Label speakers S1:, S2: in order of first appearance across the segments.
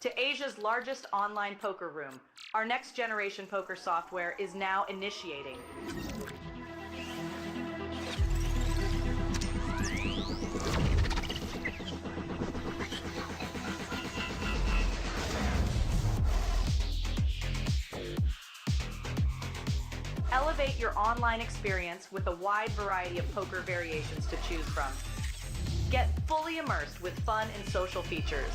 S1: to Asia's largest online poker room. Our next generation poker software is now initiating. Elevate your online experience with a wide variety of poker variations to choose from. Get fully immersed with fun and social features.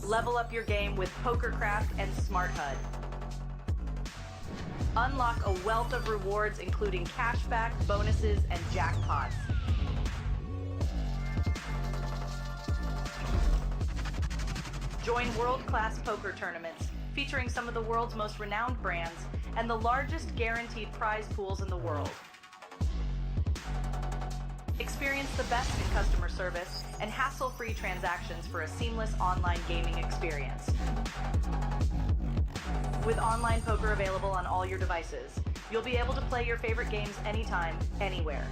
S1: Level up your game with PokerCraft and Smart HUD. Unlock a wealth of rewards including cashback, bonuses, and jackpots. Join world-class poker tournaments featuring some of the world's most renowned brands and the largest guaranteed prize pools in the world. Experience the best in customer service and hassle-free transactions for a seamless online gaming experience. With online poker available on all your devices, you'll be able to play your favorite games anytime, anywhere.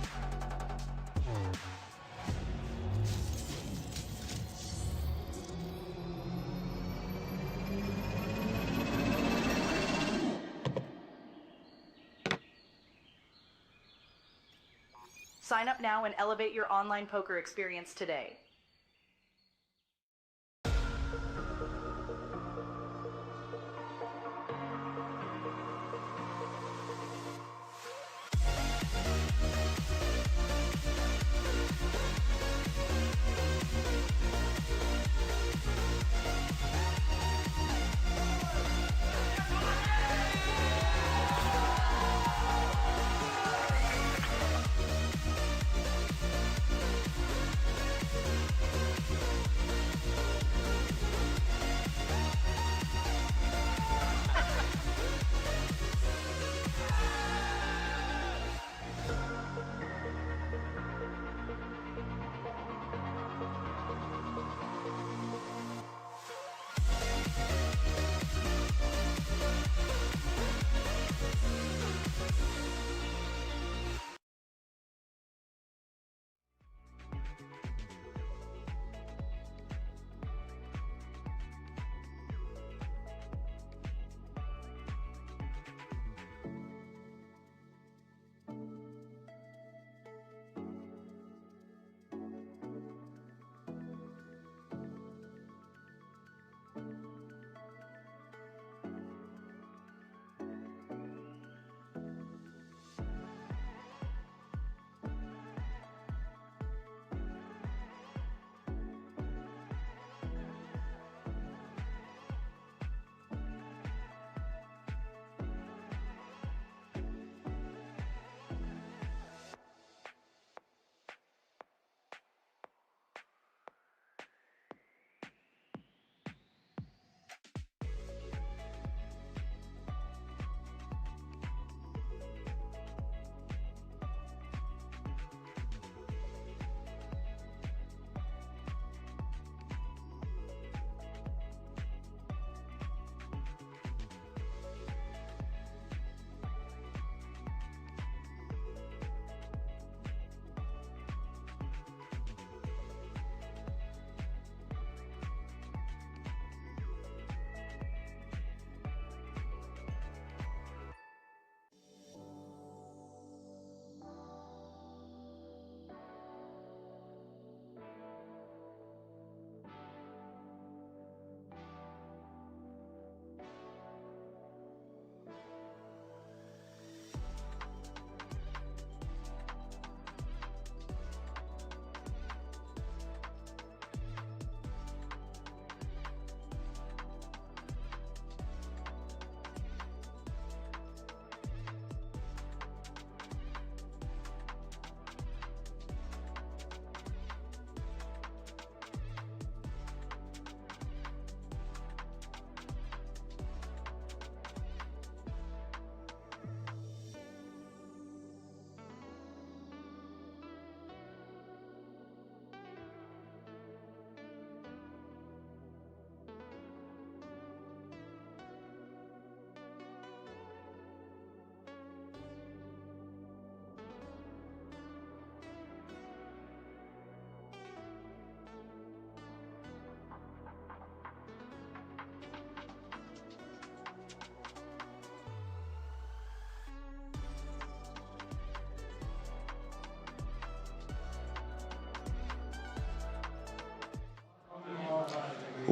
S1: Sign up now and elevate your online poker experience today.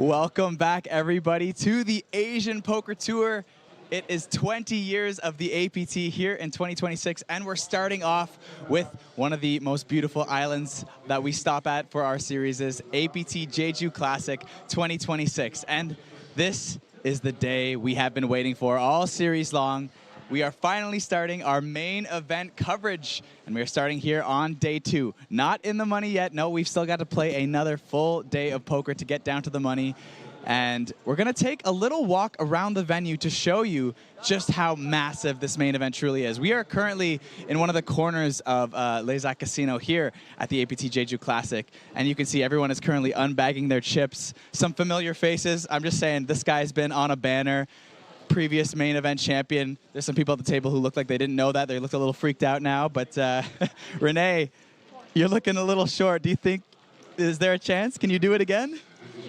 S2: Welcome back, everybody, to the Asian Poker Tour. It is 20 years of the APT here in 2026, and we're starting off with one of the most beautiful islands that we stop at for our series is APT Jeju Classic 2026. And this is the day we have been waiting for all series long. We are finally starting our main event coverage, and we are starting here on day 2. Not in the money yet. No, we've still got to play another full day of poker to get down to the money. And we're going to take a little walk around the venue to show you just how massive this main event truly is. We are currently in one of the corners of Les Arts Casino here at the APT Jeju Classic. And you can see everyone is currently unbagging their chips. Some familiar faces. I'm just saying, this guy's been on a banner. Previous main event champion. There's some people at the table who look like they didn't know that. They look a little freaked out now. But Renee, you're looking a little short. Do you think, is there a chance? Can you do it again?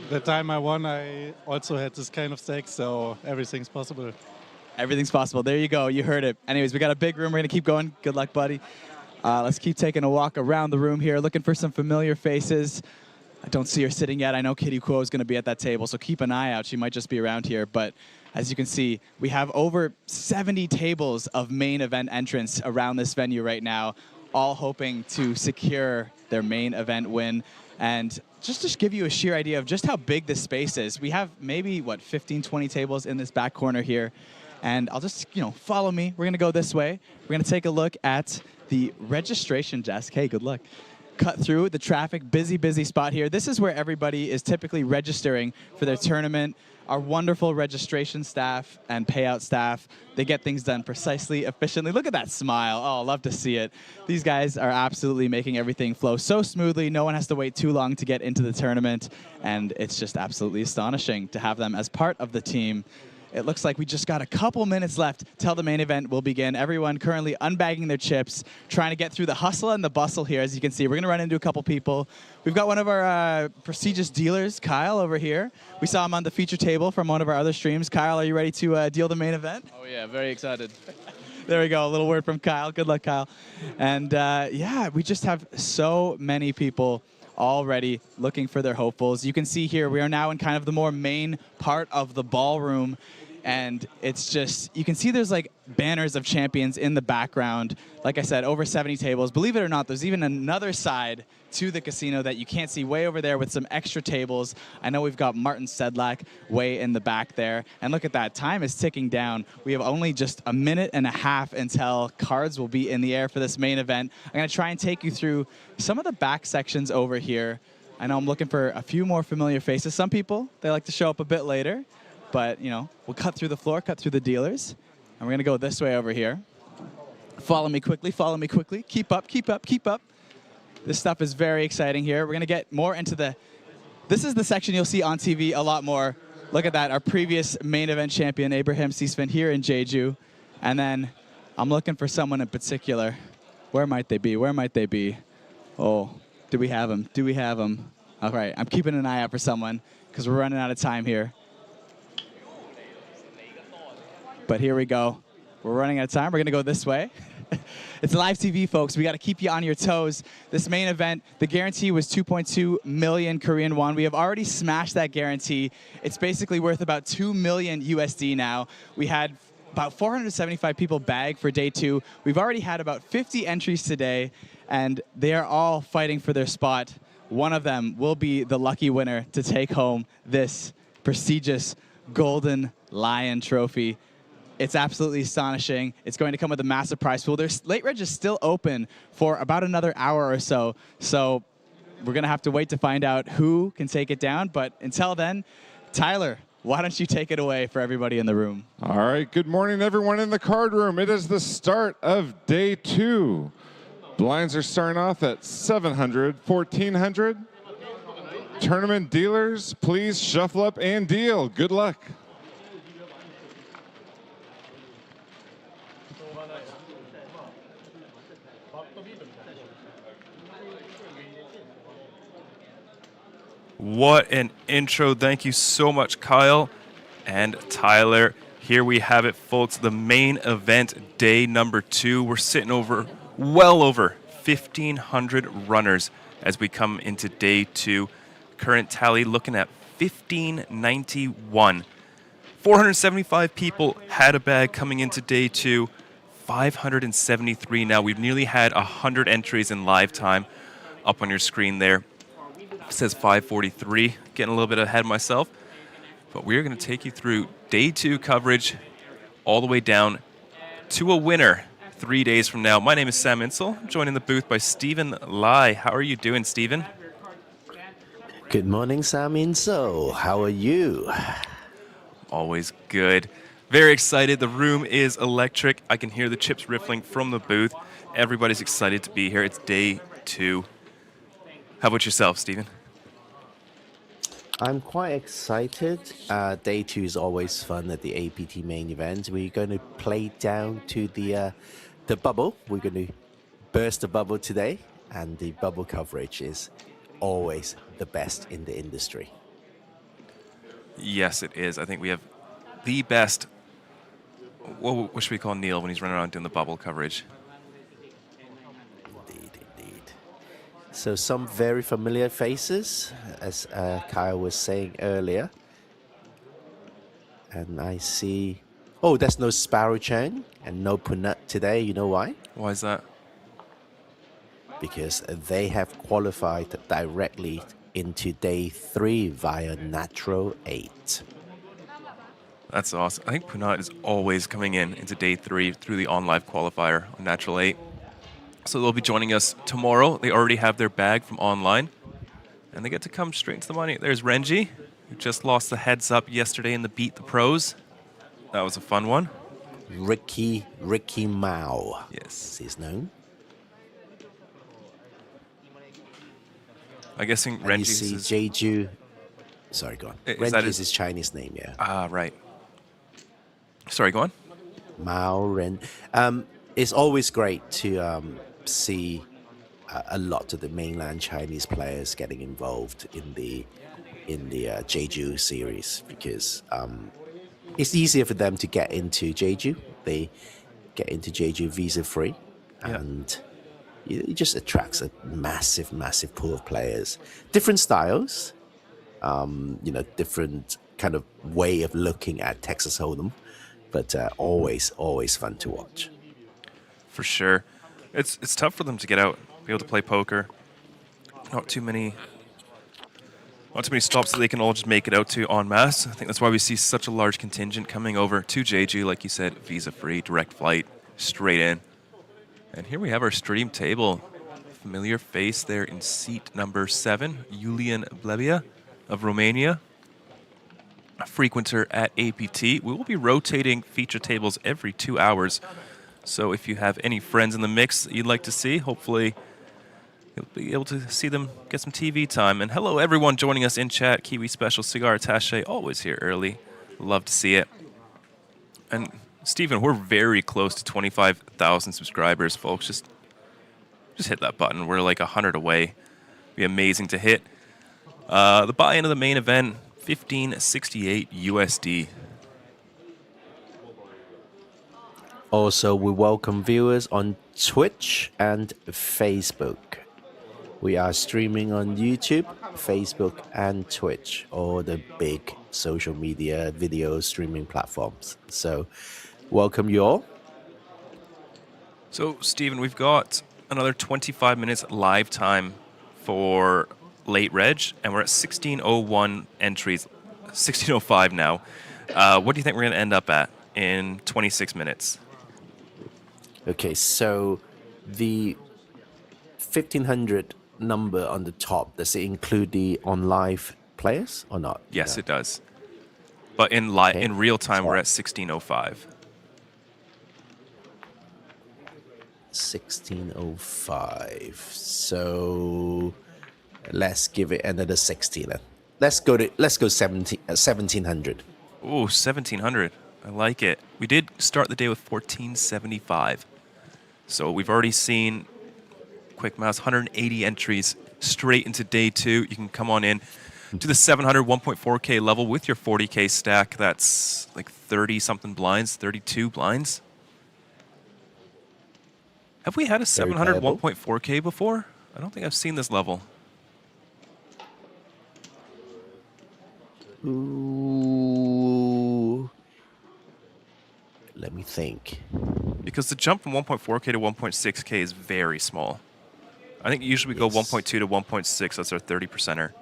S3: The time I won, I also had this kind of stake, so everything's possible.
S2: Everything's possible. There you go. You heard it. Anyways, we got a big room. We're going to keep going. Good luck, buddy. Let's keep taking a walk around the room here, looking for some familiar faces. I don't see her sitting yet. I know Kitty Kuo is going to be at that table, so keep an eye out. She might just be around here. But as you can see, we have over 70 tables of main event entrants around this venue right now, all hoping to secure their main event win. And just to give you a sheer idea of just how big this space is, we have maybe, what, 15, 20 tables in this back corner here. And I'll just, follow me. We're going to go this way. We're going to take a look at the registration desk. Hey, good luck. Cut through the traffic, busy spot here. This is where everybody is typically registering for their tournament. Our wonderful registration staff and payout staff, they get things done precisely, efficiently. Look at that smile. Oh, love to see it. These guys are absolutely making everything flow so smoothly. No one has to wait too long to get into the tournament, and it's just absolutely astonishing to have them as part of the team. It looks like we just got a couple minutes left till the main event will begin. Everyone currently unbagging their chips, trying to get through the hustle and the bustle here. As you can see, we're going to run into a couple people. We've got one of our prestigious dealers, Kyle, over here. We saw him on the feature table from one of our other streams. Kyle, are you ready to deal the main event?
S4: Oh, yeah, very excited.
S2: There we go, a little word from Kyle. Good luck, Kyle. And yeah, we just have so many people already looking for their hopefuls. You can see here, we are now in kind of the more main part of the ballroom. And it's just, you can see there's like banners of champions in the background. Like I said, over 70 tables. Believe it or not, there's even another side to the casino that you can't see way over there with some extra tables. I know we've got Martin Sedlak way in the back there. And look at that, time is ticking down. We have only just a minute and a half until cards will be in the air for this main event. I'm gonna try and take you through some of the back sections over here. I know I'm looking for a few more familiar faces. Some people, they like to show up a bit later. But, we'll cut through the floor, cut through the dealers. And we're going to go this way over here. Follow me quickly, follow me quickly. Keep up, keep up, keep up. This stuff is very exciting here. We're going to get more into the... This is the section you'll see on TV a lot more. Look at that, our previous main event champion, Abraham Sisfin, here in Jeju. And then I'm looking for someone in particular. Where might they be? Where might they be? Oh, do we have them? Do we have them? All right, I'm keeping an eye out for someone because we're running out of time here. But here we go. We're running out of time. We're going to go this way. It's live TV, folks. We got to keep you on your toes. This main event, the guarantee was 2.2 million Korean won. We have already smashed that guarantee. It's basically worth about 2 million USD now. We had about 475 people bag for day 2. We've already had about 50 entries today, and they are all fighting for their spot. One of them will be the lucky winner to take home this prestigious Golden Lion trophy. It's absolutely astonishing. It's going to come with a massive prize pool. There's late reg is still open for about another hour or so. So we're going to have to wait to find out who can take it down. But until then, Tyler, why don't you take it away for everybody in the room?
S5: All right. Good morning, everyone in the card room. It is the start of day 2. Blinds are starting off at 700, 1400. Tournament dealers, please shuffle up and deal. Good luck.
S4: What an intro. Thank you so much, Kyle and Tyler. Here we have it, folks. The main event, day number 2. We're sitting well over 1,500 runners as we come into day 2. Current tally looking at 1591. 475 people had a bag coming into day 2. 573 now. We've nearly had 100 entries in live time up on your screen there. It says 543. Getting a little bit ahead of myself. But we're going to take you through day 2 coverage all the way down to a winner 3 days from now. My name is Sam Insole. I'm joined in the booth by Stephen Lai. How are you doing, Stephen?
S6: Good morning, Sam Insole. How are you?
S4: Always good. Very excited. The room is electric. I can hear the chips riffling from the booth. Everybody's excited to be here. It's day 2. How about yourself, Stephen?
S6: I'm quite excited. Day 2 is always fun at the APT main event. We're going to play down to the bubble. We're going to burst the bubble today, and the bubble coverage is always the best in the industry.
S4: Yes, it is. I think we have the best. What should we call Neil when he's running around doing the bubble coverage?
S6: Indeed. So some very familiar faces, as Kyle was saying earlier. And I see... Oh, there's no Sparrow Chang and no Punat today. You know why?
S4: Why is that?
S6: Because they have qualified directly into day 3 via Natural 8.
S4: That's awesome. I think Punat is always coming into day 3 through the on-live qualifier on Natural 8. So they'll be joining us tomorrow. They already have their bag from online, and they get to come straight into the money. There's Renji, who just lost the heads up yesterday in the Beat the Pros. That was a fun one.
S6: Ricky Mao.
S4: Yes.
S6: Is his name.
S4: I'm guessing
S6: And
S4: Renji
S6: you see
S4: is...
S6: Jeju. Sorry, go on. Renji is his Chinese name, yeah.
S4: Ah, right. Sorry, go on.
S6: Mao Ren. It's always great to see a lot of the mainland Chinese players getting involved in the Jeju series, because it's easier for them to get into Jeju. They get into Jeju visa free, and it just attracts a massive pool of players. Different styles, different kind of way of looking at Texas Hold'em, but always fun to watch.
S4: For sure. It's tough for them to get out, be able to play poker. Not too many stops that they can all just make it out to en masse. I think that's why we see such a large contingent coming over to Jeju, like you said, visa-free, direct flight, straight in. And here we have our stream table. Familiar face there in seat number 7, Julian Blebia of Romania. A frequenter at APT. We will be rotating feature tables every 2 hours. So if you have any friends in the mix that you'd like to see, hopefully you'll be able to see them get some TV time. And hello, everyone joining us in chat. Kiwi Special Cigar Attache, always here early. Love to see it. And Stephen, we're very close to 25,000 subscribers, folks. Just hit that button. We're like 100 away. It'd be amazing to hit. The buy-in of the main event, 1568 USD.
S6: Also, we welcome viewers on Twitch and Facebook. We are streaming on YouTube, Facebook, and Twitch, all the big social media video streaming platforms. So, welcome you all.
S4: So, Stephen, we've got another 25 minutes live time for late reg, and we're at 16:01 entries, 16:05 now. What do you think we're going to end up at in 26 minutes?
S6: Okay, so the 1500 number on the top, does it include the on live players or not?
S4: Yes,
S6: No.
S4: it does. But in in real time, we're at 16:05.
S6: 1605. So let's give it another 16. Let's go 1700.
S4: Ooh, 1700. I like it. We did start the day with 1475. So we've already seen, quick math, 180 entries straight into day 2. You can come on in to the 700 1.4K level with your 40K stack. That's like 30-something blinds, 32 blinds. Have we had a 700 1.4K before? I don't think I've seen this level.
S6: Ooh. Let me think.
S4: Because the jump from 1.4K to 1.6K is very small. I think usually we go 1.2 to 1.6. That's our 30%er.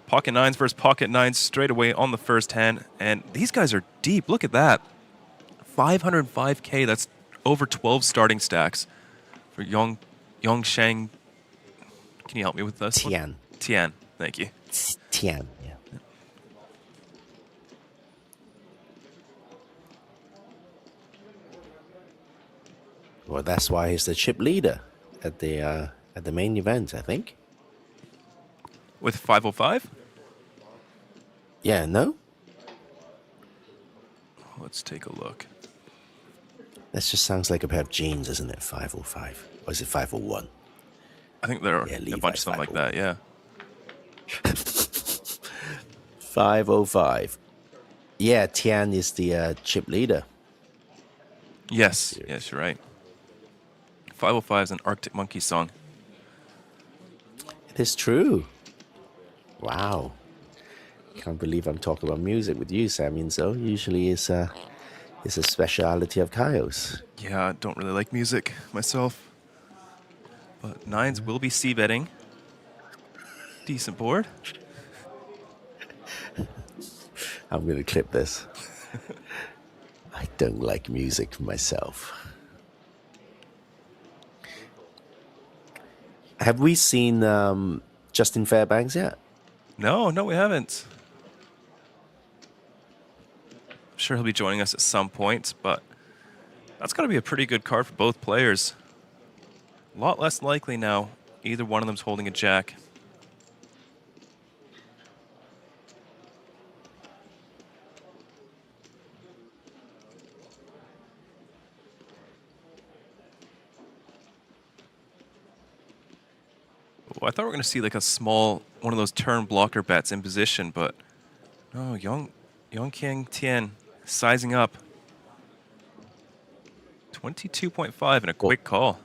S4: Pocket 9s versus Pocket 9s straight away on the first hand. And these guys are deep. Look at that. 505K. That's over 12 starting stacks for Yongsheng. Can you help me with this?
S6: Tian.
S4: Tian. Thank you.
S6: Tian, yeah. Well, that's why he's the chip leader at the main event, I think.
S4: With 505?
S6: Yeah, no?
S4: Let's take a look.
S6: That just sounds like a pair of jeans, isn't it? 505. Or is it 501?
S4: I think there are
S6: Yeah,
S4: a
S6: Levi
S4: bunch of something like that, yeah.
S6: 505. Yeah, Tian is the chip leader.
S4: Yes, yes, you're right. 505 is an Arctic Monkey song.
S6: It is true. Wow. Can't believe I'm talking about music with you, Sam Insole. Usually it's a speciality of Kyles.
S4: Yeah, I don't really like music myself. But 9s will be c-betting. Decent board.
S6: I'm going to clip this. I don't like music myself. Have we seen Justin Fairbanks yet?
S4: No, we haven't. I'm sure he'll be joining us at some point, but that's got to be a pretty good card for both players. A lot less likely now. Either one of them's holding a jack. Oh, I thought we were going to see like a small, one of those turn blocker bets in position, but no, Yongkyang Tian sizing up. 22.5 and a quick call.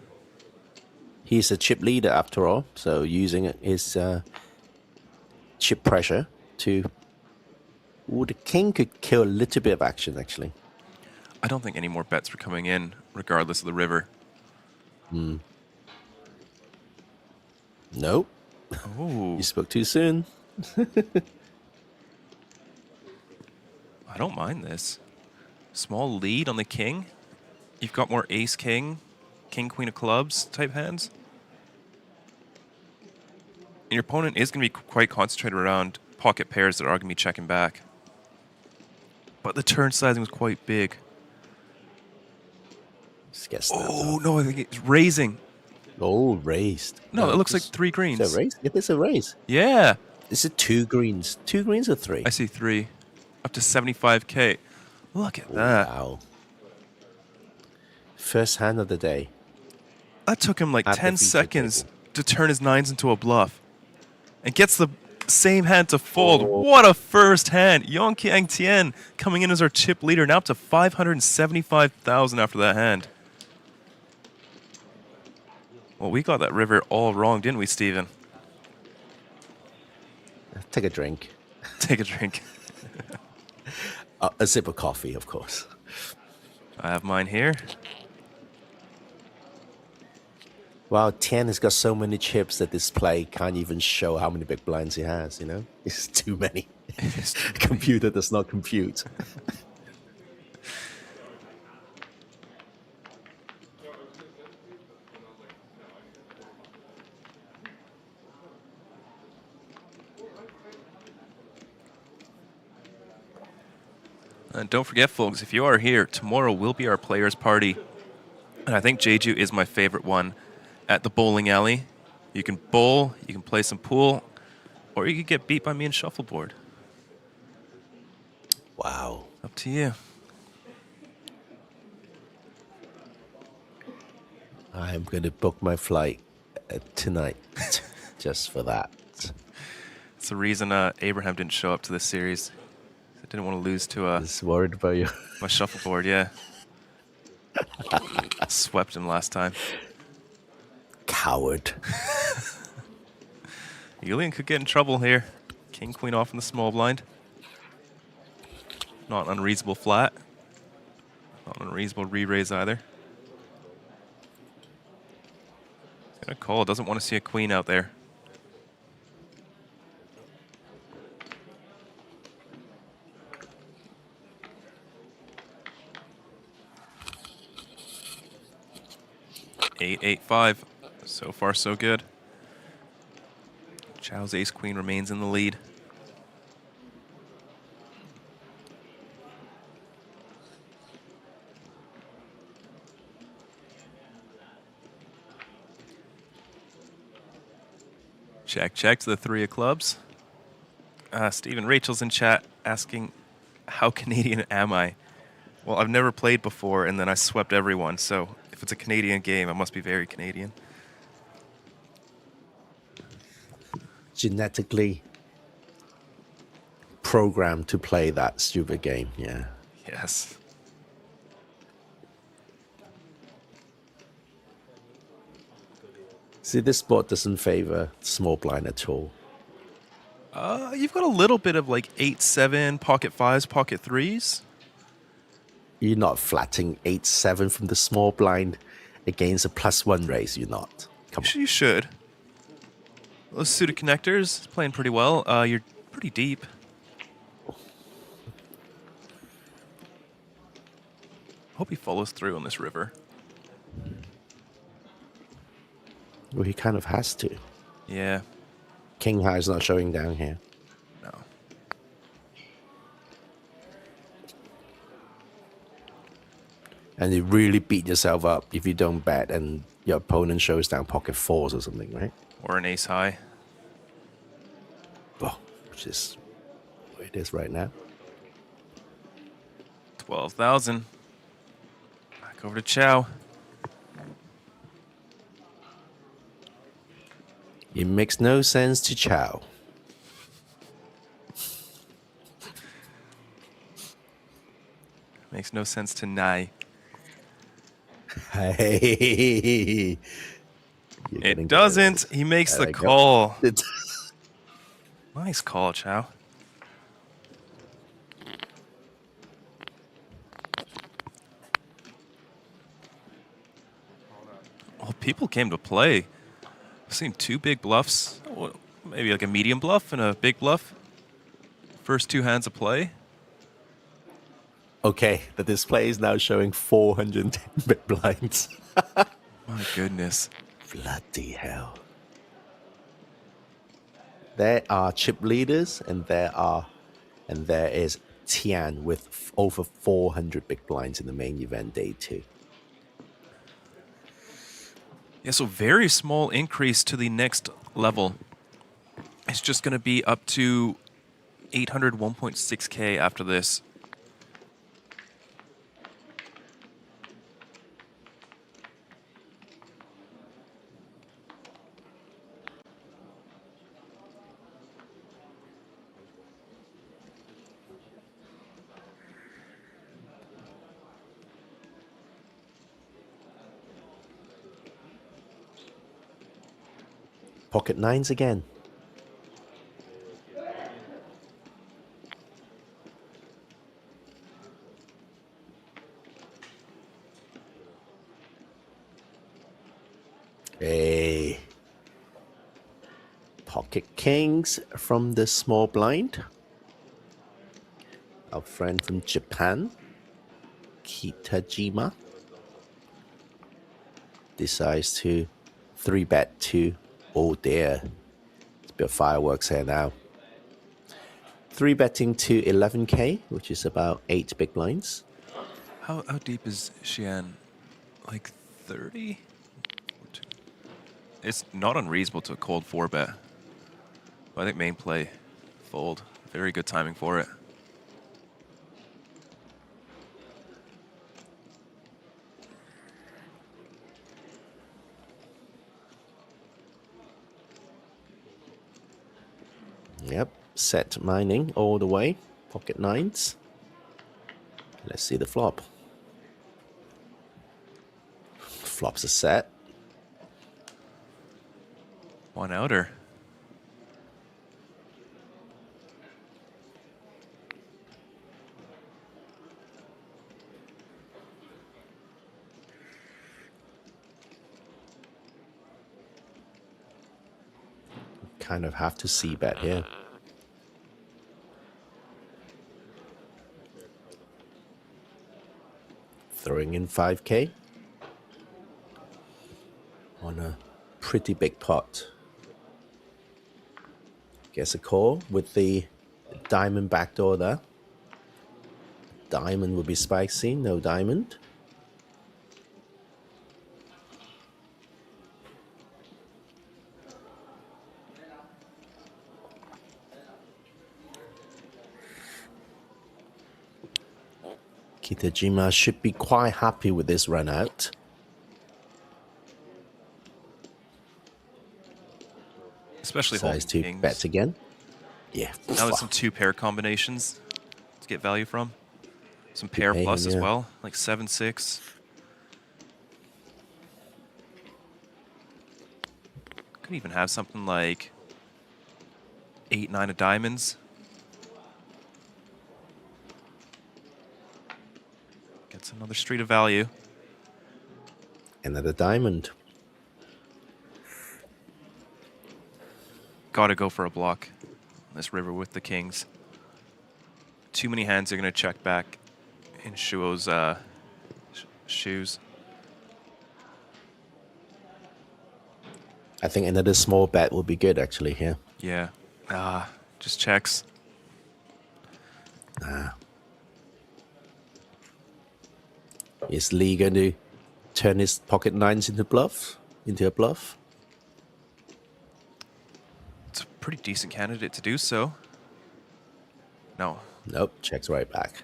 S6: He's a chip leader after all, so using his chip pressure to... Ooh, the king could kill a little bit of action, actually.
S4: I don't think any more bets were coming in, regardless of the river.
S6: Nope.
S4: Oh,
S6: You spoke too soon.
S4: I don't mind this. Small lead on the king. You've got more ace-king, king-queen of clubs type hands. And your opponent is going to be quite concentrated around pocket pairs that are going to be checking back. But the turn sizing was quite big.
S6: Just get snapped
S4: Oh,
S6: off.
S4: no, I think it's raising.
S6: Oh, raised.
S4: No, it looks like 3 greens.
S6: Is it a raise? It is a raise.
S4: Yeah.
S6: Is it 2 greens? 2 greens or 3?
S4: I see 3. Up to 75K. Look at that.
S6: Wow. First hand of the day.
S4: That took him like
S6: At the
S4: 10
S6: feature
S4: seconds
S6: table.
S4: to turn his 9s into a bluff. And gets the same hand to fold. What a first hand. Yongkyang Tian coming in as our chip leader. Now up to 575,000 after that hand. Well, we got that river all wrong, didn't we, Stephen?
S6: Take a drink.
S4: Take a drink.
S6: A sip of coffee, of course.
S4: I have mine here.
S6: Wow, Tian has got so many chips that this play can't even show how many big blinds he has, you know? It's too many. Computer does not compute.
S4: And don't forget, folks, if you are here, tomorrow will be our players' party. And I think Jeju is my favorite one at the bowling alley. You can bowl, you can play some pool, or you could get beat by me in shuffleboard.
S6: Wow.
S4: Up to you.
S6: I'm going to book my flight tonight just for that.
S4: It's the reason Abraham didn't show up to this series. I didn't want to lose to
S6: Just worried about you.
S4: my shuffleboard, yeah. Swept him last time.
S6: Coward.
S4: Julian could get in trouble here. King, queen off in the small blind. Not unreasonable flat. Not unreasonable re-raise either. He's gonna call, doesn't want to see a queen out there. Eight, 8-5. So far, so good. Chow's ace-queen remains in the lead. Check, check to the 3 of clubs. Stephen, Rachel's in chat asking, how Canadian am I? Well, I've never played before, and then I swept everyone, so if it's a Canadian game, I must be very Canadian.
S6: Genetically programmed to play that stupid game, yeah.
S4: Yes.
S6: See, this spot doesn't favor small blind at all.
S4: You've got a little bit of like 8-7, pocket 5s, pocket 3s.
S6: You're not flatting 8-7 from the small blind against a +1 raise, you're not. Come on.
S4: You should. Those suited connectors playing pretty well. You're pretty deep. Hope he follows through on this river.
S6: Well, he kind of has to.
S4: Yeah.
S6: King high is not showing down here.
S4: No.
S6: And you really beat yourself up if you don't bet and your opponent shows down pocket 4s or something, right?
S4: Or an ace high.
S6: Well, which is where it is right now.
S4: 12,000. Back over to Chow.
S6: It makes no sense to Chow.
S4: Makes no sense to Nai.
S6: Hey.
S4: It doesn't. He makes the call. Nice call, Chow. Well, people came to play. I've seen 2 big bluffs. Maybe like a medium bluff and a big bluff. First 2 hands of play.
S6: Okay, the display is now showing 410 big blinds.
S4: My goodness.
S6: Bloody hell. There are chip leaders and there is Tian with over 400 big blinds in the main event day 2.
S4: Yeah, so very small increase to the next level. It's just going to be up to 800, 1.6K after this.
S6: Pocket 9s again. Hey. Pocket kings from the small blind. Our friend from Japan, Kitajima, decides to 3-bet to, oh dear, it's a bit of fireworks here now. 3-betting to 11K, which is about 8 big blinds.
S4: How deep is Xian? Like 30? It's not unreasonable to cold 4-bet. But I think main play, fold. Very good timing for it.
S6: Yep, set mining all the way. Pocket 9s. Let's see the flop. Flop's a set.
S4: One outer.
S6: kind of have to see bet here. Throwing in 5K on a pretty big pot. Guess a call with the diamond backdoor there. Diamond would be spicy, no diamond. Kitajima should be quite happy with this run out.
S4: Especially holding
S6: Size 2
S4: kings.
S6: bets again. Yeah.
S4: Now with some 2-pair combinations to get value from. Some pair
S6: paying,
S4: plus as
S6: yeah.
S4: well, like 7-6. Could even have something like 8-9 of diamonds. Gets another street of value.
S6: Another diamond.
S4: Gotta go for a block on this river with the kings. Too many hands are gonna check back in Shuo's shoes.
S6: I think another small bet will be good actually here.
S4: Yeah. Just checks.
S6: Is Lee going to turn his pocket nines into bluffs? Into a bluff?
S4: It's a pretty decent candidate to do so. No.
S6: Nope, checks right back.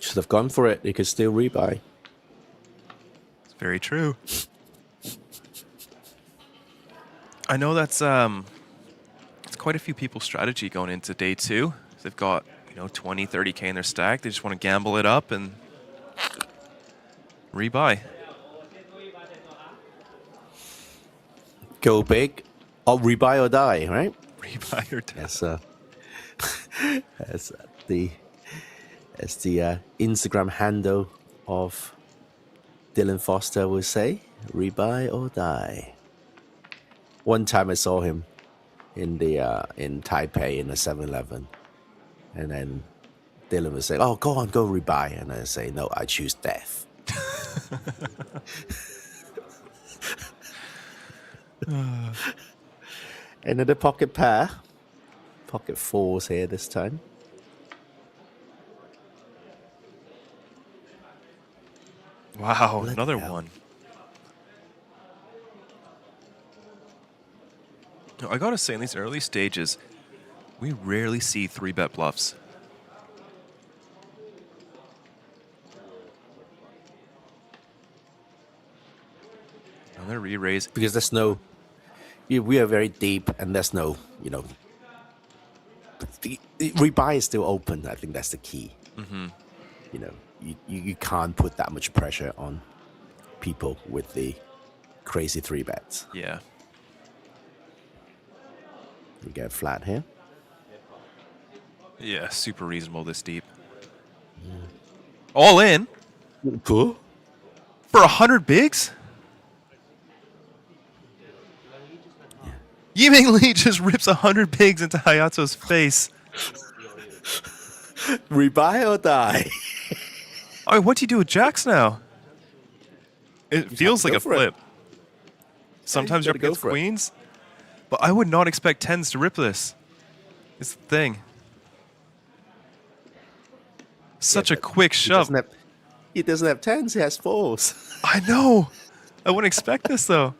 S6: Should have gone for it. He could still rebuy.
S4: It's very true. I know that's it's quite a few people's strategy going into day 2. They've got, 20, 30K in their stack. They just want to gamble it up and rebuy.
S6: Go big, or rebuy or die, right?
S4: Rebuy or die.
S6: As the Instagram handle of Dylan Foster will say, rebuy or die. One time I saw him in Taipei in a 7-Eleven, and then Dylan would say, "Oh, go on, go rebuy," and I say, "No, I choose death." Another pocket pair, pocket 4s here this time.
S4: Wow,
S6: Bloody
S4: another
S6: hell.
S4: one. I gotta say, in these early stages, we rarely see 3-bet bluffs. Another re-raise.
S6: Because there's no, we are very deep, and there's no, the rebuy is still open. I think that's the key.
S4: Mm-hmm.
S6: You can't put that much pressure on people with the crazy 3-bets.
S4: Yeah.
S6: You get flat here.
S4: Yeah, super reasonable this deep. All in
S6: Cool.
S4: for 100 bigs? Yiming Lee just rips 100 bigs into Hayato's face.
S6: Rebuy or die.
S4: Oh, what do you do with jacks now? It feels
S6: to
S4: like
S6: go
S4: a
S6: for it.
S4: flip. Sometimes
S6: you
S4: you're up
S6: gotta go
S4: against
S6: for it.
S4: queens, but I would not expect 10s to rip this. It's the thing. Such a quick shove.
S6: He doesn't have 10s, he has 4s.
S4: I know. I wouldn't expect this, though.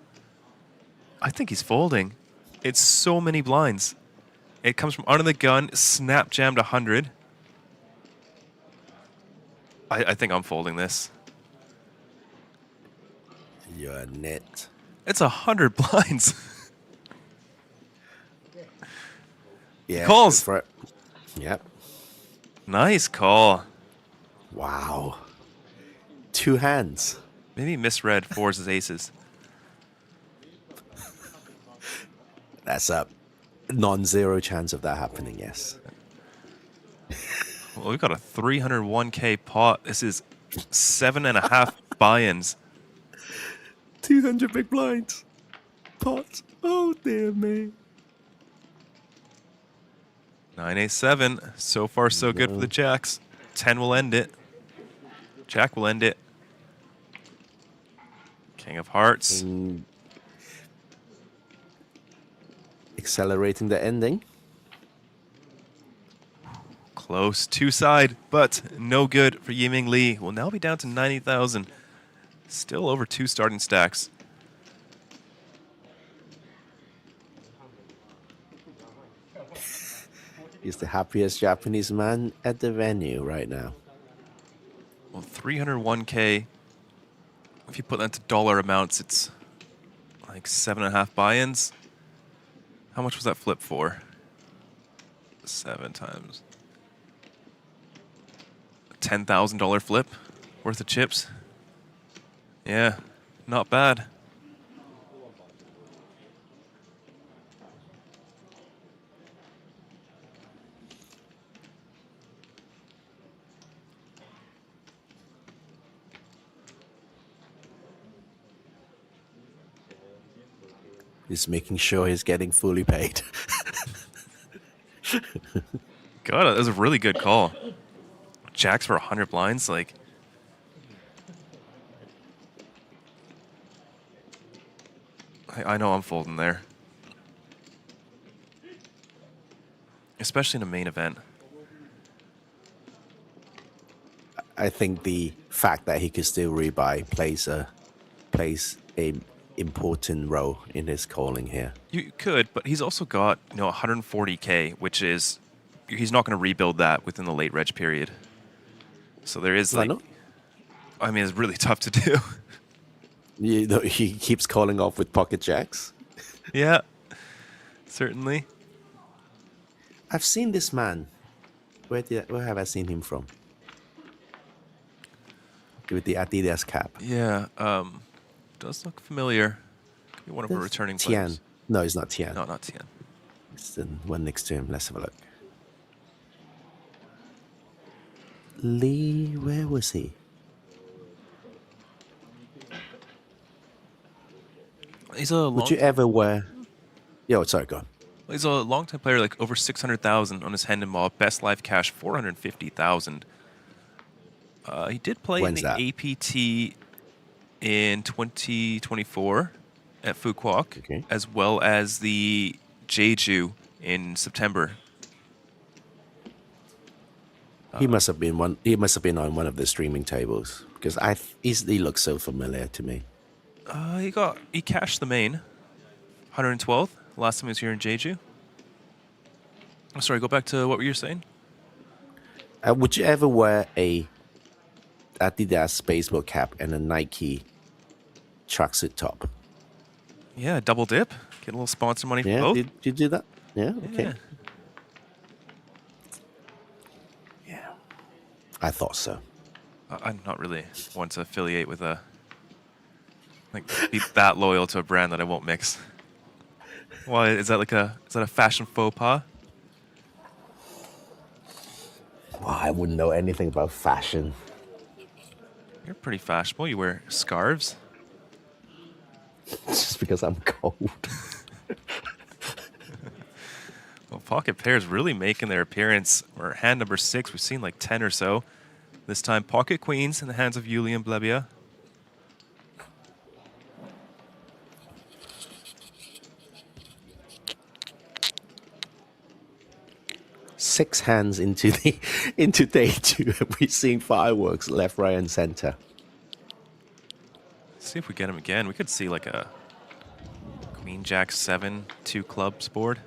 S4: I think he's folding. It's so many blinds. It comes from under the gun, snap jammed 100. I think I'm folding this.
S6: You're a net.
S4: It's 100 blinds.
S6: Yeah.
S4: Calls.
S6: go for it. Yep.
S4: Nice call.
S6: Wow. 2 hands.
S4: Maybe misread 4s as aces.
S6: That's a non-zero chance of that happening, yes.
S4: Well, we've got a 301K pot. This is 7.5 buy-ins.
S6: 200 big blinds. Pot. Oh, dear me.
S4: 9-8-7. So far, so good for the Jacks. 10 will end it. Jack will end it. King of Hearts.
S6: Accelerating the ending.
S4: Close. Two-side, but no good for Yiming Lee. Will now be down to 90,000. Still over 2 starting stacks.
S6: He's the happiest Japanese man at the venue right now.
S4: Well, 301K. If you put that into dollar amounts, it's like 7.5 buy-ins. How much was that flip for? 7 times. $10,000 flip worth of chips. Yeah, not bad.
S6: He's making sure he's getting fully paid.
S4: God, that was a really good call. Jacks for 100 blinds, like. I know I'm folding there. Especially in a main event.
S6: I think the fact that he could still rebuy plays a important role in his calling here.
S4: You could, but he's also got 140K, which is he's not going to rebuild that within the late reg period. So there is like, I mean, it's really tough to do.
S6: He keeps calling off with pocket jacks.
S4: Yeah, certainly.
S6: I've seen this man. Where have I seen him from? With the Adidas cap.
S4: Yeah, does look familiar. Could be one of our returning
S6: Tian.
S4: players.
S6: No, it's not Tian.
S4: No, not Tian.
S6: It's the one next to him. Let's have a look. Lee, where was he?
S4: He's a
S6: Would you ever wear? Yo, sorry, go on.
S4: He's a long-time player, like over 600,000 on his hand and mob. Best live cash 450,000. He did play
S6: When's
S4: in the
S6: that?
S4: APT in 2024 at Fukuoka,
S6: Okay.
S4: as well as the Jeju in September.
S6: He must have been one. He must have been on one of the streaming tables because he looks so familiar to me.
S4: He cashed the main, 112th. Last time he was here in Jeju. I'm sorry. Go back to what were you saying?
S6: Would you ever wear a Adidas baseball cap and a Nike tracksuit top?
S4: Yeah, double dip. Get a little sponsor money for
S6: Yeah,
S4: both.
S6: did you do that? Yeah, okay.
S4: Yeah.
S6: Yeah, I thought so.
S4: I'm not really one to affiliate with be that loyal to a brand that I won't mix. Why is that a fashion faux pas?
S6: Well, I wouldn't know anything about fashion.
S4: You're pretty fashionable. You wear scarves.
S6: Just because I'm cold.
S4: Well, pocket pairs really making their appearance. We're hand number 6. We've seen like 10 or so. This time, pocket queens in the hands of Yuli and Blebia.
S6: Six hands into day 2, and we're seeing fireworks left, right, and center.
S4: Let's see if we get him again. We could see like a Queen Jack 7, 2 clubs board.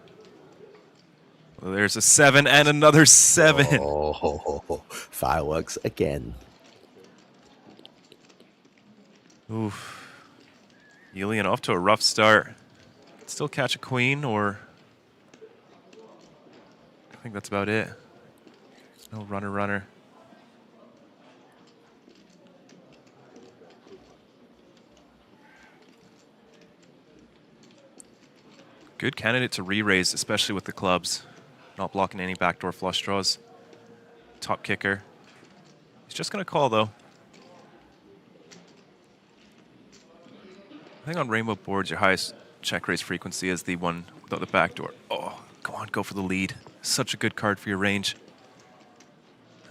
S4: Well, there's a 7 and another 7.
S6: Oh, fireworks again.
S4: Oof. Yulian off to a rough start. Still catch a queen, or I think that's about it. No runner. Good candidate to re-raise, especially with the clubs. Not blocking any backdoor flush draws. Top kicker. He's just going to call, though. think on rainbow boards, your highest check raise frequency is the one without the backdoor. Oh, come on, go for the lead. Such a good card for your range.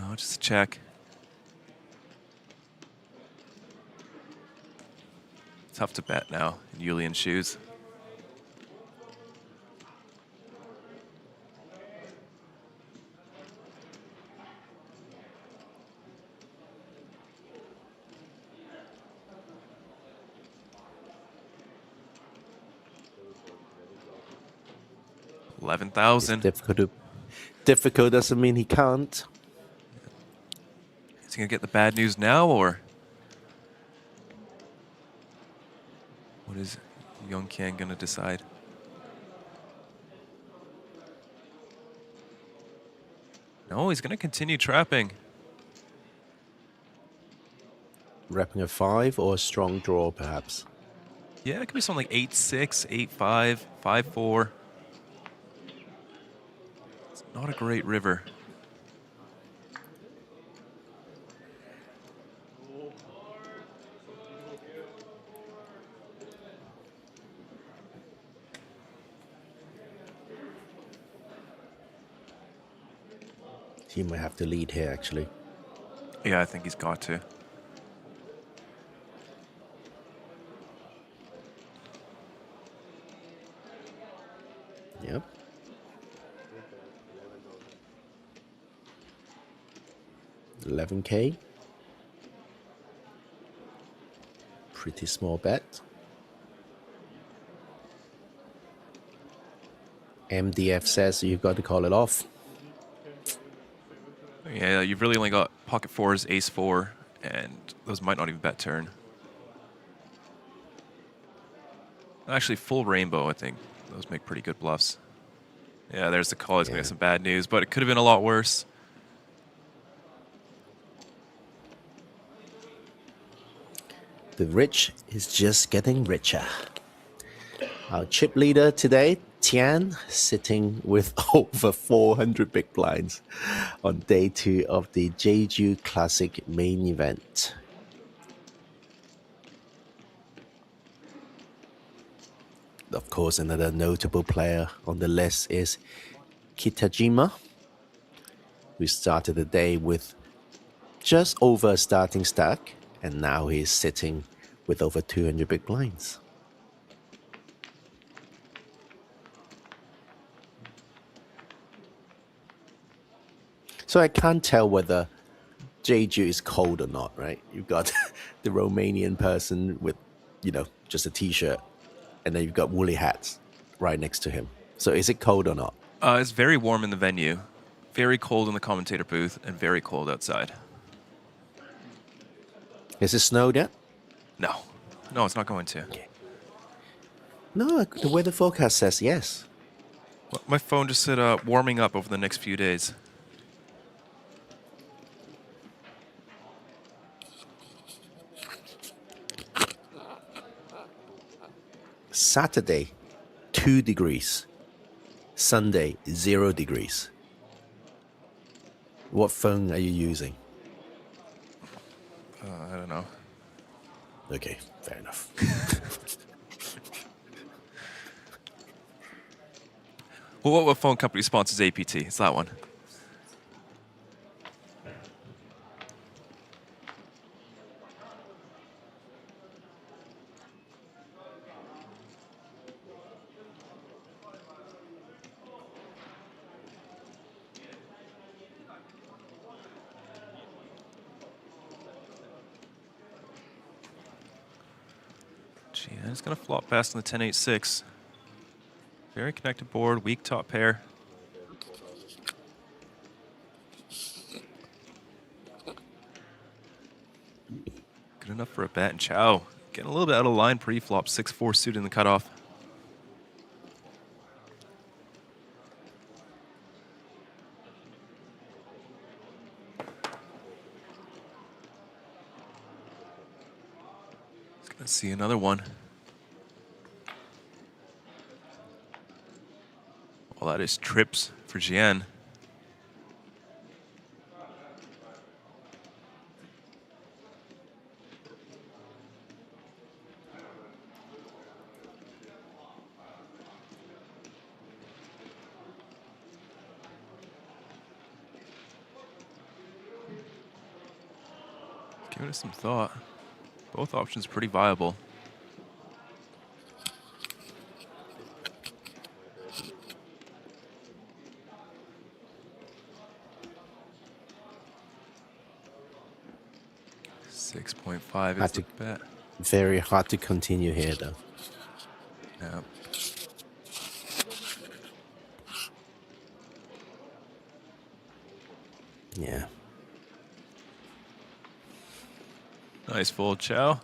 S4: Oh, just a check. Tough to bet now in Julian's shoes.
S6: It's
S4: 11,000.
S6: difficult doesn't mean he can't.
S4: Is he gonna get the bad news now, or what is Young Kian gonna decide? No, he's gonna continue trapping.
S6: Wrapping a 5 or a strong draw, perhaps.
S4: Yeah, it could be something like 8-6, 8-5, 5-4. It's not a great river.
S6: He might have to lead here, actually.
S4: Yeah, I think he's got to.
S6: Yep. $11K. Pretty small bet. MDF says you've got to call it off.
S4: Yeah, you've really only got pocket fours, ace four, and those might not even bet turn. Actually, full rainbow, I think. Those make pretty good bluffs. Yeah, there's the call. He's going to get some bad news, but it could have been a lot worse.
S6: The rich is just getting richer. Our chip leader today, Tian, sitting with over 400 big blinds on day 2 of the Jeju Classic main event. Of course, another notable player on the list is Kitajima, who started the day with just over a starting stack, and now he's sitting with over 200 big blinds. So I can't tell whether Jeju is cold or not, right? You've got the Romanian person with, just a t-shirt, and then you've got woolly hats right next to him. So is it cold or not?
S4: It's very warm in the venue, very cold in the commentator booth, and very cold outside.
S6: Is it snowed yet?
S4: No. No, it's not going to.
S6: Okay. No, the weather forecast says yes.
S4: Well, my phone just said warming up over the next few days.
S6: Saturday, 2 degrees. Sunday, 0 degrees. What phone are you using?
S4: I don't know.
S6: Okay, fair enough.
S4: Well, what phone company sponsors APT? It's that one. Gee, it's going to flop past on the 10-8-6. Very connected board, weak top pair. Good enough for a bet, and Chow getting a little bit out of line pre-flop, 6-4 suited in the cutoff. Let's see another one. Well, that is trips for Jian. Give it some thought. Both options pretty viable. $6.5 is the bet.
S6: Very hard to continue here, though.
S4: Yeah.
S6: Yeah.
S4: Nice fold, Chow.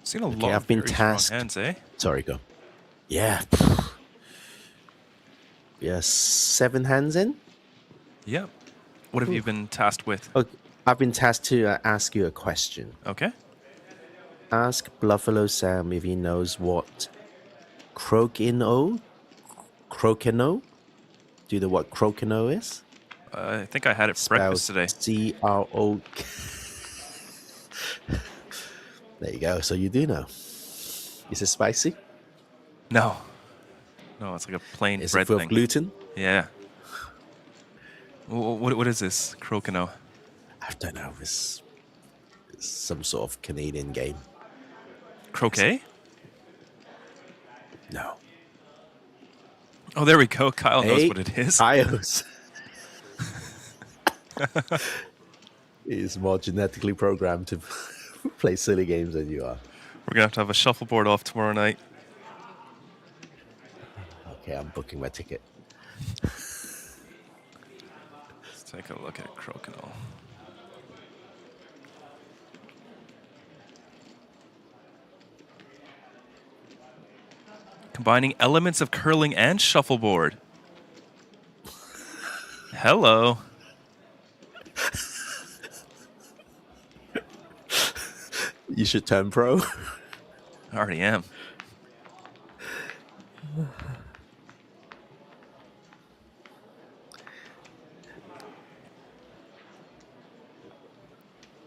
S4: Seen a lot
S6: I've
S4: of
S6: been
S4: very strong
S6: tasked.
S4: hands, eh?
S6: Sorry, go. Yeah. Yeah, 7 hands in.
S4: Yep. What have you been tasked with?
S6: Okay. I've been tasked to ask you a question.
S4: Okay.
S6: Ask Bluffalo Sam if he knows what Crokinole? Do you know what Crokinole is?
S4: I think I had it for breakfast today.
S6: C-R-O. There you go. So you do know. Is it spicy?
S4: No. No, it's like a plain
S6: Is
S4: bread
S6: it full
S4: thing.
S6: of gluten?
S4: Yeah. What is this? Crokinole?
S6: I don't know. It's some sort of Canadian game.
S4: Croquet?
S6: No.
S4: Oh, there we go. Kyle knows
S6: Hey,
S4: what it is.
S6: Kyles. He's more genetically programmed to play silly games than you are.
S4: We're going to have a shuffleboard off tomorrow night.
S6: Okay, I'm booking my ticket.
S4: Let's take a look at Crokinole. Combining elements of curling and shuffleboard. Hello.
S6: You should turn pro.
S4: I already am.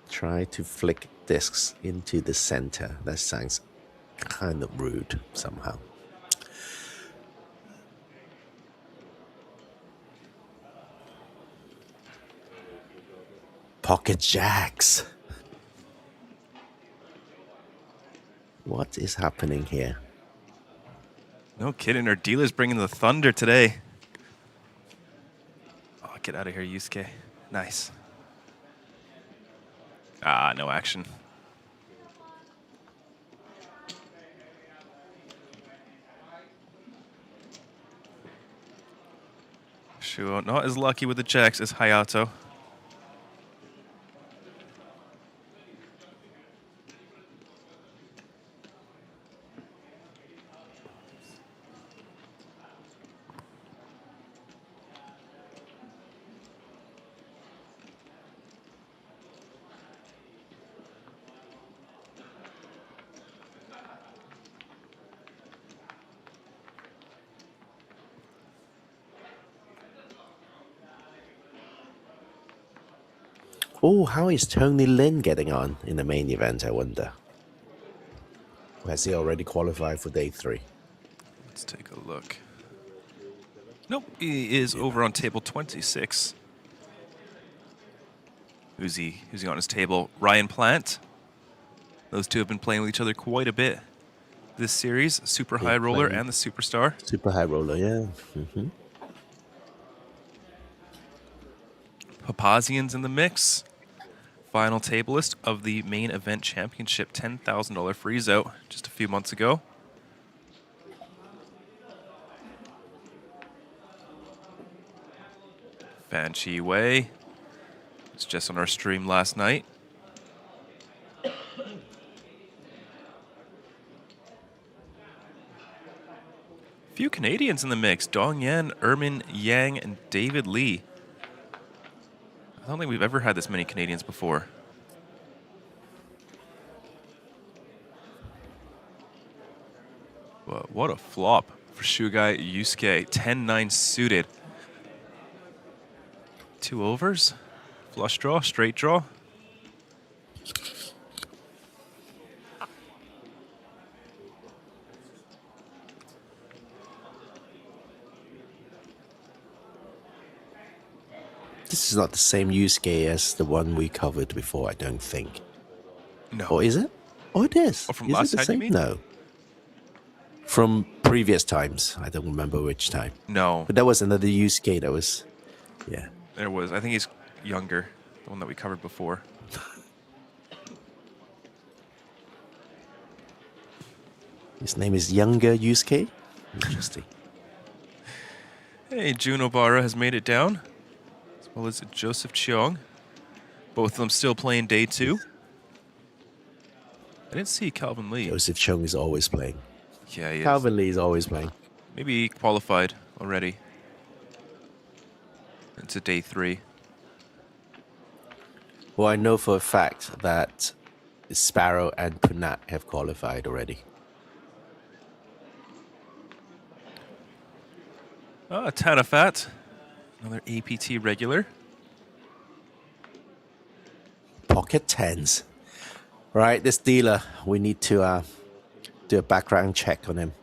S6: Try to flick discs into the center. That sounds kind of rude somehow. Pocket jacks. What is happening here?
S4: No kidding. Our dealer's bringing the thunder today. Oh, get out of here, Yusuke. Nice. Ah, no action. Sure, not as lucky with the jacks as Hayato.
S6: Oh, how is Tony Lin getting on in the main event, I wonder? Or has he already qualified for day 3?
S4: Let's take a look. Nope, he is over on table 26. Who's he on his table? Ryan Plant. Those two have been playing with each other quite a bit this series. Super high roller and the superstar.
S6: Super high roller, yeah.
S4: Papazian's in the mix. Final tableist of the main event championship $10,000 freeze out just a few months ago. Fan Chi Wei was just on our stream last night. Few Canadians in the mix. Dong Yan, Ermin Yang, and David Lee. I don't think we've ever had this many Canadians before. But what a flop for Shugai Yusuke. 10-9 suited. 2 overs. Flush draw, straight draw.
S6: This is not the same Yusuke as the one we covered before, I don't think.
S4: No.
S6: Or is it? Oh, it is.
S4: Oh, from
S6: is
S4: last
S6: it the
S4: time, you
S6: same?
S4: mean?
S6: No. From previous times. I don't remember which time.
S4: No.
S6: But that was another Yusuke that was... Yeah.
S4: There was. I think he's younger. The one that we covered before.
S6: His name is Younger Yusuke? Interesting.
S4: Hey, Jun Obara has made it down, as well as Joseph Cheong. Both of them still playing day 2. I didn't see Calvin Lee.
S6: Joseph Chung is always playing.
S4: Yeah, he is.
S6: Calvin Lee is always playing.
S4: Maybe he qualified already into day 3.
S6: Well, I know for a fact that Sparrow and Punat have qualified already.
S4: Tanafat, another APT regular.
S6: Pocket tens. Right, this dealer, we need to do a background check on him.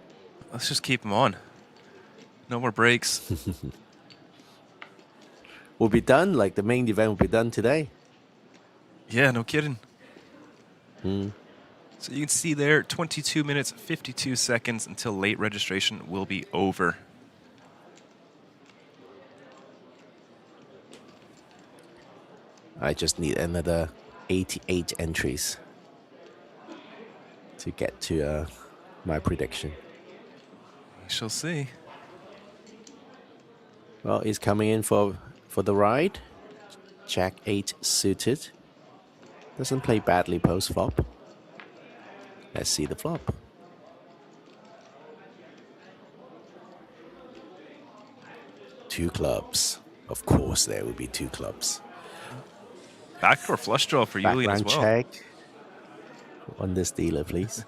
S4: Let's just keep him on. No more breaks.
S6: We'll be done, like the main event will be done today.
S4: Yeah, no kidding. So you can see there, 22 minutes, 52 seconds until late registration will be over.
S6: I just need another 88 entries to get to my prediction.
S4: We shall see.
S6: Well, he's coming in for the ride. Jack 8 suited. Doesn't play badly post flop. Let's see the flop. Two clubs. Of course, there will be 2 clubs.
S4: Backdoor flush draw for Julian as
S6: Background
S4: well.
S6: check on this dealer, please.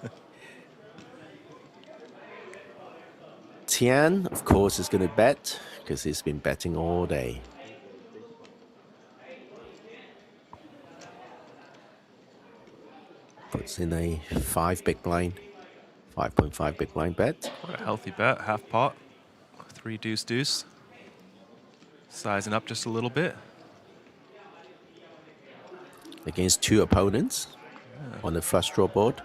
S6: Tian, of course, is going to bet because he's been betting all day. Puts in a 5 big blind, 5.5 big blind bet.
S4: Quite a healthy bet, half pot. 3 deuce deuce. Sizing up just a little bit.
S6: Against 2 opponents on the flush draw board.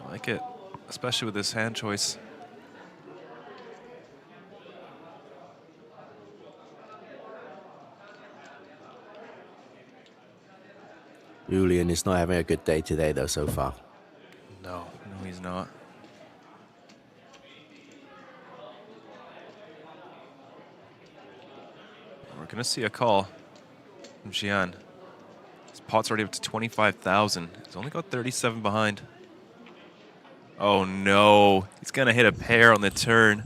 S4: I like it, especially with this hand choice.
S6: Julian is not having a good day today, though, so far.
S4: No, he's not. We're going to see a call from Xian. His pot's already up to 25,000. He's only got 37 behind. Oh, no. He's going to hit a pair on the turn.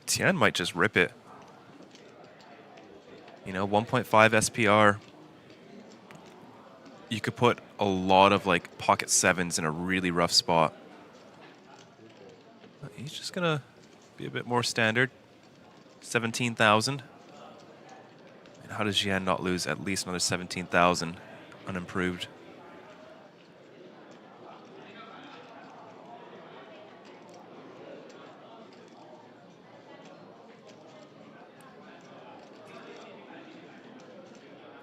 S4: Tian might just rip it. You know, 1.5 SPR. You could put a lot of like pocket 7s in a really rough spot. He's just gonna be a bit more standard. 17,000. And how does Jian not lose at least another 17,000 unimproved?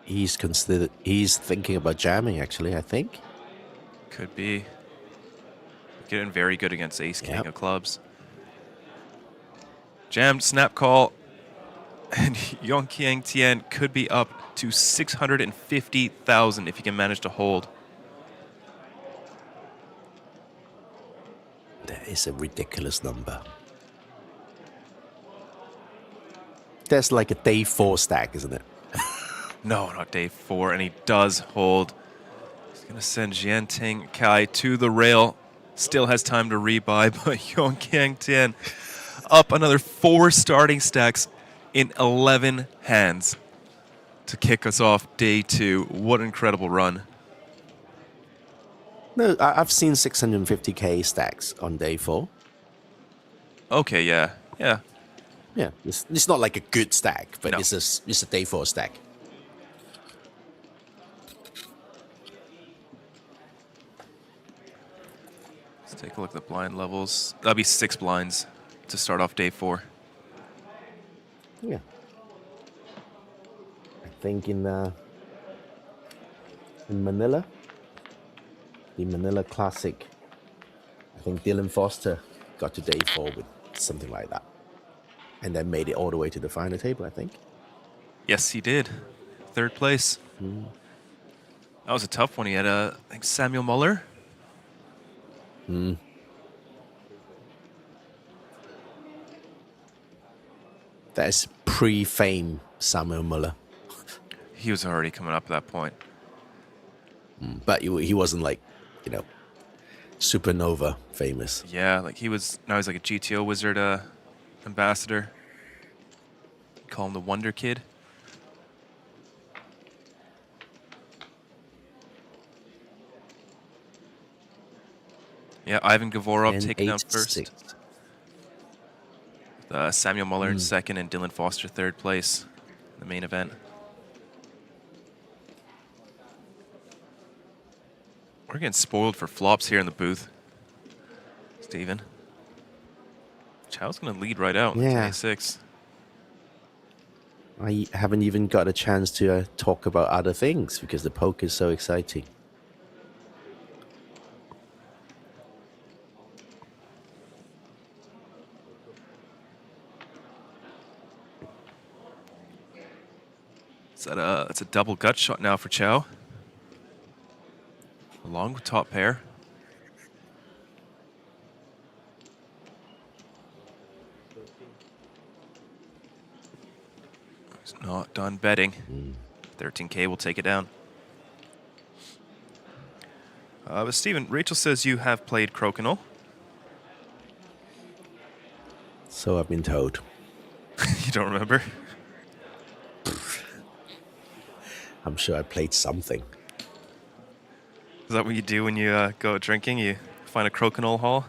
S6: He's thinking about jamming, actually, I think.
S4: Could be. Getting very good against ace king of clubs. Jammed, snap call, and Yongqiang Tian could be up to 650,000 if he can manage to hold.
S6: That is a ridiculous number. That's like a day 4 stack, isn't it?
S4: No, not day 4, and he does hold. He's going to send Jianting Kai to the rail. Still has time to rebuy, but Yongqiang Tian up another 4 starting stacks in 11 hands to kick us off day 2. What an incredible run.
S6: No, I've seen 650k stacks on day 4.
S4: Okay, yeah.
S6: Yeah, it's not like a good stack, but
S4: No.
S6: it's a day 4 stack.
S4: Let's take a look at the blind levels. That'll be 6 blinds to start off day 4.
S6: Yeah. I think in Manila, the Manila Classic, I think Dylan Foster got to day 4 with something like that. And then made it all the way to the final table, I think.
S4: Yes, he did. 3rd place.
S6: Mm.
S4: That was a tough one. He had, I think, Samuel Muller.
S6: Mm. That is pre-fame Samuel Muller.
S4: He was already coming up at that point.
S6: But he wasn't like, you know, supernova famous.
S4: Yeah, like now he's like a GTO Wizard ambassador. Call him the Wonder Kid. Yeah, Ivan Gavorov
S6: And
S4: taking out
S6: 8-6.
S4: first. Samuel Muller in 2nd and Dylan Foster 3rd place in the main event. We're getting spoiled for flops here in the booth. Stephen. Chow's going to lead right out in the
S6: Yeah.
S4: 10-6.
S6: I haven't even got a chance to talk about other things because the poker is so exciting.
S4: It's a double gut shot now for Chow. Along with top pair. He's not done betting. 13K will take it down. But Stephen, Rachel says you have played Crokinole.
S6: So I've been told.
S4: You don't remember?
S6: I'm sure I played something.
S4: Is that what you do when you go out drinking? You find a Crokinole hall?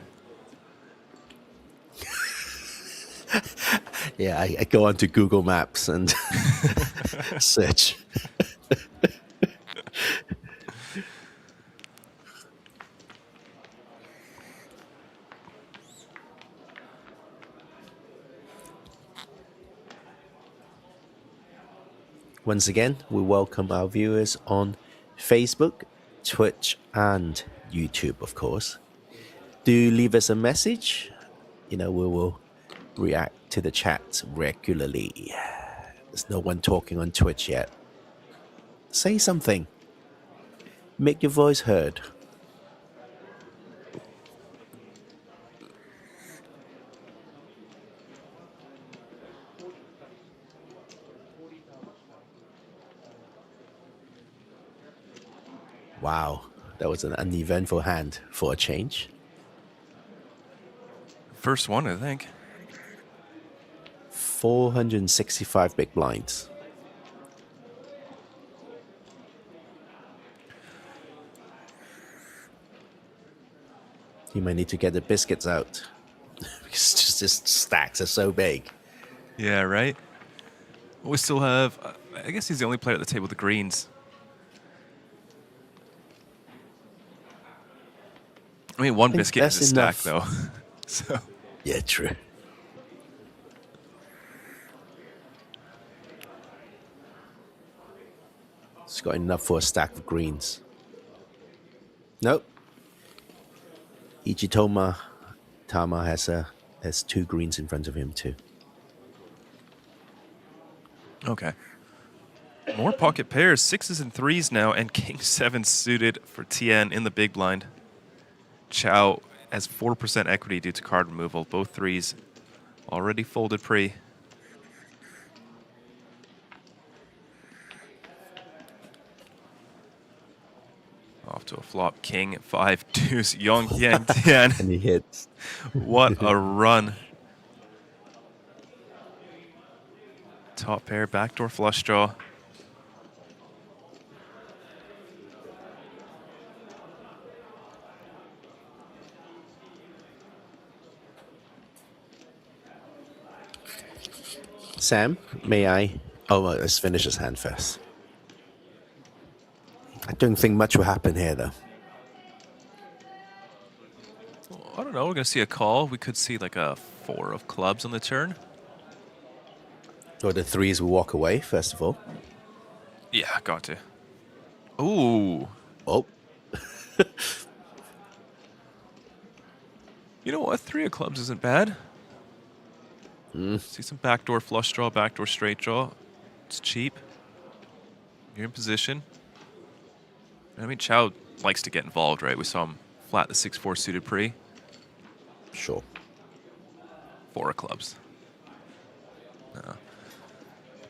S6: Yeah, I go onto Google Maps and search. Once again, we welcome our viewers on Facebook, Twitch, and YouTube, of course. Do leave us a message. You know, we will react to the chat regularly. There's no one talking on Twitch yet. Say something. Make your voice heard. Wow, that was an uneventful hand for a change.
S4: First one, I think.
S6: 465 big blinds. You might need to get the biscuits out. Because just these stacks are so big.
S4: Yeah, right? We still have... I guess he's the only player at the table with the greens. I mean, one
S6: think
S4: biscuit is a
S6: that's
S4: stack, though. So...
S6: Yeah, true. It's got enough for a stack of greens. Nope. Ichitoma Tama has 2 greens in front of him too.
S4: Okay. More pocket pairs, 6s and 3s now, and King 7 suited for Tien in the big blind. Chow has 4% equity due to card removal. Both 3s already folded pre. Off to a flop. King 5 deuce. Yong Yang Tian.
S6: And he hits.
S4: What a run. Top pair, backdoor flush draw.
S6: Sam, may I? Oh, well, let's finish his hand first. I don't think much will happen here, though.
S4: I don't know. We're going to see a call. We could see like a 4 of clubs on the turn.
S6: Or the threes will walk away, first of all.
S4: Yeah, got to. Ooh.
S6: Oh,
S4: You know what? 3 of clubs isn't bad. See some backdoor flush draw, backdoor straight draw. It's cheap. You're in position. I mean, Chow likes to get involved, right? We saw him flat the 6-4 suited pre.
S6: sure.
S4: 4 of clubs.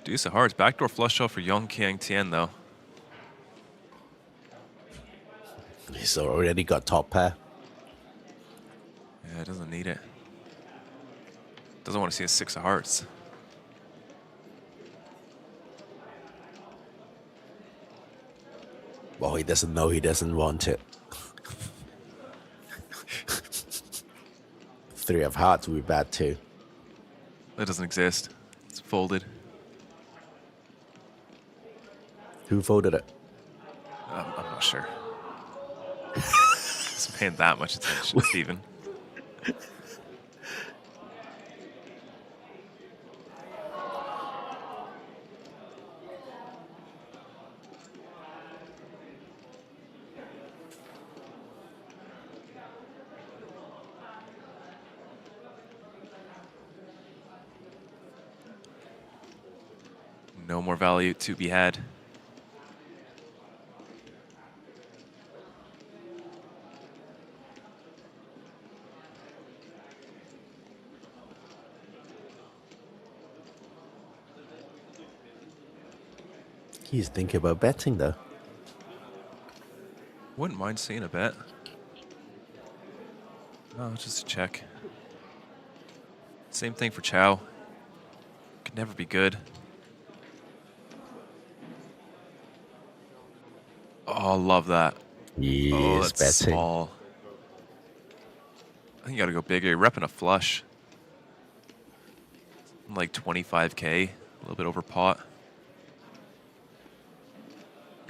S4: Deuce of hearts. Backdoor flush draw for Yong Kiang Tian, though.
S6: He's already got top pair.
S4: Yeah, doesn't need it. Doesn't want to see a 6 of hearts.
S6: Well, he doesn't know he doesn't want it. 3 of hearts would be bad too.
S4: That doesn't exist. It's folded.
S6: Who folded it?
S4: I'm not sure. Just paying that much attention, Stephen. No more value to be had.
S6: He's thinking about betting though.
S4: Wouldn't mind seeing a bet. Oh, just a check. Same thing for Chow. Could never be good. Oh, love that.
S6: He
S4: Oh,
S6: is
S4: that's
S6: betting.
S4: small. I think you gotta go bigger. You're repping a flush. Like 25K, a little bit over pot.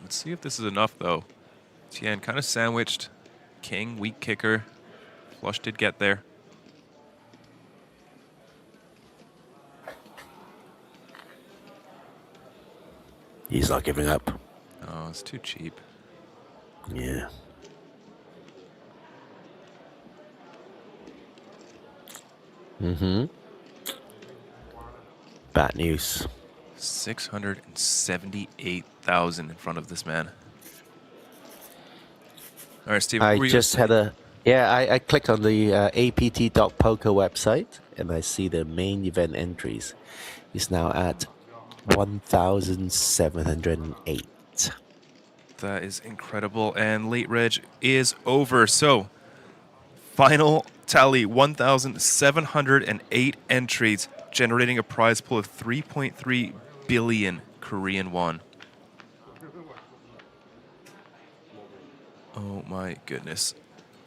S4: Let's see if this is enough, though. Tian kind of sandwiched. King, weak kicker. Flush did get there.
S6: He's not giving up.
S4: Oh, it's too cheap.
S6: Yeah. Bad news.
S4: 678,000 in front of this man. All right, Steve.
S6: I just had a... Yeah, I clicked on the APT.poker website and I see the main event entries. He's now at 1,708.
S4: That is incredible. And late reg is over. So, final tally 1,708 entries, generating a prize pool of 3.3 billion Korean won. Oh my goodness.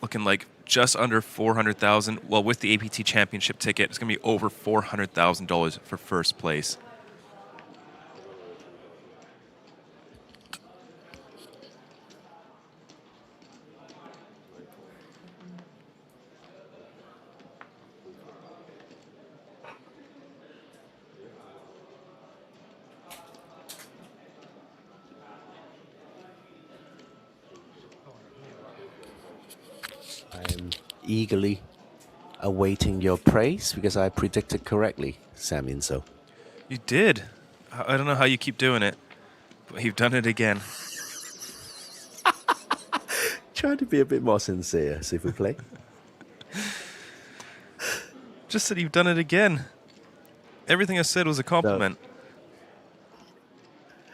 S4: Looking like just under 400,000. Well, with the APT Championship ticket, it's going to be over $400,000 for first place.
S6: I'm eagerly awaiting your praise because I predicted correctly, Sam Insole.
S4: You did. I don't know how you keep doing it, but you've done it again.
S6: Try to be a bit more sincere, s'il vous plaît.
S4: Just said you've done it again. Everything I said was a compliment.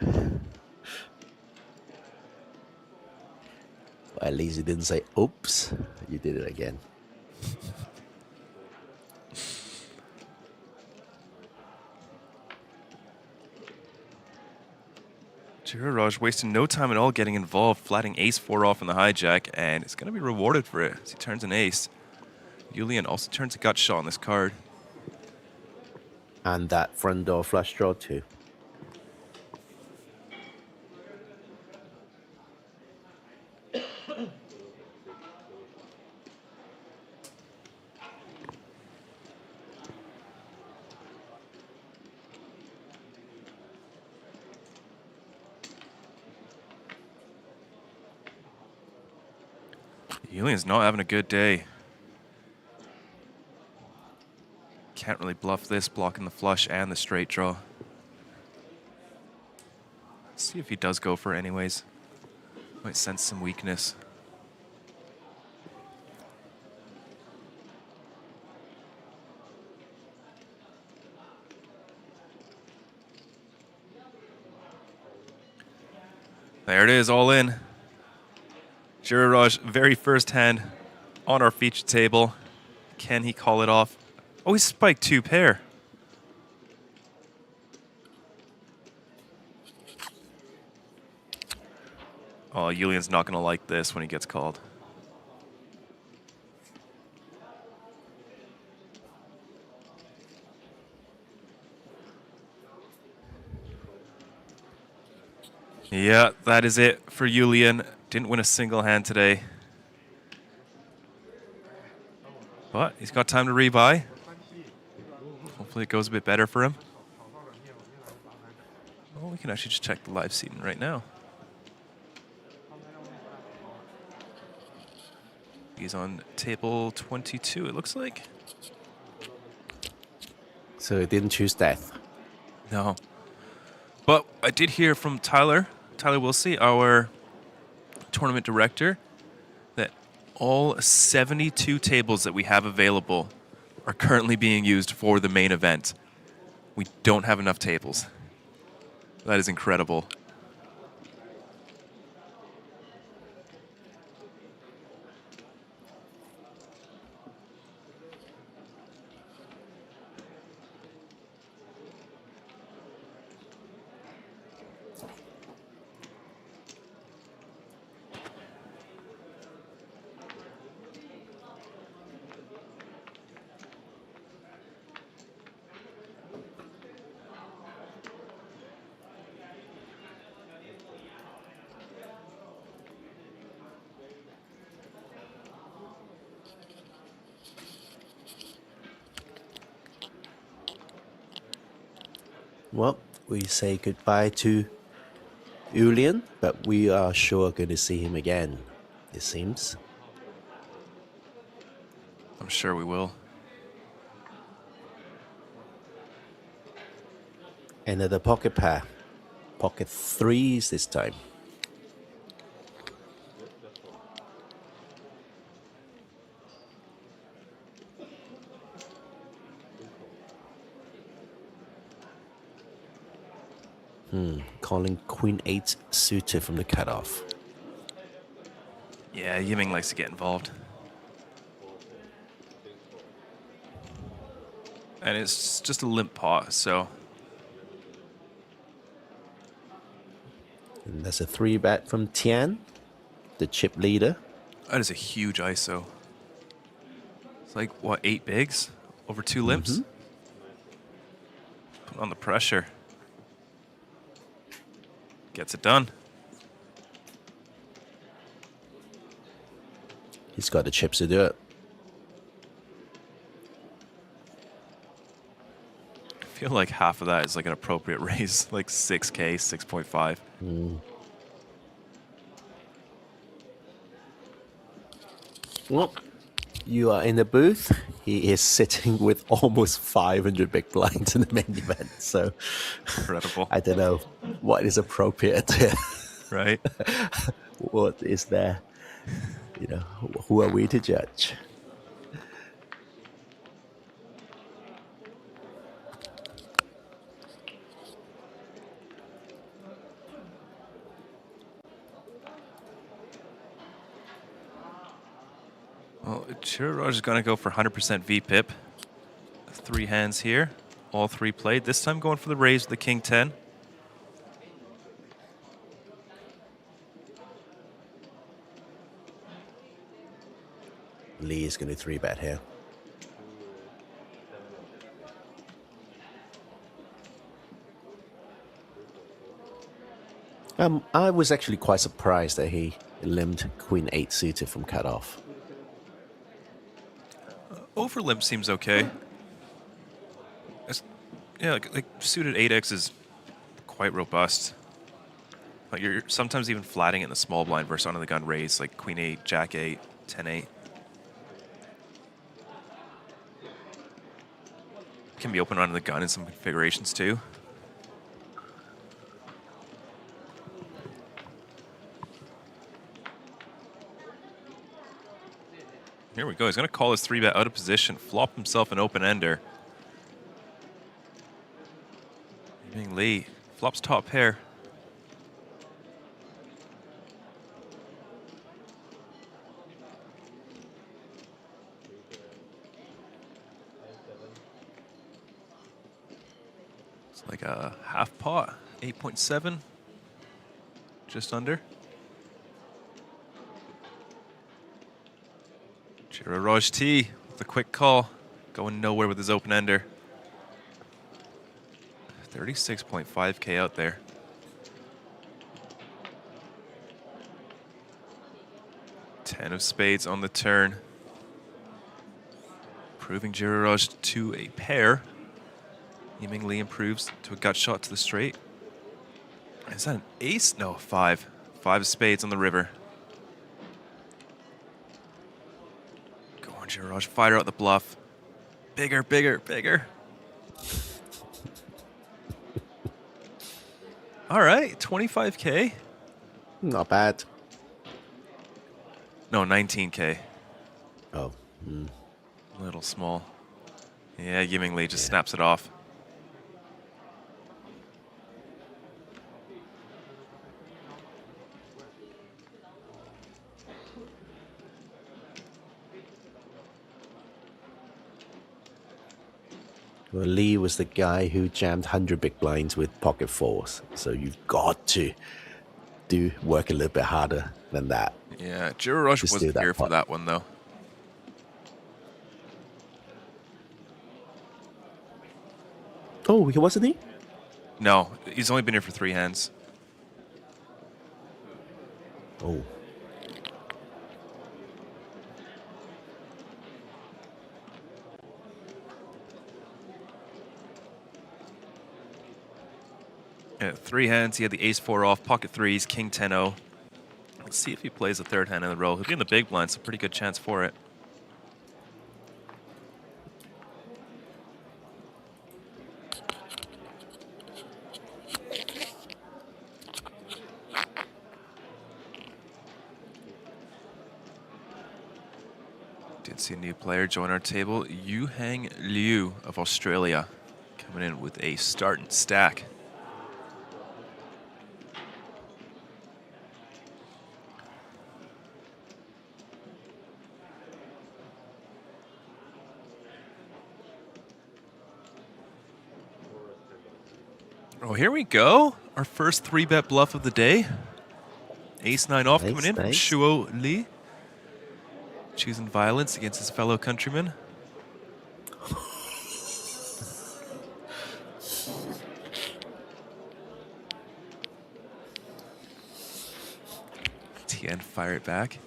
S6: Well, at least you didn't say, oops, you did it again.
S4: Jiraraj wasting no time at all getting involved, flatting ace-4 off in the hijack, and it's going to be rewarded for it as he turns an ace. Yulian also turns a gut shot on this card.
S6: And that front door flush draw too.
S4: Julian's not having a good day. Can't really bluff this, blocking the flush and the straight draw. Let's see if he does go for it anyways. Might sense some weakness. There it is, all in. Jiraraj, very first hand on our feature table. Can he call it off? Oh, he spiked 2 pair. Oh, Julian's not going to like this when he gets called. Yeah, that is it for Julian. Didn't win a single hand today. But he's got time to rebuy. Hopefully it goes a bit better for him. Oh, we can actually just check the live seating right now. He's on table 22, it looks like.
S6: So he didn't choose death.
S4: No. But I did hear from Tyler Wilsey, our tournament director, that all 72 tables that we have available are currently being used for the main event. We don't have enough tables. That is incredible.
S6: Well, we say goodbye to Julian, but we are sure going to see him again, it seems.
S4: I'm sure we will.
S6: Another pocket pair. Pocket threes this time. Calling Queen 8 suited from the cutoff.
S4: Yeah, Yiming likes to get involved. And it's just a limp pot, so.
S6: And there's a 3-bet from Tian, the chip leader.
S4: That is a huge ISO. It's like, what, 8 bigs over 2 limps? Put on the pressure. Gets it done.
S6: He's got the chips to do it.
S4: I feel like half of that is like an appropriate raise, like 6K, 6.5.
S6: Well, you are in the booth. He is sitting with almost 500 big blinds in the main event. So
S4: Incredible.
S6: I don't know what is appropriate here.
S4: Right?
S6: What is there? You know, who are we to judge?
S4: Well, Chiruraj is going to go for 100% VPIP. 3 hands here. All 3 played. This time going for the raise with the King 10.
S6: Lee is going to 3-bet here. I was actually quite surprised that he limped Queen 8 suited from cutoff.
S4: Over limp seems okay. Yeah, like suited 8X is quite robust. Like you're sometimes even flatting it in the small blind versus under the gun raise, like Queen 8, Jack 8, 10-8. Can be open onto the gun in some configurations too. Here we go. He's going to call his 3-bet out of position, flop himself an open-ender. Yiming Lee flops top pair. It's like a half pot, 8.7, just under. Jiraroj T with a quick call, going nowhere with his open ender. 36.5K out there. Ten of spades on the turn. Proving Jiraroj to a pair. Yiming Lee improves to a gut shot to the straight. Is that an ace? No, 5. 5 of spades on the river. Jiraroj, fire out the bluff. Bigger, bigger, bigger. All right, 25K.
S6: Not bad.
S4: No, 19K.
S6: Oh.
S4: A little small. Yeah, Yiming Lee just snaps it off.
S6: Well, Lee was the guy who jammed 100 big blinds with pocket fours. So you've got to work a little bit harder than that.
S4: Yeah, Jiraroj wasn't here for that one, though.
S6: Oh, he wasn't he?
S4: No, he's only been here for 3 hands.
S6: Oh.
S4: Yeah, 3 hands, he had the ace-4 off, pocket 3s, king 10-0. Let's see if he plays the 3rd hand in the row. He'll be in the big blind, so pretty good chance for it. Did see a new player join our table, Yuhang Liu of Australia, coming in with a start and stack. Oh, here we go. Our first 3-bet bluff of the day. Ace-9 off coming in from Shuo Li. Choosing violence against his fellow countryman. Tien, fire it back.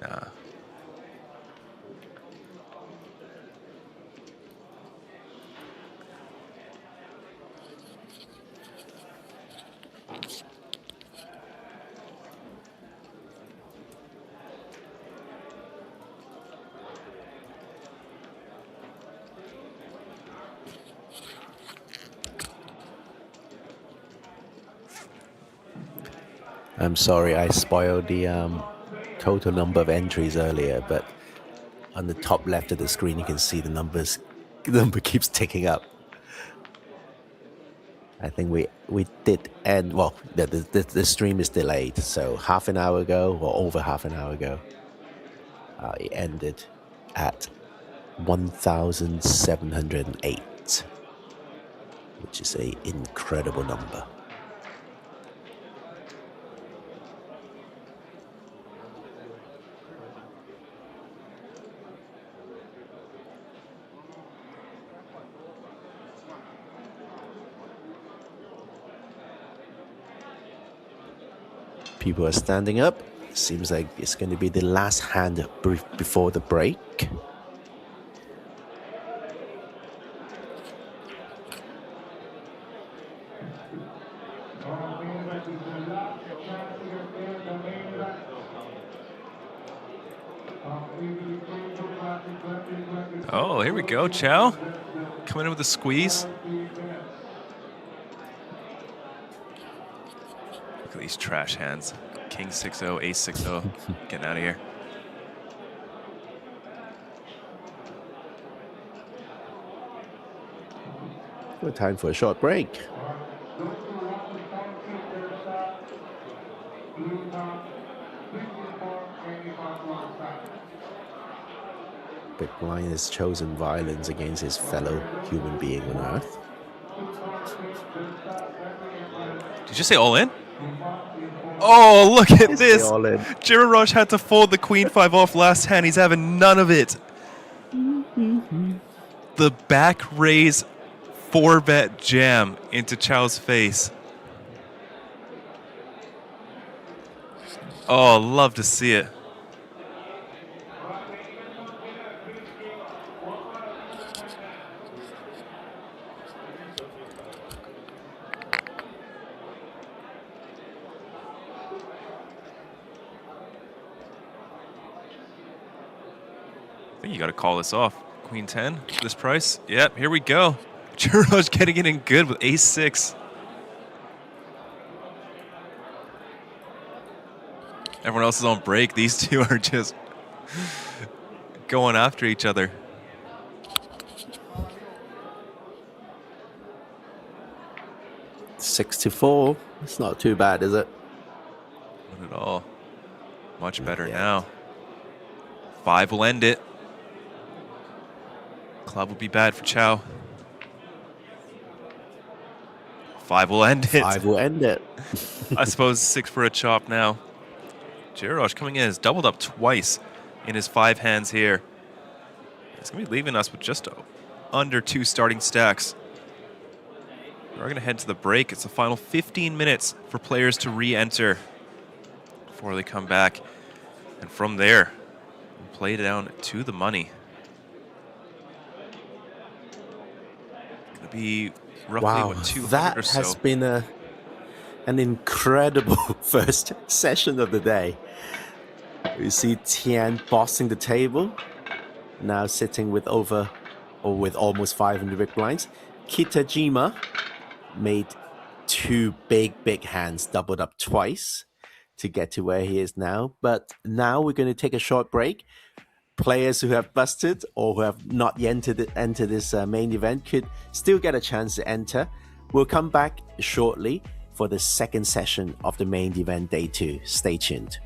S4: Nah.
S6: I'm sorry, I spoiled the total number of entries earlier, but on the top left of the screen, you can see the number keeps ticking up. I think we did end, well, the stream is delayed, so half an hour ago, or over half an hour ago, it ended at 1,708, which is an incredible number. People are standing up. Seems like it's going to be the last hand before the break.
S4: Oh, here we go, Chow. Coming in with a squeeze. Look at these trash hands. King 6-0, Ace 6-0. Getting out of here.
S6: Good time for a short break. Big Blind has chosen violence against his fellow human being on Earth.
S4: Did you say all in? Oh, look at this.
S6: All in.
S4: Jeju-do had to fold the queen 5 off last hand. He's having none of it. The back raise 4-bet jam into Chow's face. Oh, love to see it. I think you got to call this off. Queen 10, this price. Yep, here we go. Jeju-do's getting it in good with Ace 6. Everyone else is on break. These two are just going after each other.
S6: Six to 4. It's not too bad, is it?
S4: Not at all. Much better
S6: Yeah.
S4: now. 5 will end it. Club would be bad for Chow. 5 will end it.
S6: 5 will end it.
S4: I suppose 6 for a chop now. Jeju coming in has doubled up twice in his 5 hands here. It's going to be leaving us with just under 2 starting stacks. We're going to head to the break. It's the final 15 minutes for players to re-enter before they come back. And from there, we'll play down to the money. Going to be roughly,
S6: Wow,
S4: what, 200
S6: that
S4: or so.
S6: has been an incredible first session of the day. You see Tian bossing the table, now sitting with almost 500 big blinds. Kitajima made 2 big hands, doubled up twice to get to where he is now. But now we're going to take a short break. Players who have busted or who have not yet entered this main event could still get a chance to enter. We'll come back shortly for the second session of the main event day 2. Stay tuned.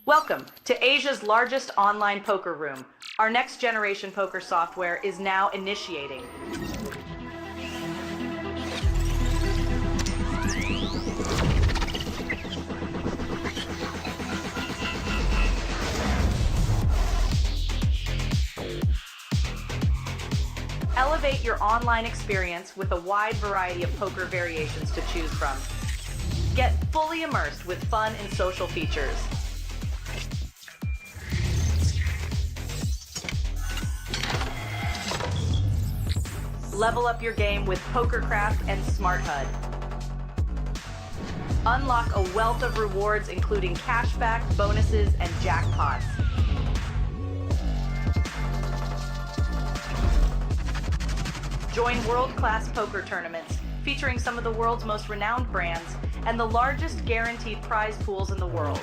S1: Welcome to Asia's largest online poker room. Our next generation poker software is now initiating. Elevate your online experience with a wide variety of poker variations to choose from. Get fully immersed with fun and social features. Level up your game with PokerCraft and Smart HUD. Unlock a wealth of rewards including cashback, bonuses, and jackpots. Join world-class poker tournaments featuring some of the world's most renowned brands and the largest guaranteed prize pools in the world.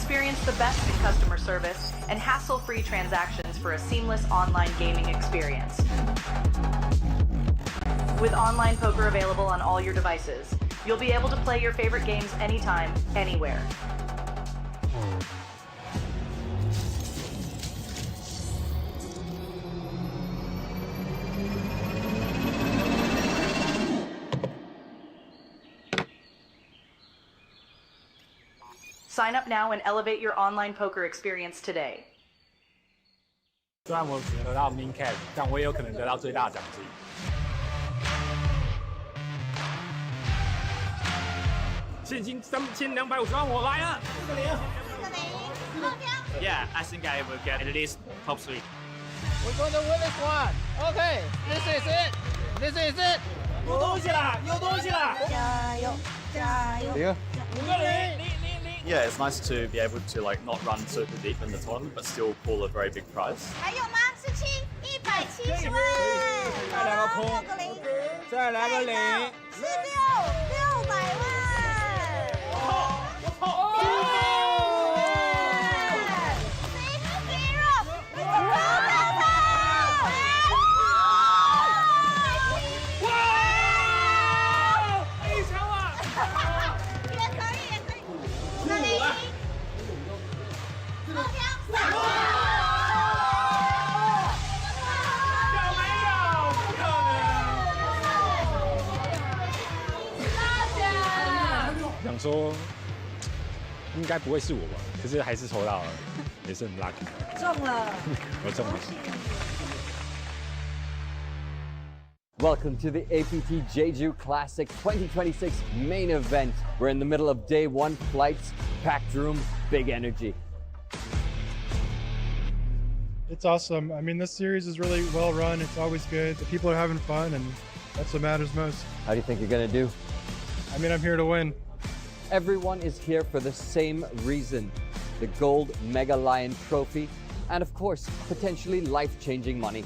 S1: Experience the best in customer service and hassle-free transactions for a seamless online gaming experience. With online poker available on all your devices, you'll be able to play your favorite games anytime, anywhere. Sign up now and elevate your online poker experience today.
S7: 虽然我得到 min cap， 但我也有可能得到最大奖金。现金3250万，我来了。Yeah, I think I will get at least top 3.
S8: We're going to win this one. Okay, this is it. This is it.
S7: 有东西啦，有东西啦！
S8: 加油，加油
S7: 5个0。
S9: Yeah, it's nice to be able to like not run super deep in the tournament, but still pull a very big prize.
S8: 还有吗？17，170万。
S7: 再来个空，再来个0。
S8: 16，600万。
S7: 想说应该不会是我吧，可是还是抽到了，也是很 lucky。
S8: 中了，
S7: 我中了。
S10: Welcome to the APT Jeju Classic 2026 main event. We're in the middle of day 1 flights, packed room, big energy.
S11: It's awesome. I mean, this series is really well run. It's always good. The people are having fun, and that's what matters most.
S10: How do you think you're gonna do?
S11: I mean, I'm here to win.
S10: Everyone is here for the same reason. The gold Mega Lion trophy, and of course, potentially life-changing money.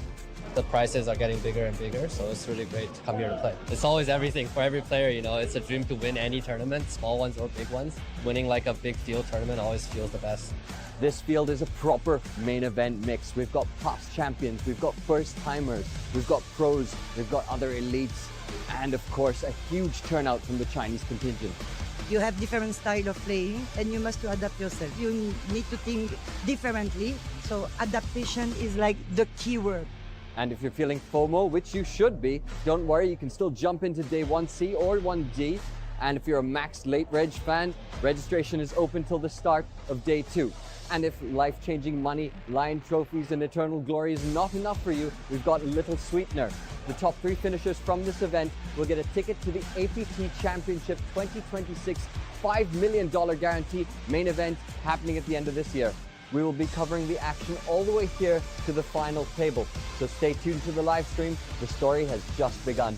S12: The prizes are getting bigger and bigger, so it's really great to come here to play. It's always everything for every player, you know. It's a dream to win any tournament, small ones or big ones. Winning like a big field tournament always feels the best.
S10: This field is a proper main event mix. We've got past champions, we've got first-timers, we've got pros, we've got other elites, and of course, a huge turnout from the Chinese contingent.
S13: You have different style of playing and you must to adapt yourself. You need to think differently. So adaptation is like the key word.
S10: And if you're feeling FOMO, which you should be, don't worry, you can still jump into day 1C or 1D. And if you're a max late reg fan, registration is open till the start of day 2. And if life-changing money, Lion trophies, and eternal glory is not enough for you, we've got a little sweetener. The top 3 finishers from this event will get a ticket to the APT Championship 2026 $5 million guarantee main event happening at the end of this year. We will be covering the action all the way here to the final table. So stay tuned to the live stream. The story has just begun.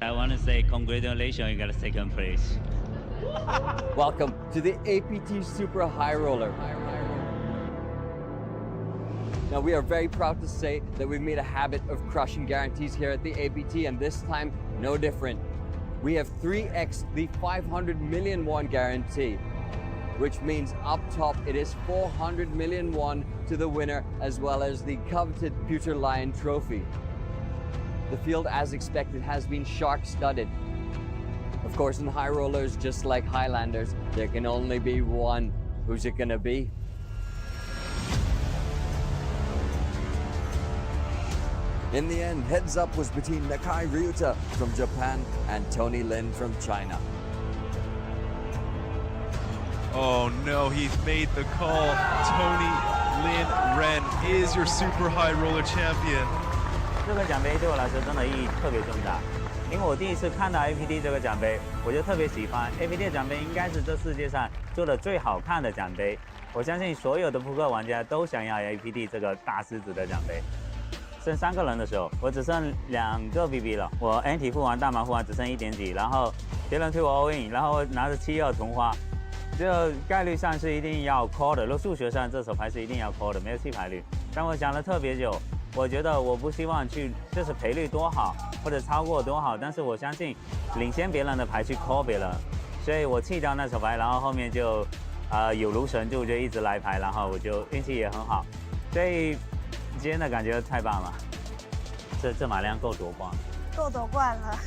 S14: I want to say congratulations, you got a second place.
S10: Welcome to the APT Super High Roller. Now, we are very proud to say that we've made a habit of crushing guarantees here at the APT, and this time, no different. We have 3x the 500 million won guarantee, which means up top it is 400 million won to the winner, as well as the coveted Pewter Lion trophy. The field, as expected, has been shark-studded. Of course, in high rollers, just like Highlanders, there can only be one. Who's it gonna be? In the end, heads up was between Nakai Ryuta from Japan and Tony Lin from China.
S4: Oh no, he's made the call. Tony Lin Ren is your super high roller champion.
S14: 这个奖杯对我来说真的意义特别重大，因为我第一次看到 APT 这个奖杯，我就特别喜欢。APT 的奖杯应该是这世界上做的最好看的奖杯，我相信所有的扑克玩家都想要 APT 这个大狮子的奖杯。剩3个人的时候，我只剩2个 BB 了，我 NT 付完大麻付完只剩1点几，然后别人推我 all in， 然后我拿着7-2同花，这概率上是一定要 call 的，数学上这手牌是一定要 call 的，没有弃牌率。但我想了特别久，我觉得我不希望去就是赔率多好或者超过多好，但是我相信领先别人的牌去 call 别人，所以我弃掉那手牌，然后后面就有如神助，就一直来牌，然后我就运气也很好，所以今天的感觉太棒了。这马量够夺冠，
S15: 够夺冠了。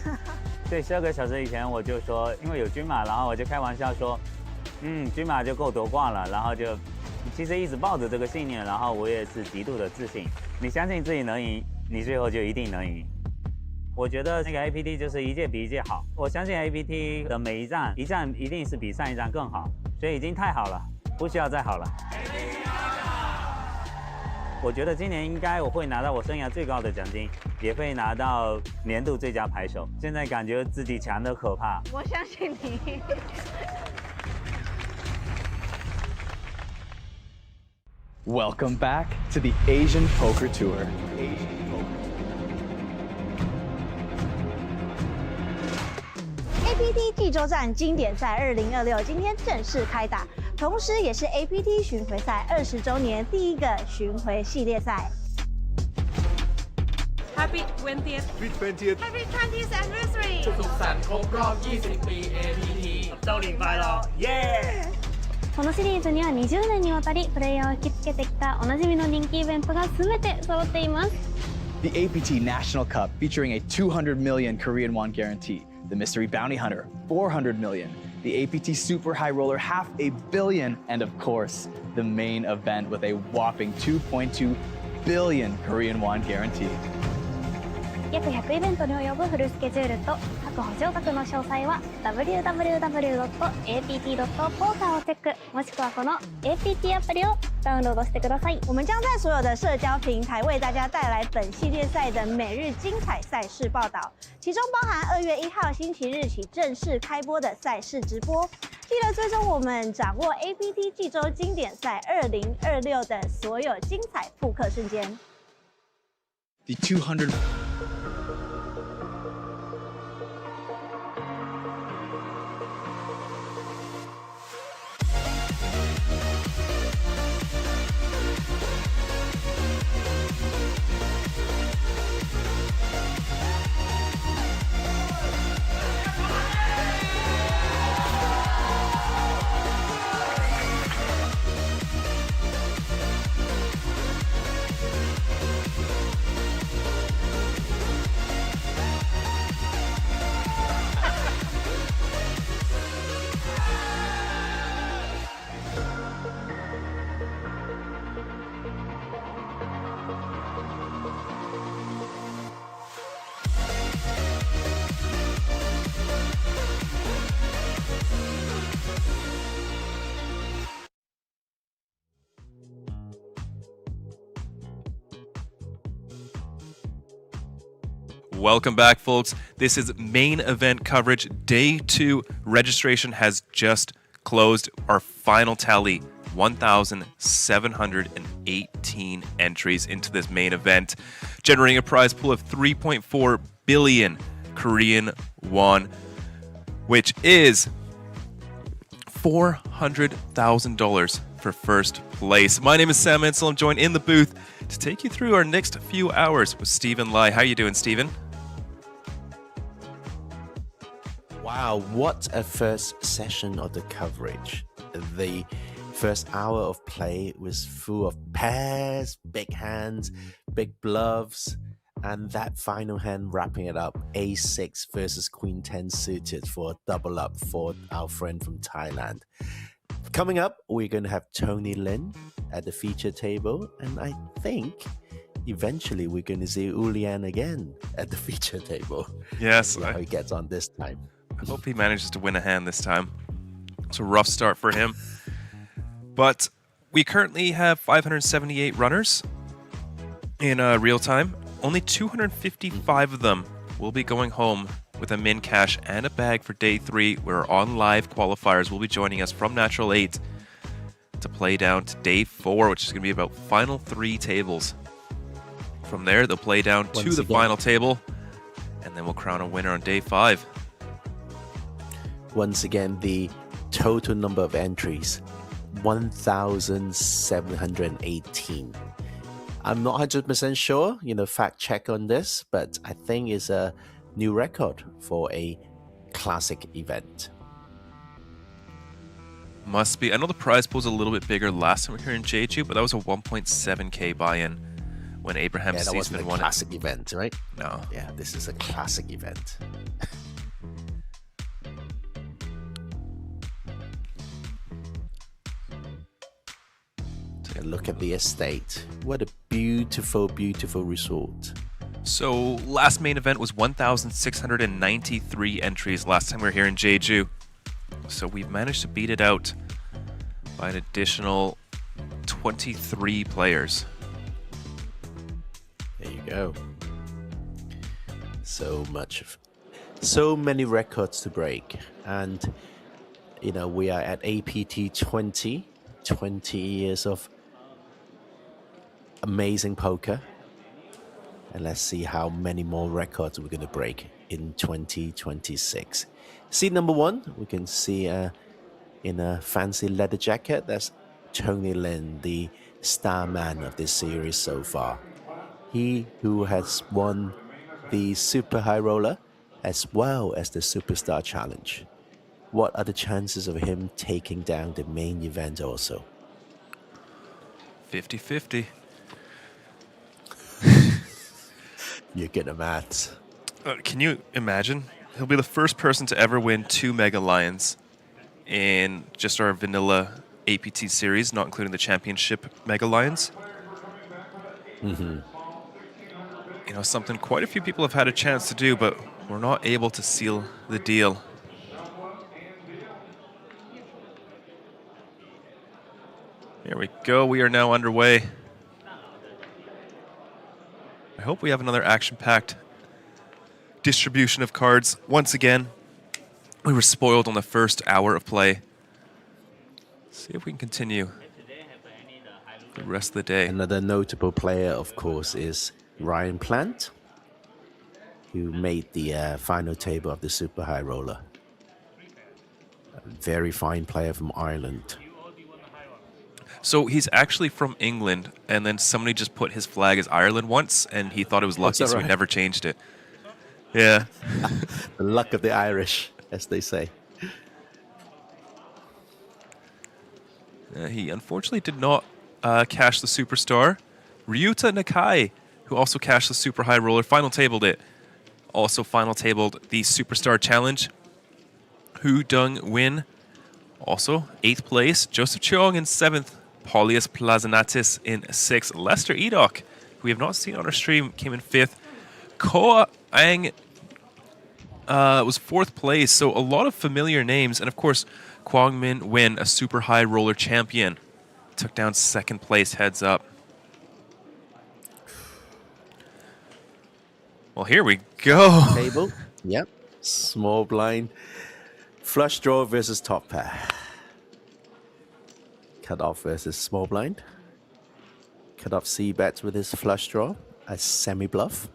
S14: 对，12个小时以前我就说，因为有均马，然后我就开玩笑说，均马就够夺冠了，然后就其实一直抱着这个信念，然后我也是极度的自信。你相信自己能赢，你最后就一定能赢。我觉得那个 APT 就是一届比一届好，我相信 APT 的每一站一定是比上一站更好，所以已经太好了，不需要再好了。我觉得今年应该我会拿到我生涯最高的奖金，也会拿到年度最佳牌手。现在感觉自己强得可怕。
S15: 我相信你。
S2: Welcome back to the Asian Poker Tour.
S15: APT 济州站经典赛2026今天正式开打，同时也是 APT 巡回赛20周年第一个巡回系列赛。
S16: Happy 20th
S15: Happy 20th anniversary
S16: 祝福神ครบรอบ20ปี APT 周年快樂耶
S17: このシリーズには20年にわたりプレイヤーを引きつけてきたおなじみの人気イベントが全て揃っています。
S2: The APT National Cup featuring a 200 million Korean won guarantee. The Mystery Bounty Hunter, 400 million. The APT Super High Roller, $500 million. And of course, the main event with a whopping 2.2 billion Korean won guarantee.
S17: 約100イベントに及ぶフルスケジュールと各補助額の詳細は www.apt.poker をチェック、もしくはこの APT アプリをダウンロードしてください。
S15: 我们将在所有的社交平台为大家带来本系列赛的每日精彩赛事报道，其中包含2月1号星期日起正式开播的赛事直播。记得追踪我们，掌握 APT 济州经典赛2026的所有精彩扑克瞬间。
S2: The 200...
S4: Welcome back, folks. This is main event coverage. Day 2 registration has just closed. Our final tally, 1,718 entries into this main event, generating a prize pool of 3.4 billion Korean won, which is $400,000 for first place. My name is Sam Insole. I'm joined in the booth to take you through our next few hours with Stephen Lai. How you doing, Stephen?
S6: Wow, what a first session of the coverage. The first hour of play was full of pairs, big hands, big bluffs, and that final hand wrapping it up, A6 versus Queen 10 suited for a double up for our friend from Thailand. Coming up, we're going to have Tony Lin at the feature table, and I think eventually we're going to see Ulian again at the feature table.
S4: Yes.
S6: See how he gets on this time.
S4: I hope he manages to win a hand this time. It's a rough start for him. But we currently have 578 runners in real time. Only 255 of them will be going home with a min cash and a bag for day 3, where on live qualifiers will be joining us from Natural 8 to play down to day 4, which is going to be about final 3 tables. From there, they'll play down to the final table, and then we'll crown a winner on day 5.
S6: Once again, the total number of entries, 1,718. I'm not 100% sure, fact check on this, but I think it's a new record for a classic event.
S4: Must be. I know the prize pool was a little bit bigger last time we were here in Jeju, but that was a 1.7k buy-in when Abraham
S6: that wasn't
S4: Seisman
S6: a
S4: won it.
S6: classic event, right?
S4: No.
S6: Yeah, this is a classic event. Take a look at the estate. What a beautiful, beautiful resort.
S4: So last main event was 1,693 entries last time we were here in Jeju. So we've managed to beat it out by an additional 23 players.
S6: There you go. So many records to break. And, you know, we are at APT 20 years of amazing poker. And let's see how many more records we're going to break in 2026. Seat number 1, we can see in a fancy leather jacket, that's Tony Lin, the star man of this series so far. He who has won the Super High Roller as well as the Superstar Challenge. What are the chances of him taking down the main event also?
S4: 50-50.
S6: You're good at maths.
S4: Can you imagine? He'll be the first person to ever win 2 Mega Lions in just our vanilla APT series, not including the championship Mega Lions.
S6: Mm-hmm.
S4: You know, something quite a few people have had a chance to do, but we're not able to seal the deal. Here we go. We are now underway. I hope we have another action-packed distribution of cards. Once again, we were spoiled on the first hour of play. See if we can continue the rest of the day.
S6: Another notable player, of course, is Ryan Plant, who made the final table of the Super High Roller. A very fine player from Ireland.
S4: So he's actually from England, and then somebody just put his flag as Ireland once, and he thought it was lucky, so he never changed it. Yeah.
S6: The luck of the Irish, as they say.
S4: He unfortunately did not cash the Superstar. Ryuta Nakai, who also cashed the Super High Roller, final tabled it. Also final tabled the Superstar Challenge. Hu Dung Win, also 8th place. Joseph Cheong in 7th. Paulius Plazanatis in 6th. Lester Edok, who we have not seen on our stream, came in 5th. Koa Ang was 4th place, so a lot of familiar names. And of course, Kwang Min Win, a Super High Roller champion, took down 2nd place, heads up. Well, here we go.
S6: Table. Yep. Small blind. Flush draw versus top pair. Cut off versus small blind. Cut off C bets with his flush draw. A semi bluff.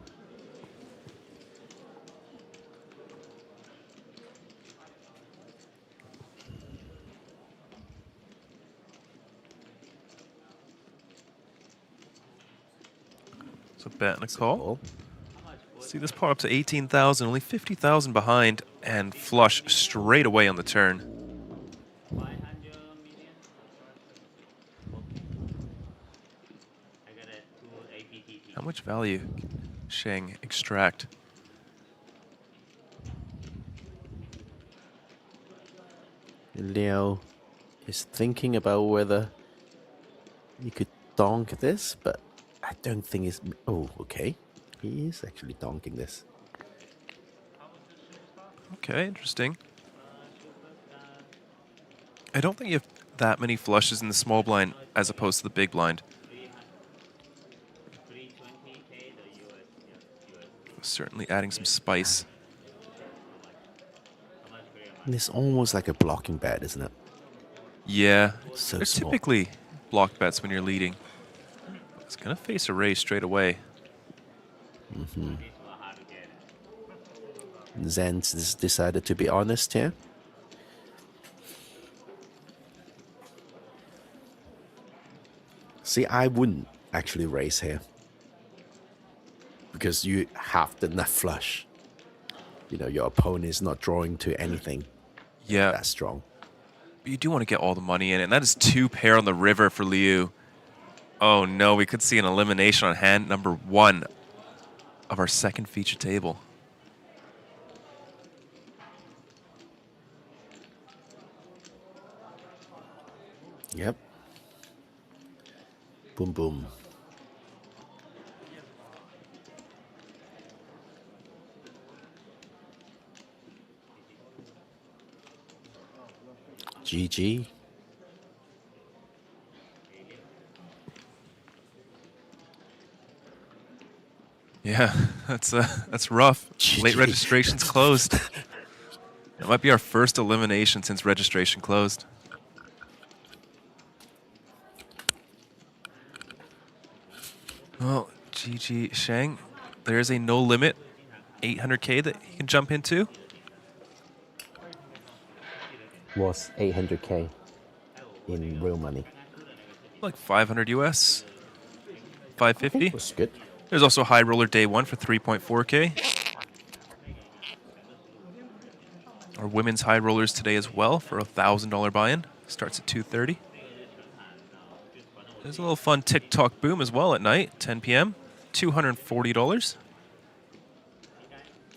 S4: So bet and a call. See this pot up to 18,000, only 50,000 behind, and flush straight away on the turn. How much value Sheng extract?
S6: Leo is thinking about whether you could donk this, but I don't think it's... Oh, okay. He is actually donking this.
S4: Okay, interesting. I don't think you have that many flushes in the small blind as opposed to the big blind. Certainly adding some spice.
S6: And it's almost like a blocking bet, isn't it?
S4: Yeah,
S6: So
S4: they're
S6: small.
S4: typically block bets when you're leading. It's going to face a raise straight away.
S6: Mm-hmm. Zen's decided to be honest here. See, I wouldn't actually raise here. Because you have the nut flush. You know, your opponent is not drawing to anything
S4: Yeah.
S6: that strong.
S4: You do want to get all the money in, and that is 2 pair on the river for Liu. Oh no, we could see an elimination on hand number 1 of our second feature table.
S6: Yep. Boom, boom. GG.
S4: Yeah, that's rough. Late registration's closed. It might be our first elimination since registration closed. Well, GG Shang, there's a no limit 800K that he can jump into.
S6: Was 800K in real money.
S4: Like 500 US, 550.
S6: Okay, that's good.
S4: There's also high roller day 1 for 3.4K. Our women's high rollers today as well for a $1,000 buy-in. Starts at 230. There's a little fun TikTok boom as well at night, 10 p.m. $240.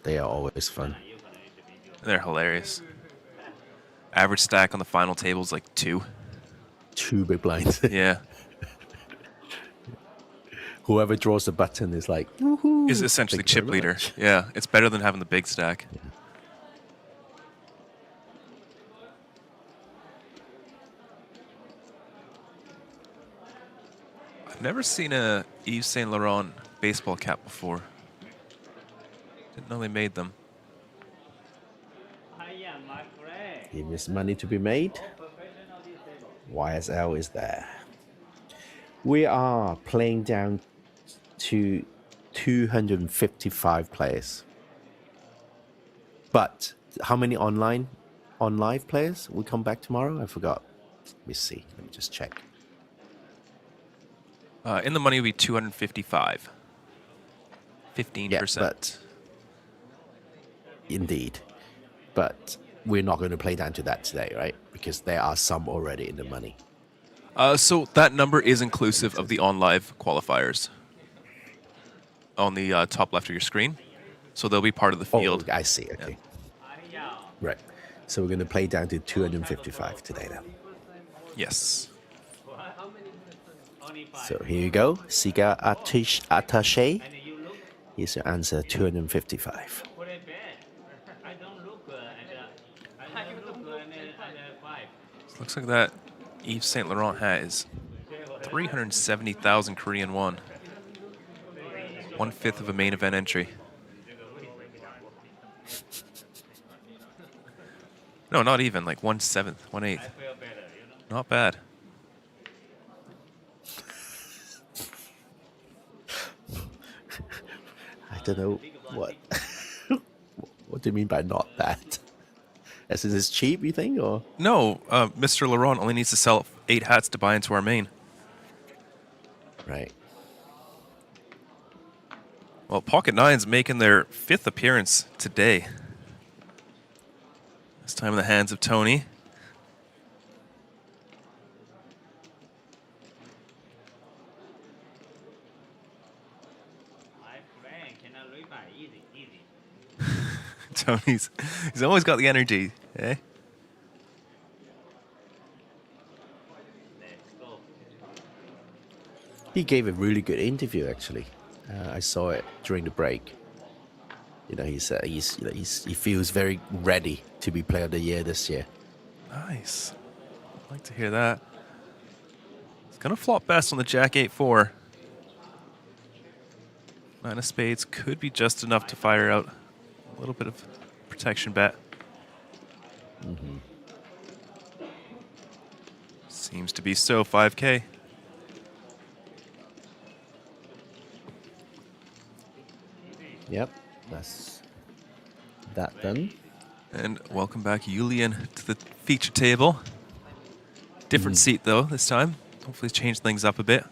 S6: They are always fun.
S4: They're hilarious. Average stack on the final table is like 2.
S6: 2 big blinds.
S4: Yeah.
S6: Whoever draws the button is like, woohoo.
S4: Is essentially
S6: Thank you
S4: chip
S6: very
S4: leader.
S6: much.
S4: Yeah, it's better than having the big stack.
S6: Yeah.
S4: I've never seen a Yves Saint Laurent baseball cap before. Didn't know they made them.
S6: If there's money to be made, YSL is there. We are playing down to 255 players. But how many on live players will come back tomorrow? I forgot. Let me see. Let me just check.
S4: In the money would be 255. 15%.
S6: Yeah, but indeed. But we're not going to play down to that today, right? Because there are some already in the money.
S4: So that number is inclusive of the on-live qualifiers on the top left of your screen. So they'll be part of the field.
S6: Oh, I see. Okay. Yeah. Right. So we're going to play down to 255 today then.
S4: Yes.
S6: So here you go. Siga Attaché. Here's your answer, 255.
S4: Looks like that Yves Saint Laurent hat is 370,000 Korean won. 1/5 of a main event entry. No, not even, like 1/7, 1/8. Not bad.
S6: I don't know what. What do you mean by not bad? As in it's cheap, you think, or?
S4: No, Mr. Laurent only needs to sell 8 hats to buy into our main.
S6: Right.
S4: Well, Pocket Nine's making their 5th appearance today. This time in the hands of Tony. Tony's, he's always got the energy, eh?
S6: He gave a really good interview, actually. I saw it during the break. You know, he feels very ready to be Player of the Year this year.
S4: Nice. I'd like to hear that. It's gonna flop best on the Jack 8-4. 9 of spades could be just enough to fire out a little bit of protection bet.
S6: Mm-hmm.
S4: Seems to be so, 5K.
S6: Yep, that's that done.
S4: And welcome back, Julian, to the feature table. Different seat, though, this time. Hopefully change things up a bit.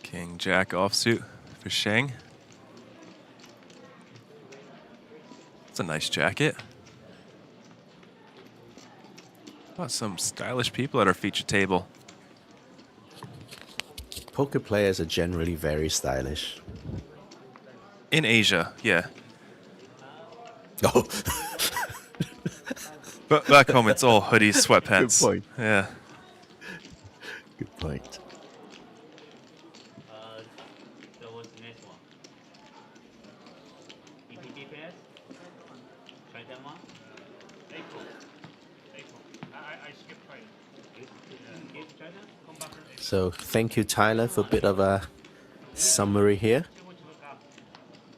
S4: King Jack offsuit for Sheng. It's a nice jacket. Got some stylish people at our feature table.
S6: Poker players are generally very stylish.
S4: In Asia, yeah.
S6: Oh.
S4: But back home, it's all hoodies, sweatpants.
S6: Good point.
S4: Yeah.
S6: Good point. So thank you, Tyler, for a bit of a summary here.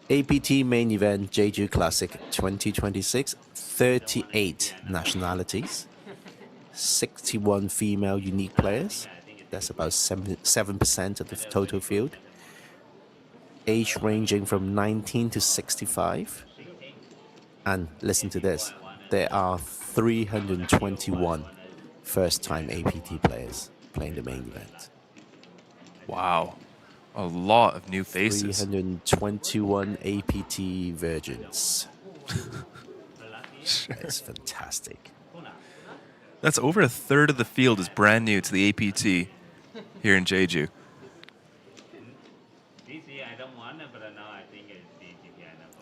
S6: APT main event Jeju Classic 2026, 38 nationalities, 61 female unique players. That's about 7% of the total field. Age ranging from 19 to 65. And listen to this, there are 321 first-time APT players playing the main event.
S4: Wow. A lot of new faces.
S6: 321 APT virgins. That's fantastic.
S4: That's over a third of the field is brand new to the APT here in Jeju.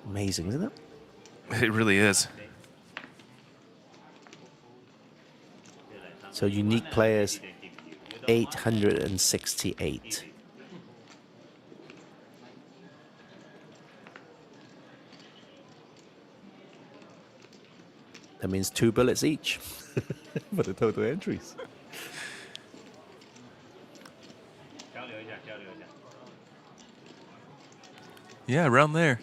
S6: Amazing, isn't it?
S4: It really is.
S6: So unique players, 868. That means 2 bullets each for the total entries.
S4: Yeah, around there.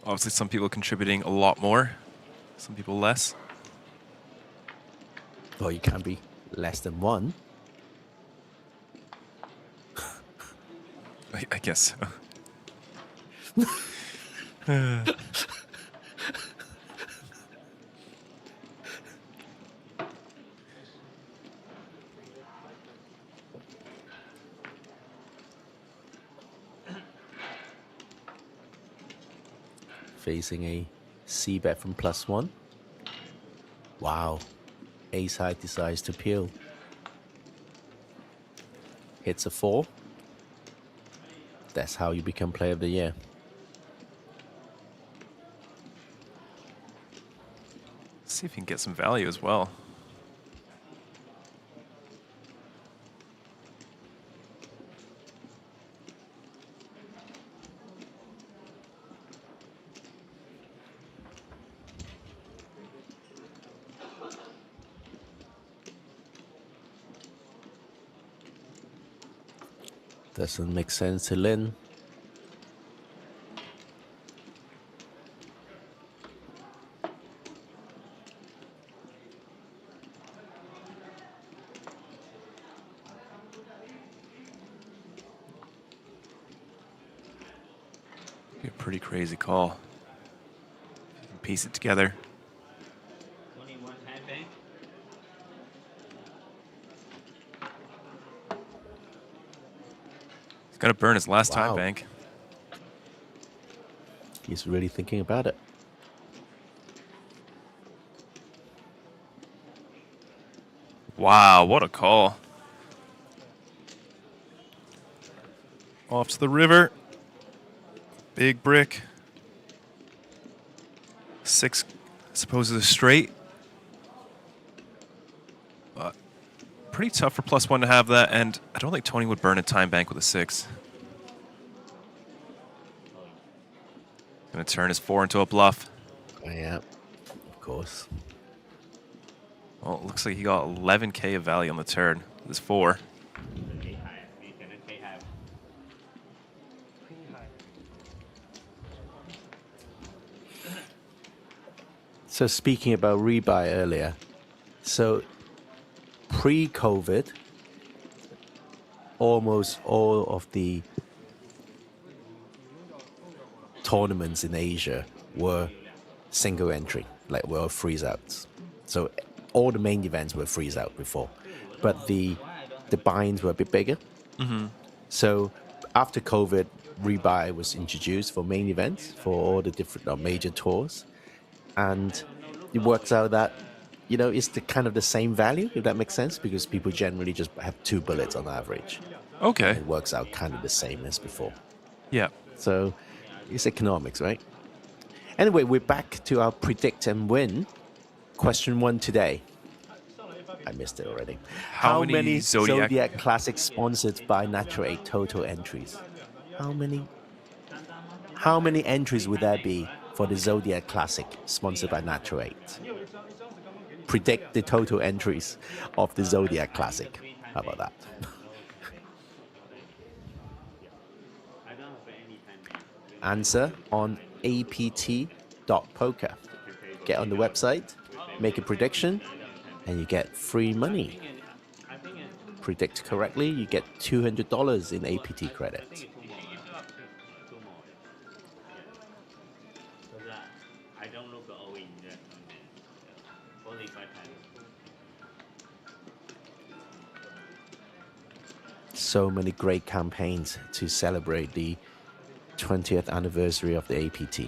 S4: Obviously, some people contributing a lot more, some people less.
S6: Well, you can't be less than 1.
S4: I guess so.
S6: Facing a C-bet from +1. Wow. Ace high decides to peel. Hits a 4. That's how you become player of the year.
S4: See if you can get some value as well.
S6: Doesn't make sense to Lin.
S4: Be a pretty crazy call. You can piece it together. Gonna burn his last time bank.
S6: He's really thinking about it.
S4: Wow, what a call. Off to the river. Big brick. 6, I suppose, is a straight. But pretty tough for +1 to have that, and I don't think Tony would burn a time bank with a 6. Gonna turn his 4 into a bluff.
S6: Yeah, of course.
S4: Well, it looks like he got 11K of value on the turn with his 4.
S6: So speaking about rebuy earlier, so pre-COVID, almost all of the tournaments in Asia were single entry, like were freeze outs. So all the main events were freeze out before, but the buy-ins were a bit bigger. So after COVID, rebuy was introduced for main events for all the different major tours, and it works out that it's the kind of the same value, if that makes sense, because people generally just have 2 bullets on average.
S4: Okay.
S6: It works out kind of the same as before.
S4: Yeah.
S6: So it's economics, right? Anyway, we're back to our predict and win. Question 1 today. I missed it already.
S4: How many
S6: Zodiac Classics sponsored by Natural 8 total entries? How many entries would there be for the Zodiac Classic sponsored by Natural 8? Predict the total entries of the Zodiac Classic. How about that? Answer on apt.poker. Get on the website, make a prediction, and you get free money. Predict correctly, you get $200 in APT credit. So many great campaigns to celebrate the 20th anniversary of the APT.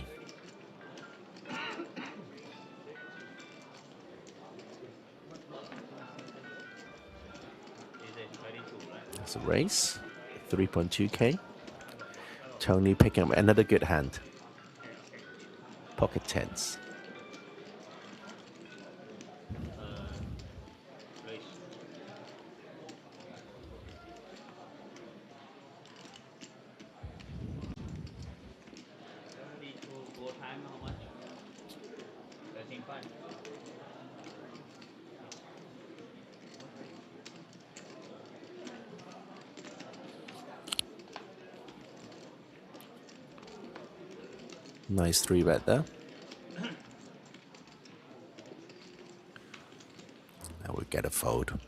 S6: That's a race, 3.2k. Tony picking up another good hand. Pocket tens. Nice 3-bet there. Now we get a fold.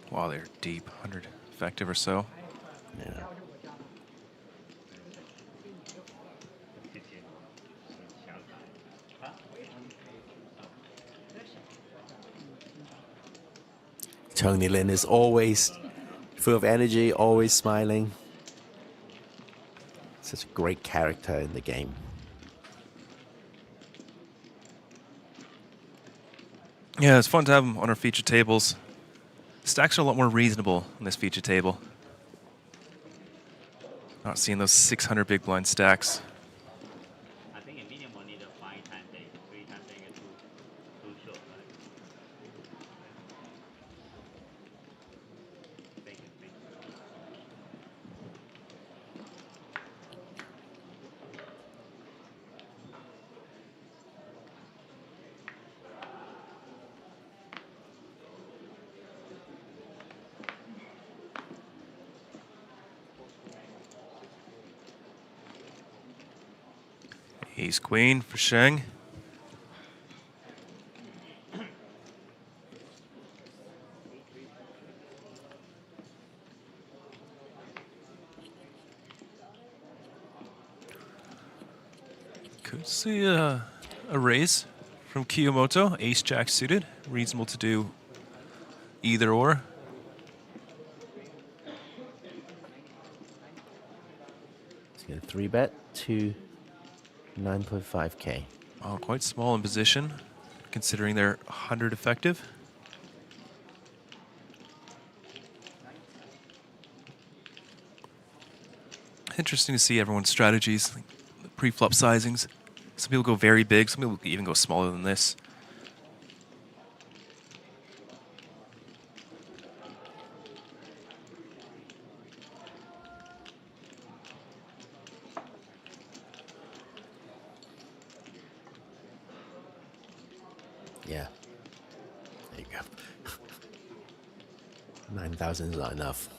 S4: Wow, they're deep, 100 effective or so.
S6: Yeah. Tony Lin is always full of energy, always smiling. Such a great character in the game.
S4: Yeah, it's fun to have them on our feature tables. Stacks are a lot more reasonable on this feature table. Not seeing those 600 big blind stacks. Ace Queen for Sheng. Could see a raise from Kiyomoto. Ace Jack suited. Reasonable to do either or.
S6: Let's get a 3-bet to 9.5k.
S4: Oh, quite small in position, considering they're 100 effective. Interesting to see everyone's strategies, like the pre-flop sizings. Some people go very big, some people even go smaller than this.
S6: Yeah. There you go. 9,000 is not enough.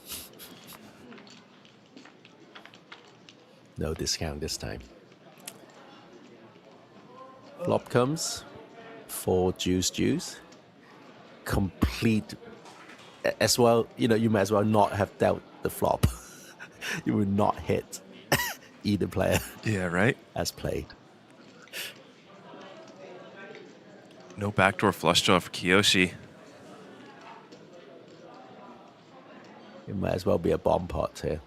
S6: No discount this time. Flop comes for juice. Complete as well. You might as well not have dealt the flop. You would not hit either player.
S4: Yeah, right.
S6: As played.
S4: No backdoor flush draw for Kiyoshi.
S6: It might as well be a bomb pot here.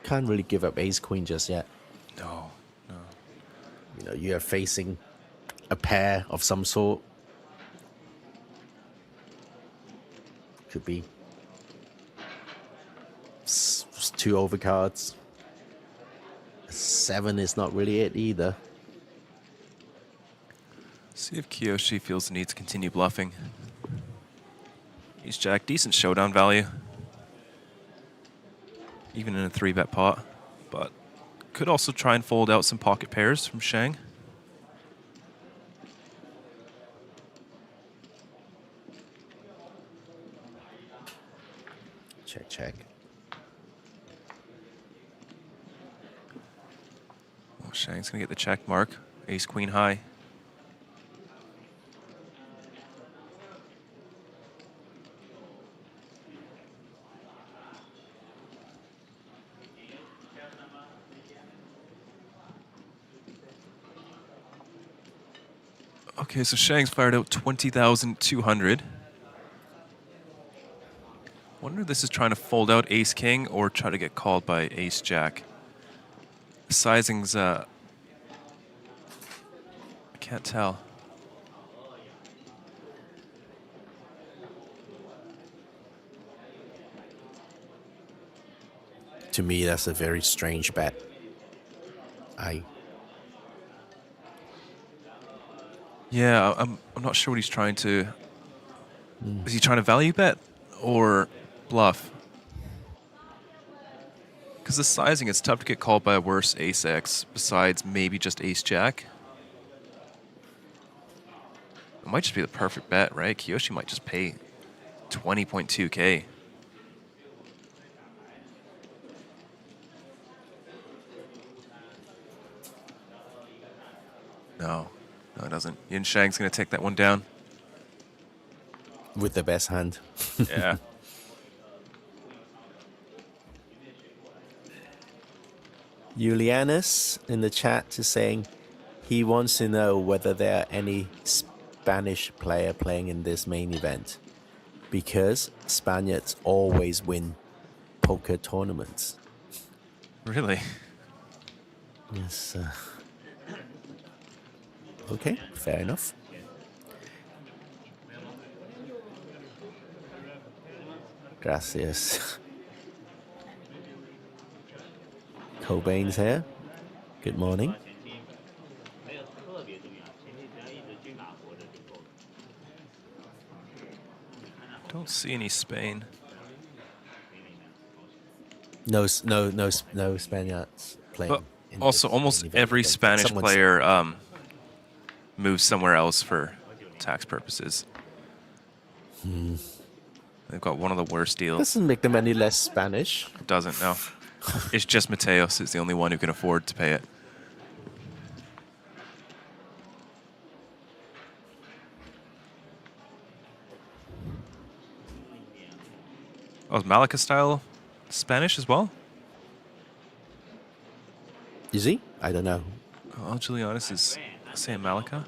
S6: Can't really give up ace queen just yet.
S4: No.
S6: You are facing a pair of some sort. Could be two overcards. 7 is not really it either.
S4: See if Kiyoshi feels the need to continue bluffing. Ace jack, decent showdown value. Even in a 3-bet pot, but could also try and fold out some pocket pairs from Shang.
S6: Check.
S4: Well, Shang's gonna get the check mark. Ace queen high. Okay, so Shang's fired out 20,200. Wonder if this is trying to fold out ace king or try to get called by ace jack. The sizing's I can't tell.
S6: To me, that's a very strange bet.
S4: Yeah, I'm not sure what he's trying to. Is he trying to value bet or bluff? Because the sizing, it's tough to get called by a worse ace X besides maybe just ace jack. It might just be the perfect bet, right? Kiyoshi might just pay 20.2K. No, it doesn't. Yin Shang's going to take that one down.
S6: With the best hand.
S4: Yeah.
S6: Julianus in the chat is saying he wants to know whether there are any Spanish player playing in this main event, because Spaniards always win poker tournaments.
S4: Really?
S6: Yes. Okay, fair enough. Gracias. Cobain's here. Good morning.
S4: Don't see any Spain.
S6: No Spaniards playing.
S4: But also, almost every Spanish player moves somewhere else for tax purposes. They've got one of the worst deals.
S6: Doesn't make them any less Spanish.
S4: It doesn't, no. It's just Mateos is the only one who can afford to pay it. Oh, is Malika style Spanish as well?
S6: Is he? I don't know.
S4: Oh, Julianus is saying Malika.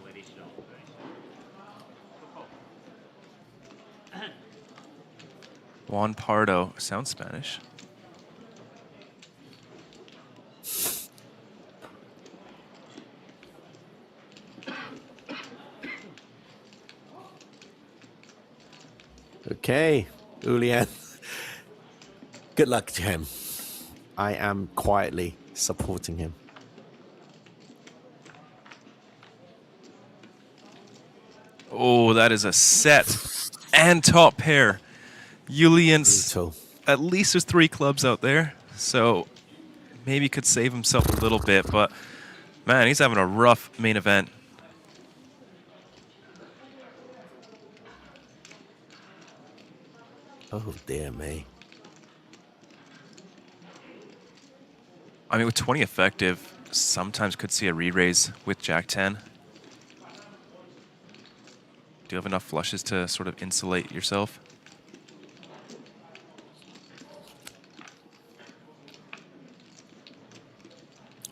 S4: Juan Pardo sounds Spanish.
S6: Okay, Julian. Good luck to him. I am quietly supporting him.
S4: Oh, that is a set and top pair. Julian's, at least there's 3 clubs out there. So maybe could save himself a little bit, but man, he's having a rough main event.
S6: Oh, dear me.
S4: I mean, with 20 effective, sometimes could see a re-raise with Jack 10. Do you have enough flushes to sort of insulate yourself?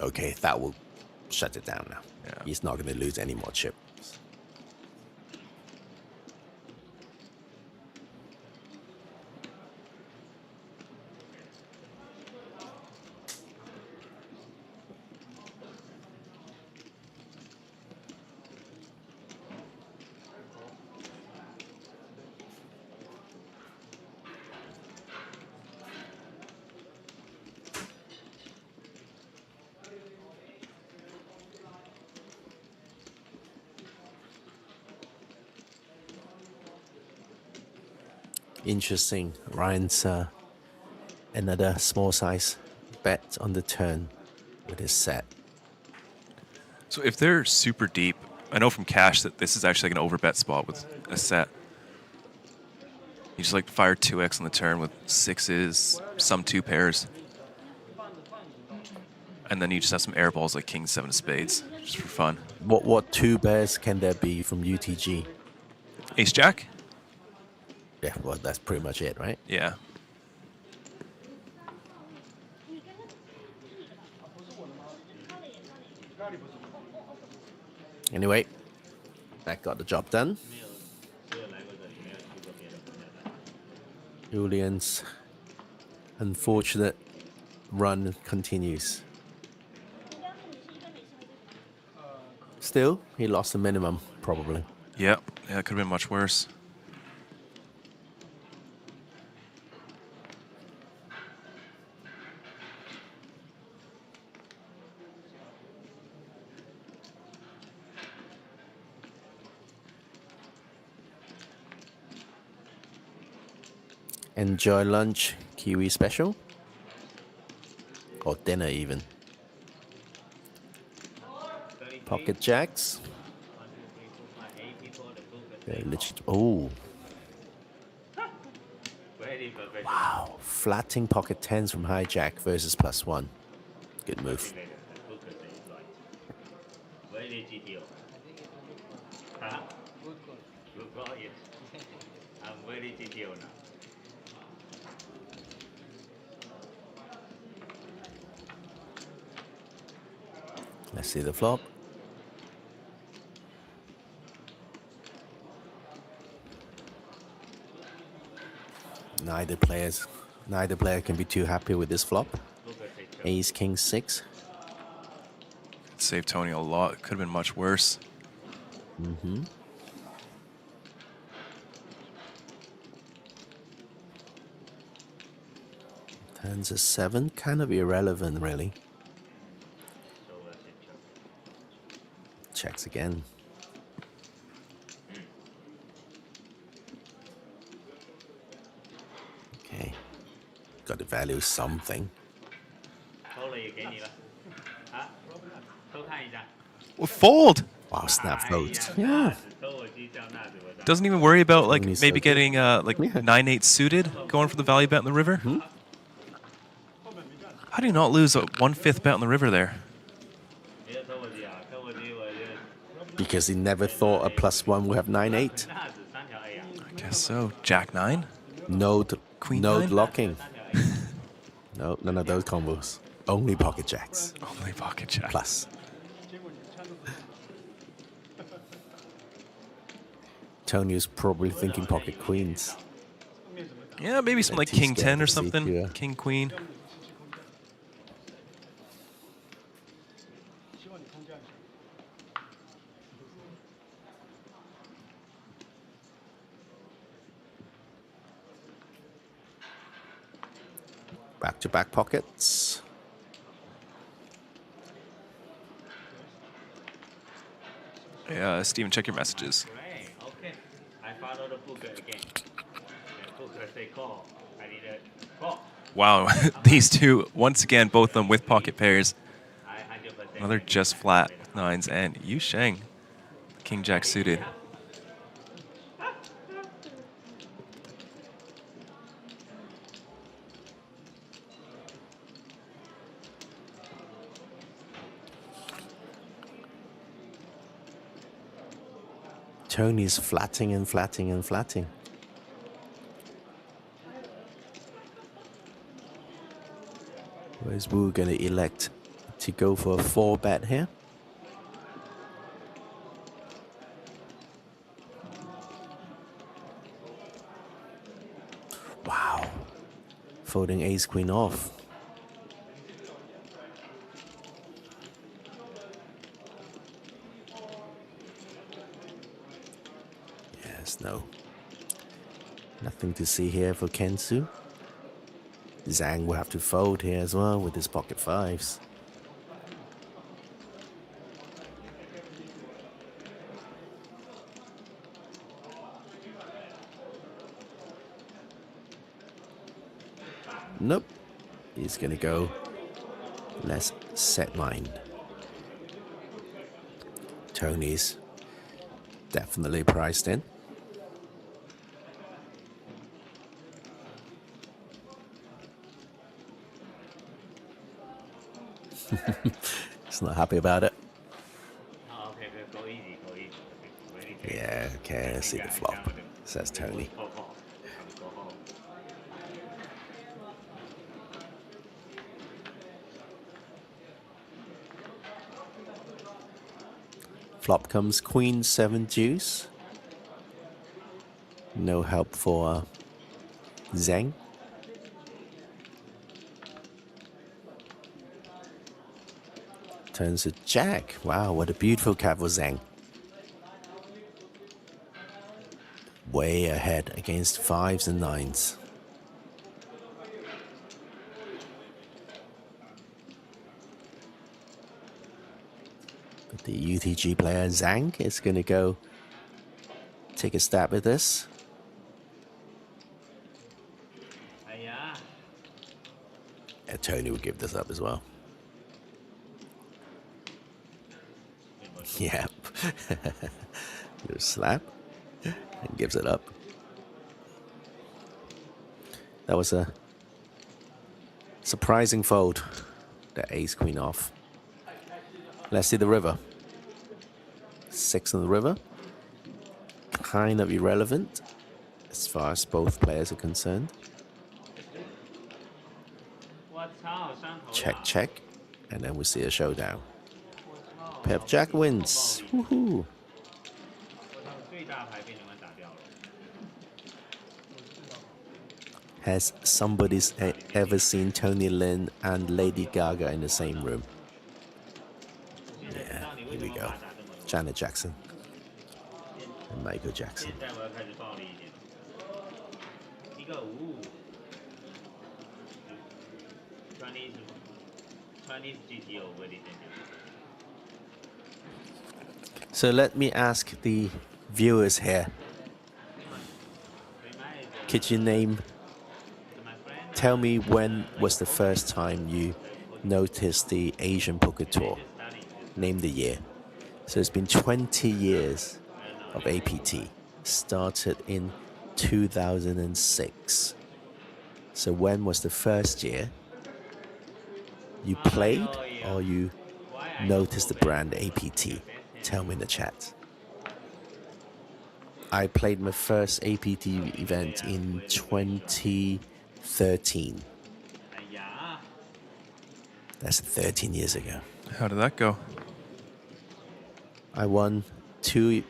S6: Okay, that will shut it down now.
S4: Yeah.
S6: He's not going to lose any more chips. Interesting. Ryan's another small size bet on the turn with his set.
S4: So if they're super deep, I know from cash that this is actually like an overbet spot with a set. You just like fire 2x on the turn with sixes, some two pairs. And then you just have some air balls like king, seven of spades, just for fun.
S6: What two bears can there be from UTG?
S4: Ace jack?
S6: Yeah, well, that's pretty much it, right?
S4: Yeah.
S6: Anyway, that got the job done. Julian's unfortunate run continues. Still, he lost the minimum, probably.
S4: Yeah, it could have been much worse.
S6: Enjoy lunch, Kiwi special. Or dinner, even. Pocket jacks. Oh. Wow. Flatting pocket tens from hijack versus +1. Good move. Let's see the flop. Neither player can be too happy with this flop. Ace, king, 6.
S4: Saved Tony a lot. It could have been much worse.
S6: Mm-hmm. Turns a 7, kind of irrelevant, really. Checks again. Okay. Got to value something.
S4: Well, fold!
S6: Wow, snap folds. Yeah.
S4: Doesn't even worry about like maybe getting like 9-8 suited, going for the value bet in the river. How do you not lose a 1/5 bet on the river there?
S6: Because he never thought a +1 would have 9-8.
S4: I guess so. Jack 9?
S6: Node
S4: Queen
S6: node
S4: 9?
S6: locking. No, none of those combos. Only pocket jacks.
S4: Only pocket jack.
S6: Plus. Tony was probably thinking pocket queens.
S4: Yeah, maybe some like
S6: Too
S4: king
S6: scared
S4: 10 or
S6: to see,
S4: something.
S6: yeah.
S4: King queen.
S6: Back-to-back pockets.
S4: Yeah, Stephen, check your messages.
S14: Okay, I follow the booker again. The booker say call. I need a call.
S4: Wow, these two, once again, both of them with pocket pairs. Another just flat with nines, and Yu Sheng, King Jack suited.
S6: Tony's flatting and flatting and flatting. Where's Wu going to elect to go for a 4-bet here? Wow. Folding ace queen off. Yes, no. Nothing to see here for Kensu. Zhang will have to fold here as well with his pocket fives. Nope. He's gonna go less set line. Tony's definitely priced in. He's not happy about it. Yeah, okay, I see the flop, says Tony. Flop comes Queen 7 deuce. No help for Zheng. Turns to Jack. Wow, what a beautiful card for Zheng. Way ahead against 5s and 9s. But the UTG player Zhang is going to go take a stab at this. And Tony will give this up as well. Yep. Little slap and gives it up. That was a surprising fold. The ace queen off. Let's see the river. 6 on the river. Kind of irrelevant as far as both players are concerned. Check, check. And then we see a showdown. Pair of Jack wins. Woohoo! Has somebody ever seen Tony Lin and Lady Gaga in the same room? Yeah, here we go. Janet Jackson and Michael Jackson. So let me ask the viewers here. Could you tell me when was the first time you noticed the Asian Poker Tour? Name the year. So it's been 20 years of APT. Started in 2006. So when was the first year you played or you noticed the brand APT? Tell me in the chat. I played my first APT event in 2013. That's 13 years ago.
S4: How did that go?
S6: I won two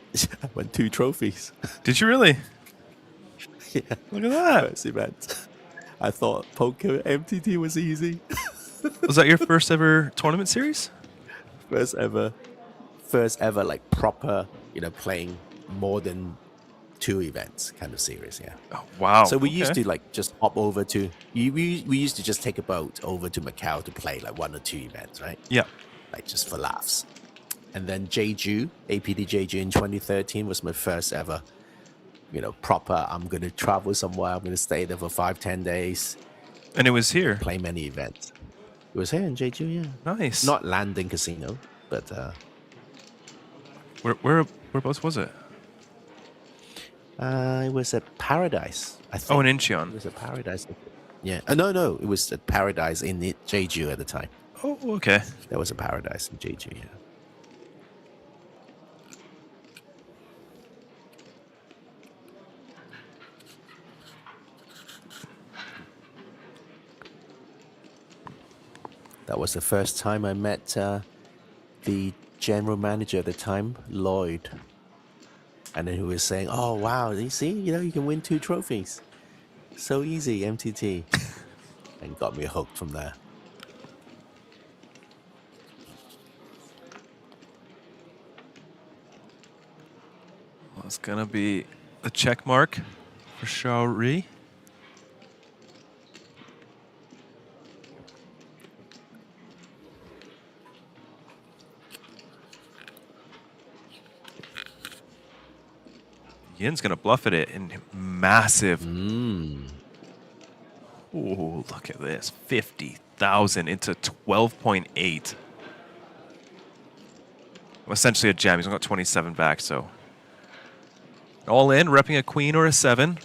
S6: trophies.
S4: Did you really?
S6: Yeah.
S4: Look at that.
S6: First event. I thought poker MTT was easy.
S4: Was that your first ever tournament series?
S6: First ever like proper, playing more than 2 events kind of series, yeah.
S4: Oh, wow.
S6: So we used to like just hop over to, we used to just take a boat over to Macau to play like 1 or 2 events, right?
S4: Yeah.
S6: Like just for laughs. And then Jeju, APT Jeju in 2013 was my first ever, proper, I'm going to travel somewhere, I'm going to stay there for 5-10 days,
S4: And it was here.
S6: Play many events. It was here in Jeju, yeah.
S4: Nice.
S6: Not landing casino, but
S4: whereabouts was it?
S6: It was at Paradise, I think.
S4: Oh, in Incheon.
S6: It was at Paradise. Yeah. No. It was at Paradise in Jeju at the time.
S4: Oh, okay.
S6: There was a Paradise in Jeju, yeah. That was the first time I met the general manager at the time, Lloyd. And then he was saying, "Oh wow, you see, you can win 2 trophies. So easy, MTT." And got me hooked from there.
S4: Well, it's gonna be a check mark for Xiaori. Yin's gonna bluff it in massive. Oh, look at this. 50,000 into 12.8. Essentially a jam. He's only got 27 back, so. All in, repping a queen or a 7.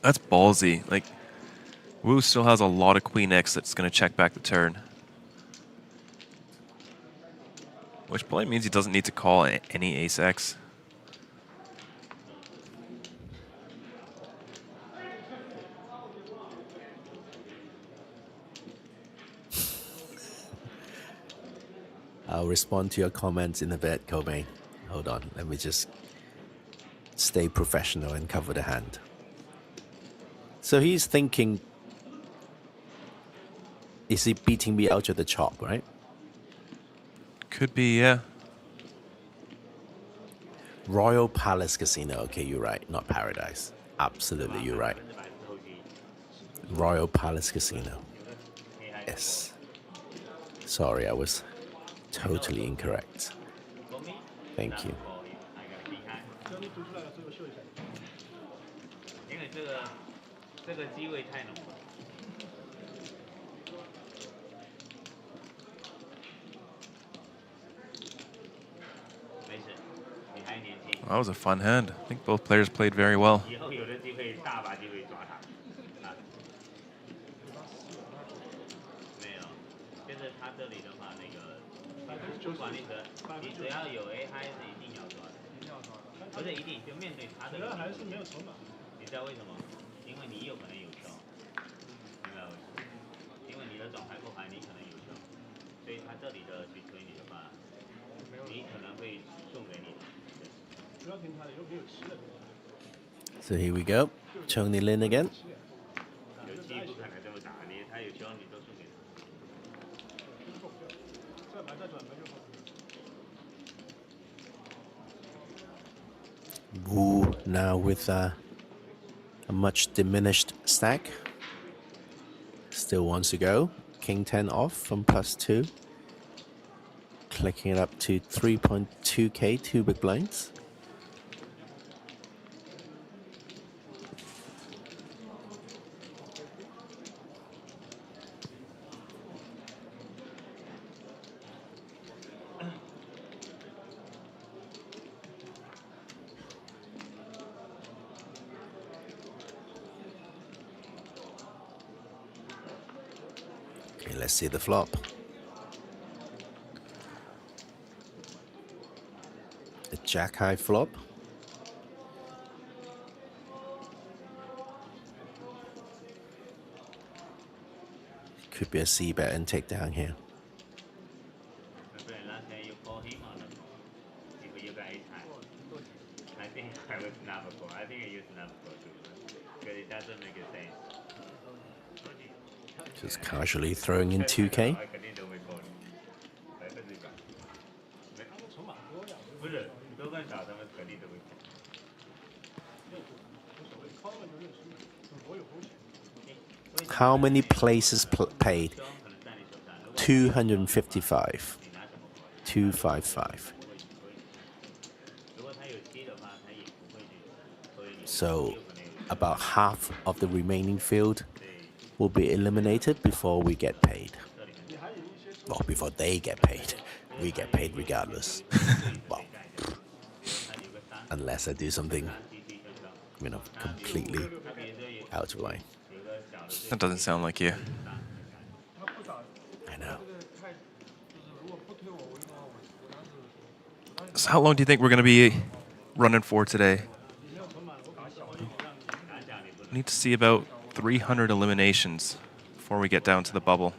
S4: That's ballsy. Like, Wu still has a lot of queen X that's going to check back the turn. Which probably means he doesn't need to call any ace X.
S6: I'll respond to your comments in a bit, Kobe. Hold on, let me just stay professional and cover the hand. So he's thinking, is he beating me out of the chop, right?
S4: Could be, yeah.
S6: Royal Palace Casino. Okay, you're right. Not Paradise. Absolutely, you're right. Royal Palace Casino. Yes. Sorry, I was totally incorrect. Thank you.
S4: That was a fun hand. I think both players played very well.
S6: So here we go. Tony Lin again. Wu now with a much diminished stack. Still wants to go. King 10 off from +2. Clicking it up to 3.2k, 2 big blinds. Okay, let's see the flop. A jack high flop. Could be a C bet and take down here. Just casually throwing in 2k. How many places paid? 255. 255. So about half of the remaining field will be eliminated before we get paid. Well, before they get paid. We get paid regardless. Well, unless I do something, completely out of line.
S4: That doesn't sound like you.
S6: I know.
S4: So how long do you think we're going to be running for today? We need to see about 300 eliminations before we get down to the bubble.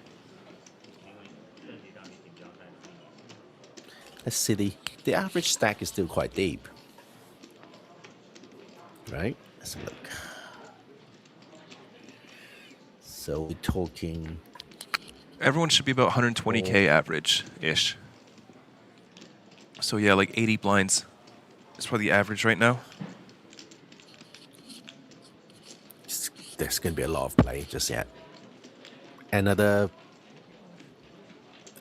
S6: Let's see, the average stack is still quite deep. Right? Let's look. So we're talking...
S4: Everyone should be about 120k average-ish. So yeah, like 80 blinds is probably the average right now.
S6: There's going to be a lot of play just yet. Another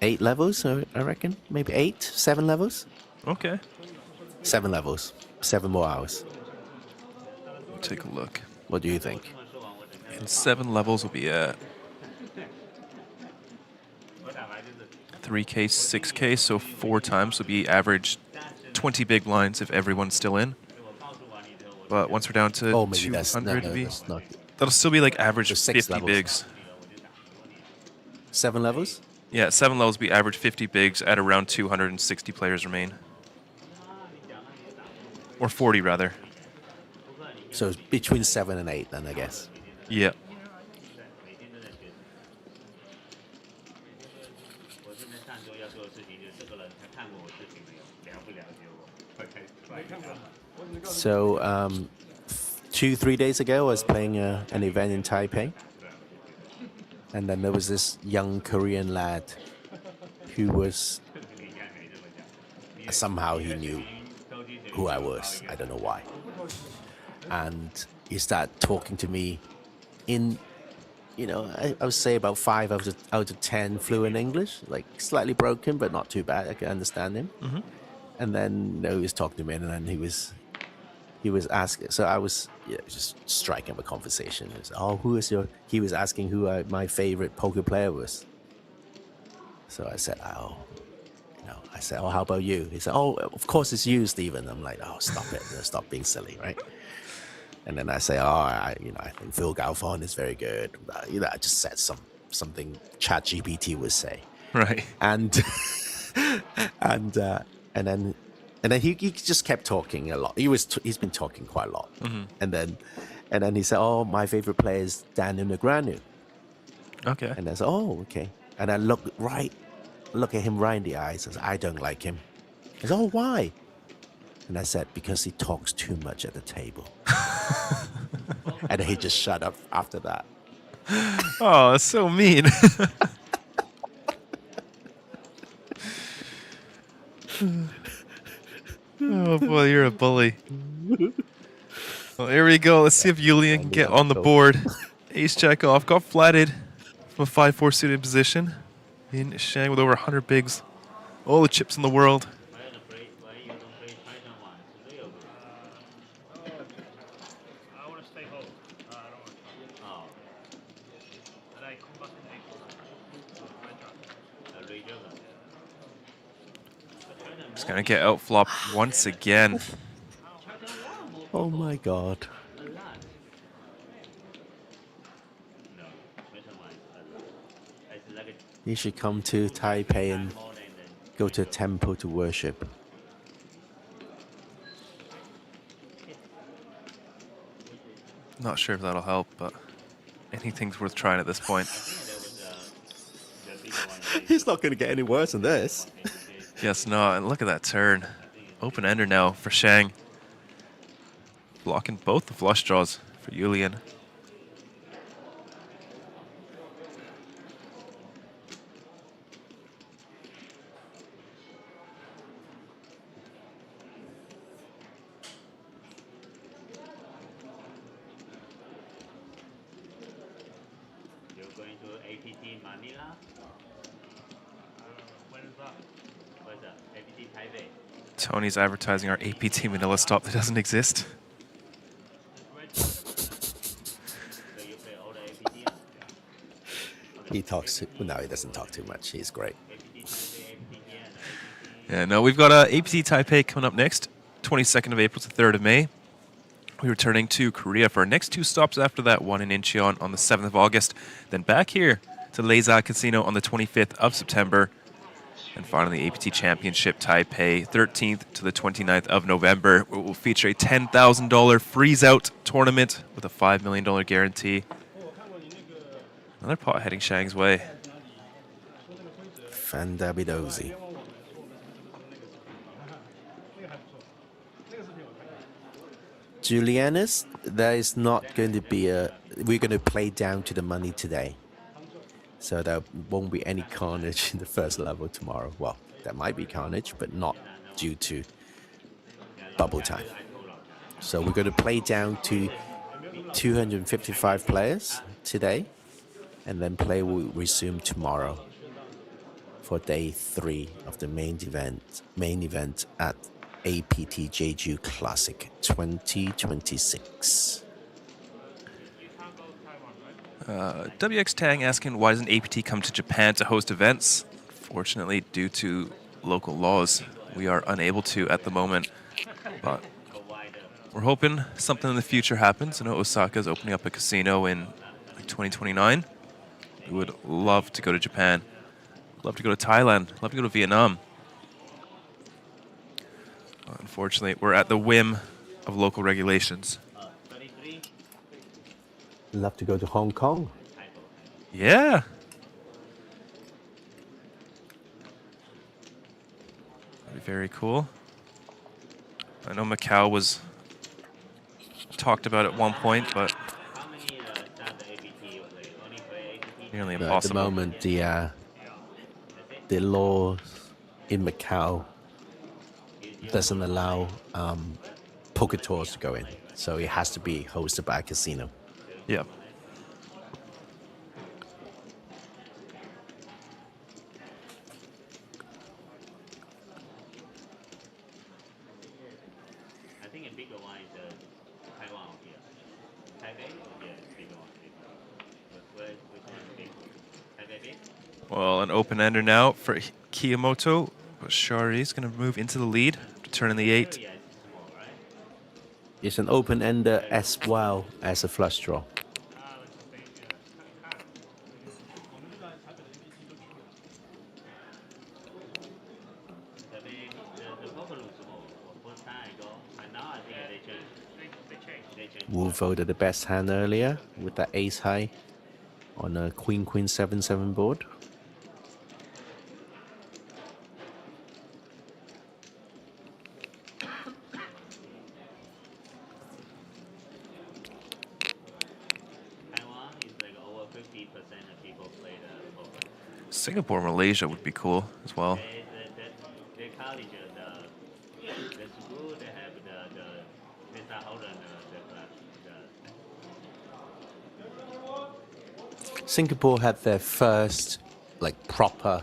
S6: 8 levels, I reckon. Maybe 8, 7 levels.
S4: Okay.
S6: 7 levels. 7 more hours.
S4: Take a look.
S6: What do you think?
S4: And 7 levels will be at 3k, 6k, so 4 times will be average 20 big blinds if everyone's still in. But once we're down to 200, that'll still be like average 50
S6: levels.
S4: bigs.
S6: 7 levels?
S4: Yeah, 7 levels will be average 50 bigs at around 260 players remain. Or 40 rather.
S6: So it's between 7 and 8 then, I guess.
S4: Yeah.
S6: So 2-3 days ago, I was playing an event in Taipei. And then there was this young Korean lad who was... Somehow he knew who I was. I don't know why. And he started talking to me in, I would say about 5 out of 10 fluent English. Like slightly broken, but not too bad. I could understand him.
S4: Mm-hmm.
S6: And then he was talking to me, and then he was asking. So I was just striking up a conversation. He was, he was asking who my favorite poker player was. So I said, how about you? He said, of course it's you, Stephen. I'm like, stop it, stop being silly, right? And then I say, I think Phil Galfond is very good. I just said something ChatGPT would say.
S4: Right.
S6: And then he just kept talking a lot. He's been talking quite a lot.
S4: Mm-hmm.
S6: And then he said, my favorite player is Daniel Negreanu.
S4: Okay.
S6: And I said, okay. And I look at him right in the eyes. I said, I don't like him. He said, why? And I said, because he talks too much at the table. And then he just shut up after that.
S4: Oh, that's so mean. Oh boy, you're a bully. Well, here we go. Let's see if Julian can get on the board. Ace jack off, got flatted from a 5-4 suited position. In Shang with over 100 bigs. All the chips in the world. Just gonna get outflopped once again.
S6: Oh my god. You should come to Taipei and go to a temple to worship.
S4: Not sure if that'll help, but anything's worth trying at this point.
S6: He's not going to get any worse than this.
S4: Yes, no, and look at that turn. Open ender now for Shang. Blocking both the flush draws for Julian.
S14: You're going to APT Manila? When is that? What is that? APT Taipei.
S4: Tony's advertising our APT Manila stop that doesn't exist.
S6: He talks. No, he doesn't talk too much. He's great.
S4: Yeah, no, we've got APT Taipei coming up next, 22nd of April to 3rd of May. We're returning to Korea for our next 2 stops after that, one in Incheon on the 7th of August, then back here to Leisa Casino on the 25th of September, and finally APT Championship Taipei, 13th to the 29th of November, where we'll feature a $10,000 freeze-out tournament with a $5 million guarantee. Another pot heading Shang's way.
S6: Fandabidozi. Julianus, there is not going to be we're going to play down to the money today. So there won't be any carnage in the first level tomorrow. Well, there might be carnage, but not due to bubble time. So we're going to play down to 255 players today, and then play will resume tomorrow for day 3 of the main event at APT Jeju Classic 2026.
S4: WX Tang asking, why doesn't APT come to Japan to host events? Fortunately, due to local laws, we are unable to at the moment. But we're hoping something in the future happens. I know Osaka is opening up a casino in 2029. We would love to go to Japan. Love to go to Thailand. Love to go to Vietnam. Unfortunately, we're at the whim of local regulations.
S6: Love to go to Hong Kong.
S4: Yeah. That'd be very cool. I know Macau was talked about at one point, but nearly impossible.
S6: At the moment, the law in Macau doesn't allow poker tours to go in, so it has to be hosted by a casino.
S4: Yeah.
S14: I think a bigger one is Taiwan here. Taipei? Yeah, bigger one. Which one is big? Taipei big?
S4: Well, an open-ender now for Kiyomoto. Shari's going to move into the lead, turning the 8.
S6: It's an open-ender as well as a flush draw. Wu voted the best hand earlier with that ace high on a queen 7-7 board.
S4: Singapore, Malaysia would be cool as well.
S14: They college the school, they have they start holding
S6: Singapore had their first proper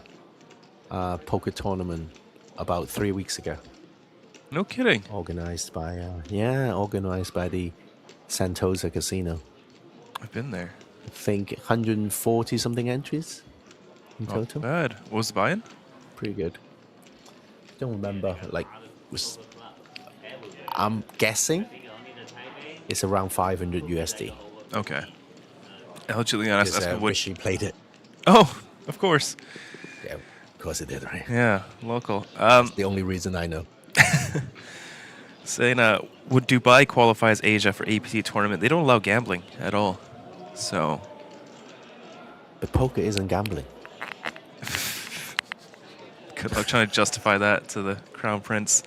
S6: poker tournament about 3 weeks ago.
S4: No kidding.
S6: Organized by the Sentosa Casino.
S4: I've been there.
S6: I think 140 something entries in total.
S4: Not bad. What was the buy-in?
S6: Pretty good. Don't remember. I'm guessing it's around 500 USD.
S4: Okay. El Julianus asking
S6: what she played it.
S4: Oh, of course.
S6: Yeah, of course it did, right?
S4: Yeah, local.
S6: That's the only reason I know.
S4: Saying, would Dubai qualify as Asia for APT tournament? They don't allow gambling at all. So.
S6: But poker isn't gambling.
S4: Good luck trying to justify that to the Crown Prince.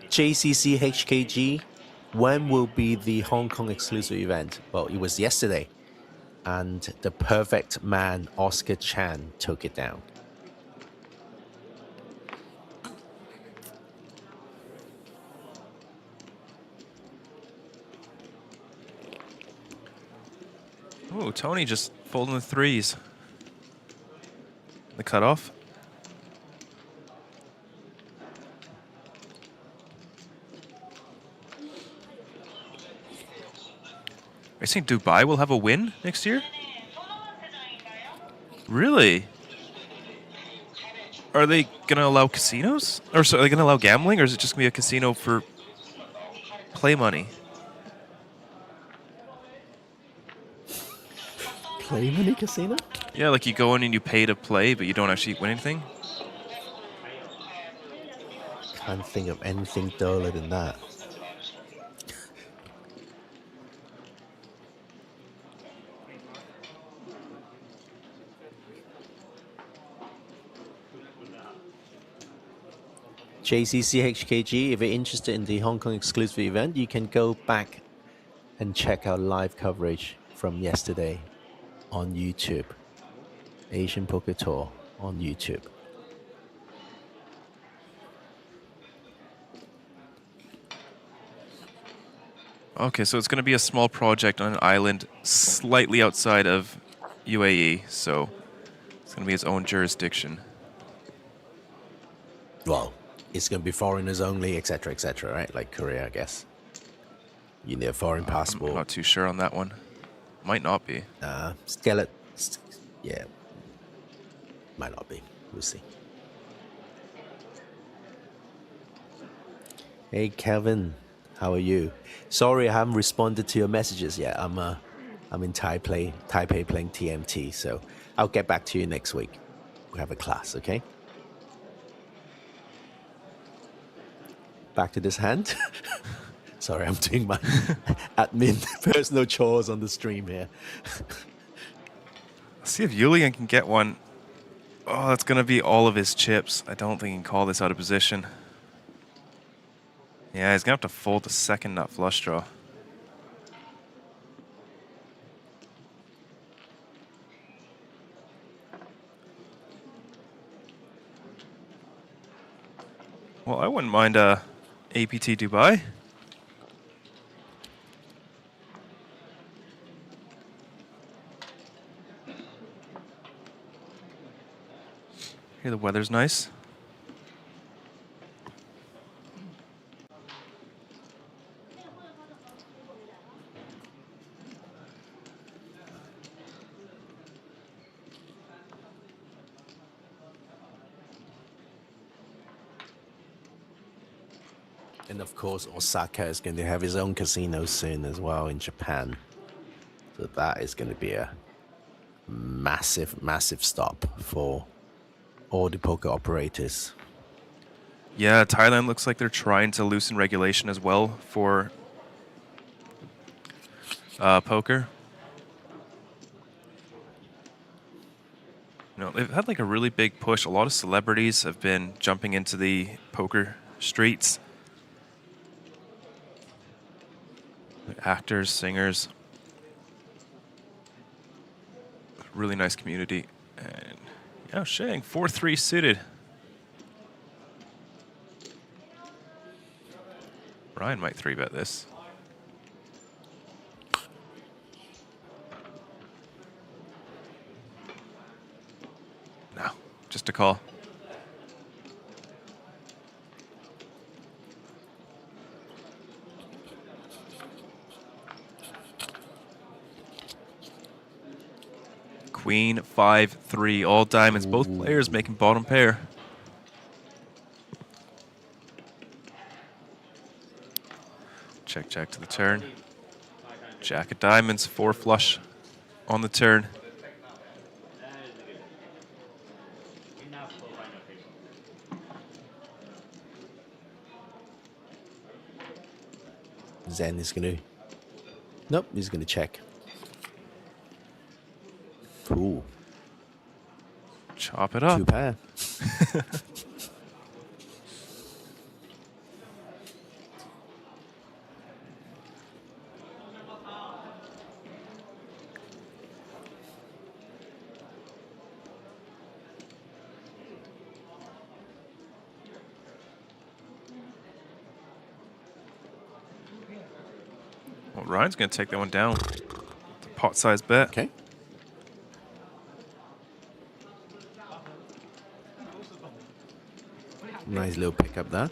S6: JCC HKG, when will be the Hong Kong exclusive event? Well, it was yesterday, and the perfect man, Oscar Chan, took it down.
S4: Oh, Tony just folding the 3s. The cutoff. you saying Dubai will have a win next year? Really? Are they going to allow casinos? Or so are they going to allow gambling, or is it just going to be a casino for play money?
S6: Play money casino?
S4: Yeah, like you go in and you pay to play, but you don't actually win anything.
S6: Can't think of anything duller than that. JCCHKG, if you're interested in the Hong Kong exclusive event, you can go back and check our live coverage from yesterday on YouTube. Asian Poker Tour on YouTube.
S4: Okay, so it's going to be a small project on an island slightly outside of UAE, so it's going to be its own jurisdiction.
S6: Well, it's going to be foreigners only, etc., right? Like Korea, I guess. You need a foreign passport.
S4: I'm not too sure on that one. Might not be.
S6: Skeleton. Yeah. Might not be. We'll see. Hey, Kevin. How are you? Sorry, I haven't responded to your messages yet. I'm in Taipei playing TMT, so I'll get back to you next week. We have a class, okay? Back to this hand. Sorry, I'm doing my admin personal chores on the stream here.
S4: Let's see if Julian can get one. Oh, that's going to be all of his chips. I don't think he can call this out of position. Yeah, he's going to have to fold the second nut flush draw. Well, I wouldn't mind APT Dubai. Here, the weather's nice.
S6: And of course, Osaka is going to have his own casino soon as well in Japan. So that is going to be a massive, massive stop for all the poker operators.
S4: Yeah, Thailand looks like they're trying to loosen regulation as well for poker. You know, they've had like a really big push. A lot of celebrities have been jumping into the poker streets. Actors, singers. Really nice community. And yeah, Shang, 4-3 suited. Ryan might 3-bet this. No, just a call. Queen, 5-3, all diamonds. Both players making bottom pair. Check, check to the turn. Jack of diamonds, 4 flush on the turn.
S6: Zen is going to... Nope, he's going to check. Ooh.
S4: Chop it up.
S6: 2 pair.
S4: Well, Ryan's going to take that one down. It's a pot-sized bet.
S6: Okay. Nice little pickup there.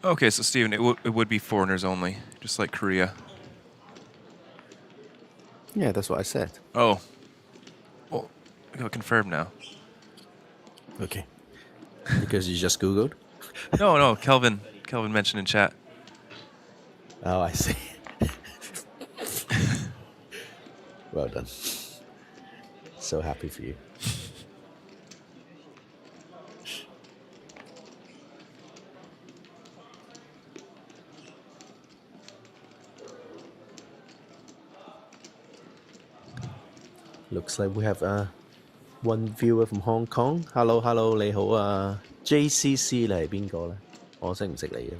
S4: Okay, so Stephen, it would be foreigners only, just like Korea.
S6: Yeah, that's what I said.
S4: Oh. Well, I got confirmed now.
S6: Okay. Because you just Googled?
S4: No, Kelvin mentioned in chat.
S6: Oh, I see. Well done. So happy for you. Looks like we have one viewer from Hong Kong. Hello， 你好啊 ，JCC 你係邊個咧？我識唔識你啊？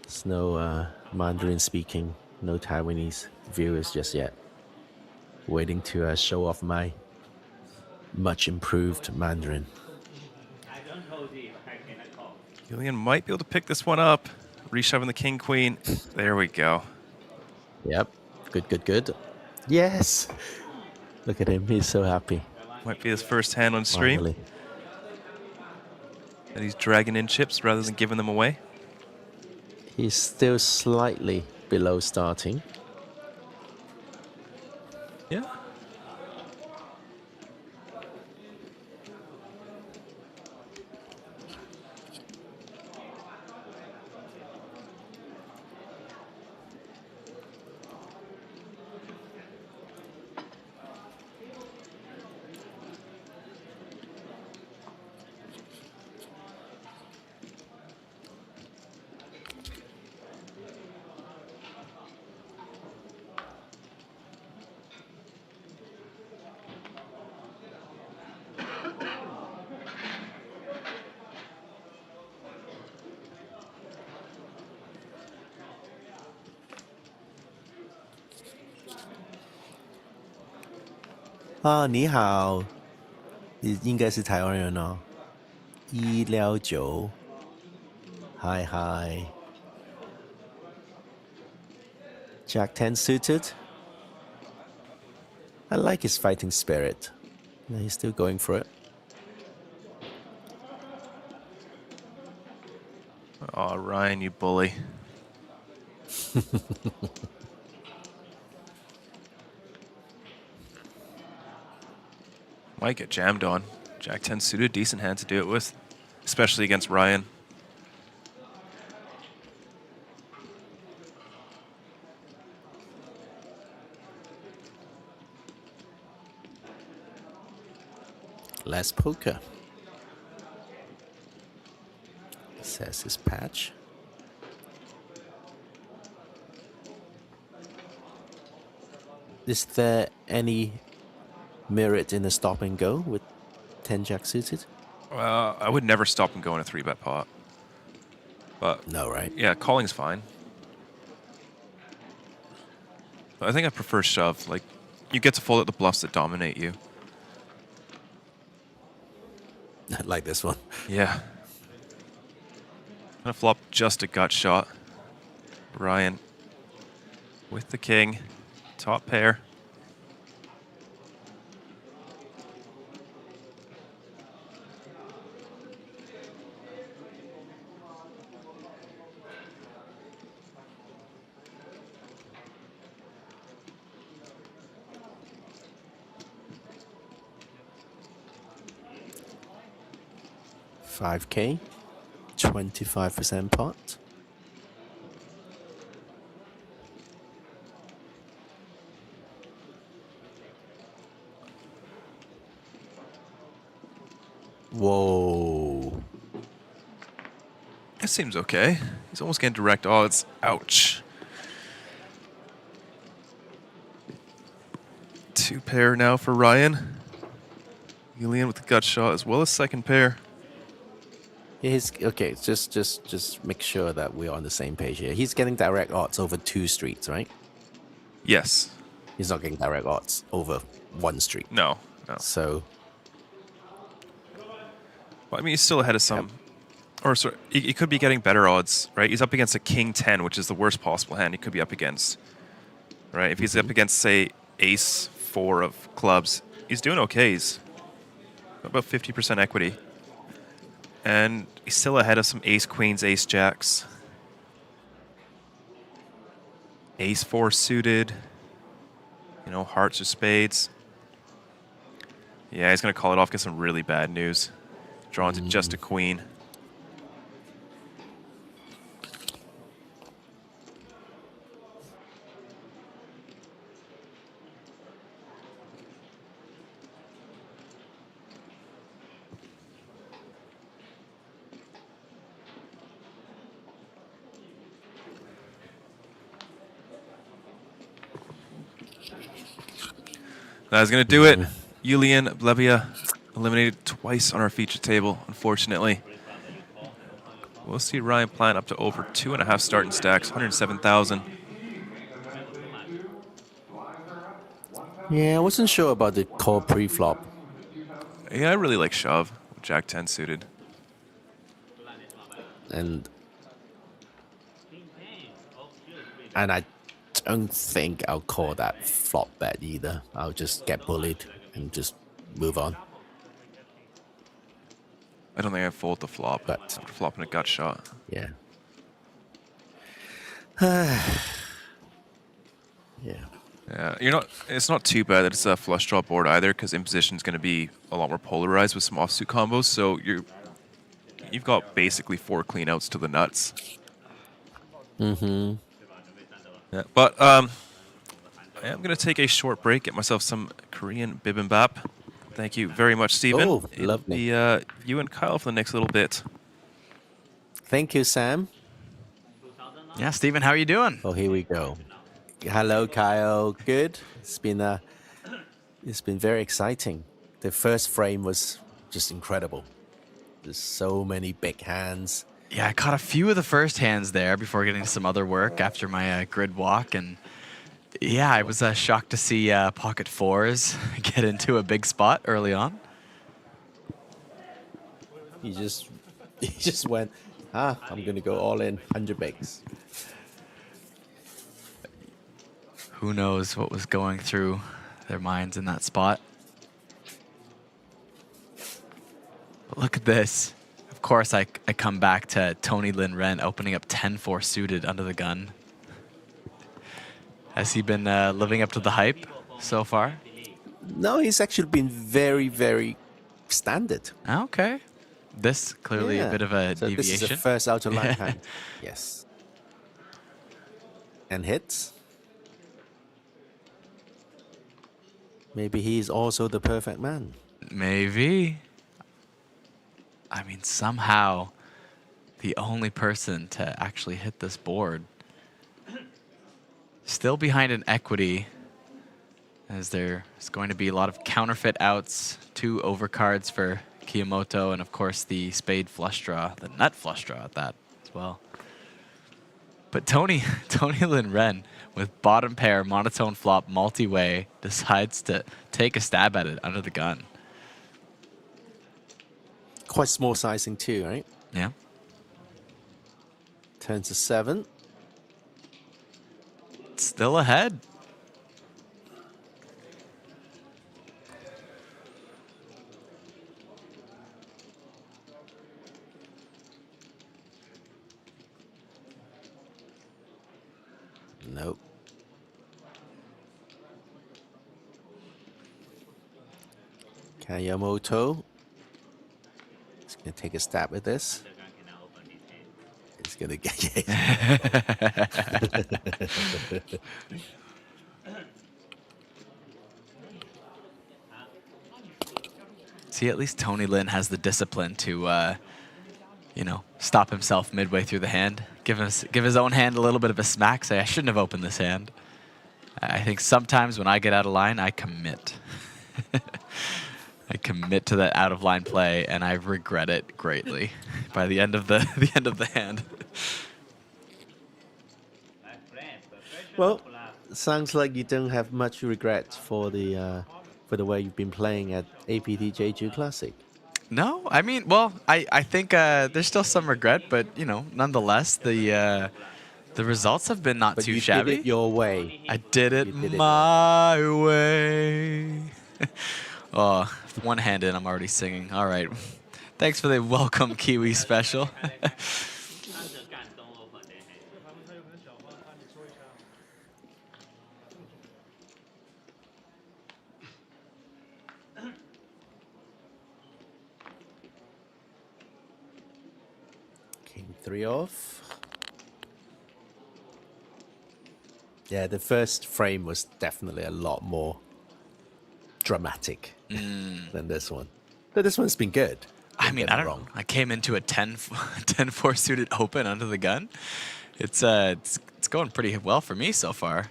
S6: There's no Mandarin speaking, no Taiwanese viewers just yet. Waiting to show off my much improved Mandarin.
S4: Julian might be able to pick this one up. Reshoving the king queen. There we go.
S6: Yep. Good. Yes. Look at him. He's so happy.
S4: Might be his first hand on stream.
S6: Finally.
S4: And he's dragging in chips rather than giving them away.
S6: He's still slightly below starting.
S4: Yeah.
S6: 你好，你应该是台湾人哦。169 Hi. Jack 10 suited. I like his fighting spirit. He's still going for it.
S4: Oh, Ryan, you bully. Might get jammed on. Jack 10 suited, decent hand to do it with, especially against Ryan.
S6: Less poker, says his patch. Is there any merit in a stop and go with 10 jack suited?
S4: I would never stop and go in a 3-bet pot. But
S6: no, right?
S4: Yeah, calling's fine. But I think I prefer shove. Like, you get to fold at the bluffs that dominate you.
S6: Like this one.
S4: Yeah. Gonna flop just a gut shot. Ryan with the king, top pair.
S6: $5K, 25% pot. Whoa.
S4: It seems okay. He's almost getting direct odds. Ouch. 2 pair now for Ryan. Julian with the gut shot as well as second pair.
S6: Okay, just make sure that we're on the same page here. He's getting direct odds over 2 streets, right?
S4: Yes.
S6: He's not getting direct odds over 1 street.
S4: No.
S6: So.
S4: Well, I mean, he's still ahead of some. Yep. Or sorry, he could be getting better odds, right? He's up against a king 10, which is the worst possible hand he could be up against, right? If he's up against, say, ace 4 of clubs, he's doing okay. He's about 50% equity. And he's still ahead of some ace queens, ace jacks. Ace 4 suited. You know, hearts or spades. Yeah, he's going to call it off, get some really bad news. Drawn to just a queen. That's going to do it. Julian Blevia eliminated twice on our feature table, unfortunately. We'll see Ryan Plant up to over 2.5 starting stacks, 107,000.
S6: Yeah, I wasn't sure about the call pre-flop.
S4: Yeah, I really like shove with Jack 10 suited.
S6: And I don't think I'll call that flop bet either. I'll just get bullied and just move on.
S4: I don't think I fold the flop, but after flopping a gut shot.
S6: Yeah.
S4: Yeah, it's not too bad that it's a flush draw board either, because imposition is going to be a lot more polarized with some offsuit combos. So you've got basically 4 clean outs to the nuts.
S6: Mm-hmm.
S4: Yeah, but I am going to take a short break, get myself some Korean bibimbap. Thank you very much, Stephen.
S6: Oh, lovely.
S4: You and Kyle for the next little bit.
S6: Thank you, Sam.
S2: Yeah, Stephen, how are you doing?
S6: Oh, here we go. Hello, Kyle. Good. It's been very exciting. The first frame was just incredible. There's so many big hands.
S2: Yeah, I caught a few of the first hands there before getting to some other work after my grid walk, and yeah, I was shocked to see pocket fours get into a big spot early on.
S6: He just went, I'm gonna go all in 100 bigs.
S2: Who knows what was going through their minds in that spot. But look at this. Of course, I come back to Tony Lin Ren opening up 10-4 suited under the gun. Has he been living up to the hype so far?
S6: No, he's actually been very, very standard.
S2: Okay. This clearly a bit of a deviation.
S6: This is the first out of line hand. Yes. And hits. Maybe he's also the perfect man.
S2: Maybe. I mean, somehow the only person to actually hit this board. Still behind in equity, as there's going to be a lot of counterfeit outs, 2 overcards for Kiyomoto, and of course the spade flush draw, the nut flush draw at that as well. But Tony Lin Ren, with bottom pair, monotone flop, multi-way, decides to take a stab at it under the gun.
S6: Quite small sizing too, right?
S2: Yeah.
S6: Turn to 7.
S2: Still ahead.
S6: Nope. Kiyomoto is going to take a stab at this. He's going to get
S2: See, at least Tony Lin has the discipline to, you know, stop himself midway through the hand. Give his own hand a little bit of a smack. Say, I shouldn't have opened this hand. I think sometimes when I get out of line, I commit. I commit to that out of line play, and I regret it greatly by the end of the hand.
S6: Well, sounds like you don't have much regret for the way you've been playing at APT Jeju Classic.
S2: No, I mean, well, I think there's still some regret, but you know, nonetheless, the results have been not too shabby.
S6: But you did it your way.
S2: I did it my way. Oh, one hand in, I'm already singing. All right, Thanks for the welcome Kiwi special.
S6: King 3 off. Yeah, the first frame was definitely a lot more dramatic than this one. But this one's been good.
S2: I mean, I don't know. I came into a 10-4 suited open under the gun. It's going pretty well for me so far.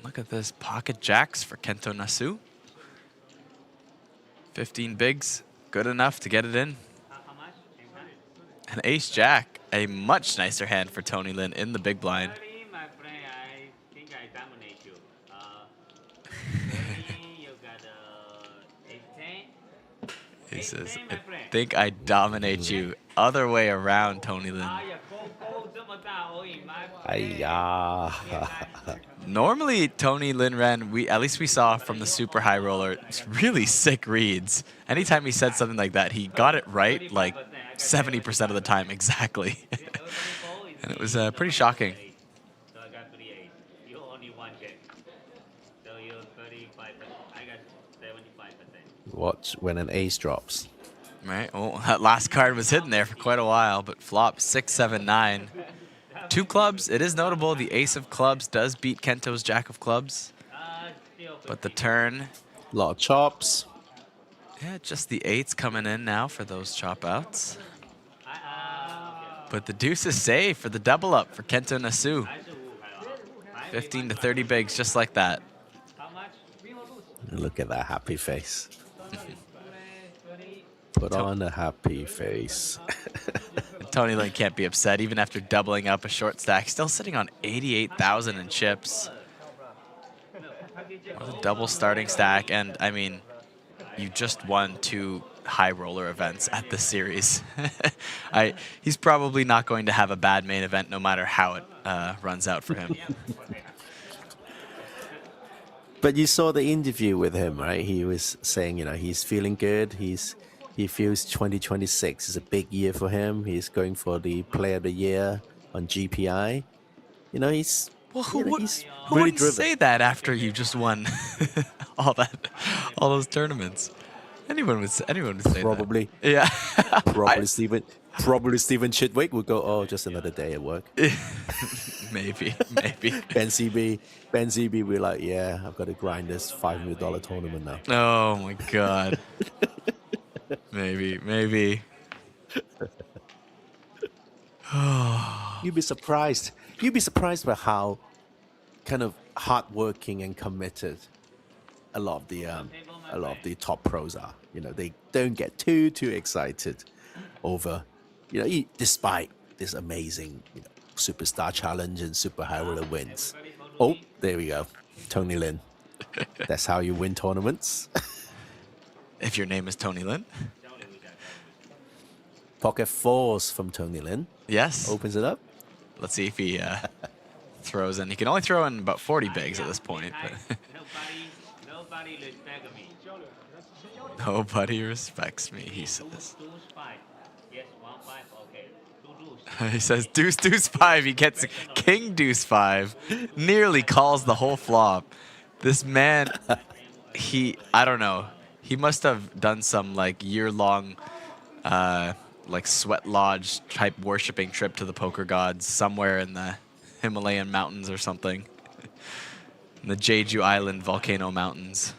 S2: Look at this pocket jacks for Kento Nasu. 15 bigs, good enough to get it in. An ace jack, a much nicer hand for Tony Lin in the big blind. He says, I think I dominate you. Other way around, Tony Lin. Normally, Tony Lin Ren, at least we saw from the super high roller, really sick reads. Anytime he said something like that, he got it right like 70% of the time exactly. And it was pretty shocking.
S6: Watch when an ace drops.
S2: Right. Well, that last card was hidden there for quite a while, but flop 6, 7, 9. 2 clubs. It is notable the ace of clubs does beat Kento's jack of clubs. But the turn.
S6: A lot of chops.
S2: Yeah, just the 8s coming in now for those chop outs. But the deuce is safe for the double up for Kento Nasu. 15 to 30 bigs, just like that.
S6: Look at that happy face. Put on a happy face.
S2: Tony Lin can't be upset, even after doubling up a short stack. Still sitting on 88,000 in chips. With a double starting stack, and I mean, you just won 2 high roller events at the series. He's probably not going to have a bad main event, no matter how it runs out for him.
S6: But you saw the interview with him, right? He was saying, you know, he's feeling good. He feels 2026 is a big year for him. He's going for the Player of the Year on GPI. You know, he's
S2: who
S6: really
S2: wouldn't
S6: driven.
S2: say that after you just won all those tournaments? Anyone would say
S6: Probably.
S2: that. Yeah.
S6: Probably Stephen Chidwick would go, oh, just another day at work.
S2: maybe.
S6: Ben CB will be like, yeah, I've got to grind this $500 tournament now.
S2: Oh my God. maybe.
S6: You'd be surprised. You'd be surprised by how kind of hardworking and committed a lot of the top pros are. You know, they don't get too excited over, you know, despite this amazing, you know, superstar challenge and super high roller wins. Oh, there we go, Tony Lin. That's how you win tournaments.
S2: If your name is Tony Lin.
S6: Pocket 4s from Tony Lin.
S2: Yes.
S6: Opens it up.
S2: Let's see if he throws in. He can only throw in about 40 bigs at this point. But nobody respects me, he says. He says deuce, deuce, 5. He gets king, deuce, 5. Nearly calls the whole flop. This man, I don't know. He must have done some like year-long like sweat lodge type worshipping trip to the poker gods somewhere in the Himalayan mountains or something. In the Jeju Island volcano mountains.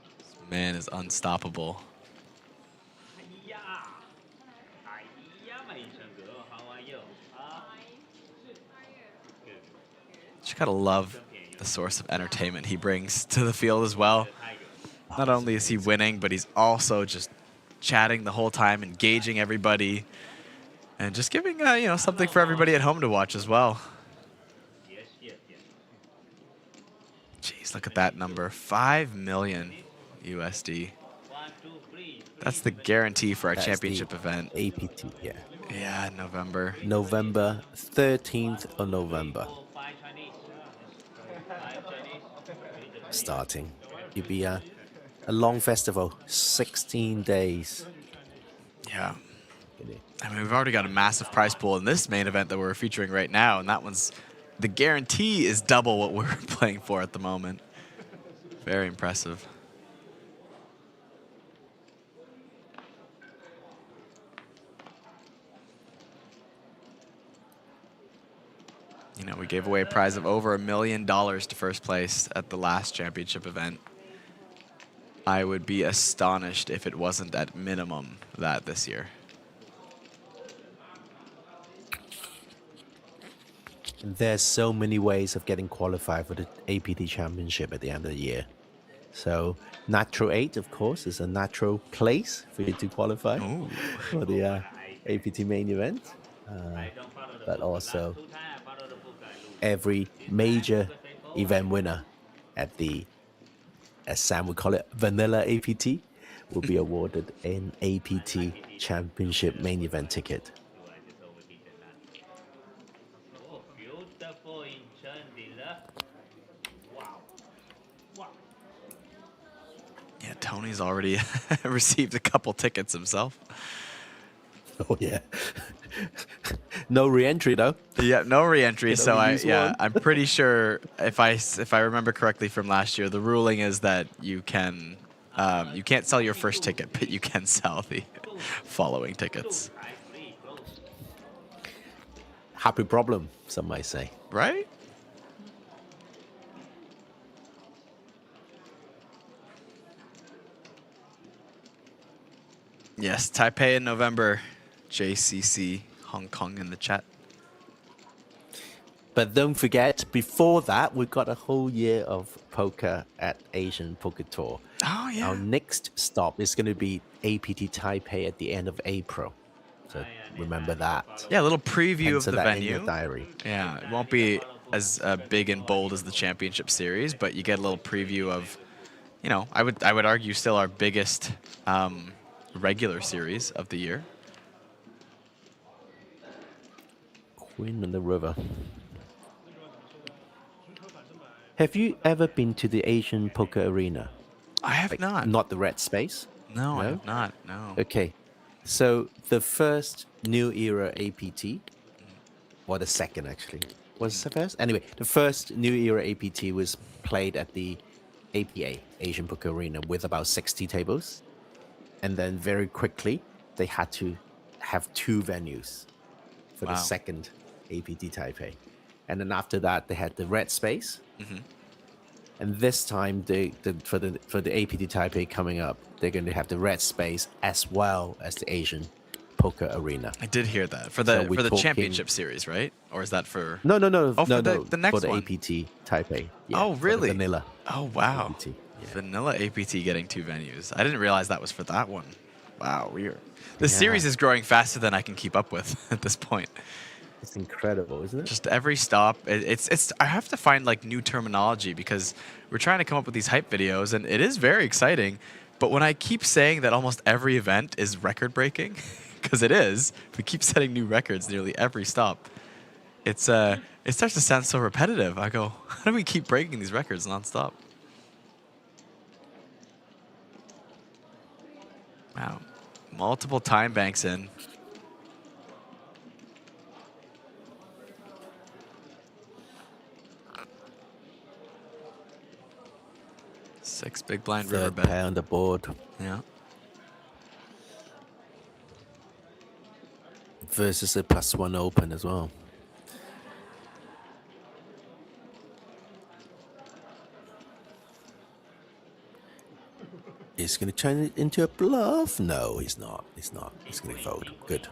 S2: This man is unstoppable. You gotta love the source of entertainment he brings to the field as well. Not only is he winning, but he's also just chatting the whole time, engaging everybody, and just giving you know, something for everybody at home to watch as well. Jeez, look at that number, 5 million USD. That's the guarantee for our
S6: That's
S2: championship
S6: the
S2: event.
S6: APT, yeah.
S2: Yeah, November.
S6: November 13th of November. Starting. It'll be a long festival, 16 days.
S2: Yeah. I mean, we've already got a massive prize pool in this main event that we're featuring right now, and that one's, the guarantee is double what we're playing for at the moment. Very impressive. You know, we gave away a prize of over $1 million to first place at the last championship event. I would be astonished if it wasn't at minimum that this year.
S6: There's so many ways of getting qualified for the APT Championship at the end of the year. So natural 8, of course, is a natural place for you to qualify for the APT main event. But also every major event winner at the, as Sam would call it, vanilla APT, will be awarded an APT Championship main event ticket.
S2: Yeah, Tony's already received a couple tickets himself.
S6: Oh yeah. No re-entry though.
S2: Yeah, no re-entry. So I'm pretty sure if I remember correctly from last year, the ruling is that you can't sell your first ticket, but you can sell the following tickets.
S6: Happy problem, some might say.
S2: Right? Yes, Taipei in November. JCC Hong Kong in the chat.
S6: But don't forget, before that, we've got a whole year of poker at Asian Poker Tour.
S2: Oh, yeah.
S6: Our next stop is going to be APT Taipei at the end of April. So remember that.
S2: Yeah, a little preview of the
S6: that
S2: venue.
S6: in your diary.
S2: Yeah, it won't be as big and bold as the championship series, but you get a little preview of, you know, I would argue still our biggest regular series of the year.
S6: Queen on the River. Have you ever been to the Asian Poker Arena?
S2: I have not.
S6: Not the red space?
S2: No, I have not. No.
S6: Okay. So the first New Era APT, or the second actually, was it the first? Anyway, the first New Era APT was played at the APA, Asian Poker Arena, with about 60 tables. And then very quickly, they had to have 2 venues for the second APT Taipei. And then after that, they had the red space. And this time, for the APT Taipei coming up, they're going to have the red space as well as the Asian Poker Arena.
S2: I did hear that for the championship series, right? Or is that for
S6: no,
S2: for
S6: the
S2: next
S6: for the
S2: one?
S6: APT Taipei? Yeah,
S2: oh, really?
S6: For the vanilla.
S2: Oh, wow.
S6: APT, yeah.
S2: Vanilla APT getting 2 venues. I didn't realize that was for that one. Wow, weird. The series is growing faster than I can keep up with at this point.
S6: It's incredible, isn't it?
S2: Just every stop, it's. I have to find like new terminology because we're trying to come up with these hype videos, and it is very exciting. But when I keep saying that almost every event is record breaking, because it is, we keep setting new records nearly every stop. It starts to sound so repetitive. I go, how do we keep breaking these records nonstop? Wow, multiple time banks in. Six big blind river bet.
S6: Pair on the board.
S2: Yeah.
S6: Versus a +1 open as well. He's going to turn it into a bluff. No, he's not. He's not. He's going to fold. Good.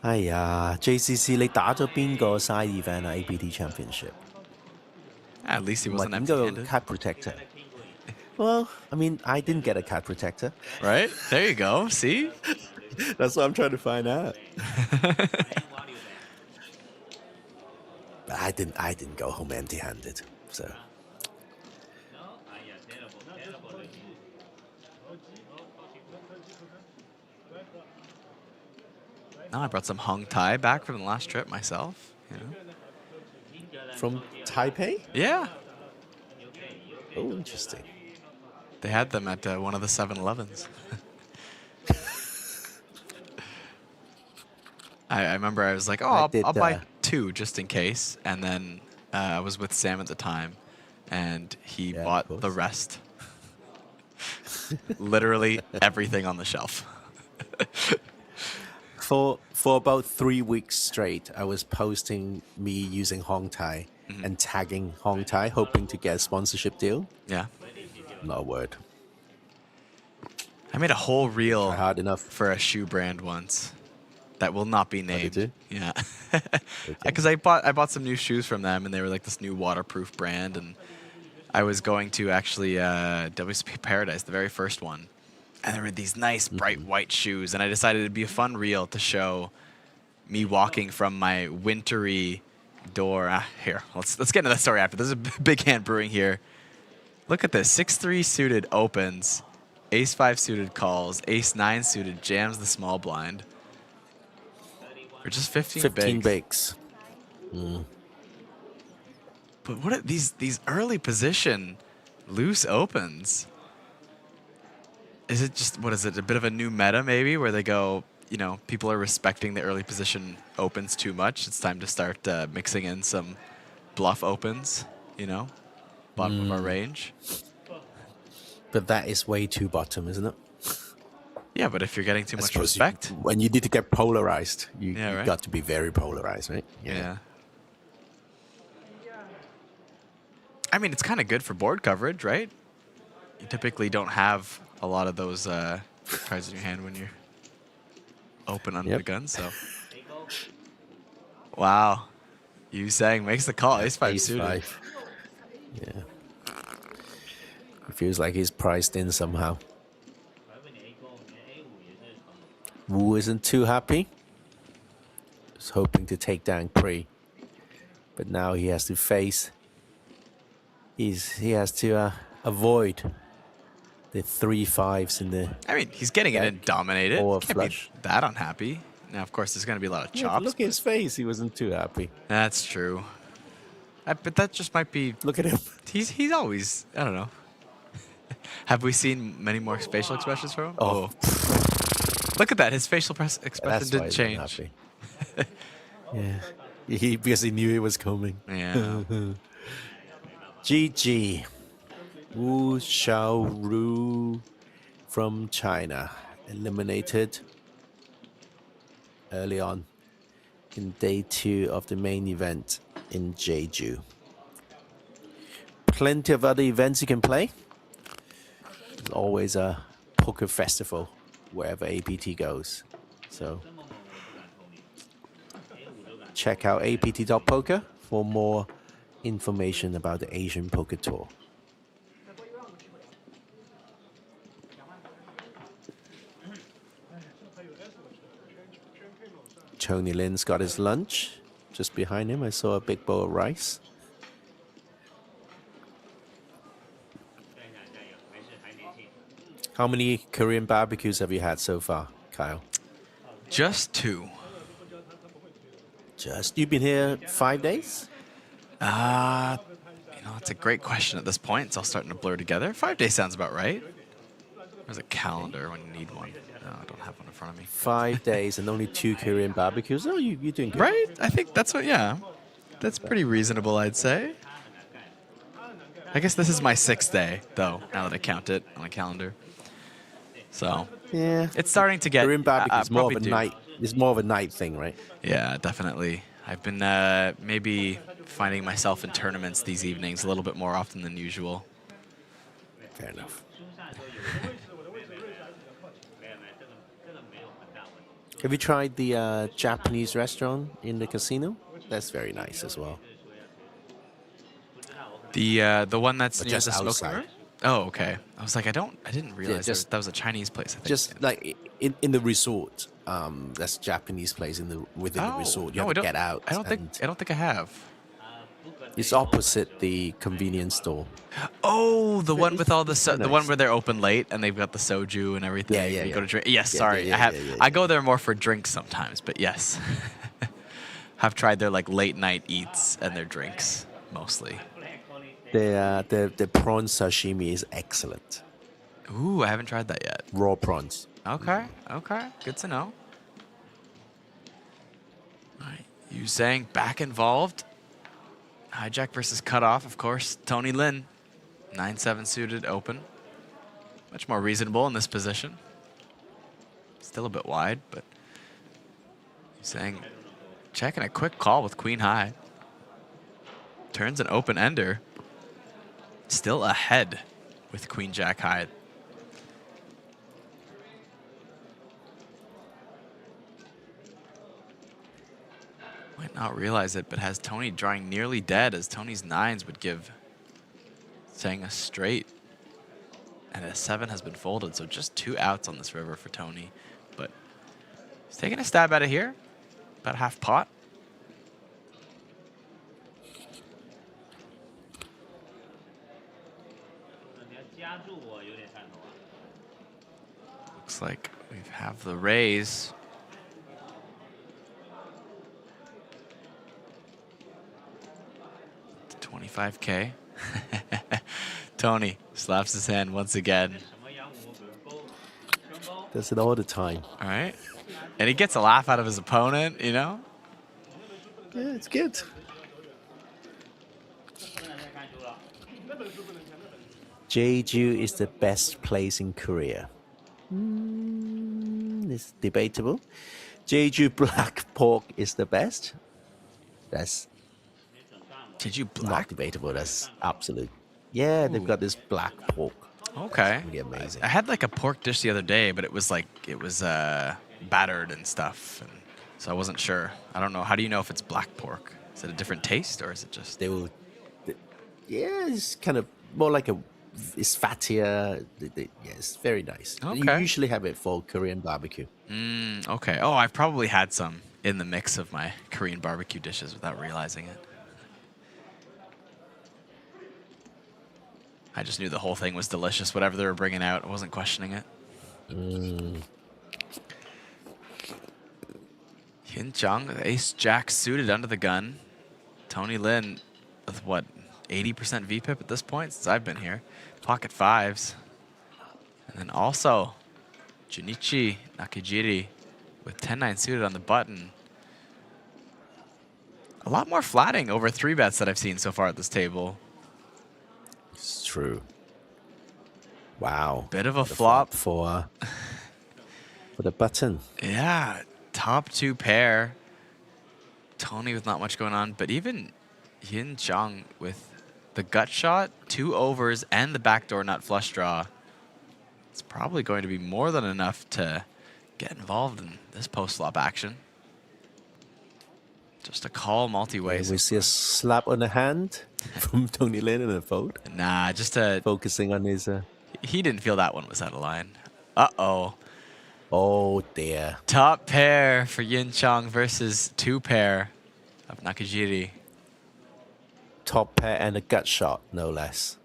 S6: JCC 你打咗邊個 side event 啊 APT Championship?
S2: At least he wasn't
S6: 點解有
S2: empty-handed.
S6: card protector? Well, I mean, I didn't get a card protector.
S2: Right? There you go. See?
S6: That's what I'm trying to find out. But I didn't go home empty-handed. So.
S2: No, I brought some Hong Tai back from the last trip myself. You know.
S6: From Taipei?
S2: Yeah.
S6: Oh, interesting.
S2: They had them at one of the 7-Elevens. I remember I was like, oh, I'll buy 2 just in case. And then I was with Sam at the time, and he bought the rest. Literally everything on the shelf.
S6: For about 3 weeks straight, I was posting me using Hong Tai and tagging Hong Tai, hoping to get a sponsorship deal.
S2: Yeah.
S6: Not a word.
S2: I made a whole reel
S6: hard enough
S2: for a shoe brand once that will not be named.
S6: did
S2: Yeah. Because I bought some new shoes from them, and they were like this new waterproof brand, and I was going to actually WSP Paradise, the very first one. And there were these nice bright white shoes, and I decided it'd be a fun reel to show me walking from my wintry door. Here, let's get into that story after. There's a Big Hand Brewing here. Look at this: 6-3 suited opens, Ace-5 suited calls, Ace-9 suited jams the small blind. Or just 15
S6: bigs.
S2: But what are these early position loose opens? Is it just, what is it, a bit of a new meta maybe, where they go, you know, people are respecting the early position opens too much. It's time to start mixing in some bluff opens, you know, bottom of our range.
S6: But that is way too bottom, isn't it?
S2: Yeah, but if you're getting too much respect.
S6: When you need to get polarized, you
S2: right?
S6: got to be very polarized, right?
S2: Yeah. I mean, it's kind of good for board coverage, right? You typically don't have a lot of those cards in your hand when you're open under the gun, so. Wow. Yu Sang makes the call. Ace-5 suited.
S6: Yeah. It feels like he's priced in somehow. Wu isn't too happy. He's hoping to take down Pri. But now he has to face. He has to avoid the 3 5s in the.
S2: I mean, he's getting it in dominated.
S6: Or
S2: Can't
S6: flush.
S2: be that unhappy. Now, of course, there's going to be a lot of
S6: Yeah,
S2: chops.
S6: look at his face. He wasn't too happy.
S2: That's true. But that just might be.
S6: Look at him.
S2: He's always. I don't know. Have we seen many more facial expressions from him?
S6: Oh.
S2: Look at that. His facial expression
S6: That's why
S2: didn't
S6: he's
S2: change.
S6: unhappy. Yeah. Because he knew it was coming.
S2: Yeah.
S6: GG. Wu Xiaoru from China. Eliminated early on in day 2 of the main event in Jeju. Plenty of other events you can play. There's always a poker festival wherever APT goes. So check out apt.poker for more information about the Asian Poker Tour. Tony Lin's got his lunch. Just behind him, I saw a big bowl of rice. How many Korean barbecues have you had so far, Kyle?
S2: Just 2.
S6: You've been here 5 days?
S2: You know, it's a great question at this point. It's all starting to blur together. 5 days sounds about right. There's a calendar when you need one. No, I don't have one in front of me.
S6: 5 days and only 2 Korean barbecues. Oh, you're doing good.
S2: Right? I think that's what, yeah. That's pretty reasonable, I'd say. I guess this is my 6th day, though, now that I count it on a calendar. So,
S6: yeah,
S2: it's starting to get.
S6: Korean barbecue is more of a
S2: probably
S6: night. It's more of a night thing, right?
S2: Yeah, definitely. I've been maybe finding myself in tournaments these evenings a little bit more often than usual.
S6: Fair enough. Have you tried the Japanese restaurant in the casino? That's very nice as well.
S2: The one that's
S6: But
S2: near
S6: just
S2: the smoking
S6: outside.
S2: room? Oh, okay. I was like, I didn't realize
S6: just-
S2: that was a Chinese place. I think.
S6: Just like in the resort, that's a Japanese place within the resort. You have to get out.
S2: I don't think I have.
S6: It's opposite the convenience store.
S2: Oh, the one with all the
S6: very
S2: the one
S6: nice.
S2: where they're open late and they've got the soju and everything.
S6: Yeah, yeah,
S2: You
S6: yeah.
S2: go to drink. Yes,
S6: Yeah,
S2: sorry.
S6: yeah,
S2: I go there more for drinks sometimes, but yes. I've tried their like late night eats and their drinks mostly.
S6: The prawn sashimi is excellent.
S2: Ooh, I haven't tried that yet.
S6: Raw prawns.
S2: Okay, okay. Good to know. All right. Yu Zhang back involved. Hijack versus cutoff, of course. Tony Lin, 9-7 suited open. Much more reasonable in this position. Still a bit wide, but Yu Zhang checking a quick call with queen high. Turns an open ender. Still ahead with queen jack high. Might not realize it, but has Tony drawing nearly dead, as Tony's nines would give Zhang a straight. And a 7 has been folded, so just 2 outs on this river for Tony. But he's taking a stab at it here. About half pot. Looks like we have the raise. To 25K. Tony slaps his hand once again.
S6: Does it all the time.
S2: All right. And he gets a laugh out of his opponent, you know?
S6: Yeah, it's good. Jeju is the best place in Korea. It's debatable. Jeju black pork is the best. That's
S2: Jeju black?
S6: Not debatable. That's absolute. Yeah, they've got this black pork.
S2: Okay.
S6: It's really amazing.
S2: I had like a pork dish the other day, but it was battered and stuff, and so I wasn't sure. I don't know. How do you know if it's black pork? Is it a different taste, or is it just?
S6: Yeah, it's kind of more like it's fattier. Yeah, it's very nice.
S2: Okay.
S6: You usually have it for Korean barbecue.
S2: Okay. Oh, I've probably had some in the mix of my Korean barbecue dishes without realizing it. I just knew the whole thing was delicious. Whatever they were bringing out, I wasn't questioning it. Yin Chang, ace jack suited under the gun. Tony Lin with what, 80% VPIP at this point since I've been here. Pocket fives. And then also Junichi Nakajiri with 10-9 suited on the button. A lot more flatting over 3-bets that I've seen so far at this table.
S6: It's true. Wow.
S2: Bit of a flop
S6: for the button.
S2: Yeah, top 2 pair. Tony with not much going on, but even Yin Chang with the gut shot, 2 overs, and the backdoor nut flush draw. It's probably going to be more than enough to get involved in this post-flop action. Just a call multi-ways.
S6: We see a slap on the hand from Tony Lin in a fold.
S2: Nah, just
S6: focusing on his.
S2: He didn't feel that one was out of line. Uh-oh.
S6: Oh dear.
S2: Top pair for Yin Chang versus 2 pair of Nakajiri.
S6: Top pair and a gut shot, no less.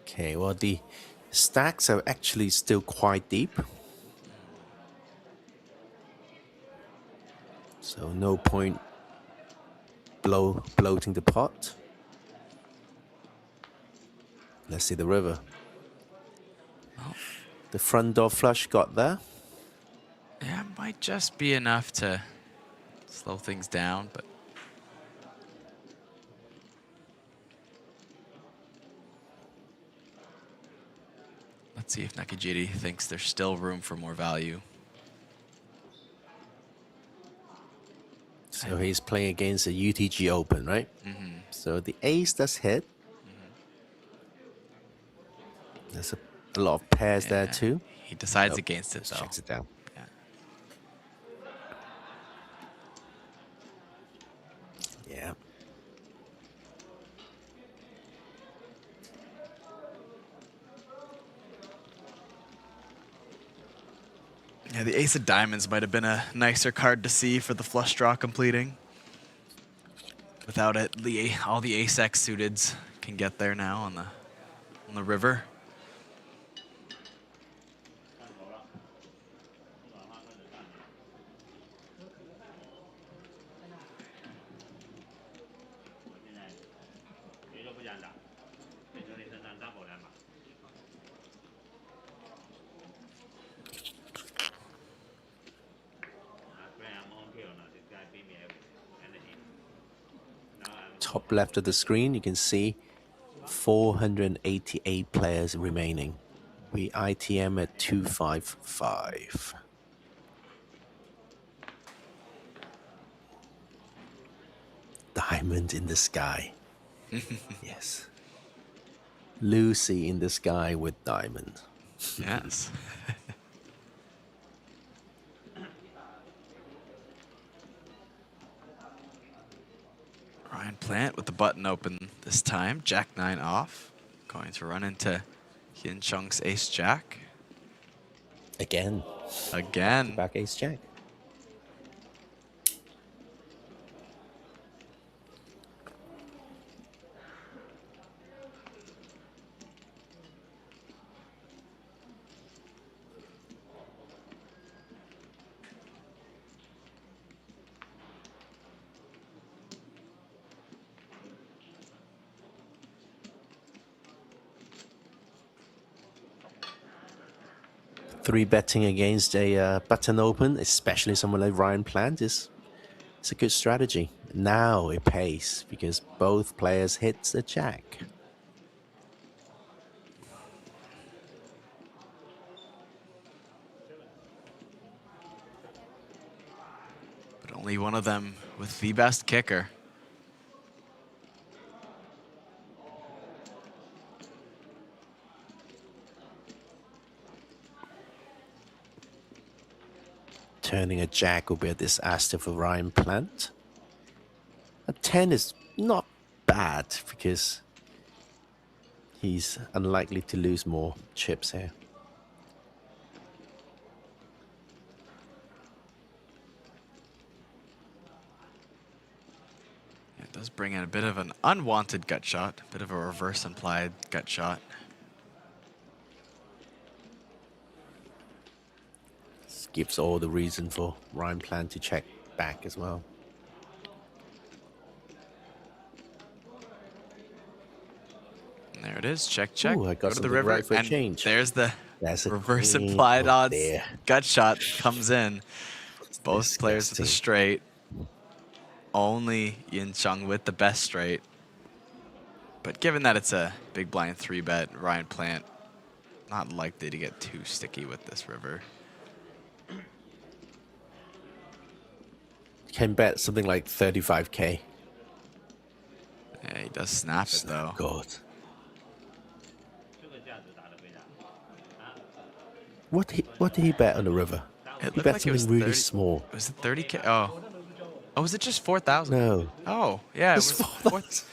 S6: Okay, well, the stacks are actually still quite deep. So no point bloating the pot. Let's see the river. The front door flush got there.
S2: Yeah, might just be enough to slow things down, but let's see if Nakajiri thinks there's still room for more value.
S6: So he's playing against a UTG Open, right? So the ace does hit. There's a lot of pairs there too.
S2: He decides against it, though.
S6: Checks it down.
S2: Yeah, the ace of diamonds might have been a nicer card to see for the flush draw completing. Without it, all the ace-x suiteds can get there now on the river.
S6: Top left of the screen, you can see 488 players remaining. We ITM at 255. Diamond in the sky. Yes. Lucy in the sky with diamond.
S2: Yes. Ryan Plant with the button open this time. Jack 9 off. Going to run into Hyun Chung's ace jack.
S6: Again.
S2: Again.
S6: Back ace jack. Three betting against a button open, especially someone like Ryan Plant, it's a good strategy. Now it pays because both players hit the jack.
S2: But only one of them with the best kicker.
S6: Turning a jack will be a disaster for Ryan Plant. A 10 is not bad because he's unlikely to lose more chips here.
S2: It does bring in a bit of an unwanted gut shot, a bit of a reverse implied gut shot.
S6: Gives all the reason for Ryan Plant to check back as well.
S2: And there it is, check, check.
S6: Ooh, I got
S2: Go to the
S6: something
S2: river,
S6: right for a
S2: and
S6: change.
S2: there's the
S6: a
S2: reverse
S6: queen
S2: implied
S6: up
S2: odds
S6: there.
S2: gut shot comes in. Both players with the straight. Only Yin Chung with the best straight. But given that it's a big blind 3-bet, Ryan Plant not likely to get too sticky with this river.
S6: Can bet something like 35k.
S2: Yeah, he does snap it though.
S6: God. What did he bet on the river?
S2: It
S6: He
S2: looked
S6: bet
S2: like it was
S6: something really
S2: 30
S6: small.
S2: Was it 30k? Oh. Oh, was it just 4,000?
S6: No.
S2: Oh, yeah, it was 4,000.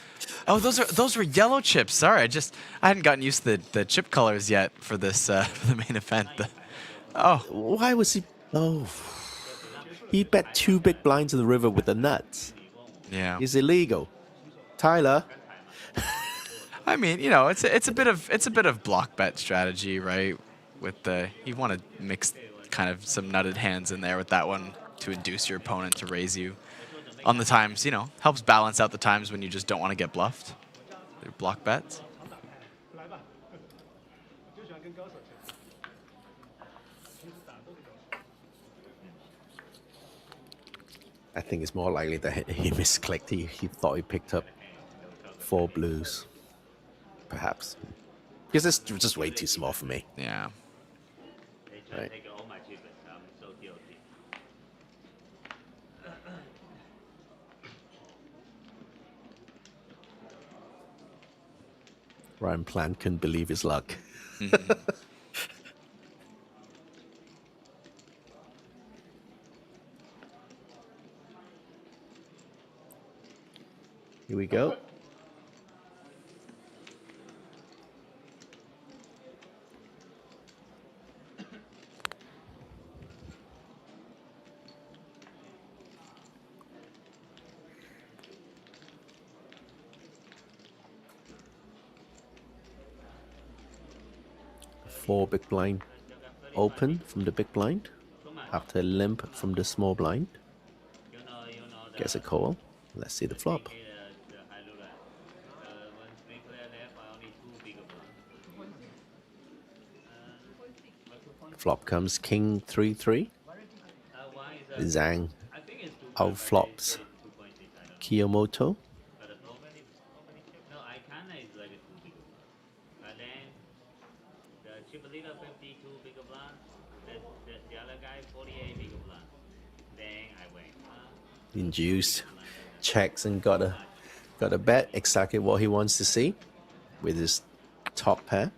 S2: Oh, those were yellow chips. Sorry, I hadn't gotten used to the chip colors yet for this for the main event. Oh.
S6: Why was he? Oh. He bet 2 big blinds in the river with the nuts.
S2: Yeah.
S6: It's illegal. Tyler.
S2: I mean, you know, it's a bit of block bet strategy, right? With you want to mix kind of some nutted hands in there with that one to induce your opponent to raise you on the times, you know, helps balance out the times when you just don't want to get bluffed. Your block bets.
S6: I think it's more likely that he misclicked. He thought he picked up 4 blues. Perhaps. Because it's just way too small for me.
S2: Yeah.
S6: Right. Ryan Plant couldn't believe his luck. Here we go. 4 big blind open from the big blind after a limp from the small blind. Gets a call. Let's see the flop. Flop comes King 3-3. Zhang outflops Kiyomoto. Induced, checks and got a bet exactly what he wants to see with his top pair.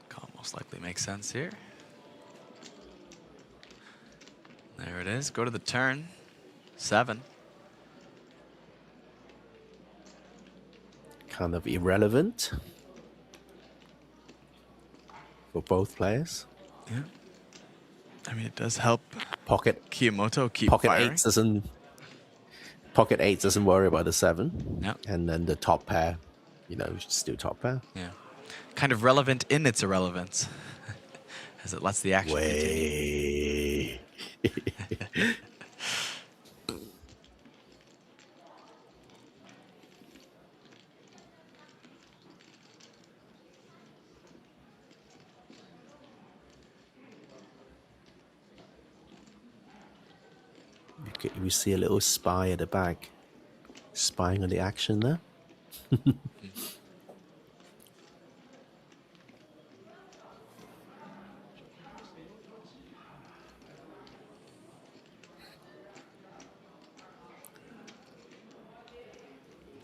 S2: Call most likely makes sense here. There it is. Go to the turn. 7.
S6: Kind of irrelevant for both players.
S2: Yeah. I mean, it does help
S6: Pocket
S2: Kiyomoto keep
S6: Pocket
S2: firing.
S6: 8 doesn't worry about the 7.
S2: Yep.
S6: And then the top pair, you know, still top pair.
S2: Yeah. Kind of relevant in its irrelevance. As it lets the action
S6: Way. We see a little spy at the back, spying on the action there.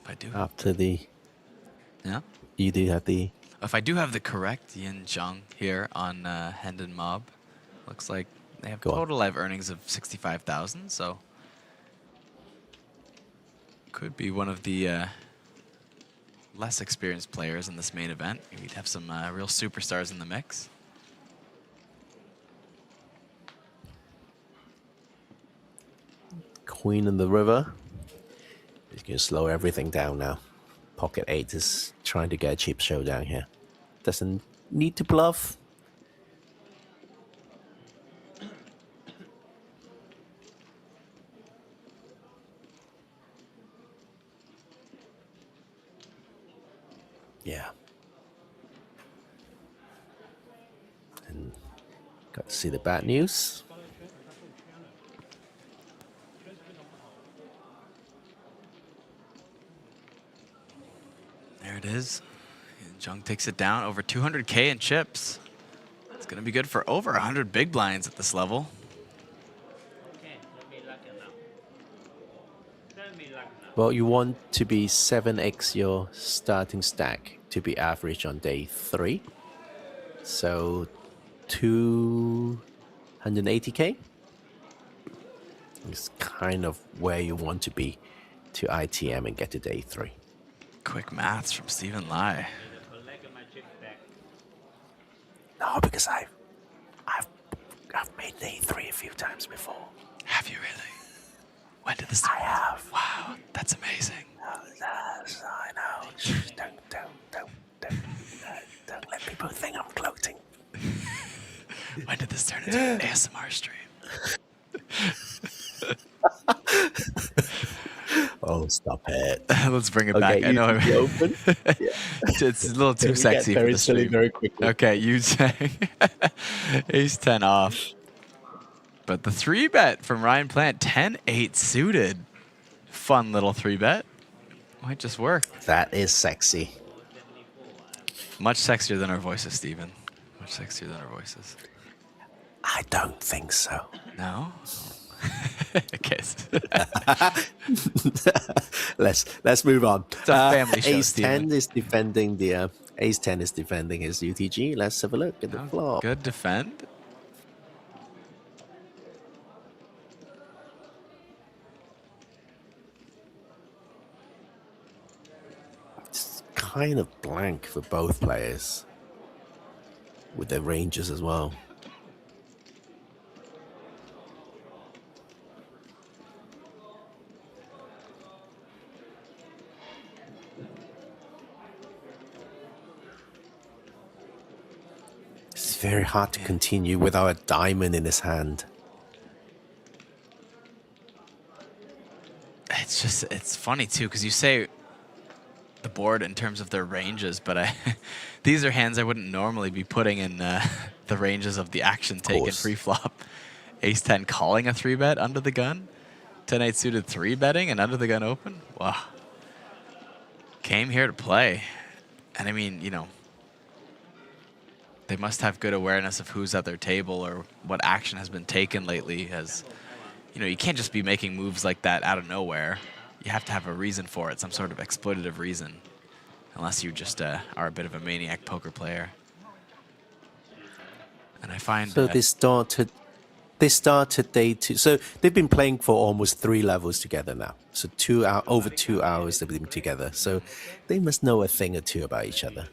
S2: I do.
S6: After the,
S2: yeah,
S6: you do have the.
S2: If I do have the correct Yin Zhang here on Hendon Mob, looks like they have total live earnings of 65,000. So could be one of the less experienced players in this main event. Maybe we'd have some real superstars in the mix.
S6: Queen in the river. He's going to slow everything down now. Pocket 8 is trying to get a cheap showdown here. Doesn't need to bluff. Yeah. And got to see the bad news.
S2: There it is. Jung takes it down over 200K in chips. It's going to be good for over 100 big blinds at this level.
S6: Well, you want to be 7x your starting stack to be average on day 3. So 280K is kind of where you want to be to ITM and get to day 3.
S2: Quick maths from Stephen Lai.
S6: No, because I've made day 3 a few times before.
S2: Have you really? When did this start?
S6: I have.
S2: Wow, that's amazing.
S6: I know. Don't let people think I'm gloating.
S2: When did this turn into an ASMR stream?
S6: Oh, stop it.
S2: Let's bring it back. I know.
S6: Open. Yeah.
S2: It's a little too sexy for the stream.
S6: Very quickly.
S2: Okay, you saying ace 10 off. But the 3-bet from Ryan Plant, 10-8 suited. Fun little 3-bet. Might just work.
S6: That is sexy.
S2: Much sexier than our voices, Stephen. Much sexier than our voices.
S6: I don't think so.
S2: No? Okay.
S6: Let's move on.
S2: It's a family show,
S6: Ace
S2: Stephen.
S6: 10 is defending the Ace 10 is defending his UTG. Let's have a look at the flop.
S2: Good defend.
S6: It's kind of blank for both players with their ranges as well. very hard to continue without a diamond in his hand.
S2: It's funny too, because you say the board in terms of their ranges, but these are hands I wouldn't normally be putting in the ranges of the action taken pre-flop. Ace-10 calling a 3-bet under the gun. 10-8 suited 3-betting and under the gun open. Wow. Came here to play. And I mean, you know, they must have good awareness of who's at their table or what action has been taken lately. As you know, you can't just be making moves like that out of nowhere. You have to have a reason for it, some sort of exploitative reason, unless you just are a bit of a maniac poker player. And I find
S6: so they started day 2. So they've been playing for almost 3 levels together now. So over 2 hours they've been together. So they must know a thing or two about each other.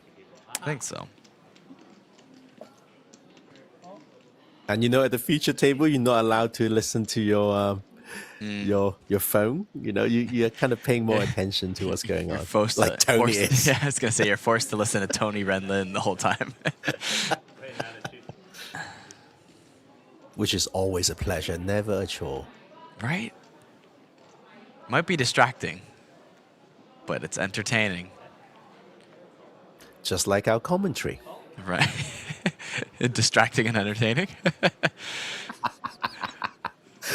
S2: I think so.
S6: And you know, at the feature table, you're not allowed to listen to your phone. You know, you're kind of paying more attention to what's going on. Like Tony is.
S2: Yeah, I was gonna say you're forced to listen to Tony Renlin the whole time.
S6: Which is always a pleasure, never a chore.
S2: Right? Might be distracting, but it's entertaining.
S6: Just like our commentary.
S2: Right. Distracting and entertaining.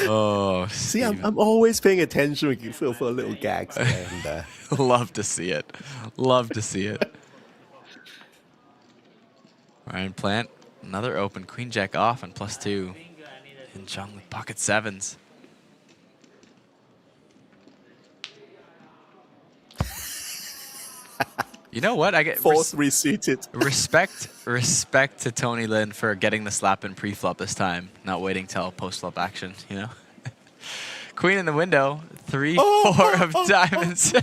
S2: Oh,
S6: see, I'm always paying attention when you feel for little gags. And,
S2: love to see it. Love to see it. Ryan Plant, another open. Queen Jack off and +2. And Jung with pocket 7s. You know what? I get
S6: 4-3 suited.
S2: Respect to Tony Lin for getting the slap in pre-flop this time, not waiting till post-flop action. You know, Queen in the window, 3-4 of diamonds.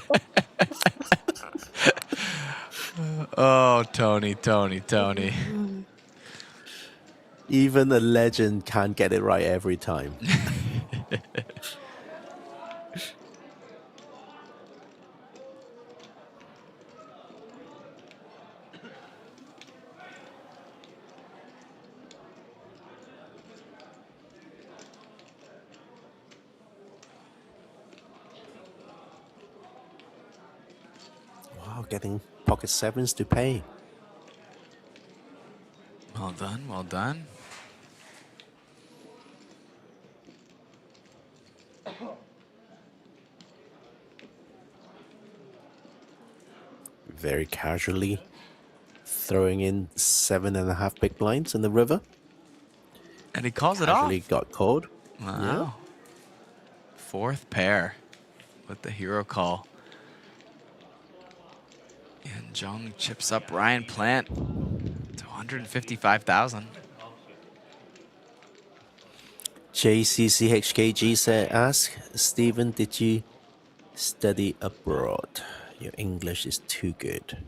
S2: Oh, Tony.
S6: Even a legend can't get it right every time. Wow, getting pocket 7s to pay.
S2: Well done, well done.
S6: Very casually throwing in 7.5 big blinds in the river.
S2: And he calls it off.
S6: Casually got called.
S2: Wow.
S6: Yeah.
S2: 4th pair with the hero call. And Jung chips up Ryan Plant to 155,000.
S6: JCCHKG ask, Stephen, did you study abroad? Your English is too good.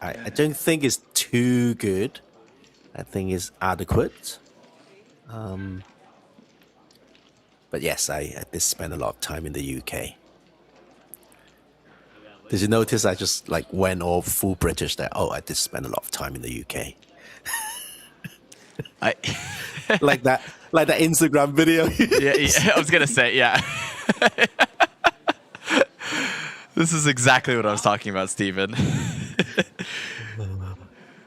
S6: I don't think it's too good. I think it's adequate. But yes, I did spend a lot of time in the UK. Did you notice I just like went all full British there? Oh, I did spend a lot of time in the UK. like that Instagram video.
S2: yeah, I was gonna say, yeah. This is exactly what I was talking about, Stephen.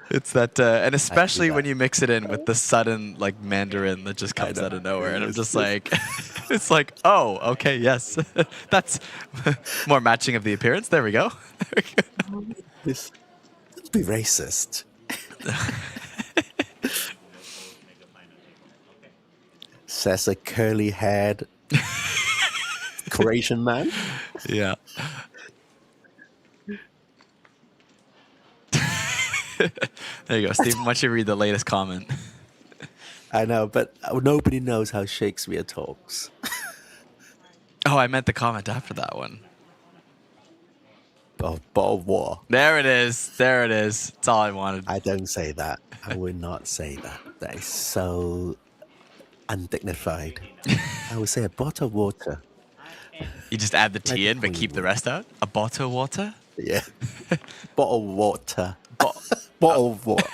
S2: It's that, and especially when you mix it in with the sudden like Mandarin that just comes out of nowhere, and I'm just like, it's like, oh, okay, yes, that's more matching of the appearance. There we go.
S6: Don't be racist. Says a curly-haired Croatian man.
S2: Yeah. There you go, Stephen. Why don't you read the latest comment?
S6: I know, but nobody knows how Shakespeare talks.
S2: Oh, I meant the comment after that one.
S6: Oh, bottle of water.
S2: There it is. There it is. That's all I wanted.
S6: I don't say that. I would not say that. That is so undignified. I would say a bottle of water.
S2: You just add the T in, but keep the rest out? A bottle of water?
S6: Yeah. Bottle of water. Bottle of water.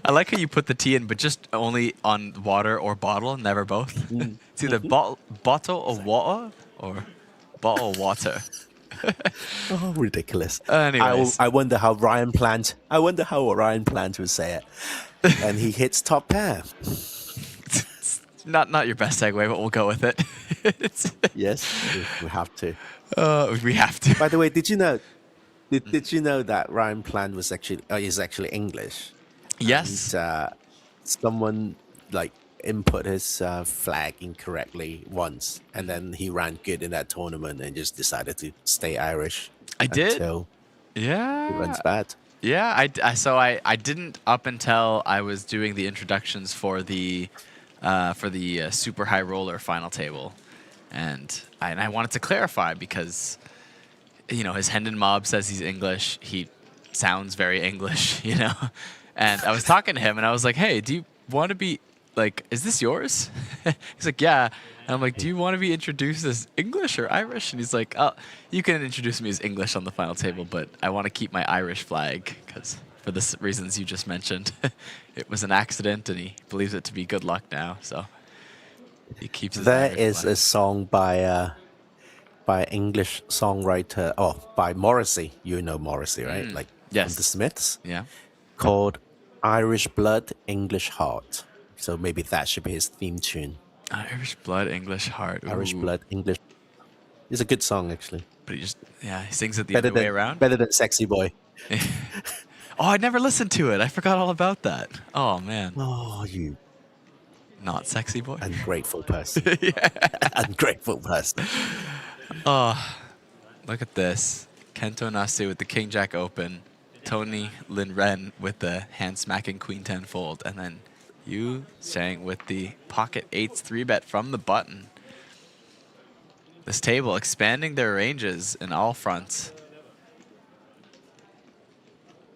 S2: I like how you put the T in, but just only on water or bottle, never both. It's either bottle of water or bottle of water.
S6: Oh, ridiculous.
S2: Anyways.
S6: I wonder how Ryan planned. I wonder how Ryan planned to say it. And he hits top pair.
S2: Not your best segue, but we'll go with it.
S6: Yes, we have to.
S2: We have to.
S6: By the way, did you know? Did you know that Ryan Plant was is actually English?
S2: Yes.
S6: And, someone like input his flag incorrectly once, and then he ran good in that tournament and just decided to stay Irish.
S2: I did.
S6: Yeah. He runs bad.
S2: Yeah. I didn't up until I was doing the introductions for the super high roller final table, and I wanted to clarify because, you know, his Hendon mob says he's English. He sounds very English, you know. And I was talking to him, and I was like, "Hey, do you want to be like? Is this yours?" He's like, "Yeah." And I'm like, "Do you want to be introduced as English or Irish?" And he's like, "Oh, you can introduce me as English on the final table, but I want to keep my Irish flag because for the reasons you just mentioned, it was an accident, and he believes it to be good luck now, so he keeps his
S6: There
S2: Irish
S6: is
S2: flag.
S6: a song by English songwriter, by Morrissey. You know Morrissey, right? Like
S2: yes.
S6: from the Smiths.
S2: Yeah.
S6: Called Irish Blood, English Heart. So maybe that should be his theme tune.
S2: Irish Blood, English Heart.
S6: Irish
S2: Ooh.
S6: Blood, English. It's a good song, actually.
S2: But he sings it the other way around.
S6: Better than Sexy Boy.
S2: Oh, I never listened to it. I forgot all about that. Oh, man.
S6: Oh, you.
S2: Not Sexy Boy.
S6: Ungrateful person. Ungrateful person.
S2: Oh, look at this. Kento Nasu with the King Jack open. Tony Lin Ren with the hand smacking Queen 10 fold. And then you sang with the pocket 8s 3-bet from the button. This table expanding their ranges in all fronts.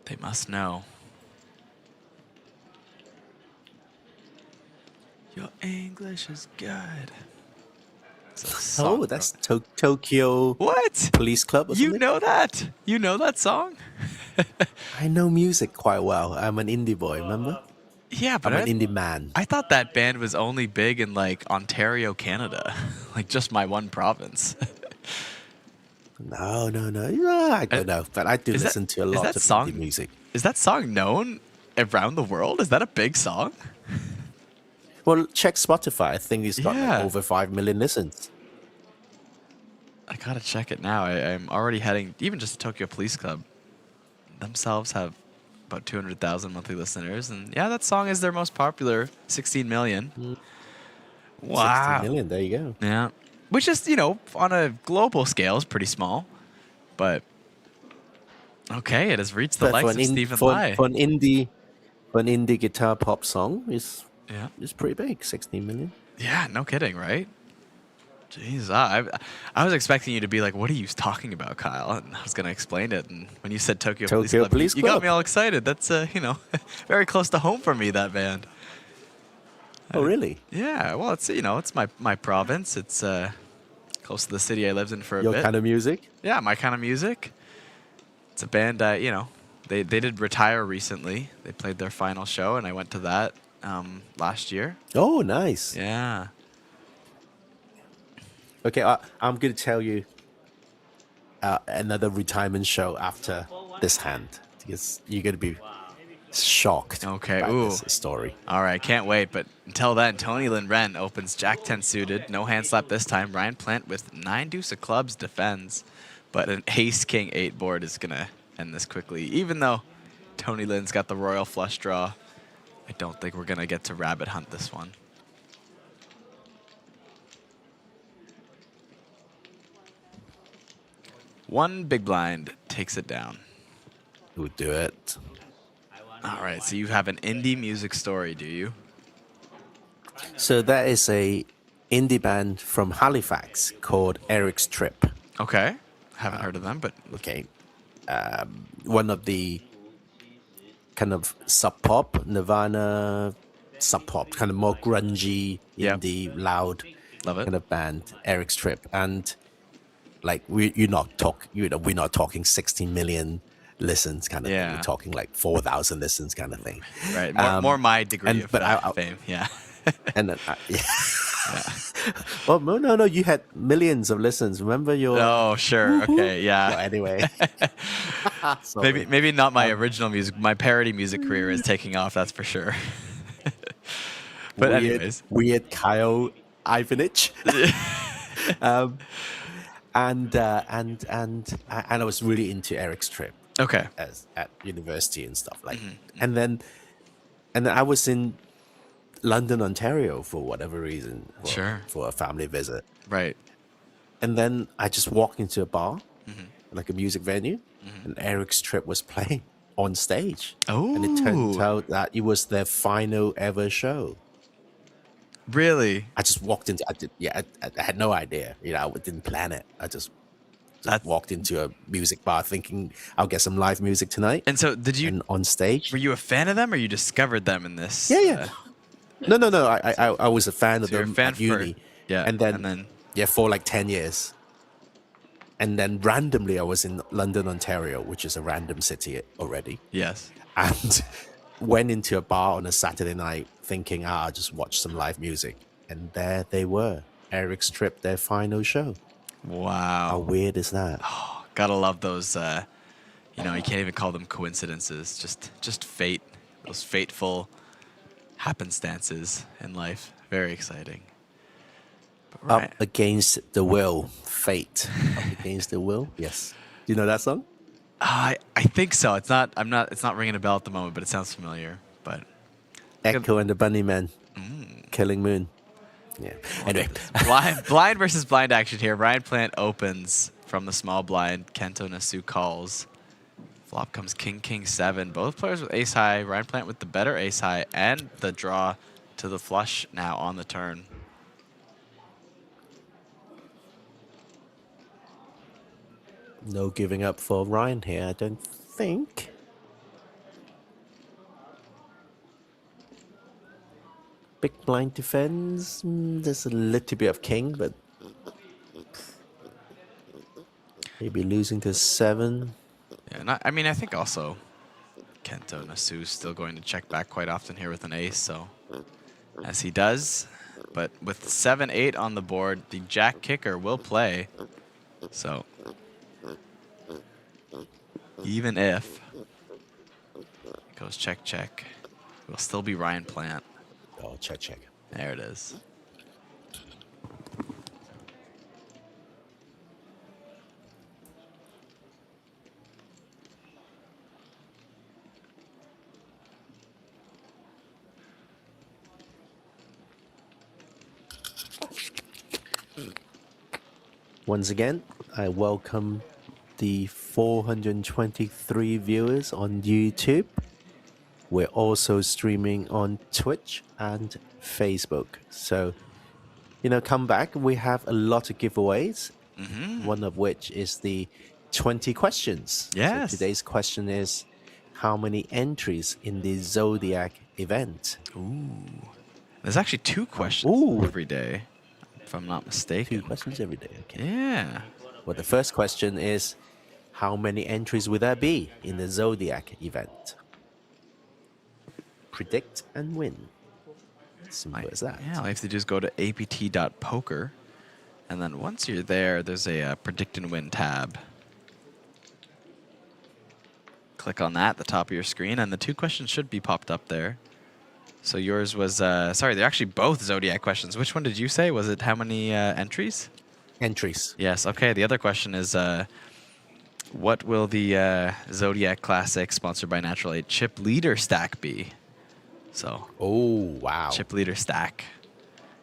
S2: They must know. Your English is good.
S6: Oh, that's Tokyo
S2: What?
S6: Police Club or something?
S2: You know that? You know that song?
S6: I know music quite well. I'm an indie boy, remember?
S2: Yeah, but
S6: I'm an indie man.
S2: I thought that band was only big in like Ontario, Canada. Like just my one province.
S6: No. Yeah, I don't know, but I do listen to a lot of indie music.
S2: Is that song known around the world? Is that a big song?
S6: Well, check Spotify. I think it's got like over 5 million listens.
S2: I gotta check it now. I'm already heading, even just Tokyo Police Club themselves have about 200,000 monthly listeners. And yeah, that song is their most popular, 16 million. Wow.
S6: 16 million, there you go.
S2: Yeah. Which is, you know, on a global scale is pretty small. But, okay, it has reached the likes of Stephen Lai.
S6: For an indie guitar pop song, it's pretty big, 16 million.
S2: Yeah, no kidding, right? Jeez, I was expecting you to be like, what are you talking about, Kyle? And I was going to explain it. And when you said Tokyo Police Club, you got me all excited. That's, you know, very close to home for me, that band.
S6: Oh, really?
S2: Yeah, well, it's, you know, it's my province. It's close to the city I lived in for a bit.
S6: Your kind of music?
S2: Yeah, my kind of music. It's a band, you know, they did retire recently. They played their final show, and I went to that last year.
S6: Oh, nice.
S2: Yeah.
S6: Okay, I'm going to tell you another retirement show after this hand, because you're going to be shocked by this story.
S2: All right, can't wait. But until then, Tony Lin Ren opens Jack 10 suited. No hand slap this time. Ryan Plant with 9 deuce of clubs defends. But an ace king 8 board is going to end this quickly. Even though Tony Lin's got the royal flush draw, I don't think we're going to get to rabbit hunt this one. One big blind takes it down.
S6: Who do it?
S2: All right, so you have an indie music story, do you?
S6: So that is a indie band from Halifax called Eric's Trip.
S2: Okay. Haven't heard of them, but...
S6: Okay. One of the kind of sub-pop, Nirvana sub-pop, kind of more grungy, indie, loud kind of band, Eric's Trip. And like we're not talking 16 million listens kind of thing. We're talking like 4,000 listens kind of thing.
S2: Right. More my degree of fame. Yeah.
S6: And then, yeah. Well, no. You had millions of listens. Remember your?
S2: Oh, sure. Okay. Yeah.
S6: Well, anyway.
S2: maybe not my original music. My parody music career is taking off. That's for sure. But anyways,
S6: weird Kyle Ivanich. And I was really into Eric's trip.
S2: Okay.
S6: At university and stuff like, and then I was in London, Ontario for whatever reason. For a family visit.
S2: Right.
S6: And then I just walked into a bar, like a music venue, and Eric's trip was playing on stage.
S2: Oh.
S6: And it turned out that it was their final ever show.
S2: Really?
S6: I just walked into. I had no idea. I didn't plan it. I just walked into a music bar thinking I'll get some live music tonight.
S2: And so, did you?
S6: And on stage,
S2: were you a fan of them, or you discovered them in this?
S6: Yeah. No. I was a fan of them at uni.
S2: Yeah.
S6: And then for like 10 years. And then randomly, I was in London, Ontario, which is a random city already.
S2: Yes.
S6: And went into a bar on a Saturday night thinking, I'll just watch some live music. And there they were. Eric's trip, their final show.
S2: Wow.
S6: How weird is that?
S2: Oh, gotta love those, you can't even call them coincidences. Just fate. Those fateful happenstances in life. Very exciting. Right.
S6: Up Against the Will. Fate. Up Against the Will. Yes. Do you know that song?
S2: I think so. It's not ringing a bell at the moment, but it sounds familiar. But
S6: Echo and the Bunnymen. Killing Moon. Yeah. Anyway.
S2: blind versus blind action here. Ryan Plant opens from the small blind. Kento Nasu calls. Flop comes King 7. Both players with ace high. Ryan Plant with the better ace high and the draw to the flush now on the turn.
S6: No giving up for Ryan here, I don't think. Big blind defense. There's a little bit of king, but maybe losing to 7.
S2: Yeah, I think also Kento Nasu is still going to check back quite often here with an ace, so as he does. But with 7-8 on the board, the jack kicker will play. So even if it goes check, it will still be Ryan Plant.
S6: Oh, check.
S2: There it is.
S6: Once again, I welcome the 423 viewers on YouTube. We're also streaming on Twitch and Facebook. So, come back. We have a lot of giveaways. One of which is the 20 questions.
S2: Yes.
S6: So today's question is, how many entries in the Zodiac event?
S2: Ooh. There's actually 2 questions every day, if I'm not mistaken.
S6: 2 questions every day. Okay.
S2: Yeah.
S6: Well, the first question is, how many entries will there be in the Zodiac event? Predict and win. Simple as that.
S2: Yeah, all you have to do is go to apt.poker, and then once you're there, there's a predict and win tab. Click on that at the top of your screen, and the 2 questions should be popped up there. So yours was, sorry, they're actually both Zodiac questions. Which one did you say? Was it how many entries?
S6: Entries.
S2: Yes, okay. The other question is, what will the Zodiac Classic, sponsored by Natural Aid, chip leader stack be? So.
S6: Oh, wow.
S2: Chip leader stack.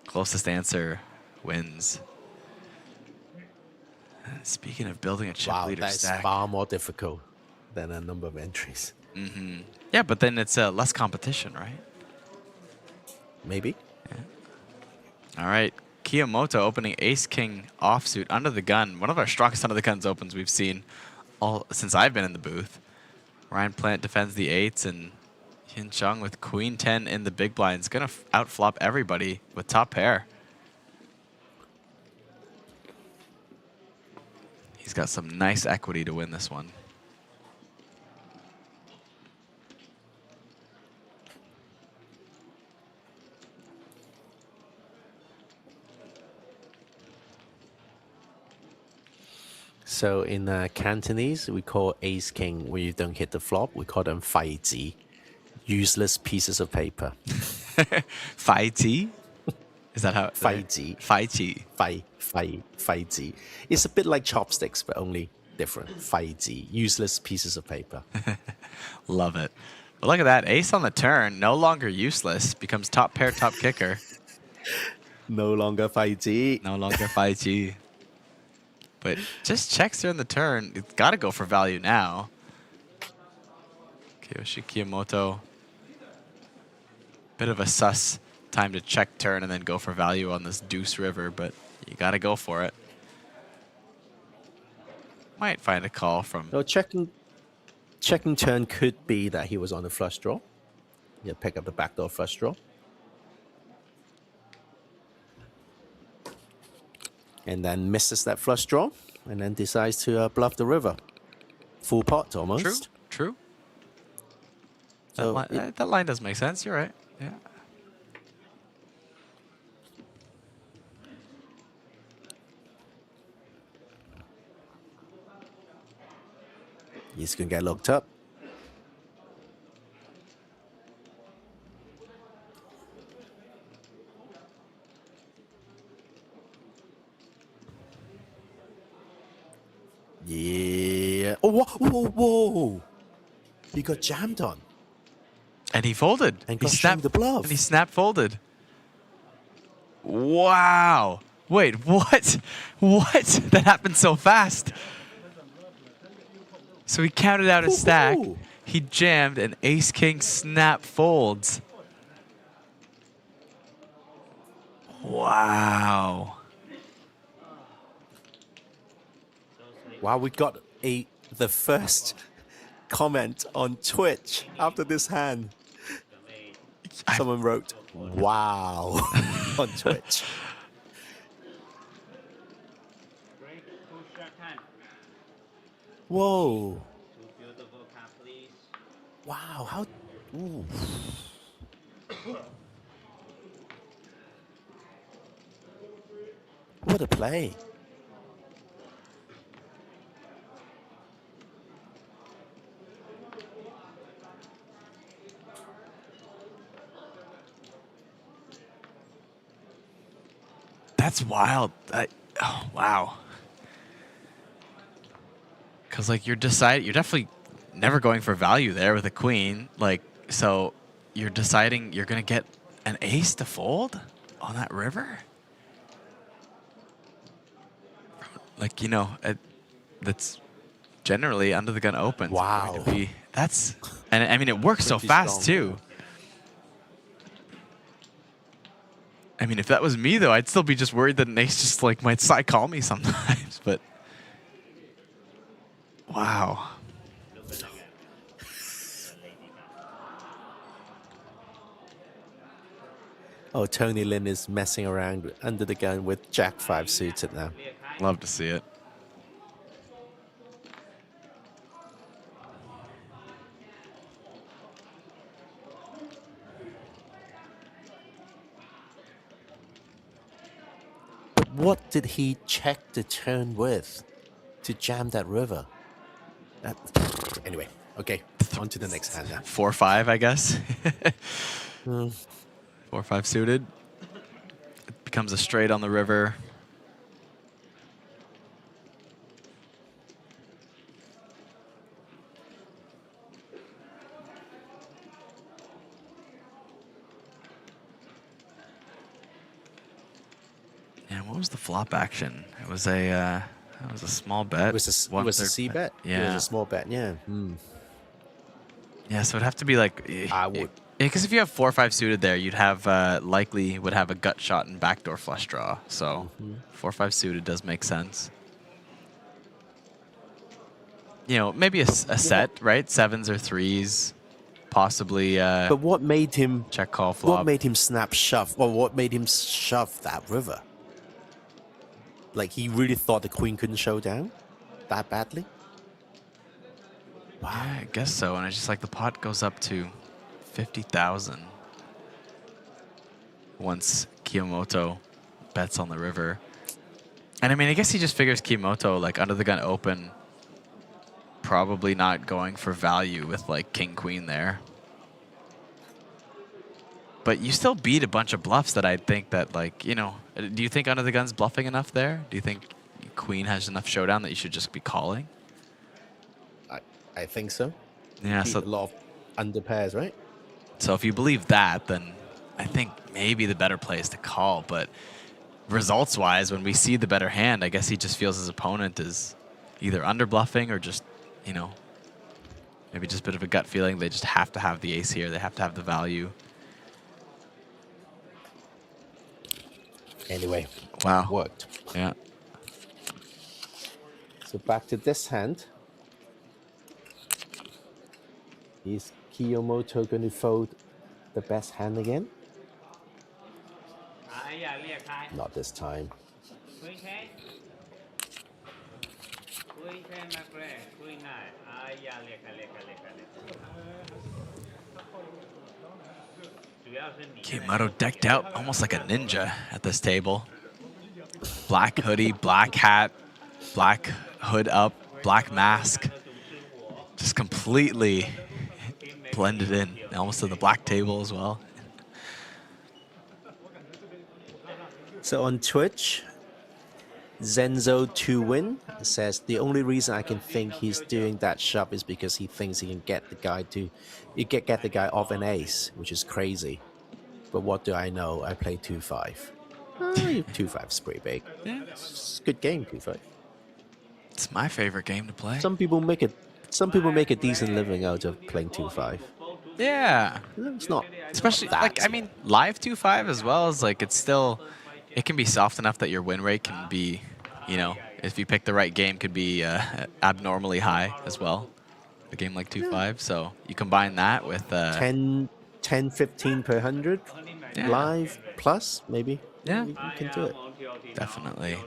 S2: Closest answer wins. And speaking of building a chip leader stack.
S6: That's far more difficult than a number of entries.
S2: Yeah, but then it's less competition, right?
S6: Maybe.
S2: Yeah. All right. Kiyomoto opening ace-king offsuit under the gun. One of our strongest under the guns opens we've seen all since I've been in the booth. Ryan Plant defends the 8s, and Hin Chung with queen 10 in the big blinds. Going to outflop everybody with top pair. He's got some nice equity to win this one.
S6: So in Cantonese, we call ace king when you don't hit the flop. We call them fai ji, useless pieces of paper.
S2: Fai ji? Is that how?
S6: Fai ji.
S2: Fai ji.
S6: Fai ji. It's a bit like chopsticks, but only different. Fai ji, useless pieces of paper.
S2: Love it. But look at that. Ace on the turn, no longer useless. Becomes top pair, top kicker.
S6: No longer fai ji.
S2: No longer fai ji. But just checks here on the turn. It's got to go for value now. Kiyoshi Kiyomoto. Bit of a sus time to check turn and then go for value on this deuce river, but you got to go for it. Might find a call from...
S6: So checking turn could be that he was on the flush draw. Yeah, pick up the backdoor flush draw. And then misses that flush draw, and then decides to bluff the river. Full pot, almost.
S2: True.
S6: So
S2: that line does make sense. You're right. Yeah.
S6: He's going to get locked up. Yeah. Oh, whoa. He got jammed on.
S2: And he folded.
S6: And
S2: he
S6: got snapped the bluff.
S2: And he snap folded. Wow. Wait, what? What? That happened so fast. So he counted out his stack. He jammed and ace king snap folds. Wow.
S6: Wow, we got the first comment on Twitch after this hand. Someone wrote, wow, on Twitch. Whoa. Wow, how... Ooh. What a play.
S2: That's wild. Oh, wow. Because, like, you're definitely never going for value there with a queen. Like, so you're deciding you're going to get an ace to fold on that river? Like, you know, that's generally under the gun open.
S6: Wow.
S2: That's, and I mean, it works so fast, too. I mean, if that was me, though, I'd still be just worried that an ace just, like, might side call me sometimes, but... Wow.
S6: Oh, Tony Lin is messing around under the gun with Jack 5 suited now.
S2: Love to see it.
S6: But what did he check the turn with to jam that river? Anyway, okay, on to the next hand now.
S2: 4-5, I guess. 4-5 suited. It becomes a straight on the river. And what was the flop action? It was a small bet.
S6: It was a C bet.
S2: Yeah,
S6: it was a small bet. Yeah.
S2: Yeah, so it'd have to be like.
S6: I would.
S2: Because if you have 4-5 suited there, you'd have likely would have a gut shot and backdoor flush draw. So 4-5 suited does make sense. You know, maybe a set, right? 7s or 3s, possibly.
S6: But what made him
S2: check call flop?
S6: What made him snap shove? Or what made him shove that river? Like he really thought the queen couldn't show down that badly?
S2: Wow. Yeah, I guess so. And it's just like the pot goes up to 50,000 once Kiyomoto bets on the river. And I mean, I guess he just figures Kimoto, like, under the gun open, probably not going for value with, like, king-queen there. But you still beat a bunch of bluffs that I think that, like, you know, do you think under the gun's bluffing enough there? Do you think queen has enough showdown that you should just be calling?
S6: I think so.
S2: Yeah,
S6: Beat
S2: so
S6: a lot of under pairs, right?
S2: So if you believe that, then I think maybe the better play is to call. But results-wise, when we see the better hand, I guess he just feels his opponent is either under bluffing or just, you know, maybe just a bit of a gut feeling. They just have to have the ace here. They have to have the value.
S6: Anyway,
S2: wow,
S6: worked.
S2: Yeah.
S6: So back to this hand. Is Kiyomoto going to fold the best hand again? Not this time.
S2: Kimoto decked out almost like a ninja at this table. Black hoodie, black hat, black hood up, black mask. Just completely blended in, almost to the black table as well.
S6: So on Twitch, Zenzo2win says the only reason I can think he's doing that shove is because he thinks he can get the guy to get the guy off an ace, which is crazy. But what do I know? I play 2-5. 2-5 is pretty big.
S2: Yeah.
S6: It's a good game, 2-5.
S2: It's my favorite game to play.
S6: Some people make a decent living out of playing 2-5.
S2: Yeah.
S6: It's not,
S2: especially
S6: not
S2: like, I mean, live 2-5 as well is like, it's still, it can be soft enough that your win rate can be, you know, if you pick the right game, could be abnormally high as well. A game like 2-5. So you combine that with
S6: 10, 15 per 100
S2: Yeah.
S6: live plus maybe.
S2: Yeah,
S6: you can do it.
S2: Definitely.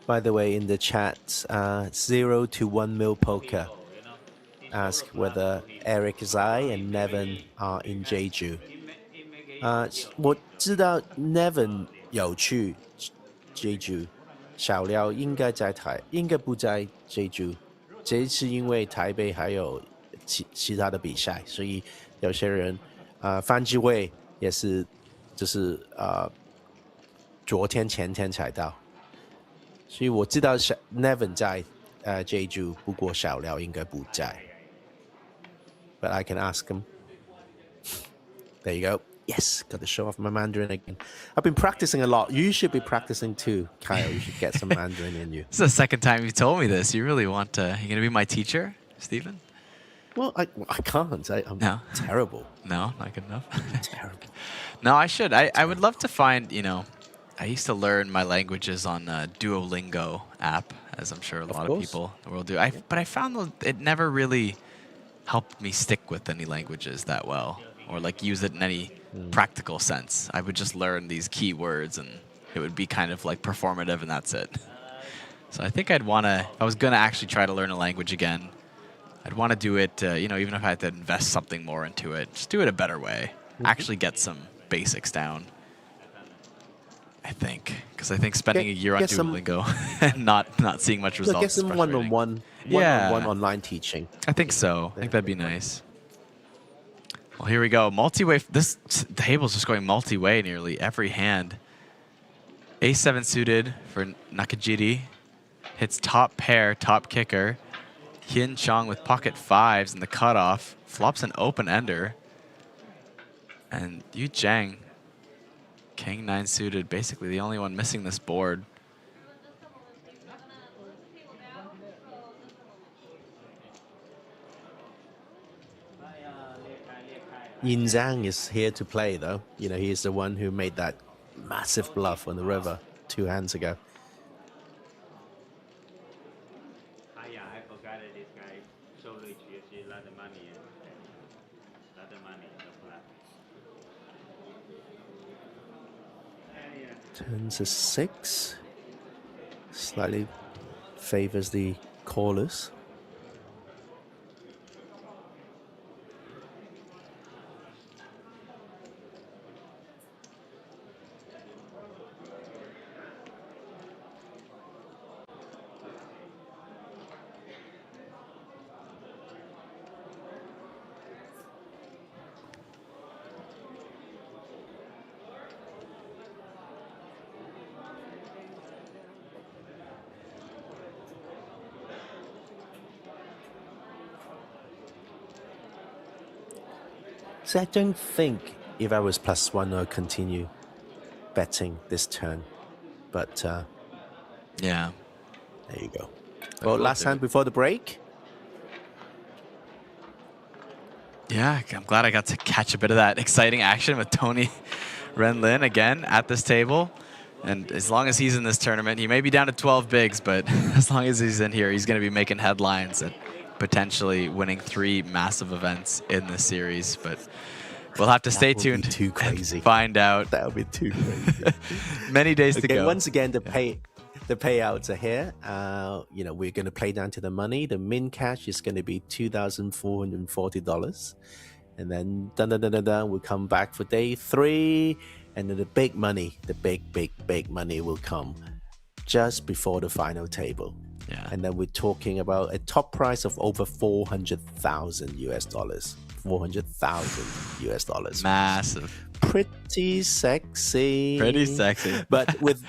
S6: By the way, in the chat, 0 to 1 mil poker ask whether Eric Zai and Nevin are in Jeju. 我知道 Nevin 有去 Jeju， 小廖应该在台，应该不在 Jeju。这是因为台北还有其他的比赛，所以有些人范志伟也是，就是昨天前天才到。所以我知道 Nevin 在Jeju， 不过小廖应该不在。But I can ask him. There you go. Yes, got to show off my Mandarin again. I've been practicing a lot. You should be practicing too, Kyle. You should get some Mandarin in you.
S2: This is the second time you've told me this. You really want to, you going to be my teacher, Stephen?
S6: Well, I can't. I'm terrible.
S2: No, not good enough.
S6: Terrible.
S2: No, I should. I would love to find, you know, I used to learn my languages on Duolingo app, as I'm sure a lot of people in the world do. But I found that it never really helped me stick with any languages that well, or like use it in any practical sense. I would just learn these key words, and it would be kind of like performative, and that's it. So I think I'd want to, if I was going to actually try to learn a language again, I'd want to do it, you know, even if I had to invest something more into it, just do it a better way. Actually get some basics down. I think, because I think spending a year on Duolingo and not seeing much results.
S6: Get some one-on-one online teaching.
S2: I think so. I think that'd be nice. Well, here we go. Multi-way. This table's just going multi-way nearly every hand. A7 suited for Nakajiri. Hits top pair, top kicker. Hien Chong with pocket fives in the cutoff. Flops an open ender. And Yu Zhang, King 9 suited, basically the only one missing this board.
S6: Yin Zhang is here to play, though. You know, he is the one who made that massive bluff on the river 2 hands ago. Turns a 6. Slightly favors the callers. So I don't think if I was +1 I'll continue betting this turn. But
S2: yeah,
S6: there you go. Well, last hand before the break.
S2: Yeah, I'm glad I got to catch a bit of that exciting action with Tony Renlin again at this table. And as long as he's in this tournament, he may be down to 12 bigs, but as long as he's in here, he's going to be making headlines and potentially winning 3 massive events in this series. But we'll have to stay tuned
S6: too crazy.
S2: And find out.
S6: That would be too crazy.
S2: Many days to go.
S6: Once again, the payouts are here. You know, we're going to play down to the money. The min cash is going to be $2,440. And then we'll come back for day 3. And then the big money, the big money will come just before the final table.
S2: Yeah.
S6: And then we're talking about a top price of over $400,000 US. $400,000 US.
S2: Massive.
S6: Pretty sexy.
S2: Pretty sexy.
S6: But with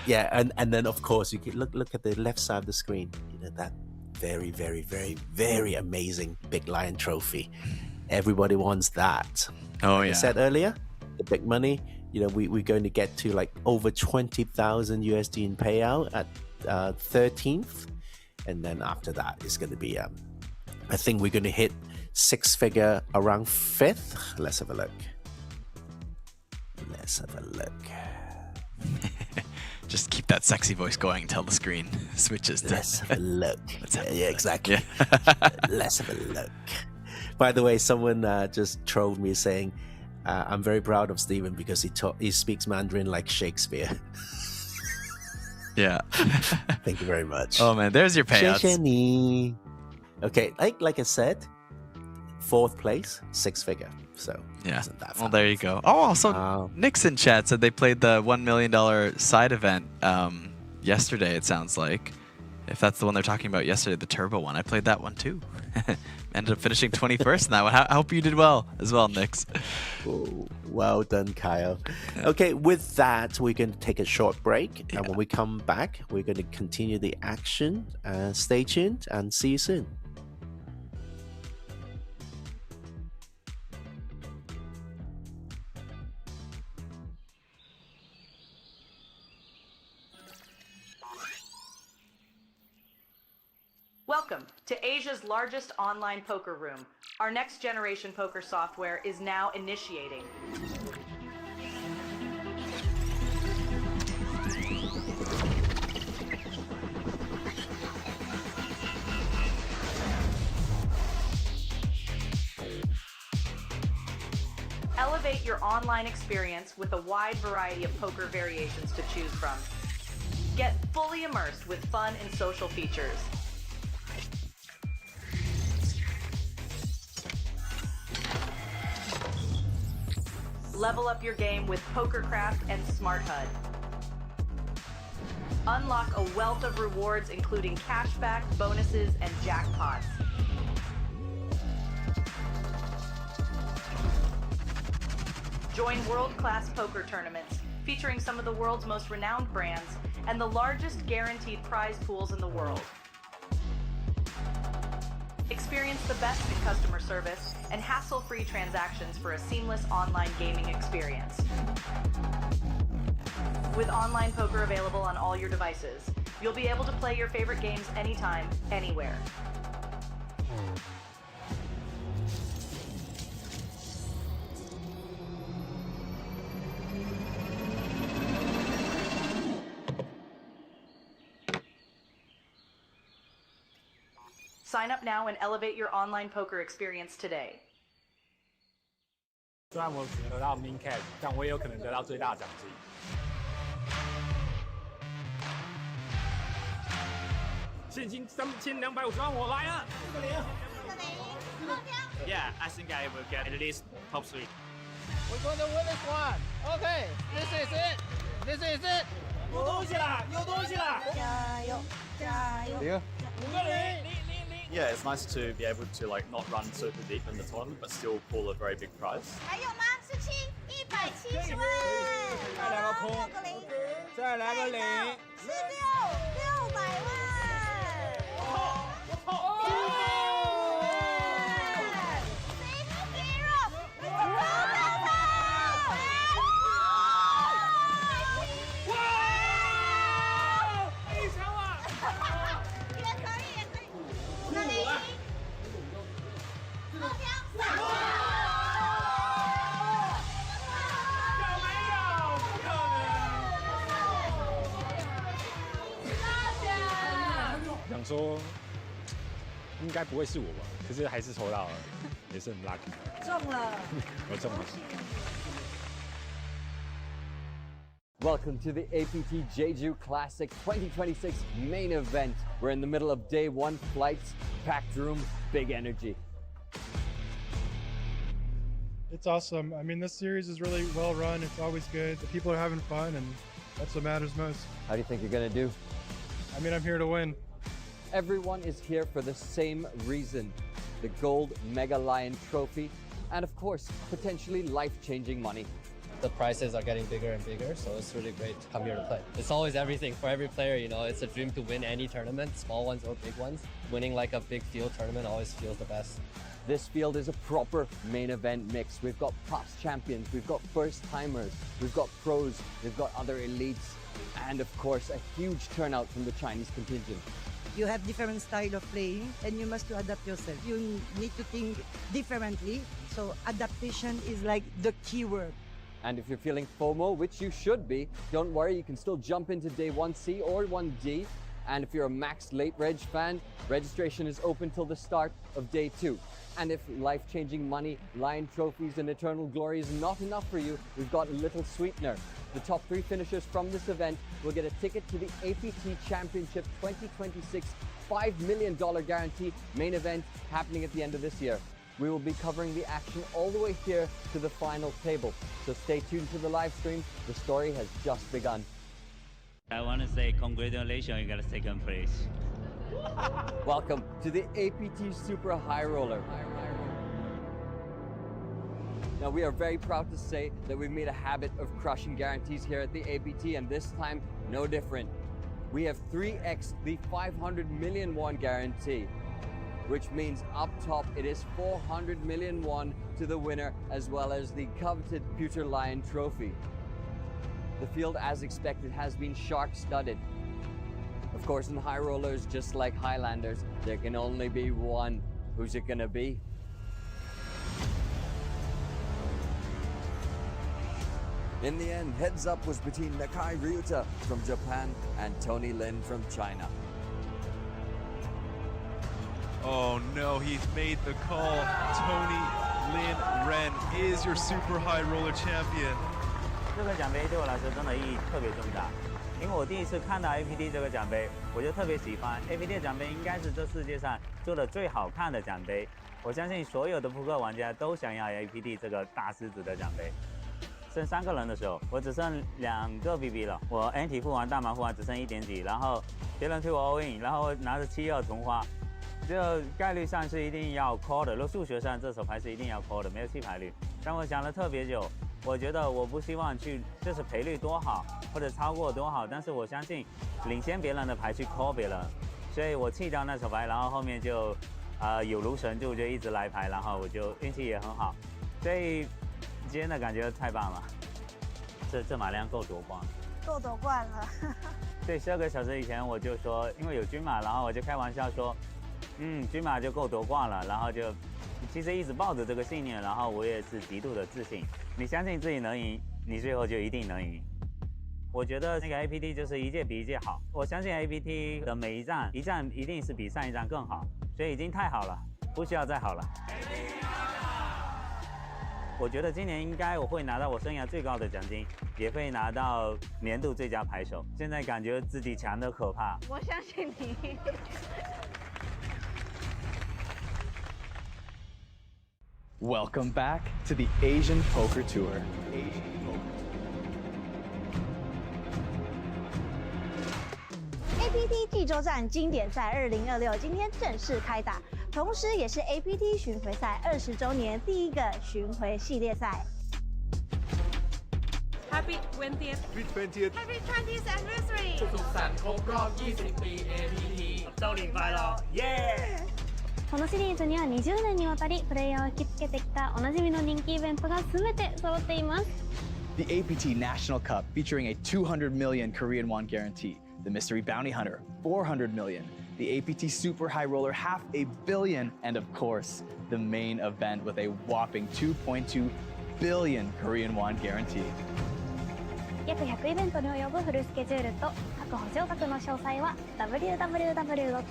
S6: and then of course you can look at the left side of the screen. You know, that very, very, very, very amazing Big Lion trophy. Everybody wants that.
S2: Oh,
S6: like
S2: yeah.
S6: I said earlier, the big money, you know, we're going to get to like over 20,000 USD in payout at 13th. And then after that, it's going to be, I think we're going to hit 6-figure around 5th. Let's have a look.
S2: Just keep that sexy voice going until the screen switches to...
S6: Let's have a look. Exactly.
S2: Yeah.
S6: Let's have a look. By the way, someone just trolled me saying, I'm very proud of Stephen because he speaks Mandarin like Shakespeare.
S2: Yeah.
S6: Thank you very much.
S2: Oh, man, there's your payouts.
S6: 谢谢你. Okay, like I said, 4th place, 6-figure. So
S2: yeah.
S6: Isn't that fun?
S2: Well, there you go. Oh, also, Nixon chat said they played the $1 million side event yesterday, it sounds like. If that's the one they're talking about yesterday, the turbo one. I played that one too. Ended up finishing 21st in that one. I hope you did well as well, Nix.
S6: Oh, well done, Kyle. Okay, with that, we're going to take a short break. And when we come back, we're going to continue the action. Stay tuned and see you soon.
S1: Welcome to Asia's largest online poker room. Our next generation poker software is now initiating. Elevate your online experience with a wide variety of poker variations to choose from. Get fully immersed with fun and social features. Level up your game with PokerCraft and Smart HUD. Unlock a wealth of rewards including cashback, bonuses, and jackpots. Join world-class poker tournaments featuring some of the world's most renowned brands and the largest guaranteed prize pools in the world. Experience the best in customer service and hassle-free transactions for a seamless online gaming experience. With online poker available on all your devices, you'll be able to play your favorite games anytime, anywhere. Sign up now and elevate your online poker experience today.
S7: 虽然我得到 min cash， 但我也有可能得到最大奖金。现金3250万，我来了。
S9: Yeah, I think I will get at least top 3.
S8: We're going to win this one. Okay, this is it. This is it.
S16: 有东西了，有东西了！
S15: 加油，加油！
S16: 5个0。
S9: Yeah, it's nice to be able to like not run super deep in the tournament, but still pull a very big prize.
S15: 还有吗？17，170万。
S8: 再来个空，
S15: 6个0，
S8: 再来个0，
S15: 16，600万。
S7: 想说应该不会是我吧，可是还是抽到了，也是很 lucky。
S13: 中了，
S7: 我中了。
S10: Welcome to the APT Jeju Classic 2026 main event. We're in the middle of day 1 flights, packed room, big energy.
S11: It's awesome. I mean, this series is really well run. It's always good. The people are having fun, and that's what matters most.
S10: How do you think you're gonna do?
S11: I mean, I'm here to win.
S10: Everyone is here for the same reason: the gold Mega Lion trophy, and of course, potentially life-changing money.
S12: The prizes are getting bigger and bigger, so it's really great to come here to play. It's always everything for every player, you know. It's a dream to win any tournament, small ones or big ones. Winning like a big field tournament always feels the best.
S10: This field is a proper main event mix. We've got past champions, we've got first timers, we've got pros, we've got other elites, and of course, a huge turnout from the Chinese contingent.
S13: You have different style of playing, and you must to adapt yourself. You need to think differently. So adaptation is like the key word.
S10: And if you're feeling FOMO, which you should be, don't worry, you can still jump into day 1C or 1D. And if you're a max late reg fan, registration is open till the start of day 2. And if life-changing money, lion trophies, and eternal glory is not enough for you, we've got a little sweetener. The top 3 finishers from this event will get a ticket to the APT Championship 2026 $5 million guarantee main event happening at the end of this year. We will be covering the action all the way here to the final table. So stay tuned to the live stream. The story has just begun.
S14: I want to say congratulations, you got a second place.
S10: Welcome to the APT Super High Roller. Now, we are very proud to say that we've made a habit of crushing guarantees here at the APT, and this time, no different. We have 3x the 500 million won guarantee, which means up top it is 400 million won to the winner, as well as the coveted Pewter Lion trophy. The field, as expected, has been shark-studded. Of course, in high rollers, just like Highlanders, there can only be one. Who's it gonna be? In the end, heads up was between Nakai Ryuta from Japan and Tony Lin from China.
S4: Oh no, he's made the call. Tony Lin Ren is your super high roller champion.
S14: 这个奖杯对我来说真的意义特别重大，因为我第一次看到 APT 这个奖杯，我就特别喜欢。APT 奖杯应该是这世界上做的最好看的奖杯，我相信所有的扑克玩家都想要 APT 这个大狮子的奖杯。剩3个人的时候，我只剩2个 BB 了，我 NT 付完大盲付完只剩1点几，然后别人推我 all in， 然后拿着7-2重花。 这概率上是一定要 call 的，如果数学上这手牌是一定要 call 的，没有弃牌率。但我想了特别久，我觉得我不希望去，就是赔率多好或者超过多好，但是我相信领先别人的牌去 call 别人，所以我弃掉那手牌，然后后面就有如神助，就一直来牌，然后我就运气也很好，所以今天的感觉太棒了。这马量够夺冠，
S15: 够夺冠了。
S14: 对，12个小时以前我就说，因为有军马，然后我就开玩笑说。 军马就够夺冠了，然后就其实一直抱着这个信念，然后我也是极度的自信。你相信自己能赢，你最后就一定能赢。我觉得那个 APT 就是一届比一届好，我相信 APT 的每一站一定是比上一站更好，所以已经太好了，不需要再好了。我觉得今年应该我会拿到我生涯最高的奖金，也会拿到年度最佳牌手。现在感觉自己强得可怕。
S15: 我相信你。
S2: Welcome back to the Asian Poker Tour.
S15: APT 济州站经典赛2026今天正式开打，同时也是 APT 巡回赛20周年第一个巡回系列赛。
S16: Happy 20th
S18: Happy 20th
S16: Happy 20th Anniversary สุขสันต์ครบรอบ20 ปี APT เจ้าหลิงไฟเราเย้
S17: このシリーズには20年にわたりプレイヤーを引きつけてきたおなじみの人気イベントが全て揃っています。
S2: The APT National Cup featuring a 200 million Korean won guarantee, the Mystery Bounty Hunter 400 million, the APT Super High Roller $500 million, and of course, the main event with a whopping 2.2 billion Korean won guarantee.
S17: 約100イベントに及ぶフルスケジュールと各補助額の詳細は www.apt.poker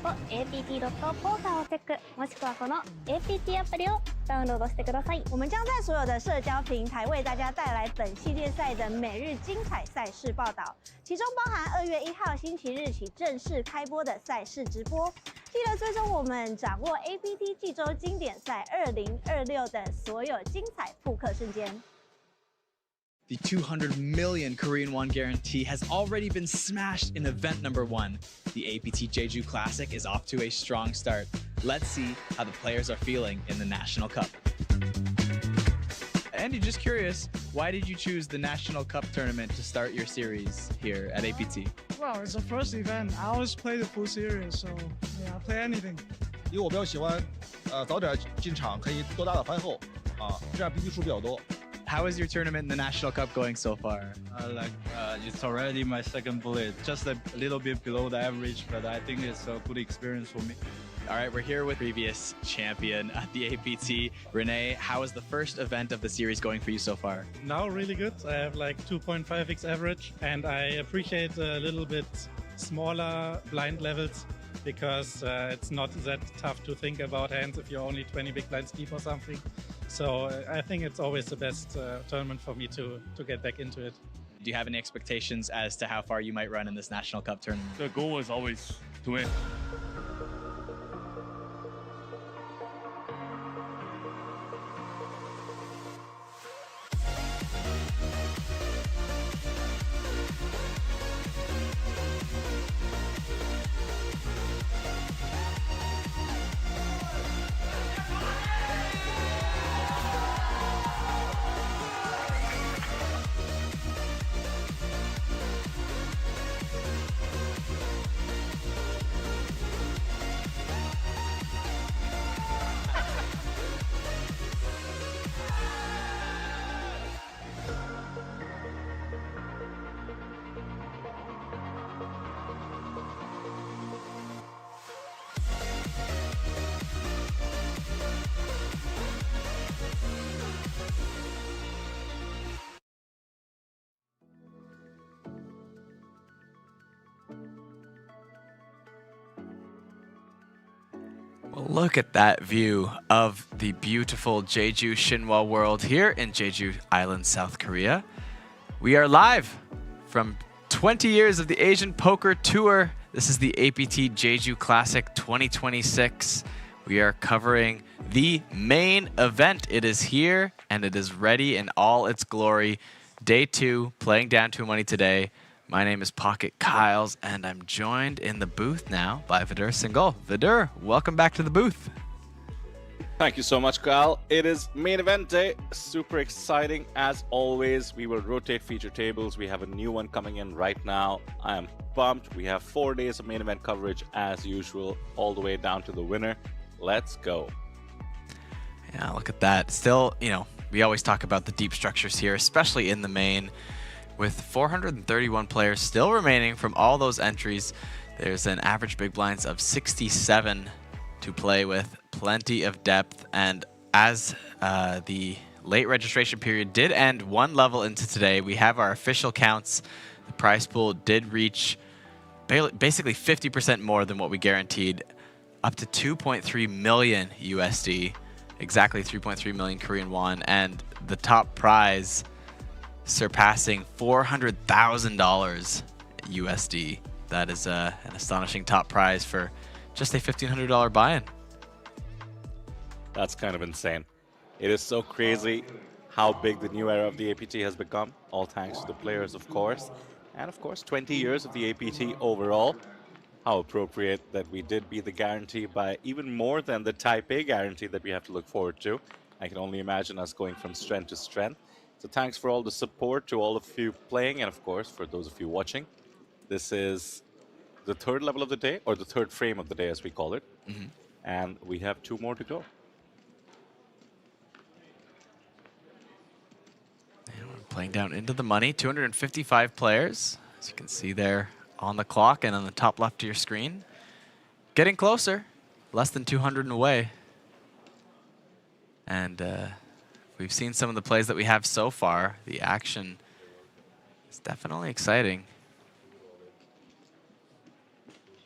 S17: をチェック、もしくはこの APT アプリをダウンロードしてください。
S15: 我们将在所有的社交平台为大家带来本系列赛的每日精彩赛事报道，其中包含2月1号星期日起正式开播的赛事直播。记得追踪我们，掌握 APT 济州经典赛2026的所有精彩复刻瞬间。
S2: The 200 million Korean won guarantee has already been smashed in event number 1. The APT Jeju Classic is off to a strong start. Let's see how the players are feeling in the National Cup. Andy, just curious, why did you choose the National Cup tournament to start your series here at APT?
S11: Well, it's the first event. I always play the full series, so yeah, I play anything.
S18: 因为我比较喜欢早点进场，可以多打番后这样 BP 数比较多。
S2: How is your tournament in the National Cup going so far?
S19: It's already my second bullet, just a little bit below the average, but I think it's a good experience for me.
S2: All right, we're here with previous champion at the APT. Renee, how is the first event of the series going for you so far?
S3: Now really good. I have like 2.5x average, and I appreciate a little bit smaller blind levels because it's not that tough to think about hands if you're only 20 big blinds deep or something. So I think it's always the best tournament for me to get back into it.
S2: Do you have any expectations as to how far you might run in this National Cup tournament?
S19: The goal is always to win.
S4: Well, look at that view of the beautiful Jeju Shinhwa world here in Jeju Island, South Korea. We are live from 20 years of the Asian Poker Tour. This is the APT Jeju Classic 2026. We are covering the main event. It is here and it is ready in all its glory. Day 2, playing down to money today. My name is PocketKyles, and I'm joined in the booth now by Vidur Singhal. Vidur, welcome back to the booth.
S20: Thank you so much, Kyle. It is main event day. Super exciting as always. We will rotate feature tables. We have a new one coming in right now. I am pumped. We have 4 days of main event coverage as usual, all the way down to the winner. Let's go.
S4: Yeah, look at that. Still, we always talk about the deep structures here, especially in the main. With 431 players still remaining from all those entries, there's an average big blinds of 67 to play with, plenty of depth. And as the late registration period did end one level into today, we have our official counts. The prize pool did reach basically 50% more than what we guaranteed, up to 2.3 million USD.
S2: exactly 3.3 million Korean won, and the top prize surpassing $400,000 USD. That is an astonishing top prize for just a $1,500 buy-in.
S20: That's kind of insane. It is so crazy how big the new era of the APT has become, all thanks to the players, of course. And of course, 20 years of the APT overall. How appropriate that we did beat the guarantee by even more than the Type A guarantee that we have to look forward to. I can only imagine us going from strength to strength. So thanks for all the support to all of you playing, and of course, for those of you watching. This is the third level of the day, or the third frame of the day, as we call it. And we have 2 more to go.
S2: Playing down into the money, 255 players, as you can see there on the clock and on the top left of your screen. Getting closer, less than 200 away. And we've seen some of the plays that we have so far. The action is definitely exciting.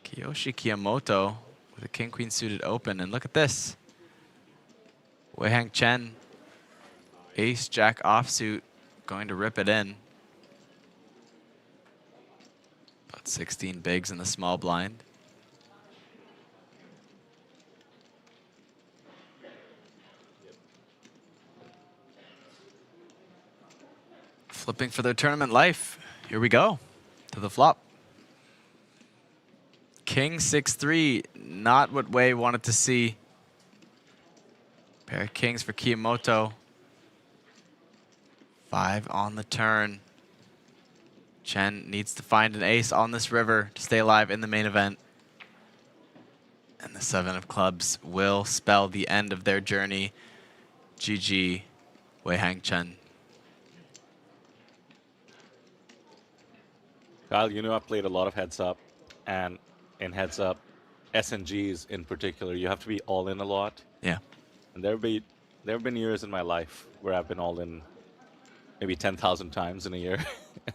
S2: Kiyoshi Kiyomoto with a king-queen suited open, and look at this. Wei Hang Chen, ace-jack offsuit, going to rip it in. About 16 bigs in the small blind. Flipping for their tournament life. Here we go to the flop. King 6-3, not what Wei wanted to see. Pair of kings for Kiyomoto. 5 on the turn. Chen needs to find an ace on this river to stay alive in the main event. And the 7 of clubs will spell the end of their journey. GG, Wei Hang Chen.
S20: Kyle, you know I've played a lot of heads up, and in heads up, SNGs in particular, you have to be all in a lot.
S2: Yeah.
S20: And there have been years in my life where I've been all in maybe 10,000 times in a year,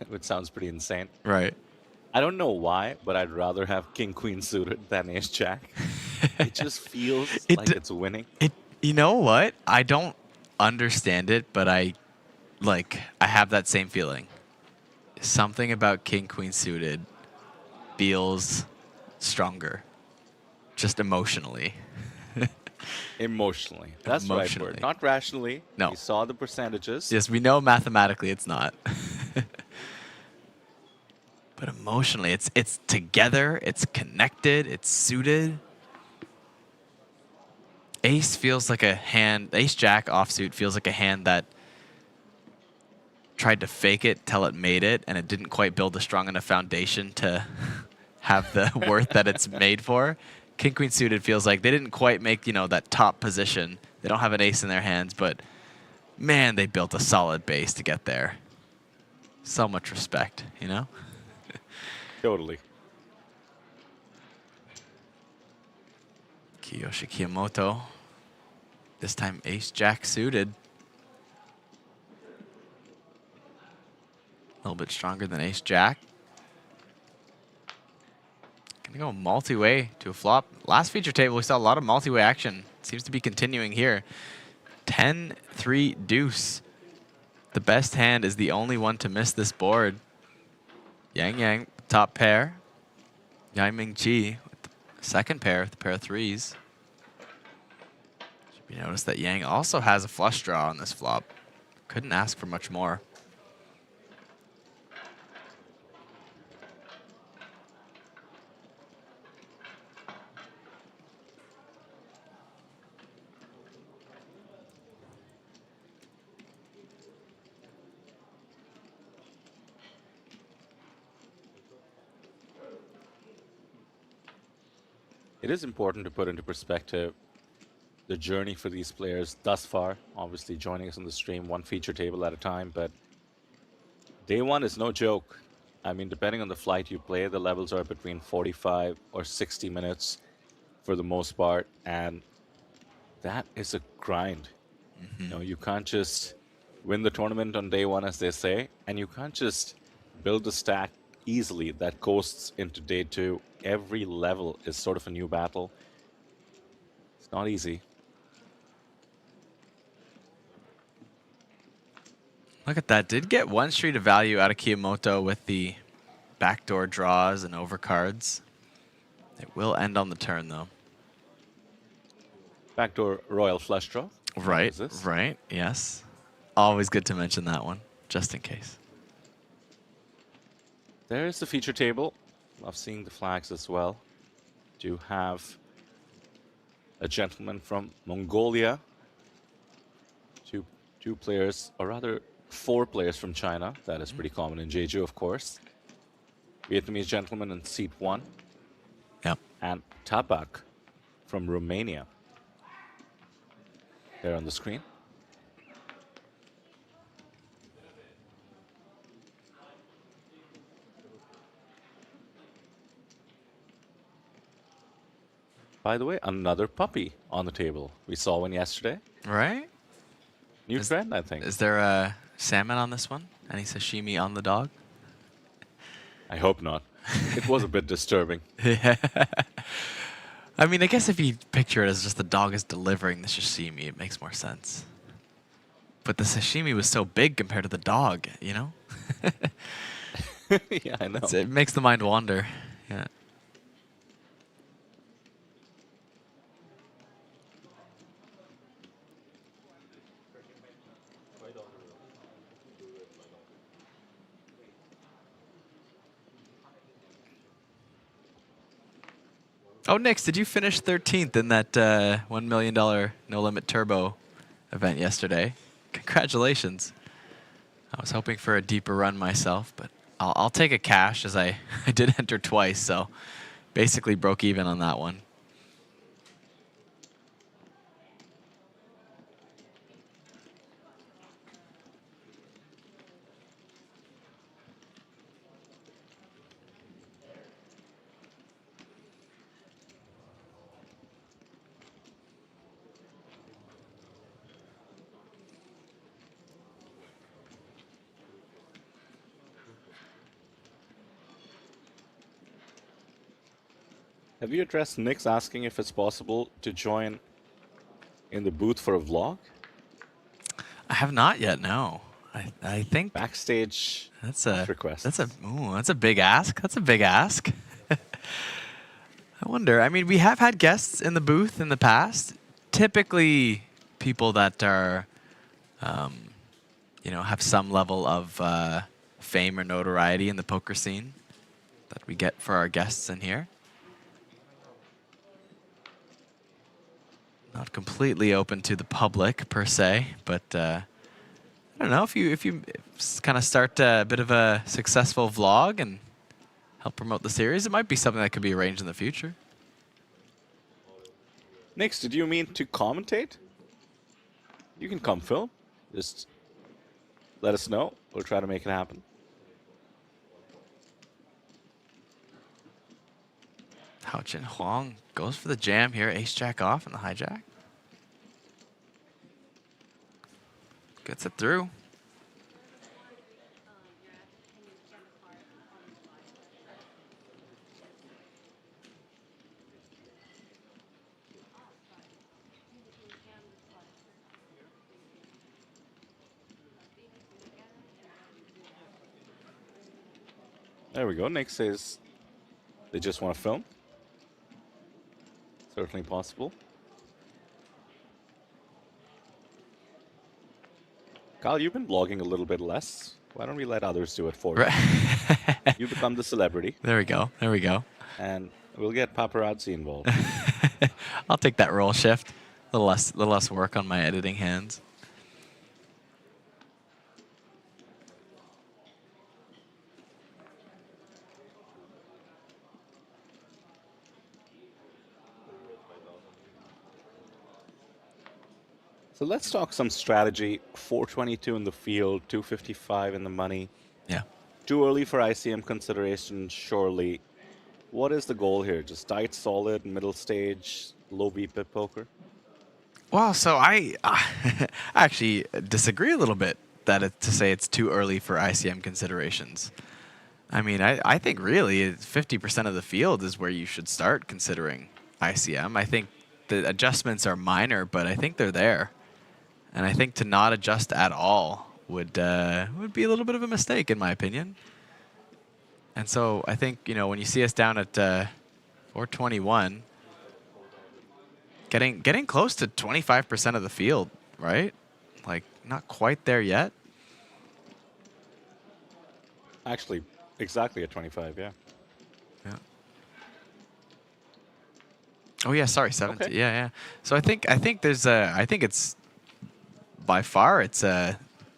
S20: which sounds pretty insane.
S2: Right.
S20: I don't know why, but I'd rather have king queen suited than ace jack. It just feels like it's winning.
S2: You know what? I don't understand it, but I have that same feeling. Something about king queen suited feels stronger, just emotionally.
S20: Emotionally. That's the right word. Not rationally.
S2: No.
S20: We saw the percentages.
S2: Yes, we know mathematically it's not. But emotionally, it's together, it's connected, it's suited. Ace feels like a hand, ace-jack offsuit feels like a hand that tried to fake it till it made it, and it didn't quite build a strong enough foundation to have the worth that it's made for. King Queen suited feels like they didn't quite make, that top position. They don't have an ace in their hands, but man, they built a solid base to get there. So much respect,
S20: Totally.
S2: Kiyoshi Kiyomoto. This time ace-jack suited. A little bit stronger than ace-jack. Gonna go multi-way to a flop. Last feature table, we saw a lot of multi-way action. Seems to be continuing here. 10-3 deuce. The best hand is the only one to miss this board. Yang Yang, top pair. Yang Ming-chi with the second pair, with the pair of threes. Should be noticed that Yang also has a flush draw on this flop. Couldn't ask for much more.
S20: It is important to put into perspective the journey for these players thus far. Obviously joining us on the stream one feature table at a time, but day one is no joke. I mean, depending on the flight you play, the levels are between 45 or 60 minutes for the most part, and that is a grind. You can't just win the tournament on day one, as they say, and you can't just build a stack easily that coasts into day two. Every level is sort of a new battle. It's not easy.
S21: Look at that. Did get one street of value out of Kiyomoto with the backdoor draws and overcards. It will end on the turn, though.
S20: Backdoor royal flush draw.
S21: Right, right, yes. Always good to mention that one, just in case.
S20: There's the feature table. Love seeing the flags as well. Do have a gentleman from Mongolia. Two players, or rather 4 players from China. That is pretty common in Jeju, of course. Vietnamese gentleman in seat 1.
S21: Yep.
S20: And Tabak from Romania. There on the screen. By the way, another puppy on the table. We saw one yesterday.
S21: Right?
S20: New trend, I think.
S21: Is there a salmon on this one? Any sashimi on the dog?
S20: I hope not. It was a bit disturbing.
S21: Yeah. I mean, I guess if you picture it as just the dog is delivering the sashimi, it makes more sense. But the sashimi was so big compared to the dog, you know?
S20: Yeah, I know.
S21: It makes the mind wander. Yeah. Oh, Nix, did you finish 13th in that $1 million No Limit Turbo event yesterday? Congratulations. I was hoping for a deeper run myself, but I'll take a cash as I did enter twice, so basically broke even on that one.
S20: Have you addressed Nick's asking if it's possible to join in the booth for a vlog?
S21: I have not yet, no. I think
S20: backstage
S21: that's a
S20: request.
S21: That's a big ask. That's a big ask. I wonder. I mean, we have had guests in the booth in the past. Typically, people that are, you know, have some level of fame or notoriety in the poker scene that we get for our guests in here. Not completely open to the public per se, but I don't know if you kind of start a bit of a successful vlog and help promote the series, it might be something that could be arranged in the future.
S20: Nix, did you mean to commentate? You can come film. Just let us know. We'll try to make it happen.
S21: Hao Jin Huang goes for the jam here. Ace-jack off and the hijack. Gets it through.
S20: There we go. Nick says they just want to film. Certainly possible. Kyle, you've been vlogging a little bit less. Why don't we let others do it for you? You become the celebrity.
S21: There we go. There we go.
S20: And we'll get paparazzi involved.
S21: I'll take that roll shift. A little less work on my editing hands.
S20: So let's talk some strategy. 422 in the field, 255 in the money.
S21: Yeah.
S20: Too early for ICM consideration, surely. What is the goal here? Just tight, solid, middle stage, low VPIP poker?
S21: Well, so I actually disagree a little bit to say it's too early for ICM considerations. I mean, I think really 50% of the field is where you should start considering ICM. I think the adjustments are minor, but I think they're there. And I think to not adjust at all would be a little bit of a mistake, in my opinion. And so I think, you know, when you see us down at 421, getting close to 25% of the field, right? Like, not quite there yet.
S20: Actually, exactly at 25, yeah.
S21: Yeah. Oh yeah, sorry, 70.
S20: Okay.
S21: Yeah, yeah. So I think there's I think it's by far it's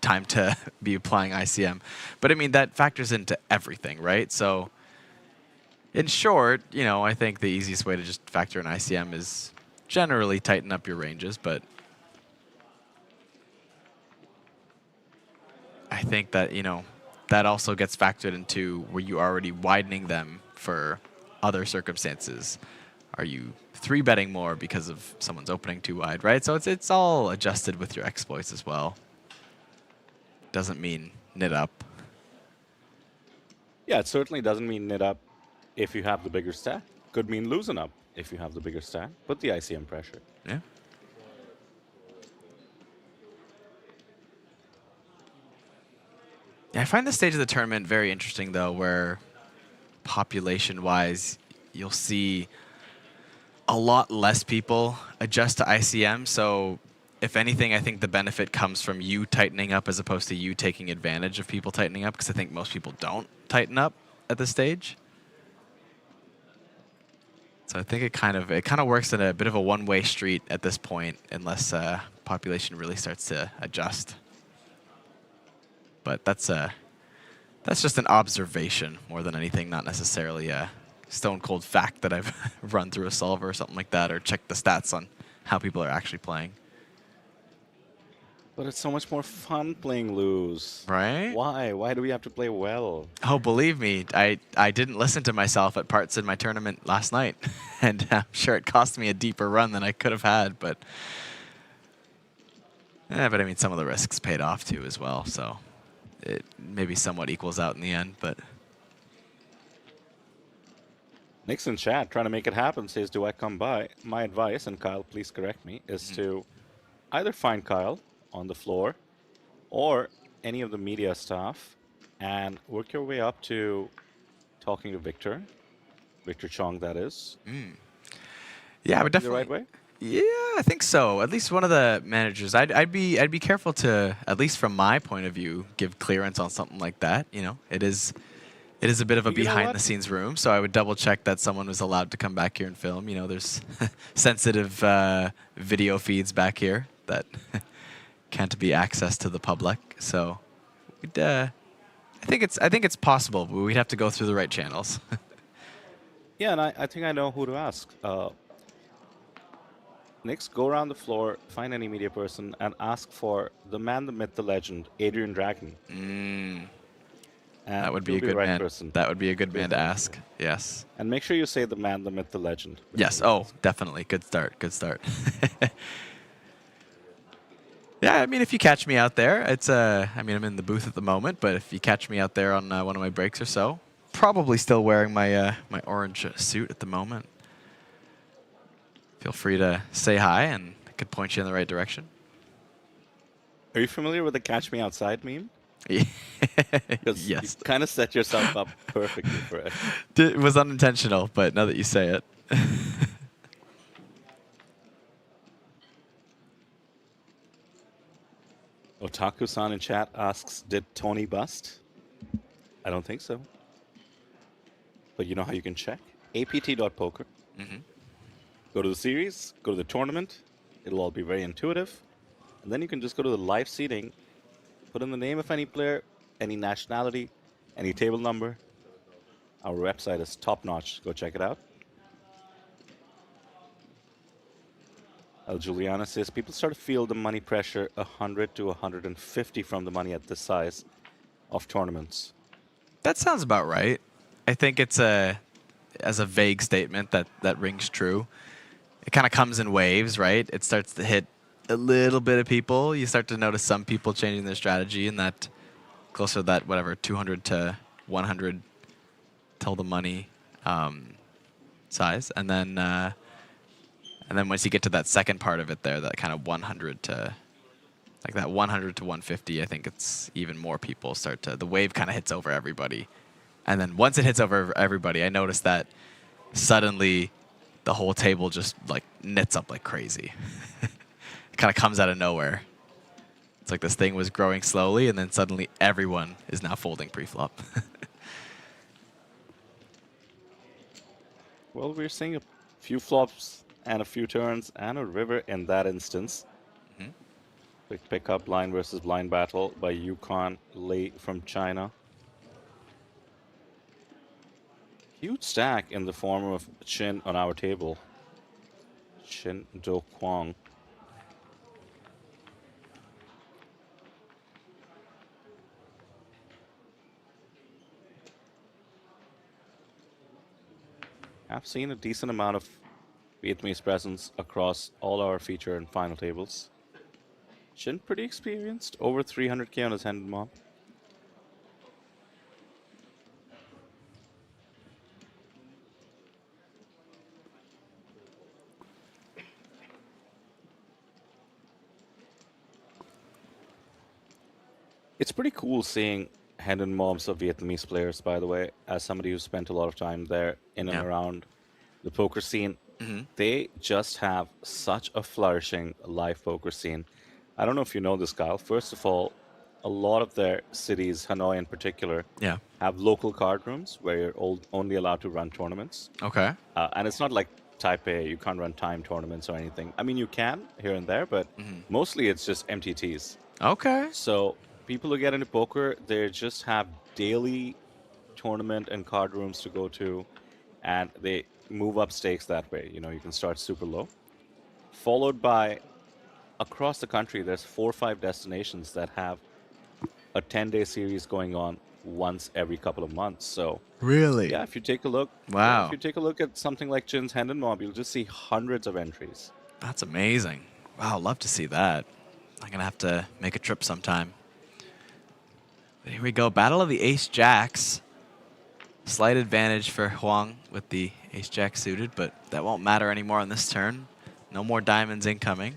S21: time to be applying ICM, but I mean that factors into everything, right? So in short, you know, I think the easiest way to just factor in ICM is generally tighten up your ranges, but I think that, you know, that also gets factored into were you already widening them for other circumstances? Are you 3-betting more because of someone's opening too wide, right? So it's all adjusted with your exploits as well. Doesn't mean knit up.
S20: Yeah, it certainly doesn't mean knit up if you have the bigger stack. Could mean losing up if you have the bigger stack. Put the ICM pressure.
S21: Yeah. Yeah, I find this stage of the tournament very interesting, though, where population-wise, you'll see a lot less people adjust to ICM. So if anything, I think the benefit comes from you tightening up as opposed to you taking advantage of people tightening up, because I think most people don't tighten up at this stage. So I think it kind of works in a bit of a one-way street at this point, unless population really starts to adjust. But that's just an observation more than anything, not necessarily a stone cold fact that I've run through a solver or something like that, or checked the stats on how people are actually playing.
S20: But it's so much more fun playing loose.
S21: Right?
S20: Why? Why do we have to play well?
S21: Oh, believe me, I didn't listen to myself at parts in my tournament last night, and I'm sure it cost me a deeper run than I could have had, but I mean, some of the risks paid off too as well, so it maybe somewhat equals out in the end, but...
S20: Nick's in chat trying to make it happen says, do I come by? My advice, and Kyle, please correct me, is to either find Kyle on the floor or any of the media staff and work your way up to talking to Victor Chong, that is.
S21: Yeah, but definitely
S20: the right way.
S21: Yeah, I think so. At least one of the managers. I'd be careful to, at least from my point of view, give clearance on something like that. You know, it is a bit of a behind-the-scenes room, so I would double-check that someone was allowed to come back here and film. You know, there's sensitive video feeds back here that can't be accessed to the public. So, I think it's possible, but we'd have to go through the right channels.
S20: Yeah, and I think I know who to ask. Next, go around the floor, find any media person, and ask for the man, the myth, the legend, Adrian Dragon.
S21: That would be a good man. Person. That would be a good man to ask. Yes.
S20: And make sure you say the man, the myth, the legend.
S21: Yes. Oh, definitely. Good start. Good start. Yeah, I mean, if you catch me out there, it's I mean, I'm in the booth at the moment, but if you catch me out there on one of my breaks or so, probably still wearing my my orange suit at the moment. Feel free to say hi, and I could point you in the right direction.
S20: Are you familiar with the "Catch Me Outside" meme?
S21: Yes.
S20: You kind of set yourself up perfectly for it.
S21: It was unintentional, but now that you say it.
S20: Otaku-san in chat asks, did Tony bust? I don't think so. But you know how you can check? apt.poker. Go to the series, go to the tournament. It'll all be very intuitive. And then you can just go to the live seating, put in the name of any player, any nationality, any table number. Our website is top-notch. Go check it out. El Juliana says, people start to feel the money pressure 100 to 150 from the money at this size of tournaments.
S21: That sounds about right. I think it's as a vague statement that rings true. It kind of comes in waves, right? It starts to hit a little bit of people. You start to notice some people changing their strategy, and that closer to that, whatever, 200 to 100 till the money size. And then once you get to that second part of it there, that kind of 100 to like that 100 to 150, I think it's even more people start to, the wave kind of hits over everybody. And then once it hits over everybody, I noticed that suddenly the whole table just like knits up like crazy. It kind of comes out of nowhere. It's like this thing was growing slowly, and then suddenly everyone is now folding pre-flop.
S20: Well, we're seeing a few flops and a few turns and a river in that instance. Quick pickup blind versus blind battle by Yukon Lei from China. Huge stack in the form of Chin on our table. Chin Do Kwang. I've seen a decent amount of Vietnamese presence across all our feature and final tables. Chin pretty experienced, over 300k on his hand and mob. It's pretty cool seeing hand and mobs of Vietnamese players, by the way, as somebody who spent a lot of time there in and around the poker scene. They just have such a flourishing live poker scene. I don't know if you know this, Kyle. First of all, a lot of their cities, Hanoi in particular, have local card rooms where you're only allowed to run tournaments.
S21: Okay.
S20: And it's not like Taipei, you can't run time tournaments or anything. I mean, you can here and there, but mostly it's just MTTs.
S21: Okay.
S20: So people who get into poker, they just have daily tournament and card rooms to go to, and they move up stakes that way. You know, you can start super low. Followed by, across the country, there's 4 or 5 destinations that have a 10-day series going on once every couple of months. So
S21: really,
S20: yeah, if you take a look,
S21: wow,
S20: if you take a look at something like Jin's Hand and Mob, you'll just see hundreds of entries.
S21: That's amazing. Wow, love to see that. I'm gonna have to make a trip sometime. But here we go, battle of the Ace Jacks. Slight advantage for Huang with the Ace Jack suited, but that won't matter anymore on this turn. No more diamonds incoming.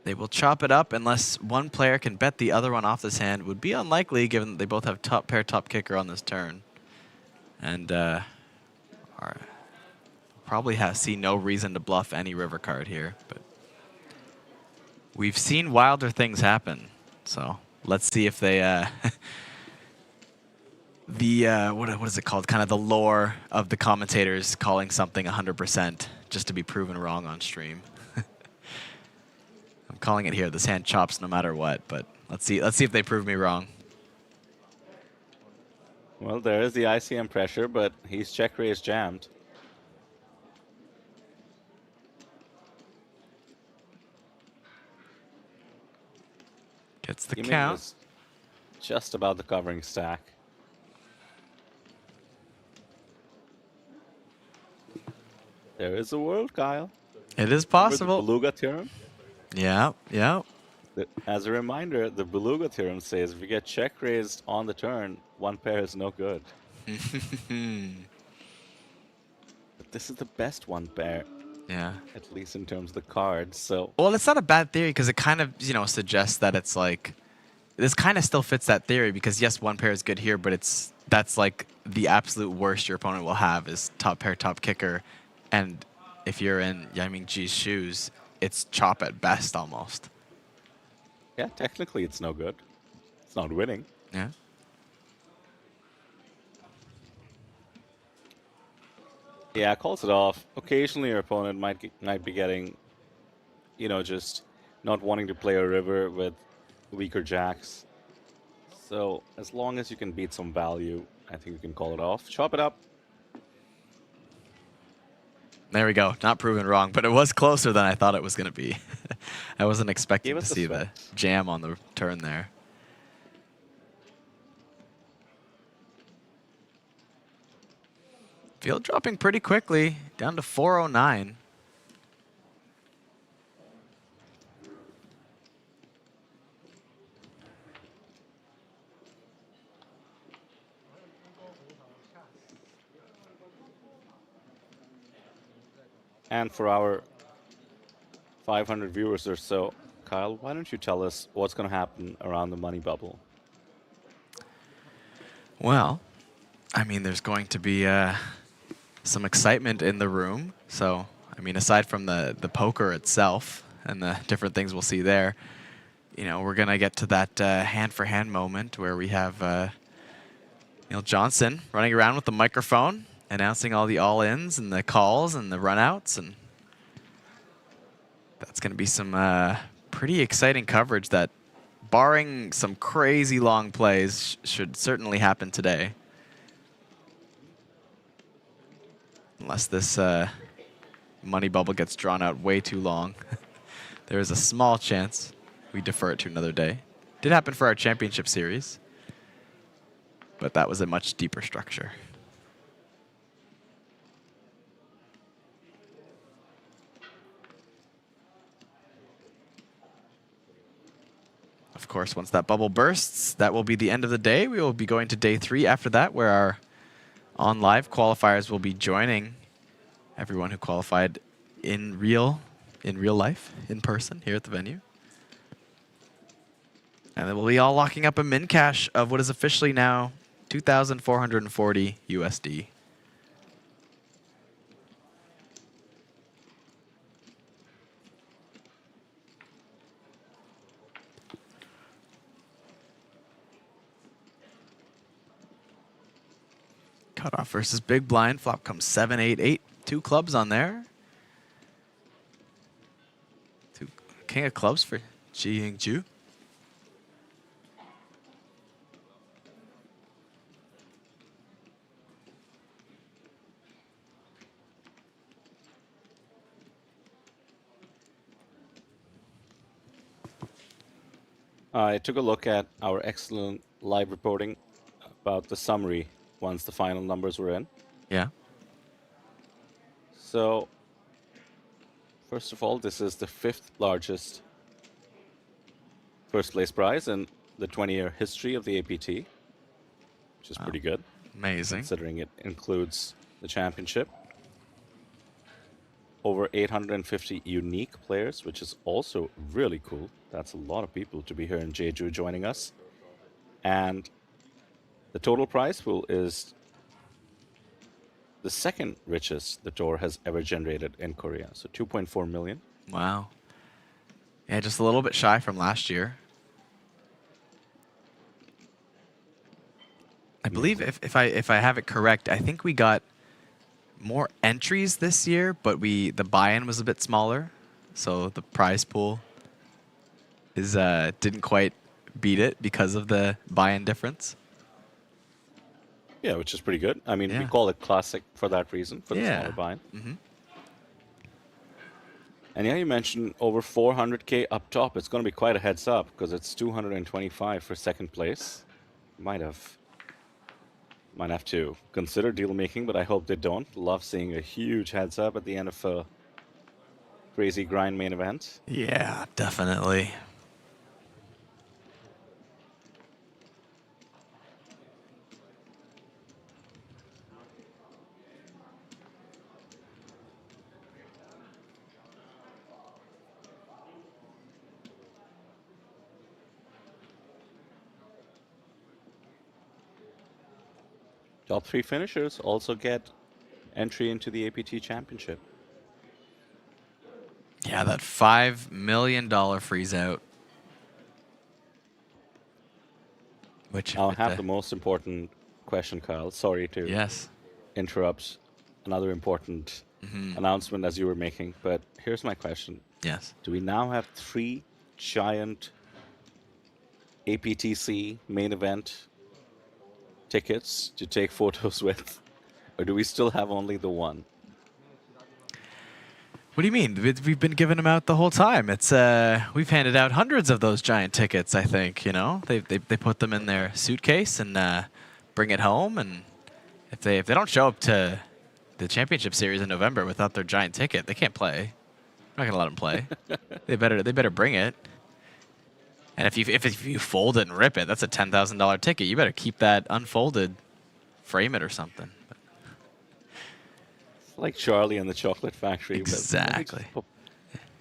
S21: They will chop it up unless one player can bet the other one off this hand. Would be unlikely given that they both have top pair, top kicker on this turn. And probably see no reason to bluff any river card here. But we've seen wilder things happen. So let's see if they... what is it called? Kind of the lore of the commentators calling something 100% just to be proven wrong on stream. I'm calling it here. This hand chops no matter what, but let's see if they prove me wrong.
S20: Well, there is the ICM pressure, but he's check raise jammed.
S21: Gets the
S20: He
S21: count.
S20: was just about the covering stack. There is a world, Kyle.
S21: It is
S20: Remember
S21: possible.
S20: the Beluga theorem?
S21: Yeah, yeah.
S20: As a reminder, the Beluga theorem says if you get check raised on the turn, one pair is no good. But this is the best one pair.
S21: Yeah.
S20: At least in terms of the cards. So
S21: Well, it's not a bad theory because it kind of, suggests that it's like, this kind of still fits that theory because yes, one pair is good here, but that's like the absolute worst your opponent will have is top pair, top kicker. And if you're in Yiming Ji's shoes, it's chop at best almost.
S20: yeah, technically it's no good. It's not winning.
S21: Yeah.
S20: Yeah, calls it off. Occasionally your opponent might be getting, just not wanting to play a river with weaker jacks. So as long as you can beat some value, I think you can call it off. Chop it up.
S21: There we go. Not proven wrong, but it was closer than I thought it was going to be. I wasn't expecting to see the jam on the turn there. Field dropping pretty quickly, down to 409.
S20: And for our 500 viewers or so, Kyle, why don't you tell us what's going to happen around the money bubble?
S21: Well, I mean, there's going to be some excitement in the room. So, I mean, aside from the poker itself and the different things we'll see there, you know, we're going to get to that hand-for-hand moment where we have Neil Johnson running around with the microphone, announcing all the all-ins and the calls and the run-outs. And that's going to be some pretty exciting coverage that, barring some crazy long plays, should certainly happen today. Unless this money bubble gets drawn out way too long. There is a small chance we defer it to another day. Did happen for our championship series, but that was a much deeper structure. Of course, once that bubble bursts, that will be the end of the day. We will be going to day 3 after that, where our on-live qualifiers will be joining everyone who qualified in real life, in person, here at the venue. And then we'll be all locking up a min cash of what is officially now 2,440 USD. Cutoff versus big blind. Flop comes 7, 8, 8. 2 clubs on there. 2 king of clubs for Jeju.
S20: I took a look at our excellent live reporting about the summary once the final numbers were in.
S21: Yeah.
S20: So, first of all, this is the 5th largest first place prize in the 20-year history of the APT, which is pretty good.
S21: Amazing.
S20: Considering it includes the championship. Over 850 unique players, which is also really cool. That's a lot of people to be here in Jeju joining us. And the total prize pool is the 2nd richest the tour has ever generated in Korea. So 2.4 million.
S21: Wow. Yeah, just a little bit shy from last year. I believe if I have it correct, I think we got more entries this year, but the buy-in was a bit smaller, so the prize pool is didn't quite beat it because of the buy-in difference.
S20: Yeah, which is pretty good. I mean,
S21: Yeah.
S20: we call it classic for that reason, for the
S21: Yeah.
S20: smaller buy-in.
S21: Mm-hmm.
S20: And yeah, you mentioned over 400K up top. It's going to be quite a heads up because it's 225 for 2nd place. Might have to consider deal making, but I hope they don't. Love seeing a huge heads up at the end of a crazy grind main event.
S21: Yeah, definitely.
S20: Top 3 finishers also get entry into the APT Championship.
S21: Yeah, that $5 million freeze out. Which
S20: I'll have the most important question, Kyle. Sorry to interrupt another important announcement as you were making, but here's my question.
S21: Yes.
S20: Do we now have 3 giant APTC main event tickets to take photos with, or do we still have only the one?
S21: What do you mean? We've been giving them out the whole time. It's we've handed out hundreds of those giant tickets. I think they put them in their suitcase and bring it home. And if they don't show up to the championship series in November without their giant ticket, they can't play. I'm not gonna let them play. They better bring it. And if you fold it and rip it, that's a $10,000 ticket. You better keep that unfolded, frame it or something.
S20: Like Charlie and the Chocolate Factory.
S21: Exactly.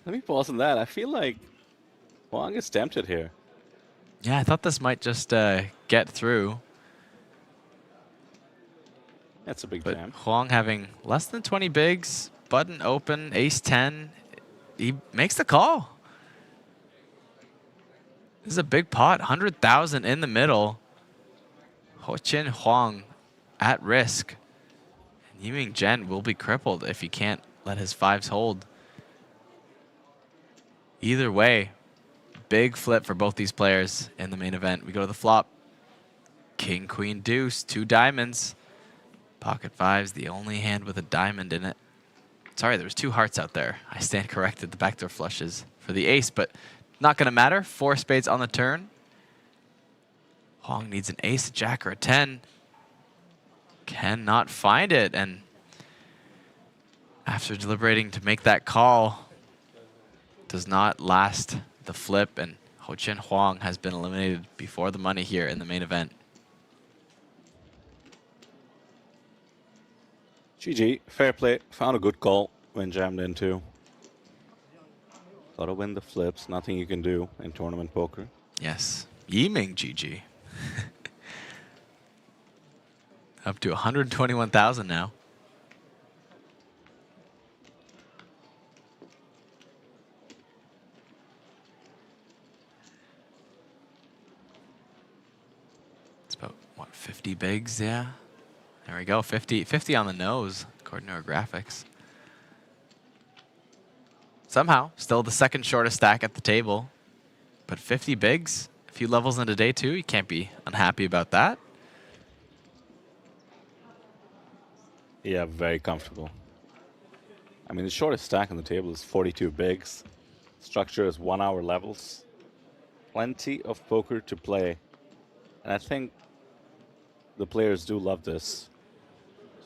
S20: Let me pause on that. I feel like Huang is tempted here.
S21: Yeah, I thought this might just get through.
S20: That's a big
S21: but
S20: jam.
S21: Huang having less than 20 bigs, button open, ace 10. He makes the call. This is a big pot, 100,000 in the middle. Ho-Chin Huang at risk. And Yiming Jen will be crippled if he can't let his fives hold. Either way, big flip for both these players in the main event. We go to the flop. King, queen, deuce, 2 diamonds. Pocket fives, the only hand with a diamond in it. Sorry, there was 2 hearts out there. I stand corrected. The backdoor flushes for the ace, but not going to matter. 4 spades on the turn. Huang needs an ace, a jack, or a 10. Cannot find it. And after deliberating to make that call, does not last the flip. And Ho-Chin Huang has been eliminated before the money here in the main event.
S20: GG, fair play. Found a good call when jammed into. Gotta win the flips. Nothing you can do in tournament poker.
S21: Yes. Yiming GG. Up to 121,000 now. It's about, what, 50 bigs? Yeah. There we go. 50 on the nose, according to our graphics. Somehow, still the second shortest stack at the table. But 50 bigs, a few levels into day 2. You can't be unhappy about that.
S20: Yeah, very comfortable. I mean, the shortest stack on the table is 42 bigs. Structure is 1 hour levels. Plenty of poker to play. And I think the players do love this.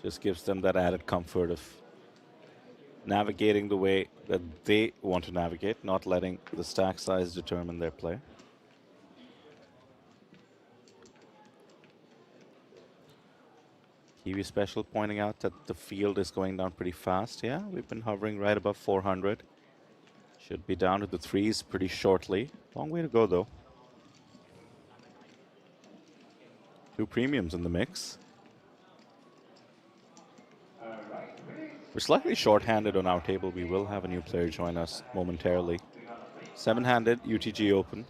S20: Just gives them that added comfort of navigating the way that they want to navigate, not letting the stack size determine their play. Kiwi Special pointing out that the field is going down pretty fast. Yeah, we've been hovering right above 400. Should be down to the 3s pretty shortly. Long way to go, though. 2 premiums in the mix. We're slightly short-handed on our table. We will have a new player join us momentarily. 7-handed UTG Open.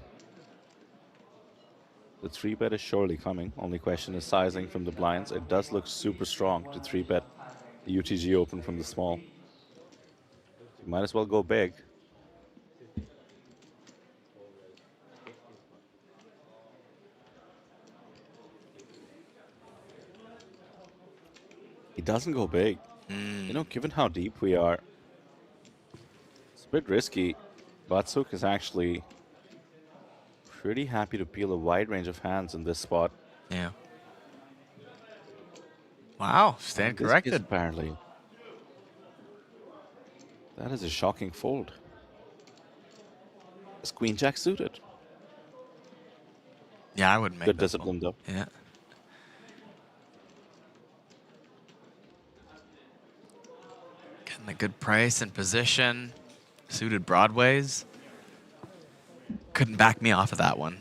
S20: The 3-bet is surely coming. Only question is sizing from the blinds. It does look super strong to 3-bet the UTG Open from the small. You might as well go big. He doesn't go big. You know, given how deep we are, it's a bit risky. Batsuk is actually pretty happy to peel a wide range of hands in this spot.
S21: Yeah. Wow, stand corrected.
S20: Apparently. That is a shocking fold. Is Queen Jack suited?
S21: Yeah, I wouldn't make
S20: good
S21: that
S20: discipline,
S21: fold.
S20: though.
S21: Yeah. Getting a good price and position. Suited broadways. Couldn't back me off of that one.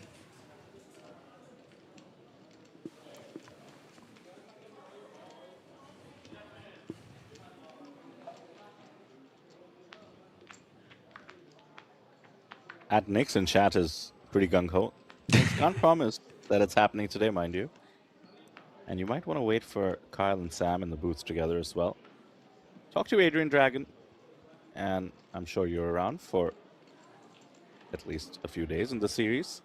S20: At Nix in chat is pretty gung-ho. Can't promise that it's happening today, mind you. And you might want to wait for Kyle and Sam in the booths together as well. Talk to Adrian Dragon, and I'm sure you're around for at least a few days in the series.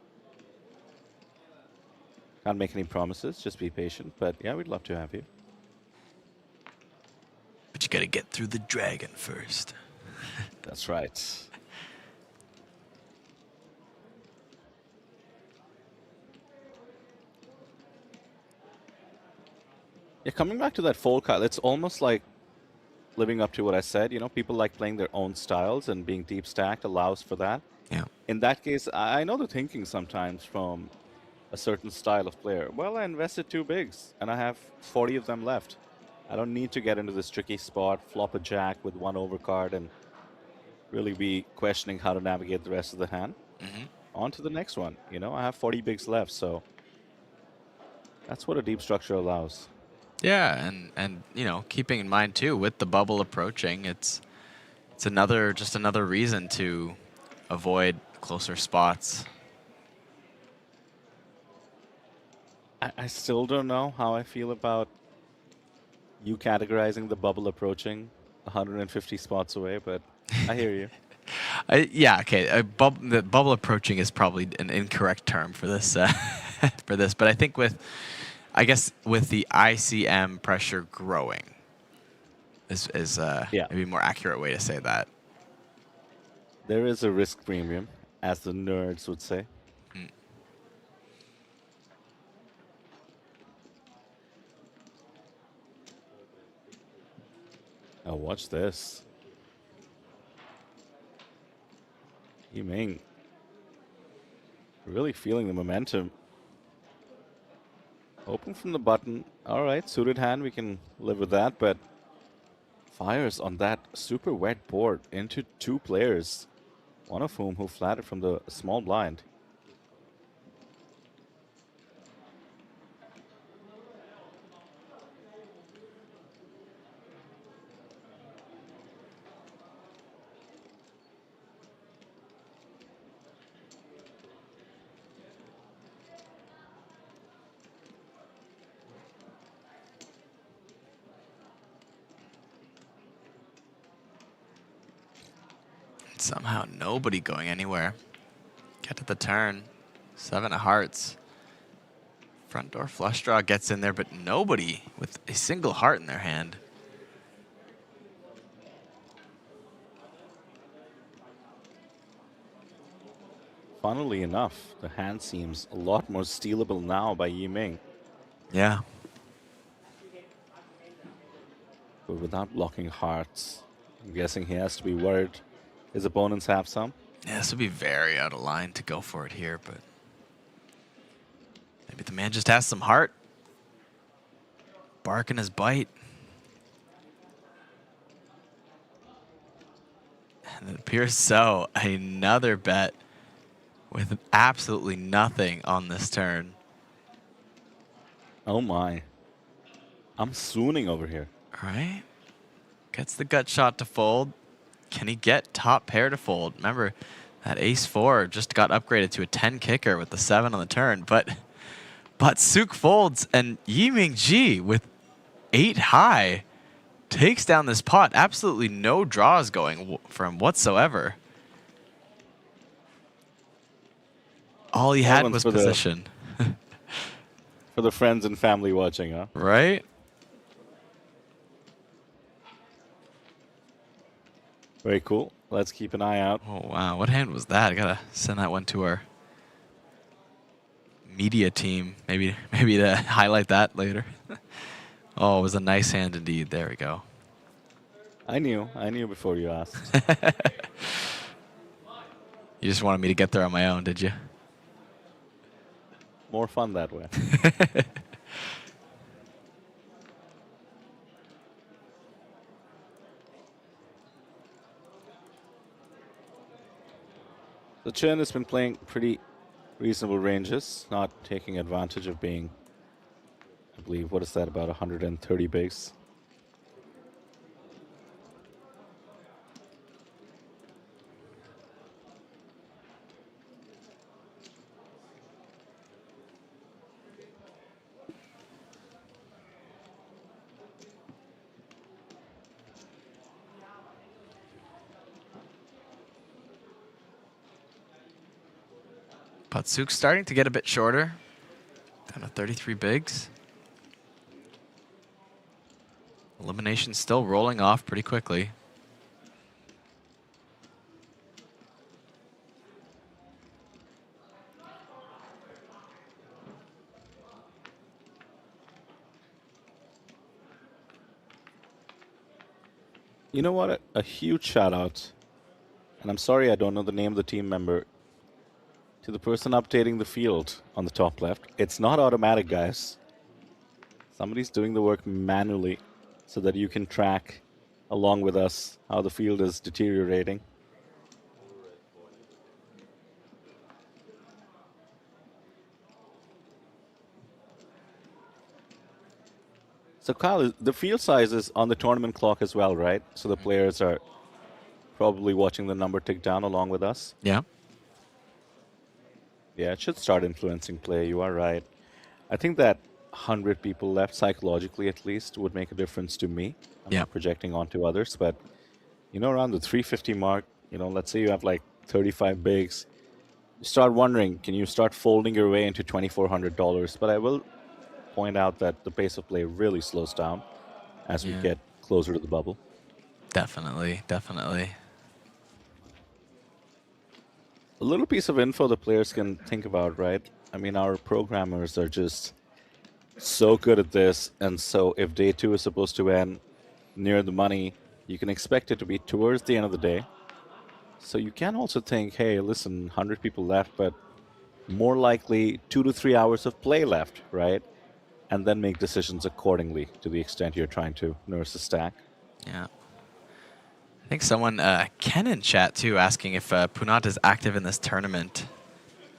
S20: Can't make any promises, just be patient. But yeah, we'd love to have you.
S21: But you gotta get through the dragon first.
S20: That's right. Yeah, coming back to that fold, Kyle, it's almost like living up to what I said. You know, people like playing their own styles, and being deep stacked allows for that.
S21: Yeah.
S20: In that case, I know the thinking sometimes from a certain style of player. Well, I invested 2 bigs, and I have 40 of them left. I don't need to get into this tricky spot, flop a jack with 1 overcard, and really be questioning how to navigate the rest of the hand. on to the next one. You know, I have 40 bigs left, so that's what a deep structure allows.
S21: Yeah, and you know, keeping in mind too, with the bubble approaching, it's just another reason to avoid closer spots.
S20: I still don't know how I feel about you categorizing the bubble approaching 150 spots away, but I hear you.
S21: Yeah, okay. The bubble approaching is probably an incorrect term for this, for this. But I think I guess with the ICM pressure growing, is maybe a more accurate way to say that.
S20: There is a risk premium, as the nerds would say. Oh, watch this. Yiming. Really feeling the momentum. Open from the button. All right, suited hand, we can live with that, but fires on that super wet board into two players, one of whom who flattered from the small blind.
S21: Somehow nobody going anywhere. Get to the turn. 7 of hearts. Front door flush draw gets in there, but nobody with a single heart in their hand.
S20: Funnily enough, the hand seems a lot more stealable now by Yiming.
S21: Yeah.
S20: But without blocking hearts, I'm guessing he has to be worried his opponents have some.
S21: Yeah, this would be very out of line to go for it here, but maybe the man just has some heart. Bark in his bite. And it appears so. Another bet with absolutely nothing on this turn.
S20: Oh my. I'm swooning over here.
S21: All right. Gets the gut shot to fold. Can he get top pair to fold? Remember, that ace-4 just got upgraded to a 10 kicker with the 7 on the turn, but Sook folds, and Yiming Ji with 8 high takes down this pot. Absolutely no draws going for him whatsoever. All he had was position.
S20: For the friends and family watching, huh?
S21: Right?
S20: Very cool. Let's keep an eye out.
S21: Oh, wow. What hand was that? I got to send that one to our media team. Maybe to highlight that later. Oh, it was a nice hand indeed. There we go.
S20: I knew before you asked.
S21: You just wanted me to get there on my own, did you?
S20: More fun that way. So Chen has been playing pretty reasonable ranges, not taking advantage of being, I believe, what is that, about 130 bigs?
S21: But Sook's starting to get a bit shorter. Down to 33 bigs. Elimination still rolling off pretty quickly.
S20: You know what? A huge shout out, and I'm sorry I don't know the name of the team member, to the person updating the field on the top left. It's not automatic, guys. Somebody's doing the work manually so that you can track along with us how the field is deteriorating. So Kyle, the field size is on the tournament clock as well, right? So the players are probably watching the number tick down along with us.
S21: Yeah.
S20: Yeah, it should start influencing play. You are right. I think that 100 people left, psychologically at least, would make a difference to me. I'm not projecting onto others, but around the 350 mark, let's say you have like 35 bigs, you start wondering, can you start folding your way into $2,400? But I will point out that the pace of play really slows down as we get closer to the bubble.
S21: Definitely, definitely.
S20: A little piece of info the players can think about, right? I mean, our programmers are just so good at this, and so if day 2 is supposed to end near the money, you can expect it to be towards the end of the day. So you can also think, hey, listen, 100 people left, but more likely 2 to 3 hours of play left, right? And then make decisions accordingly to the extent you're trying to nurse a stack.
S21: Yeah. I think someone, Ken in chat too, asking if Punat is active in this tournament.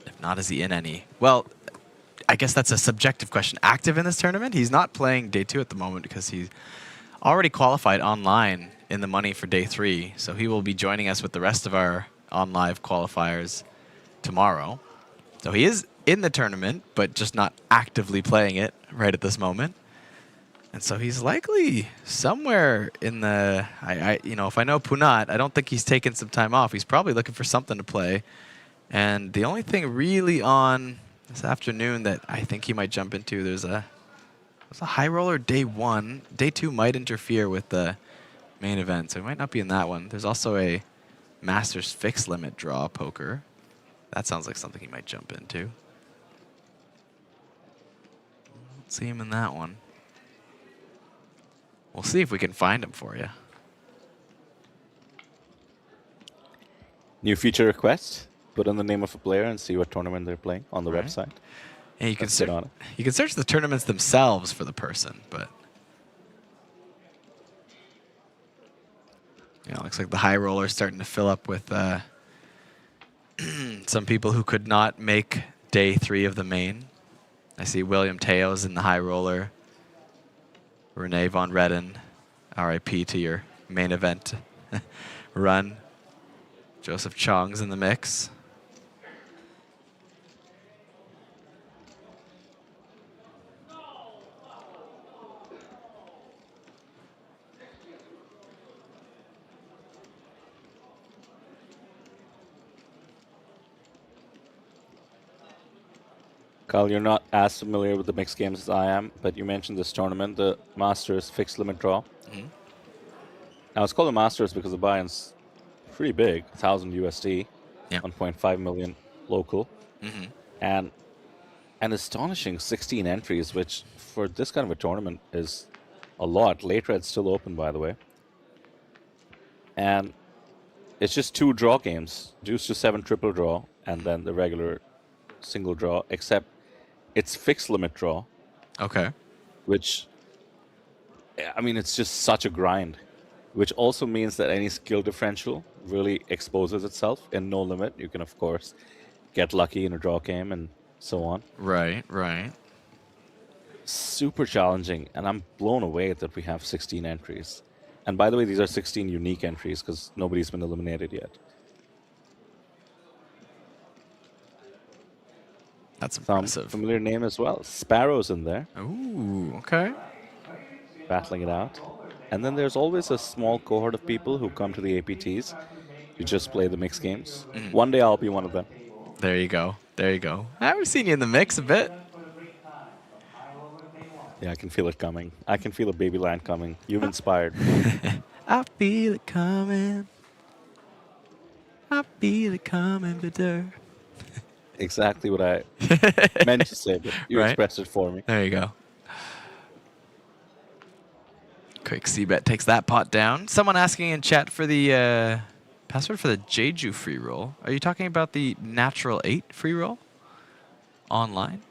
S21: If not, is he in any? Well, I guess that's a subjective question. Active in this tournament? He's not playing day 2 at the moment because he's already qualified online in the money for day 3. So he will be joining us with the rest of our on-live qualifiers tomorrow. So he is in the tournament, but just not actively playing it right at this moment. And so he's likely somewhere in the, if I know Punat, I don't think he's taken some time off. He's probably looking for something to play. And the only thing really on this afternoon that I think he might jump into, there's a high roller day 1. Day 2 might interfere with the main event, so he might not be in that one. There's also a Masters fixed limit draw poker. That sounds like something he might jump into. Don't see him in that one. We'll see if we can find him for you.
S20: New feature request. Put in the name of a player and see what tournament they're playing on the website.
S21: And you can search the tournaments themselves for the person, but looks like the high roller is starting to fill up with some people who could not make day 3 of the main. I see William Teo's in the high roller. Renee Von Redden, RIP to your main event run. Joseph Chong's in the mix.
S20: Kyle, you're not as familiar with the mixed games as I am, but you mentioned this tournament, the Masters fixed limit draw.
S21: Mm-hmm.
S20: Now, it's called the Masters because the buy-in's pretty big, 1,000 USD, 1.5 million local, and an astonishing 16 entries, which for this kind of a tournament is a lot. Late red's still open, by the way. And it's just 2 draw games, deuce to 7 triple draw, and then the regular single draw, except it's fixed limit draw.
S21: Okay.
S20: Which, I mean, it's just such a grind, which also means that any skill differential really exposes itself in no limit. You can, of course, get lucky in a draw game and so on.
S21: Right, right.
S20: Super challenging, and I'm blown away that we have 16 entries. And by the way, these are 16 unique entries because nobody's been eliminated yet.
S21: That's impressive.
S20: Familiar name as well. Sparrow's in there.
S21: Ooh, okay.
S20: Battling it out. And then there's always a small cohort of people who come to the APTs to just play the mixed games. One day I'll be one of them.
S21: There you go. There you go. I've seen you in the mix a bit.
S20: Yeah, I can feel it coming. I can feel a baby lion coming. You've inspired me.
S21: I feel it coming. I feel it coming, Vidur.
S20: Exactly what I meant to say, but you expressed it for me.
S21: There you go. Quick C-bet takes that pot down. Someone asking in chat for the password for the Jeju free roll. Are you talking about the Natural 8 free roll online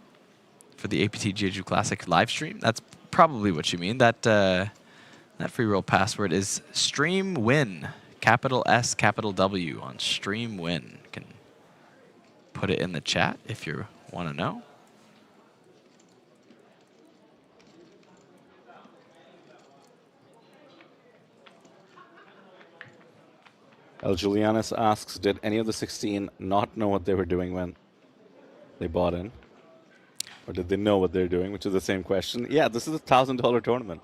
S21: for the APT Jeju Classic live stream? That's probably what you mean. That that free roll password is StreamWin, capital S, capital W on StreamWin. You can put it in the chat if you want to know.
S20: El Julianus asks, did any of the 16 not know what they were doing when they bought in? Or did they know what they're doing, which is the same question? Yeah, this is a $1,000 tournament.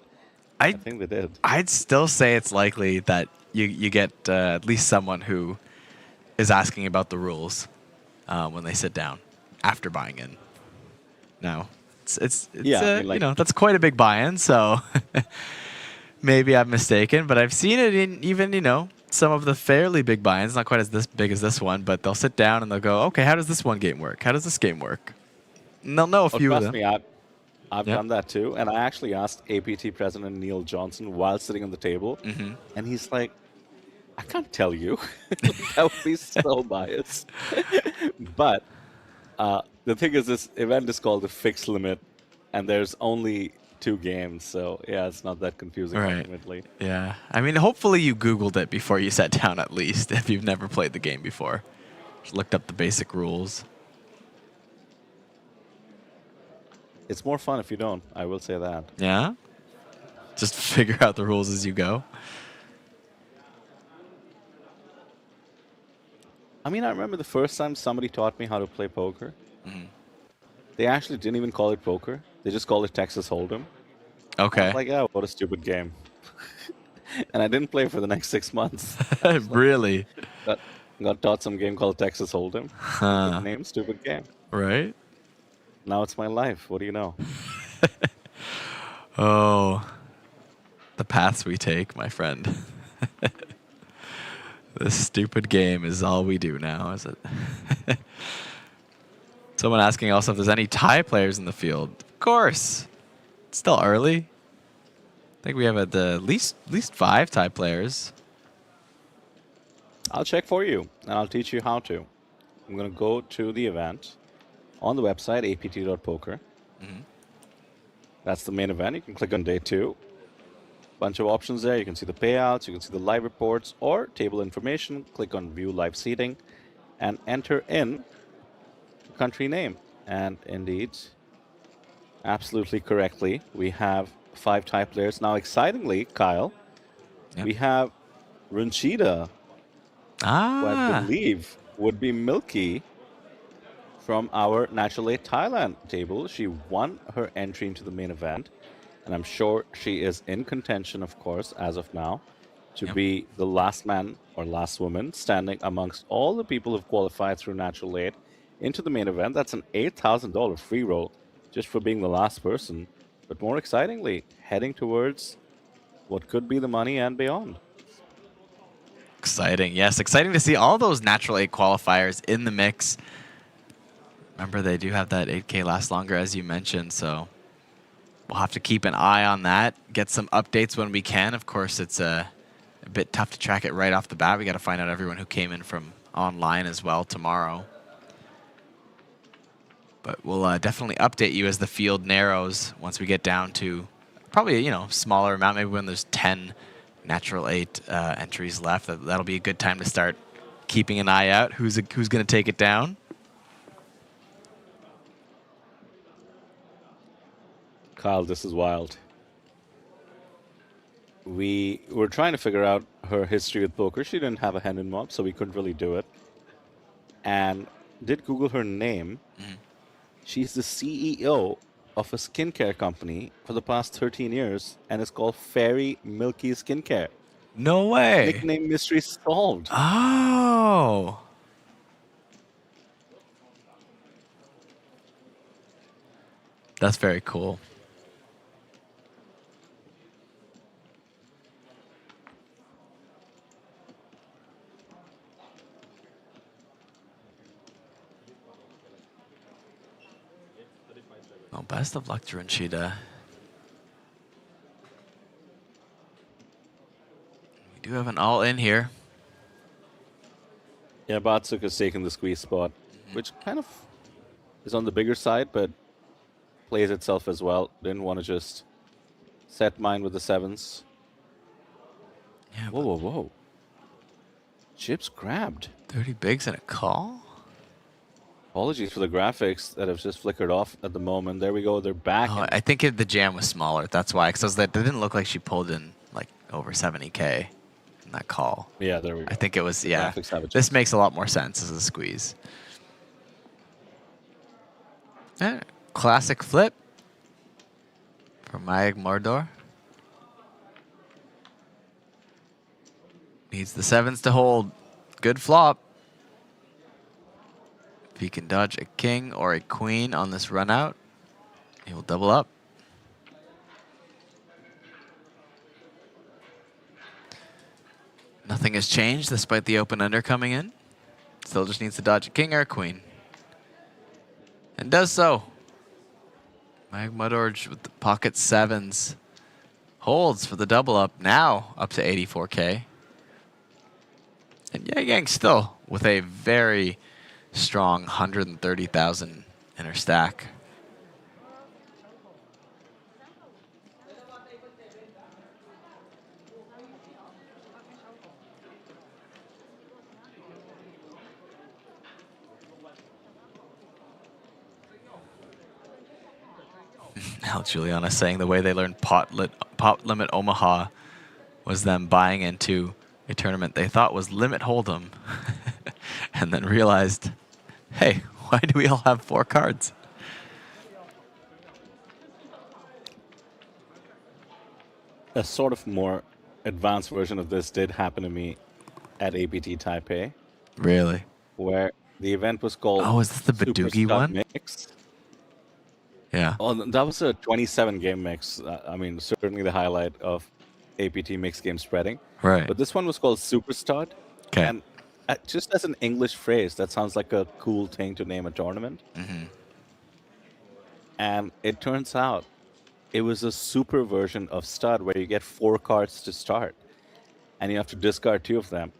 S20: I think they did.
S21: I'd still say it's likely that you get at least someone who is asking about the rules when they sit down after buying in. Now, it's
S20: Yeah, I mean, like-
S21: you know, that's quite a big buy-in, so maybe I'm mistaken, but I've seen it in even, you know, some of the fairly big buy-ins, not quite as big as this one, but they'll sit down and they'll go, okay, how does this one game work? How does this game work? And they'll know a few of
S20: Trust
S21: them.
S20: me, I've done that too. And I actually asked APT President Neil Johnson while sitting on the table, and he's like, I can't tell you. That would be so biased. But the thing is, this event is called the Fixed Limit, and there's only 2 games. So, yeah, it's not that confusing ultimately.
S21: Yeah. I mean, hopefully you Googled it before you sat down at least, if you've never played the game before. Just looked up the basic rules.
S20: It's more fun if you don't. I will say that.
S21: Yeah? Just figure out the rules as you go.
S20: I mean, I remember the first time somebody taught me how to play poker. They actually didn't even call it poker. They just called it Texas Hold'em.
S21: Okay.
S20: I was like, yeah, what a stupid game. And I didn't play for the next 6 months.
S21: Really?
S20: Got taught some game called Texas Hold'em. Stupid name, stupid game.
S21: Right?
S20: Now it's my life. What do you know?
S21: Oh, the paths we take, my friend. This stupid game is all we do now, is it? Someone asking also if there's any Thai players in the field. Of course. It's still early. I think we have at the least 5 Thai players.
S20: I'll check for you, and I'll teach you how to. I'm going to go to the event on the website, apt.poker. That's the main event. You can click on day 2. Bunch of options there. You can see the payouts, you can see the live reports, or table information. Click on view live seating and enter in the country name. And indeed, absolutely correctly, we have 5 Thai players. Now, excitingly, Kyle, we have Runchida, who I believe would be Milky from our Natural 8 Thailand table. She won her entry into the main event, and I'm sure she is in contention, of course, as of now, to be the last man or last woman standing amongst all the people who've qualified through Natural 8 into the main event. That's an $8,000 free roll just for being the last person. But more excitingly, heading towards what could be the money and beyond.
S21: Exciting. Yes, exciting to see all those Natural 8 qualifiers in the mix. Remember, they do have that 8K last longer, as you mentioned, so we'll have to keep an eye on that, get some updates when we can. Of course, it's a bit tough to track it right off the bat. We got to find out everyone who came in from online as well tomorrow. But we'll definitely update you as the field narrows once we get down to probably, you know, smaller amount, maybe when there's 10 Natural 8 entries left. That'll be a good time to start keeping an eye out. Who's going to take it down?
S20: Kyle, this is wild. We were trying to figure out her history with poker. She didn't have a hand in mob, so we couldn't really do it. And did Google her name. She's the CEO of a skincare company for the past 13 years, and it's called Fairy Milky Skincare.
S21: No way.
S20: Nickname mystery solved.
S21: Oh. That's very cool. Well, best of luck to Runchida. We do have an all-in here.
S20: Yeah, Batsuk has taken the squeeze spot, which kind of is on the bigger side, but plays itself as well. Didn't want to just set mine with the 7s.
S21: Yeah.
S20: Whoa, whoa, whoa. Chips grabbed.
S21: 30 bigs and a call?
S20: Apologies for the graphics that have just flickered off at the moment. There we go. They're back.
S21: Oh, I think the jam was smaller. That's why. Because that didn't look like she pulled in like over 70K. in that call.
S20: Yeah, there we go.
S21: I think it was, yeah.
S20: Graphics have a
S21: This makes a lot more sense as a squeeze. Yeah, classic flip from Mayag Mordor. Needs the sevens to hold. Good flop. If he can dodge a king or a queen on this run out, he will double up. Nothing has changed despite the open under coming in. Still just needs to dodge a king or a queen. And does so. Mayag Mordor with the pocket sevens. Holds for the double up, now up to 84K. And Yang still with a very strong 130,000 in her stack. Now Juliana saying the way they learned pot limit Omaha was them buying into a tournament they thought was Limit Hold'em and then realized, hey, why do we all have 4 cards?
S20: A sort of more advanced version of this did happen to me at APT Taipei.
S21: Really?
S20: Where the event was called
S21: Oh, is this the Badugi
S20: Superstar
S21: one?
S20: Mix.
S21: Yeah.
S20: Oh, that was a 27 game mix. I mean, certainly the highlight of APT mixed game spreading.
S21: Right.
S20: But this one was called Superstar.
S21: Okay.
S20: And just as an English phrase, that sounds like a cool thing to name a tournament.
S21: Mm-hmm.
S20: And it turns out it was a super version of stud where you get 4 cards to start. And you have to discard 2 of them.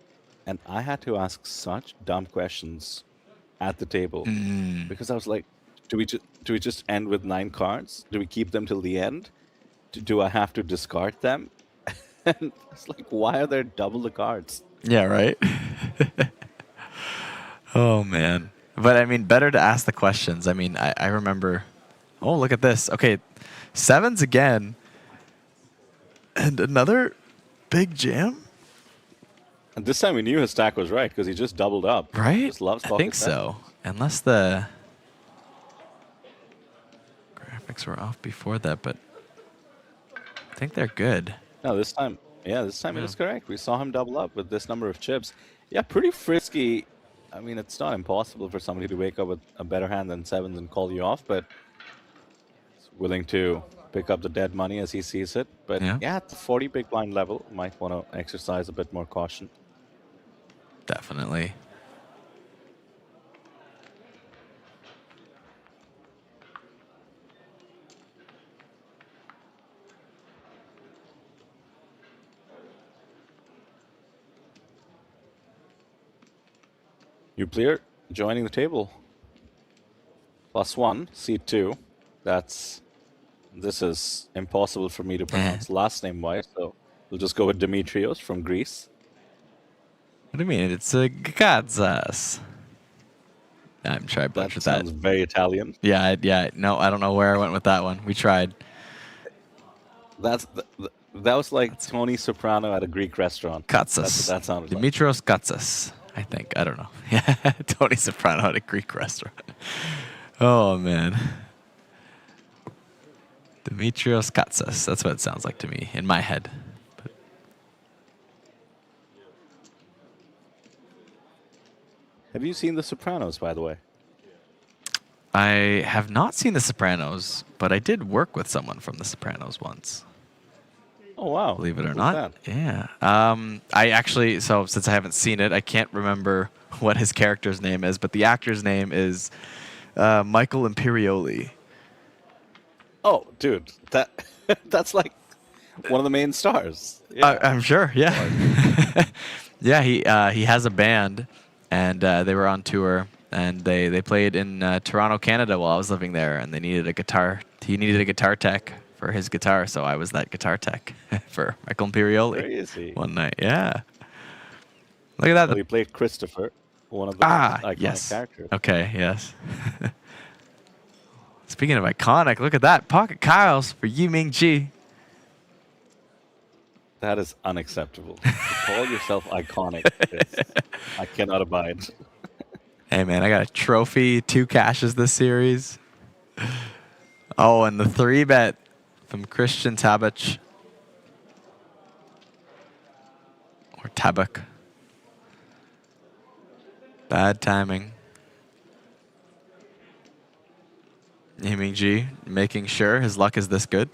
S20: And I had to ask such dumb questions at the table. Because I was like, do we just end with 9 cards? Do we keep them till the end? Do I have to discard them? And it's like, why are there double the cards?
S21: Yeah, right? Oh, man. But, I mean, better to ask the questions. I mean, I remember... Oh, look at this. Okay, sevens again. And another big jam?
S20: And this time we knew his stack was right because he just doubled up.
S21: Right?
S20: He just loves
S21: I think
S20: pocket sevens.
S21: so. Unless the graphics were off before that, but I think they're good.
S20: No, this time, yeah, this time it was correct. We saw him double up with this number of chips. Yeah, pretty frisky. I mean, it's not impossible for somebody to wake up with a better hand than sevens and call you off, but he's willing to pick up the dead money as he sees it. But yeah, at the 40 big blind level, might want to exercise a bit more caution.
S21: Definitely.
S20: New player joining the table. +1, seat 2. This is impossible for me to pronounce last name wise, so we'll just go with Dimitrios from Greece.
S21: What do you mean? It's a Gadzas. I'm trying to butcher that.
S20: Sounds very Italian.
S21: Yeah, yeah. No, I don't know where I went with that one. We tried.
S20: That was like Tony Soprano at a Greek restaurant.
S21: Katsas.
S20: That's what that sounded like.
S21: Dimitrios Katsas, I think. I don't know. Yeah, Tony Soprano at a Greek restaurant. Oh, man. Dimitrios Katsas. That's what it sounds like to me in my head. But
S20: have you seen The Sopranos, by the way?
S21: I have not seen The Sopranos, but I did work with someone from The Sopranos once.
S20: Oh, wow.
S21: Believe it or
S20: Who's
S21: not.
S20: that?
S21: Yeah. I actually, so since I haven't seen it, I can't remember what his character's name is, but the actor's name is Michael Imperioli.
S20: Oh, dude, that's like one of the main stars. Yeah.
S21: I'm sure, yeah. Yeah, he has a band, and they were on tour, and they played in Toronto, Canada while I was living there, and they needed a guitar. He needed a guitar tech for his guitar, so I was that guitar tech for Michael Imperioli.
S20: Crazy.
S21: One night, yeah. Look at that.
S20: So he played Christopher, one of the iconic characters.
S21: Okay, yes. Speaking of iconic, look at that. PocketKyles for Yiming Ji.
S20: That is unacceptable. To call yourself iconic, I cannot abide.
S21: Hey man, I got a trophy, 2 cashes this series. Oh, and the 3-bet from Christian Tabach. Or Tabak. Bad timing. Yiming Ji making sure his luck is this good.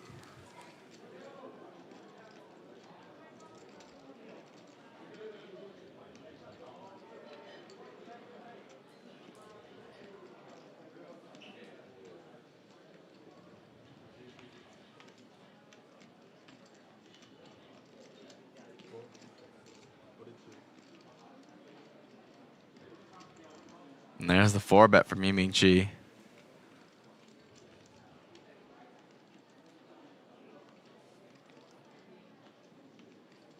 S21: And there's the 4-bet from Yiming Ji.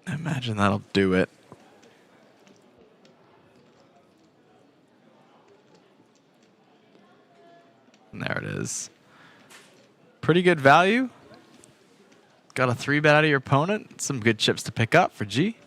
S21: I imagine that'll do it. And there it is. Pretty good value. Got a 3-bet out of your opponent. Some good chips to pick up for G.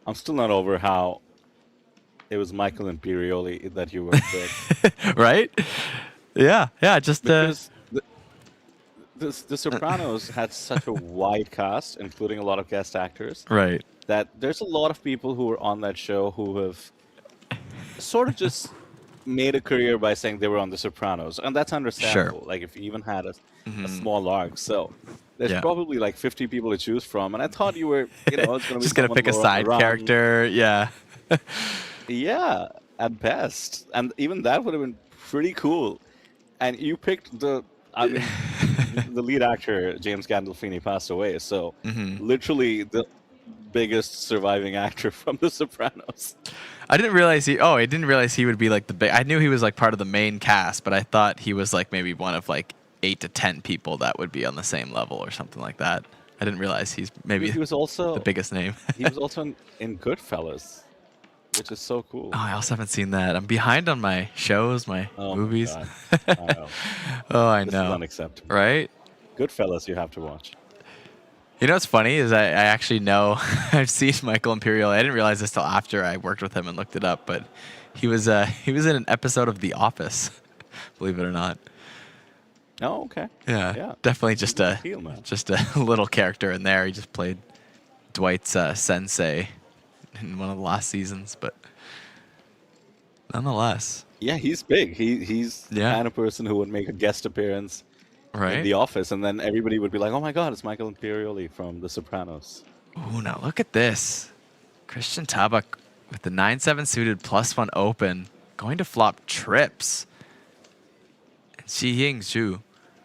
S20: I'm still not over how it was Michael Imperioli that you worked with.
S21: Right? Yeah, just
S20: because the Sopranos had such a wide cast, including a lot of guest actors.
S21: Right.
S20: That there's a lot of people who were on that show who have sort of just made a career by saying they were on the Sopranos, and that's understandable. Like if you even had a small arc, so there's probably like 50 people to choose from, and I thought you were, it's going to be
S21: just gonna pick a side character, yeah.
S20: Yeah, at best, and even that would have been pretty cool. And you picked the lead actor, James Gandolfini, passed away, so literally the biggest surviving actor from The Sopranos.
S21: I didn't realize he would be like the big. I knew he was like part of the main cast, but I thought he was like maybe one of like 8 to 10 people that would be on the same level or something like that. I didn't realize he was also the biggest name.
S20: He was also in Goodfellas, which is so cool.
S21: Oh, I also haven't seen that. I'm behind on my shows, my movies.
S20: I know.
S21: Oh, I
S20: This
S21: know.
S20: is unacceptable.
S21: Right?
S20: Goodfellas, you have to watch.
S21: You know what's funny is I actually know I've seen Michael Imperioli. I didn't realize this till after I worked with him and looked it up, but he was in an episode of The Office, believe it or not.
S20: Oh, okay.
S21: Yeah. Definitely just a little character in there. He just played Dwight's sensei in one of the last seasons, but nonetheless.
S20: Yeah, he's big. He's the kind of person who would make a guest appearance in The Office, and then everybody would be like, "Oh my God, it's Michael Imperioli from The Sopranos."
S21: Oh, now look at this. Christian Tabak with the 9-7 suited +1 open, going to flop trips. And Xi Yingzhu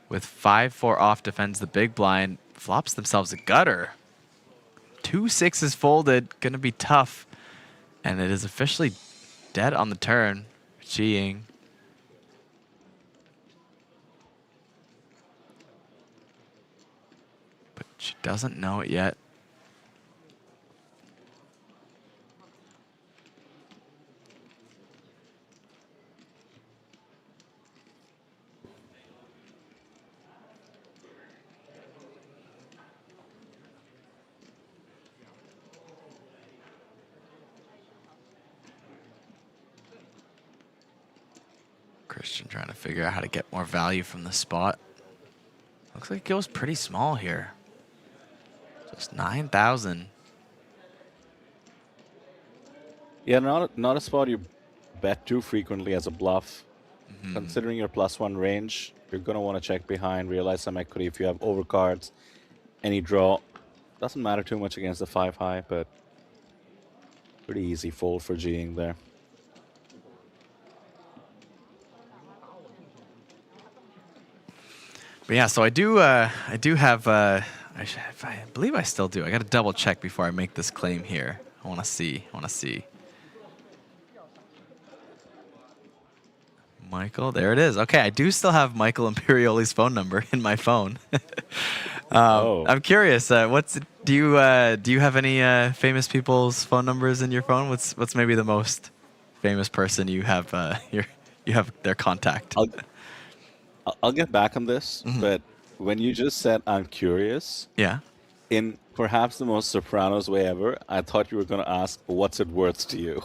S21: with 5-4 off defends the big blind, flops themselves a gutter. 2 6s folded, gonna be tough. And it is officially dead on the turn. Xi Ying. But she doesn't know it yet. Christian trying to figure out how to get more value from the spot. Looks like it goes pretty small here. Just 9,000.
S20: Yeah, not a spot you bet too frequently as a bluff. Considering your +1 range, you're going to want to check behind, realize some equity if you have overcards, any draw. Doesn't matter too much against the 5 high, but pretty easy fold for G-ing there.
S21: But yeah, so I do have. I believe I still do. I got to double check before I make this claim here. I want to see. Michael, there it is. Okay, I do still have Michael Imperioli's phone number in my phone. I'm curious. Do you have any famous people's phone numbers in your phone? What's maybe the most famous person you have you have their contact?
S20: I'll get back on this, but when you just said I'm curious,
S21: yeah,
S20: in perhaps the most Sopranos way ever, I thought you were going to ask, "What's it worth to you?"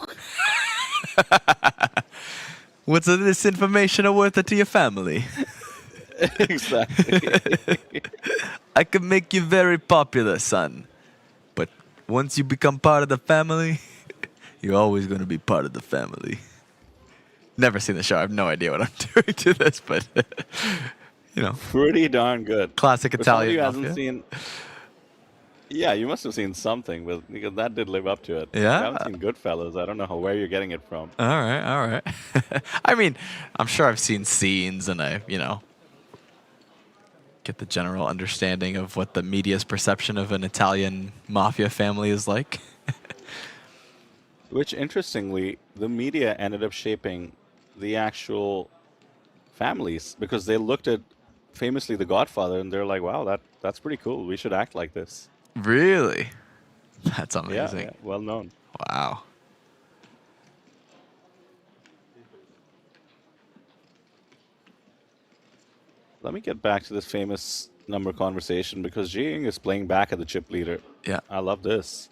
S21: What's this information worth to your family?
S20: Exactly.
S21: I could make you very popular, son. But once you become part of the family, you're always going to be part of the family. Never seen the show. I have no idea what I'm doing to this, but you know,
S20: pretty darn good.
S21: Classic Italian.
S20: Who hasn't seen? Yeah, you must have seen something, because that did live up to it.
S21: Yeah?
S20: If you haven't seen Goodfellas, I don't know where you're getting it from.
S21: All right. I mean, I'm sure I've seen scenes, and I, get the general understanding of what the media's perception of an Italian mafia family is like.
S20: Which, interestingly, the media ended up shaping the actual families, because they looked at, famously, The Godfather, and they're like, wow, that's pretty cool. We should act like this.
S21: Really? That's amazing.
S20: Yeah, well known.
S21: Wow.
S20: Let me get back to this famous number conversation, because Jing is playing back at the chip leader.
S21: Yeah.
S20: I love this.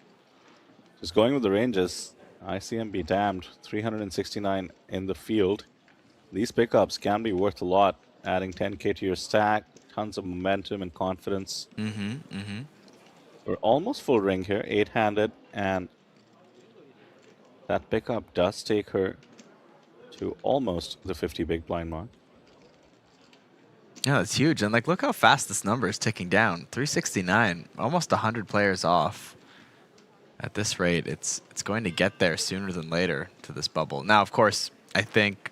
S20: Just going with the ranges. ICM be damned. 369 in the field. These pickups can be worth a lot, adding 10K to your stack, tons of momentum and confidence. We're almost full ring here, 8-handed, and that pickup does take her to almost the 50 big blind mark.
S21: Yeah, that's huge. And look how fast this number is ticking down. 369, almost 100 players off. At this rate, it's going to get there sooner than later to this bubble. Now, of course, I think,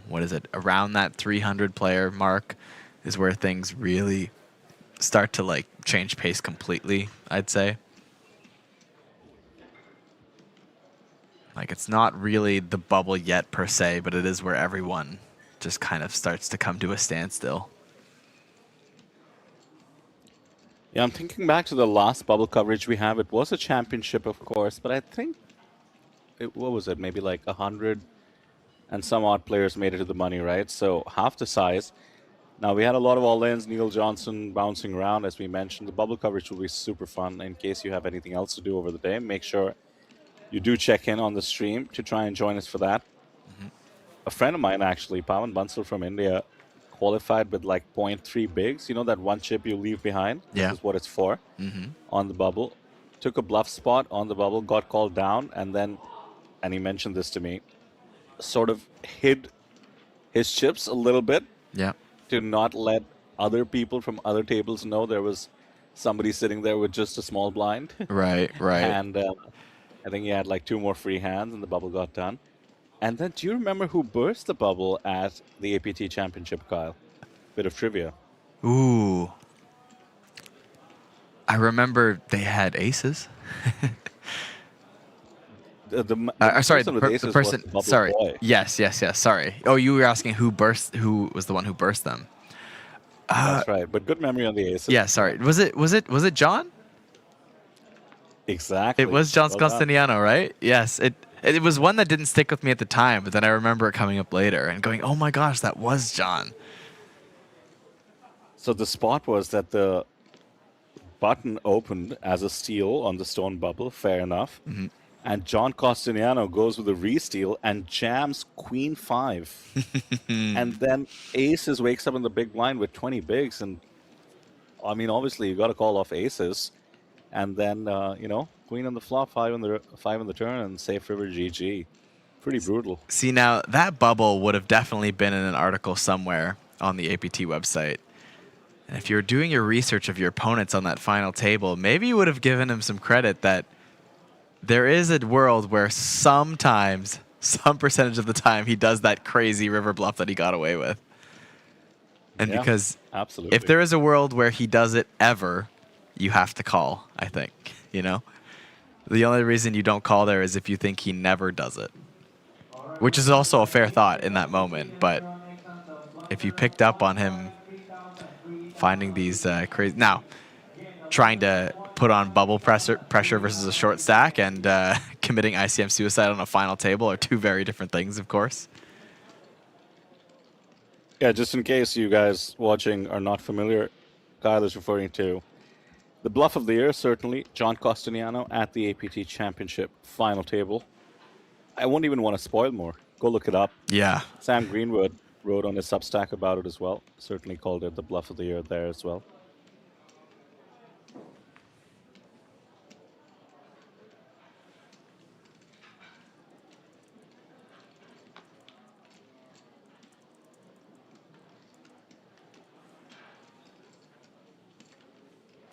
S21: what is it? Around that 300 player mark is where things really start to change pace completely, I'd say. It's not really the bubble yet per se, but it is where everyone just kind of starts to come to a standstill.
S20: Yeah, I'm thinking back to the last bubble coverage we have. It was a championship, of course, but I think, what was it? Maybe 100 and some odd players made it to the money, right? So half the size. Now, we had a lot of all-ins, Neil Johnson bouncing around, as we mentioned. The bubble coverage will be super fun. In case you have anything else to do over the day, make sure you do check in on the stream to try and join us for that. A friend of mine, actually, Pawan Bansal from India, qualified with 0.3 bigs. You know that one chip you leave behind?
S21: Yeah.
S20: This is what it's for. On the bubble. Took a bluff spot on the bubble, got called down, and he mentioned this to me, sort of hid his chips a little bit.
S21: Yeah.
S20: To not let other people from other tables know there was somebody sitting there with just a small blind.
S21: Right.
S20: And I think he had 2 more free hands, and the bubble got done. And then, do you remember who burst the bubble at the APT Championship, Kyle? Bit of trivia.
S21: Ooh. I remember they had aces. Sorry, the person. Sorry.
S20: Boy.
S21: Yes. Sorry. Oh, you were asking who was the one who burst them?
S20: That's right. But good memory on the aces.
S21: Yeah. Sorry. Was it John?
S20: Exactly.
S21: It was John
S20: Well
S21: Constantiniano, right? Yes. It was one that didn't stick with me at the time, but then I remember it coming up later and going, "Oh my gosh, that was John."
S20: So the spot was that the button opened as a steal on the stone bubble. Fair enough. And John Costaniano goes with a re-steal and jams Queen 5. And then Aces wakes up in the big blind with 20 bigs. And, I mean, obviously, you got to call off Aces. And then, Queen on the flop, 5 on the turn, and Safe River GG. Pretty brutal.
S21: See, now, that bubble would have definitely been in an article somewhere on the APT website. And if you were doing your research of your opponents on that final table, maybe you would have given him some credit that there is a world where sometimes, some percentage of the time, he does that crazy river bluff that he got away with. And
S20: Yeah,
S21: because
S20: absolutely.
S21: if there is a world where he does it ever, you have to call, I think, you know? The only reason you don't call there is if you think he never does it, which is also a fair thought in that moment. But if you picked up on him finding these crazy... Now, trying to put on bubble pressure versus a short stack and committing ICM suicide on a final table are two very different things, of course.
S20: Yeah, just in case you guys watching are not familiar, Kyle is referring to the bluff of the year, certainly, John Costaniano at the APT Championship final table. I won't even want to spoil more. Go look it up.
S21: Yeah.
S20: Sam Greenwood wrote on his Substack about it as well. Certainly called it the bluff of the year there as well.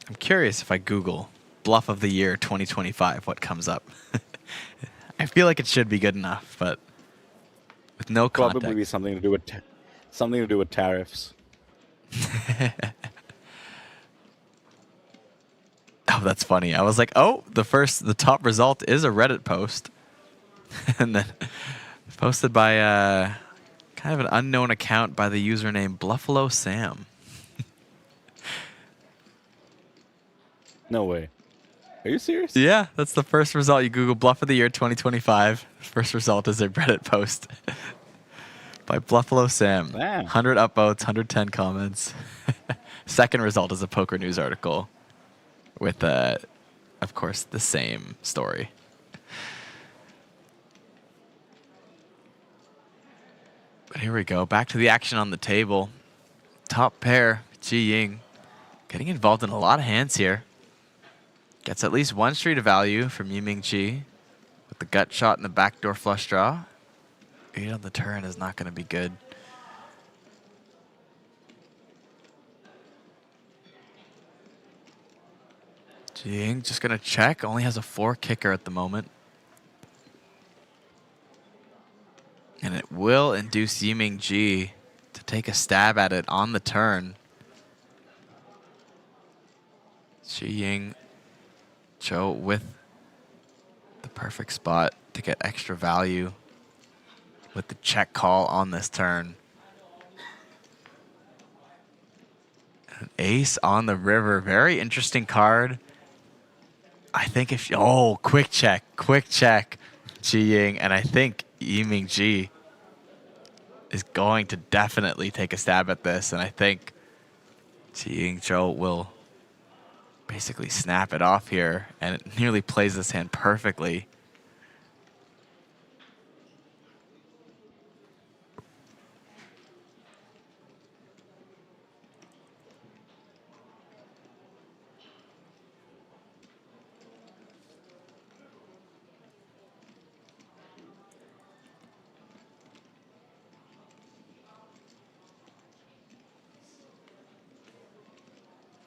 S21: I'm curious if I Google Bluff of the Year 2025, what comes up. I feel like it should be good enough, but with no context.
S20: Probably be something to do with tariffs.
S21: Oh, that's funny. I was like, oh, the top result is a Reddit post. And then posted by kind of an unknown account by the username Bluffalo Sam.
S20: No way. Are you serious?
S21: Yeah, that's the first result. You Google Bluff of the Year 2025. First result is a Reddit post by Bluffalo Sam.
S20: Wow.
S21: 100 upvotes, 110 comments. Second result is a Poker News article with, of course, the same story. But here we go. Back to the action on the table. Top pair, Ji Ying, getting involved in a lot of hands here. Gets at least one street of value from Yiming Chi with the gut shot and the backdoor flush draw. 8 on the turn is not going to be good. Ji Ying just going to check. Only has a 4 kicker at the moment. And it will induce Yiming Ji to take a stab at it on the turn. Ji Ying Cho with the perfect spot to get extra value with the check call on this turn. An ace on the river. Very interesting card. I think if... Oh, quick check. Ji Ying. And I think Yiming Ji is going to definitely take a stab at this. And I think Ji Ying Cho will basically snap it off here, and it nearly plays this hand perfectly.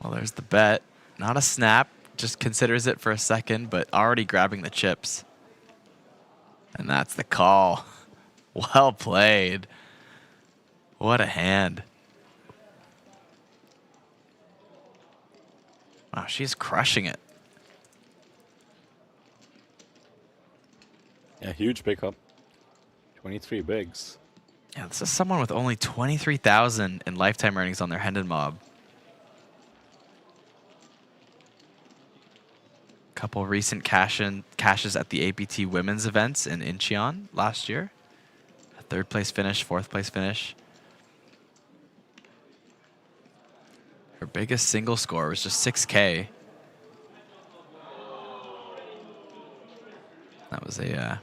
S21: Well, there's the bet. Not a snap, just considers it for a second, but already grabbing the chips. And that's the call. Well played. What a hand. Wow, she's crushing it.
S20: Yeah, huge pickup. 23 bigs.
S21: Yeah, this is someone with only 23,000 in lifetime earnings on their Hendon Mob. Couple recent cashes at the APT women's events in Incheon last year. A 3rd place finish, 4th place finish. Her biggest single score was just 6K. That was a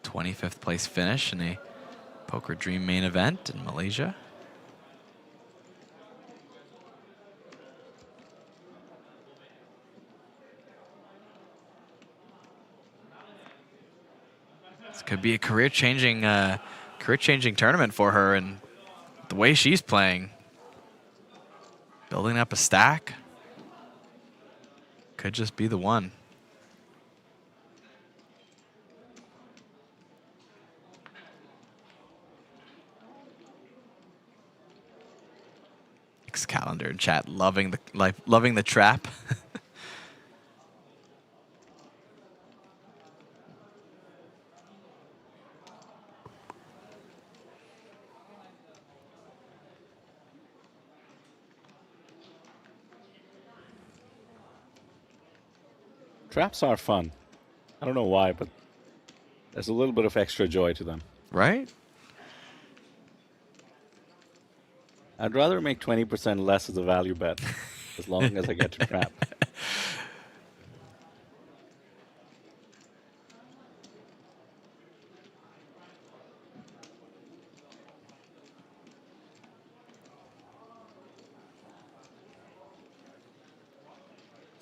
S21: 25th place finish in a Poker Dream main event in Malaysia. Could be a career-changing tournament for her, and the way she's playing, building up a stack, could just be the one. Calendar in chat, loving the trap.
S20: Traps are fun. I don't know why, but there's a little bit of extra joy to them.
S21: Right?
S20: I'd rather make 20% less as a value bet, as long as I get to trap.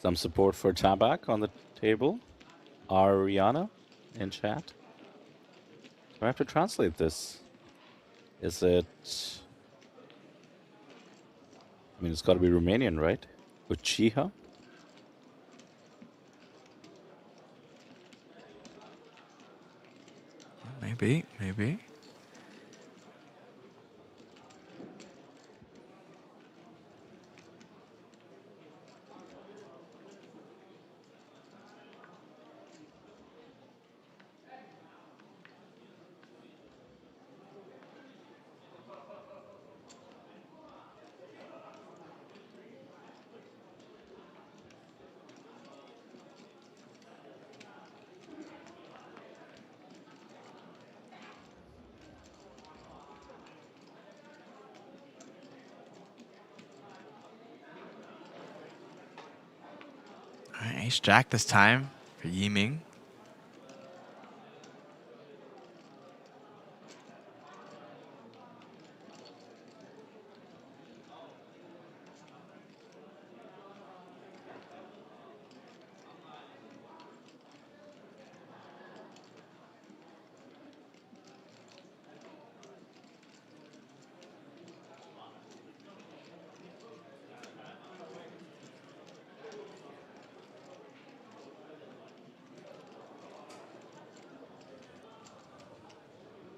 S20: Some support for Tabak on the table. Ariana in chat. Do I have to translate this? Is it... I mean, it's got to be Romanian, right? Uchiha?
S21: Maybe, maybe. Ace Jack this time for Yiming.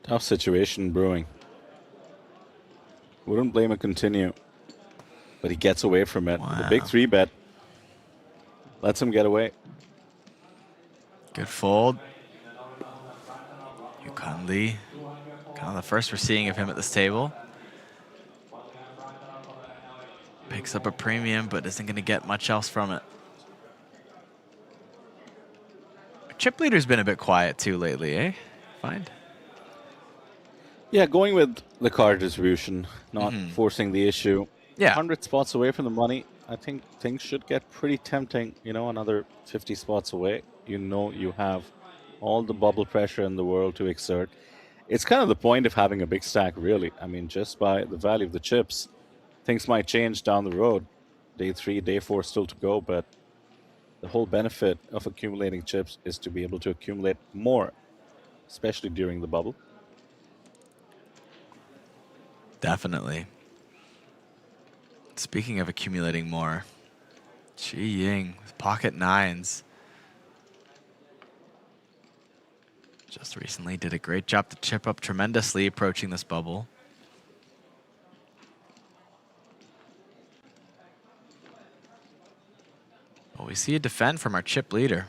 S20: Tough situation brewing. Wouldn't blame a continue. But he gets away from it.
S21: Wow.
S20: The big 3-bet lets him get away.
S21: Good fold. Yukon Lee. Kind of the first we're seeing of him at this table. Picks up a premium, but isn't going to get much else from it. Chip leader's been a bit quiet too lately, eh? Find.
S20: Yeah, going with the card distribution, not forcing the issue.
S21: Yeah.
S20: 100 spots away from the money. I think things should get pretty tempting. You know, another 50 spots away. You know you have all the bubble pressure in the world to exert. It's kind of the point of having a big stack, really. I mean, just by the value of the chips, things might change down the road. Day 3, day 4 still to go, but the whole benefit of accumulating chips is to be able to accumulate more, especially during the bubble.
S21: Definitely. Speaking of accumulating more, Chi Ying with pocket 9s. Just recently did a great job to chip up tremendously approaching this bubble. Well, we see a defend from our chip leader.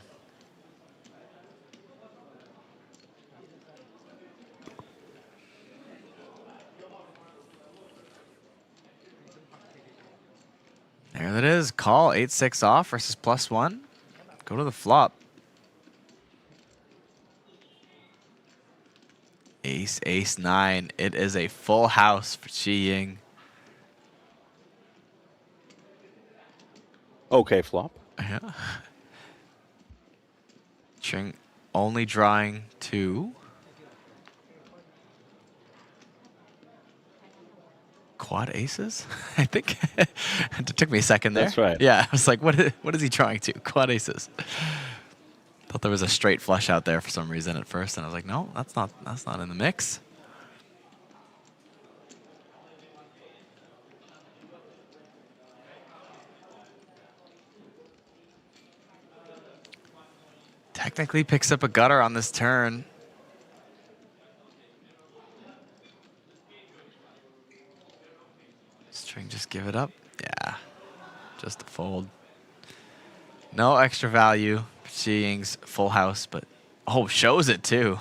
S21: There it is. Call 8-6 off versus +1. Go to the flop. Ace, ace, 9. It is a full house for Chi Ying.
S20: Okay, flop.
S21: Yeah. Ching only drawing 2. Quad aces? I think it took me a second there.
S20: That's right.
S21: Yeah, I was like, what is he drawing to? Quad aces. Thought there was a straight flush out there for some reason at first, and I was like, no, that's not in the mix. Technically picks up a gutter on this turn. String just give it up. Yeah, just a fold. No extra value. Xiying's full house, but oh, shows it too.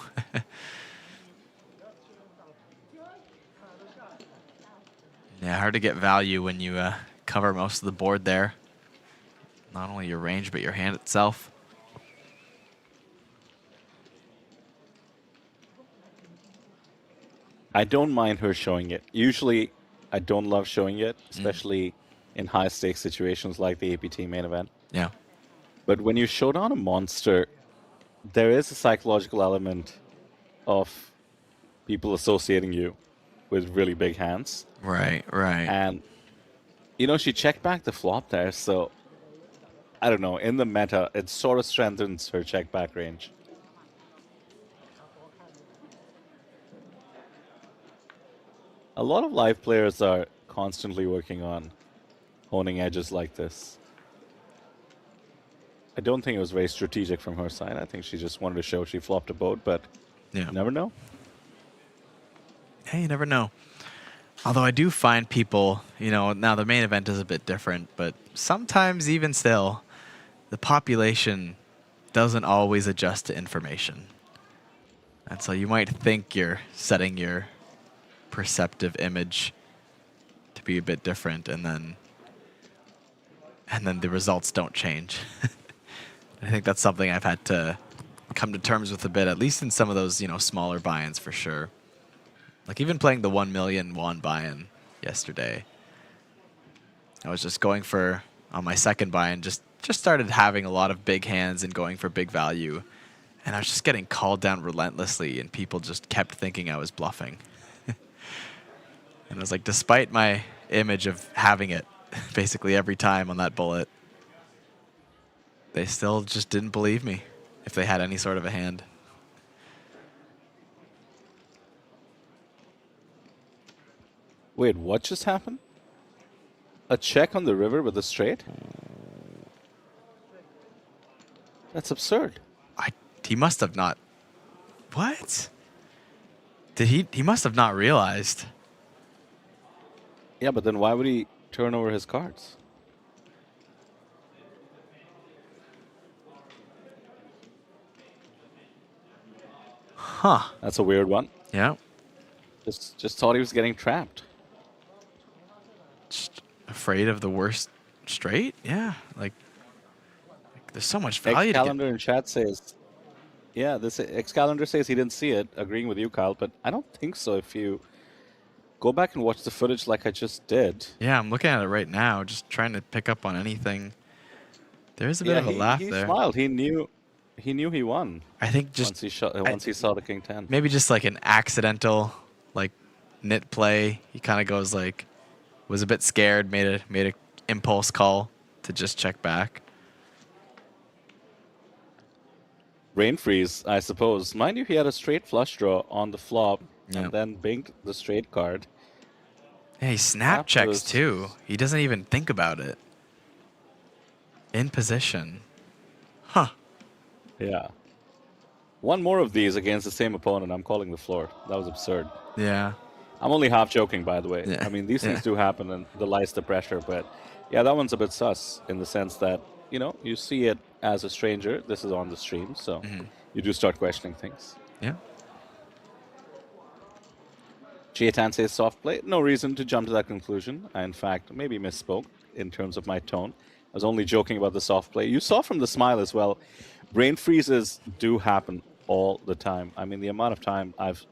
S21: Yeah, hard to get value when you cover most of the board there. Not only your range, but your hand itself.
S20: I don't mind her showing it. Usually, I don't love showing it, especially in high-stakes situations like the APT main event.
S21: Yeah.
S20: But when you show down a monster, there is a psychological element of people associating you with really big hands.
S21: Right, right.
S20: And, you know, she checked back the flop there, so I don't know. In the meta, it sort of strengthens her check back range. A lot of live players are constantly working on honing edges like this. I don't think it was very strategic from her side. I think she just wanted to show she flopped a boat, but
S21: yeah.
S20: You never know.
S21: Hey, you never know. Although I do find people, you know, now the main event is a bit different, but sometimes even still, the population doesn't always adjust to information. And so you might think you're setting your perceptive image to be a bit different, and then the results don't change. I think that's something I've had to come to terms with a bit, at least in some of those, you know, smaller buy-ins for sure. Like even playing the 1 million won buy-in yesterday, I was just going for, on my second buy-in, just started having a lot of big hands and going for big value, and I was just getting called down relentlessly, and people just kept thinking I was bluffing. And I was like, despite my image of having it basically every time on that bullet, they still just didn't believe me if they had any sort of a hand.
S20: Wait, what just happened? A check on the river with a straight? That's absurd.
S21: He must have not... What? Did he must have not realized.
S20: Yeah, but then why would he turn over his cards?
S21: Huh.
S20: That's a weird one.
S21: Yeah.
S20: Just thought he was getting trapped.
S21: Just afraid of the worst straight? Yeah. Like there's so much value to get.
S20: X-Calendar in chat says... Yeah, this X-Calendar says he didn't see it, agreeing with you, Kyle, but I don't think so if you... Go back and watch the footage like I just did.
S21: Yeah, I'm looking at it right now, just trying to pick up on anything. There's a bit of a laugh there.
S20: He smiled. He knew he won.
S21: I think just
S20: once he saw the king 10.
S21: Maybe just like an accidental like nit play. He kind of goes like, was a bit scared, made a impulse call to just check back.
S20: Brain freeze, I suppose. Mind you, he had a straight flush draw on the flop.
S21: Yeah.
S20: And then binged the straight card.
S21: Yeah, he snap checks too. He doesn't even think about it. In position. Huh.
S20: Yeah. One more of these against the same opponent. I'm calling the floor. That was absurd.
S21: Yeah.
S20: I'm only half joking, by the way.
S21: Yeah.
S20: I mean, these things do happen, and the lies the pressure. But yeah, that one's a bit sus in the sense that, you know, you see it as a stranger. This is on the stream, so you do start questioning things.
S21: Yeah.
S20: Chiatan says soft play. No reason to jump to that conclusion. I, in fact, maybe misspoke in terms of my tone. I was only joking about the soft play. You saw from the smile as well. Brain freezes do happen all the time. I mean, the amount of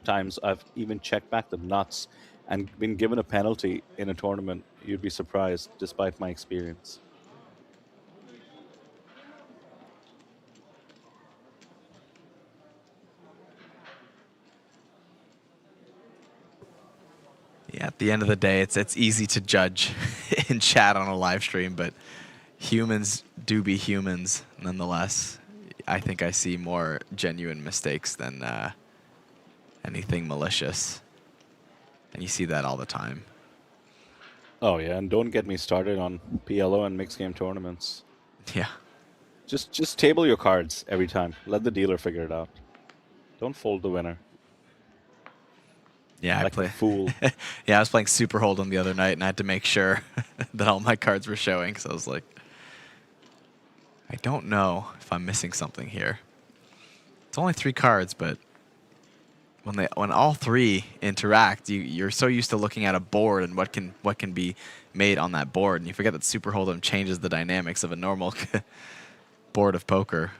S20: times I've even checked back the nuts and been given a penalty in a tournament, you'd be surprised, despite my experience.
S21: Yeah, at the end of the day, it's easy to judge in chat on a live stream, but humans do be humans nonetheless. I think I see more genuine mistakes than anything malicious. And you see that all the time.
S20: Oh, yeah, and don't get me started on PLO and mixed game tournaments.
S21: Yeah.
S20: Just table your cards every time. Let the dealer figure it out. Don't fold the winner.
S21: Yeah,
S20: like
S21: I play.
S20: a fool.
S21: Yeah, I was playing Super Hold'em the other night, and I had to make sure that all my cards were showing. So I was like, I don't know if I'm missing something here. It's only 3 cards, but when all 3 interact, you're so used to looking at a board and what can be made on that board, and you forget that Super Hold'em changes the dynamics of a normal board of poker.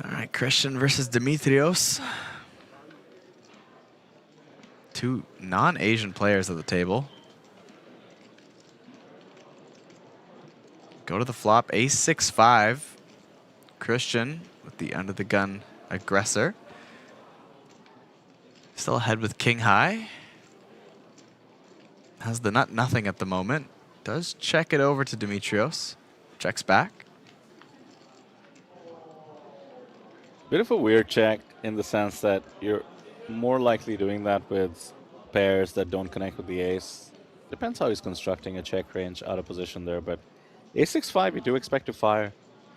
S21: All right, Christian versus Dimitrios. 2 non-Asian players at the table. Go to the flop, ace-6-5. Christian with the under-the-gun aggressor. Still ahead with king high. Has the nut nothing at the moment. Does check it over to Dimitrios. Checks back.
S20: Bit of a weird check in the sense that you're more likely doing that with pairs that don't connect with the ace. Depends how he's constructing a check range out of position there, but ace-6-5 you do expect to fire.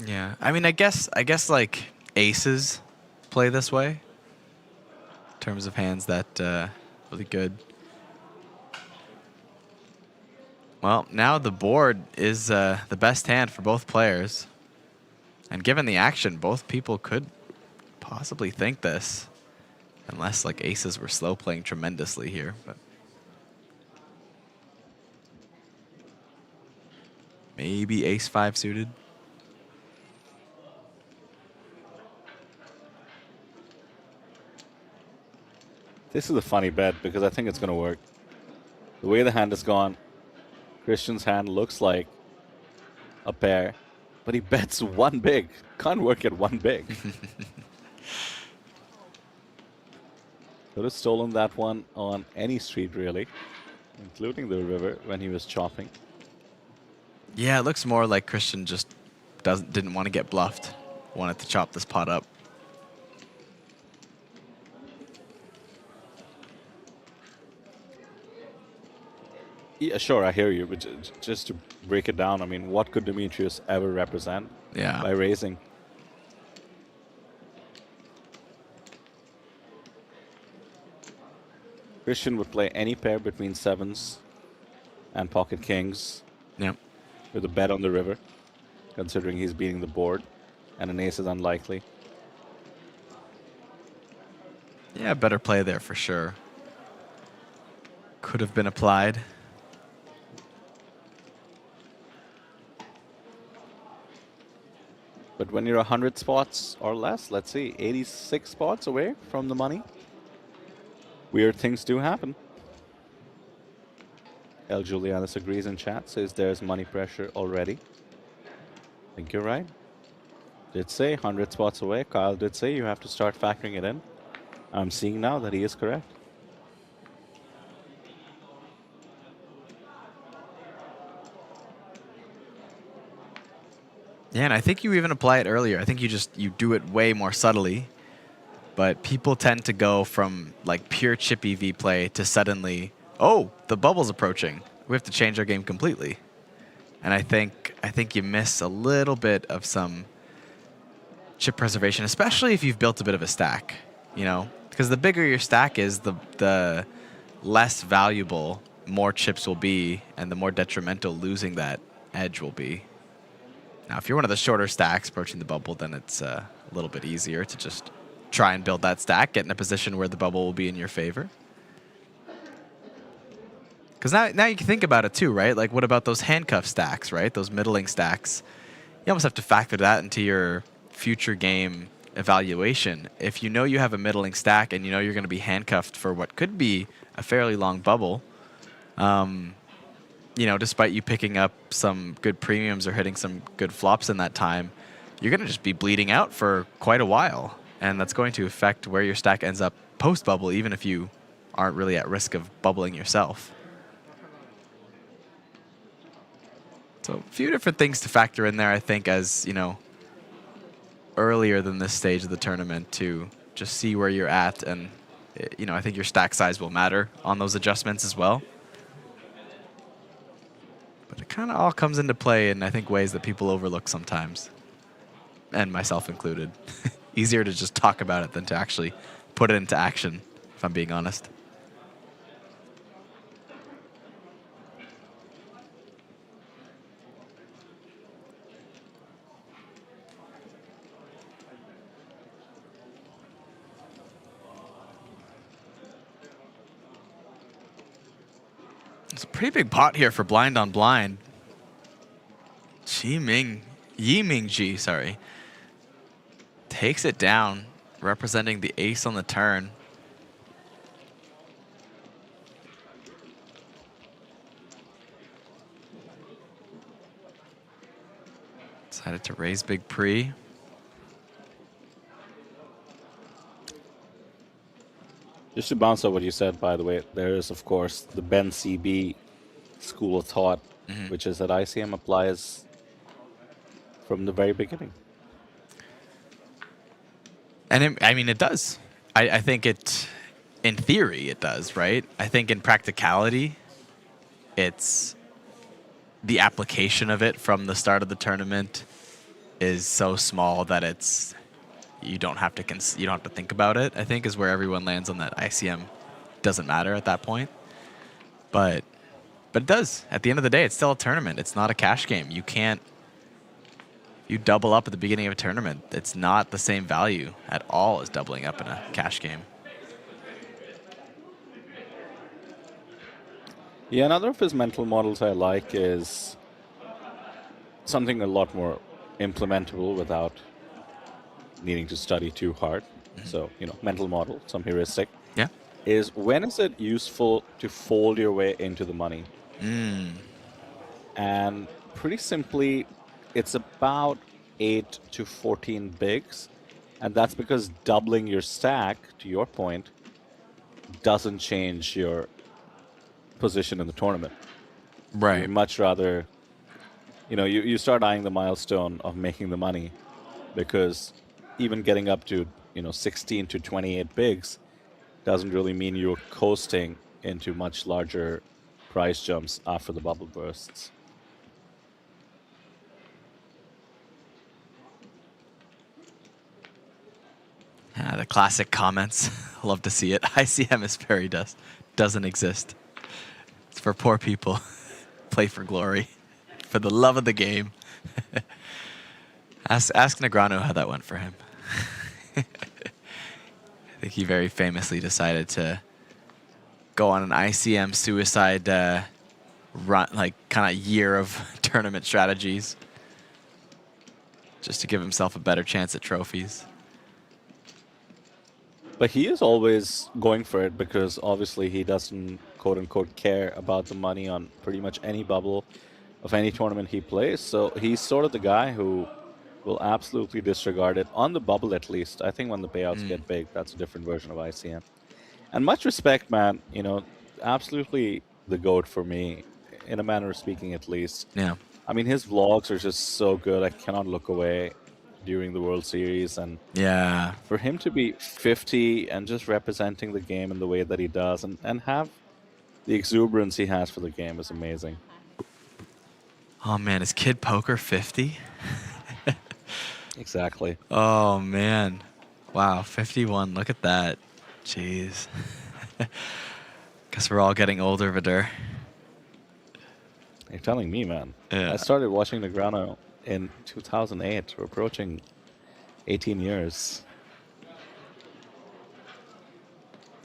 S21: Yeah, I mean, I guess like aces play this way in terms of hands that really good. Well, now the board is the best hand for both players, and given the action, both people could possibly think this, unless like aces were slow playing tremendously here. But maybe ace-5 suited.
S20: This is a funny bet because I think it's going to work. The way the hand has gone, Christian's hand looks like a pair, but he bets 1 big. Can't work at 1 big. Could have stolen that one on any street, really, including the river when he was chopping.
S21: Yeah, it looks more like Christian just didn't want to get bluffed. Wanted to chop this pot up.
S20: Yeah, sure, I hear you, but just to break it down, I mean, what could Dimitrios ever represent by raising? Christian would play any pair between 7s and pocket kings.
S21: Yep.
S20: With a bet on the river, considering he's beating the board, and an ace is unlikely.
S21: Yeah, better play there for sure. Could have been applied.
S20: But when you're 100 spots or less, let's see, 86 spots away from the money, weird things do happen. El Julianus agrees in chat, says there's money pressure already. I think you're right. Did say 100 spots away. Kyle did say you have to start factoring it in. I'm seeing now that he is correct.
S21: Yeah, and I think you even apply it earlier. I think you do it way more subtly. But people tend to go from like pure chip EV play to suddenly, oh, the bubble's approaching. We have to change our game completely. And I think you miss a little bit of some chip preservation, especially if you've built a bit of a stack, you know? Because the bigger your stack is, the less valuable more chips will be, and the more detrimental losing that edge will be. Now, if you're one of the shorter stacks approaching the bubble, then it's a little bit easier to just try and build that stack, get in a position where the bubble will be in your favor. Because now you can think about it too, right? Like, what about those handcuff stacks, right? Those middling stacks. You almost have to factor that into your future game evaluation. If you know you have a middling stack and you know you're going to be handcuffed for what could be a fairly long bubble, you know, despite you picking up some good premiums or hitting some good flops in that time, you're going to just be bleeding out for quite a while. And that's going to affect where your stack ends up post-bubble, even if you aren't really at risk of bubbling yourself. So a few different things to factor in there, I think, as, you know, earlier than this stage of the tournament to just see where you're at, and you know, I think your stack size will matter on those adjustments as well. But it kind of all comes into play in, I think, ways that people overlook sometimes, and myself included. Easier to just talk about it than to actually put it into action, if I'm being honest. It's a pretty big pot here for blind on blind. Yiming-ji, sorry, takes it down, representing the ace on the turn. Decided to raise big pre.
S20: Just to bounce off what you said, by the way, there is, of course, the Ben CB school of thought, which is that ICM applies from the very beginning.
S21: And I mean, it does. I think it, in theory, it does, right? I think in practicality, it's the application of it from the start of the tournament is so small that it's you don't have to think about it. I think is where everyone lands on that. ICM doesn't matter at that point, but it does. At the end of the day, it's still a tournament. It's not a cash game. You can't. You double up at the beginning of a tournament. It's not the same value at all as doubling up in a cash game.
S20: Yeah, another of his mental models I like is something a lot more implementable without needing to study too hard. So, you know, mental model, some heuristic.
S21: Yeah.
S20: Is when is it useful to fold your way into the money? And pretty simply, it's about 8 to 14 bigs. And that's because doubling your stack, to your point, doesn't change your position in the tournament.
S21: Right.
S20: You'd much rather, you know, you start eyeing the milestone of making the money, because even getting up to, you know, 16 to 28 bigs doesn't really mean you're coasting into much larger price jumps after the bubble bursts.
S21: The classic comments. Love to see it. ICM is fairy dust. Doesn't exist. It's for poor people. Play for glory. For the love of the game. Ask Negreanu how that went for him. I think he very famously decided to go on an ICM suicide run, like kind of year of tournament strategies, just to give himself a better chance at trophies.
S20: But he is always going for it because obviously he doesn't, quote unquote, care about the money on pretty much any bubble of any tournament he plays. So he's sort of the guy who will absolutely disregard it, on the bubble at least. I think when the payouts get big, that's a different version of ICM. And much respect, man, you know, absolutely the GOAT for me, in a manner of speaking at least.
S21: Yeah.
S20: I mean, his vlogs are just so good. I cannot look away during the World Series. And
S21: yeah,
S20: for him to be 50 and just representing the game in the way that he does, and have the exuberance he has for the game is amazing.
S21: Oh man, is Kid Poker 50?
S20: Exactly.
S21: Oh man. Wow, 51. Look at that. Jeez. Guess we're all getting older, Vidur.
S20: You're telling me, man.
S21: Yeah.
S20: I started watching Negreanu in 2008. We're approaching 18 years.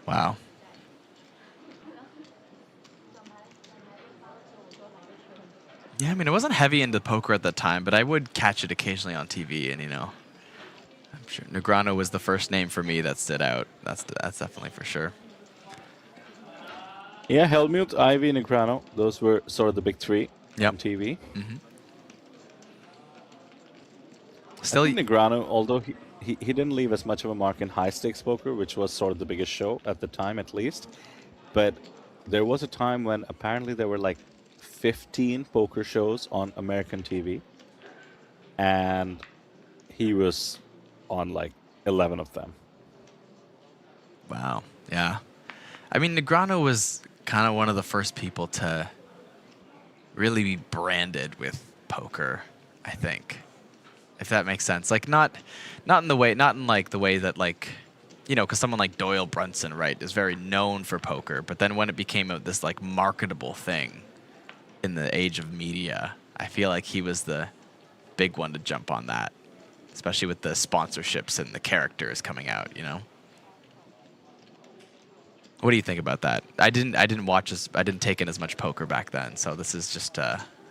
S21: Wow. Yeah, I mean, I wasn't heavy into poker at the time, but I would catch it occasionally on TV, and you know, I'm sure Negreanu was the first name for me that stood out. That's definitely for sure.
S20: Yeah, Helmut, Ivy, Negreanu, those were sort of the big three on TV.
S21: Still,
S20: I think Negreanu, although he didn't leave as much of a mark in high stakes poker, which was sort of the biggest show at the time, at least. But there was a time when apparently there were like 15 poker shows on American TV, and he was on like 11 of them.
S21: Wow. Yeah. I mean, Negreanu was kind of one of the first people to really be branded with poker, I think. If that makes sense. Like not in the way that like, you know, because someone like Doyle Brunson, right, is very known for poker, but then when it became this like marketable thing in the age of media, I feel like he was the big one to jump on that, especially with the sponsorships and the characters coming out, you know. What do you think about that? I didn't take in as much poker back then, so this is just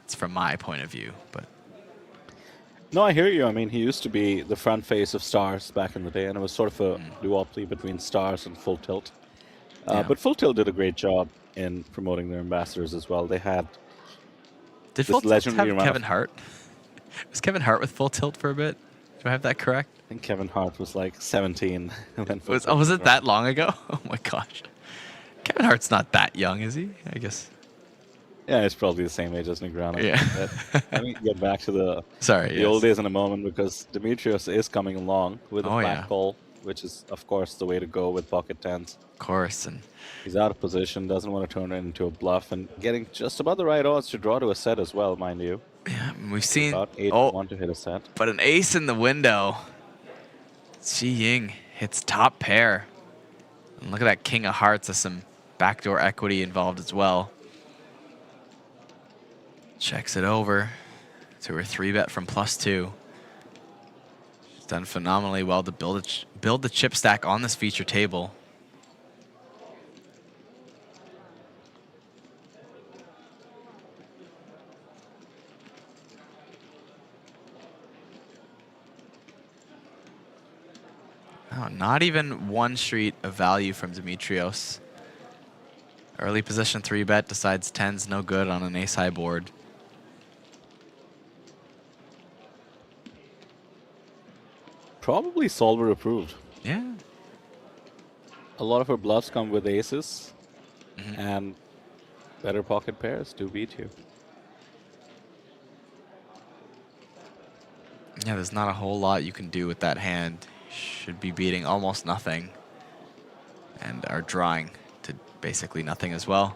S21: it's from my point of view, but
S20: no, I hear you. I mean, he used to be the front face of Stars back in the day, and it was sort of a duopoly between Stars and Full Tilt. But Full Tilt did a great job in promoting their ambassadors as well. They had
S21: did
S20: this
S21: Full Tilt
S20: legendary
S21: have Kevin Hart? Was Kevin Hart with Full Tilt for a bit? Do I have that correct?
S20: I think Kevin Hart was like 17 when
S21: was it that long ago? Oh my gosh. Kevin Hart's not that young, is he? I guess.
S20: Yeah, he's probably the same age as Negreanu.
S21: Yeah.
S20: Let me get back to the old days in a moment, because Dimitrios is coming along with a flat call, which is, of course, the way to go with pocket tens.
S21: Of course. And
S20: he's out of position, doesn't want to turn it into a bluff, and getting just about the right odds to draw to a set as well, mind you.
S21: Yeah, we've seen
S20: about 8-1 to hit a set.
S21: But an ace in the window. Xi Ying hits top pair. And look at that King of Hearts. There's some backdoor equity involved as well. Checks it over to her 3-bet from +2. She's done phenomenally well to build the chip stack on this feature table. Oh, not even one street of value from Dimitrios. Early position 3-bet, decides 10's no good on an ace-high board.
S20: Probably solver approved.
S21: Yeah.
S20: A lot of her bluffs come with aces, and better pocket pairs do beat you.
S21: Yeah, there's not a whole lot you can do with that hand. Should be beating almost nothing, and are drawing to basically nothing as well.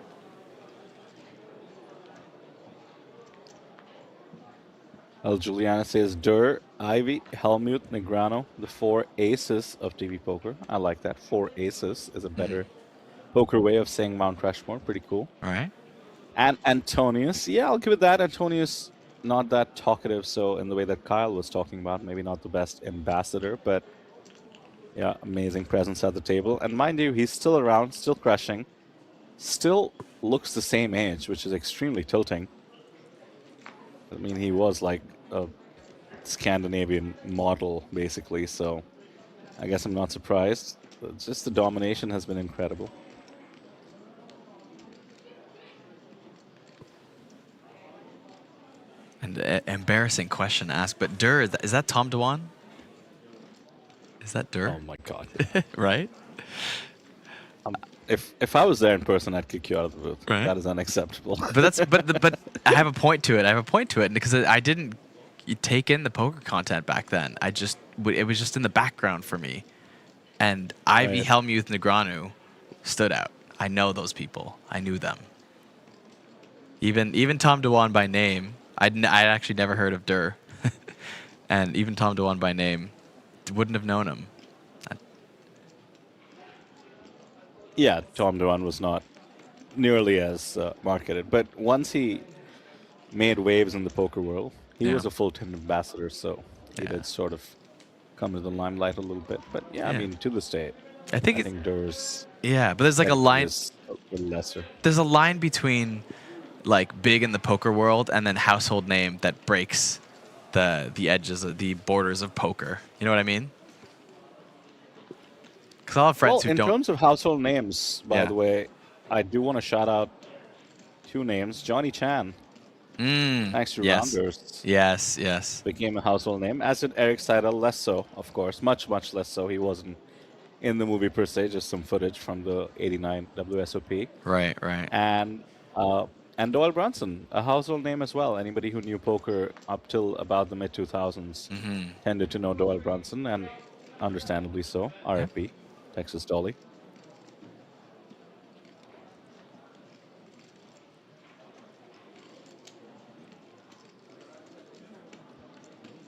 S20: Well, Juliana says Dur, Ivy, Helmut, Negreanu, the 4 aces of TV poker. I like that. 4 aces is a better poker way of saying Mount Rushmore. Pretty cool.
S21: All right.
S20: And Antonius, yeah, I'll give it that. Antonius, not that talkative, so in the way that Kyle was talking about, maybe not the best ambassador, but yeah, amazing presence at the table. And mind you, he's still around, still crushing, still looks the same age, which is extremely tilting. I mean, he was like a Scandinavian model, basically, so I guess I'm not surprised. But just the domination has been incredible.
S21: And embarrassing question asked, but Dur, is that Tom Dewan? Is that Dur?
S20: Oh my God.
S21: Right?
S20: If I was there in person, I'd kick you out of the booth.
S21: Right.
S20: That is unacceptable.
S21: But I have a point to it. Because I didn't take in the poker content back then. It was just in the background for me. And Ivy,
S20: Right.
S21: Helmuth, Negreanu stood out. I know those people. I knew them. Even Tom Dewan by name. I'd actually never heard of Dur. And even Tom Dewan by name, wouldn't have known him.
S20: Yeah, Tom Dewan was not nearly as marketed. But once he made waves in the poker world, he was a full-time ambassador, so he did sort of come to the limelight a little bit. But yeah, I mean, to this day, I think Dur's...
S21: Yeah, but there's like a line...
S20: a little lesser.
S21: There's a line between like big in the poker world and then household name that breaks the edges of the borders of poker. You know what I mean? Because I'll have friends who
S20: in
S21: don't...
S20: terms of household names, by the way, I do want to shout out 2 names. Johnny Chan, thanks to Rounders.
S21: Yes.
S20: Became a household name, as did Eric Seidel, less so, of course. Much less so. He wasn't in the movie per se, just some footage from the 89 WSOP.
S21: Right.
S20: And Doyle Brunson, a household name as well. Anybody who knew poker up till about the mid-2000s tended to know Doyle Brunson. And understandably so. RFP, Texas Dolly.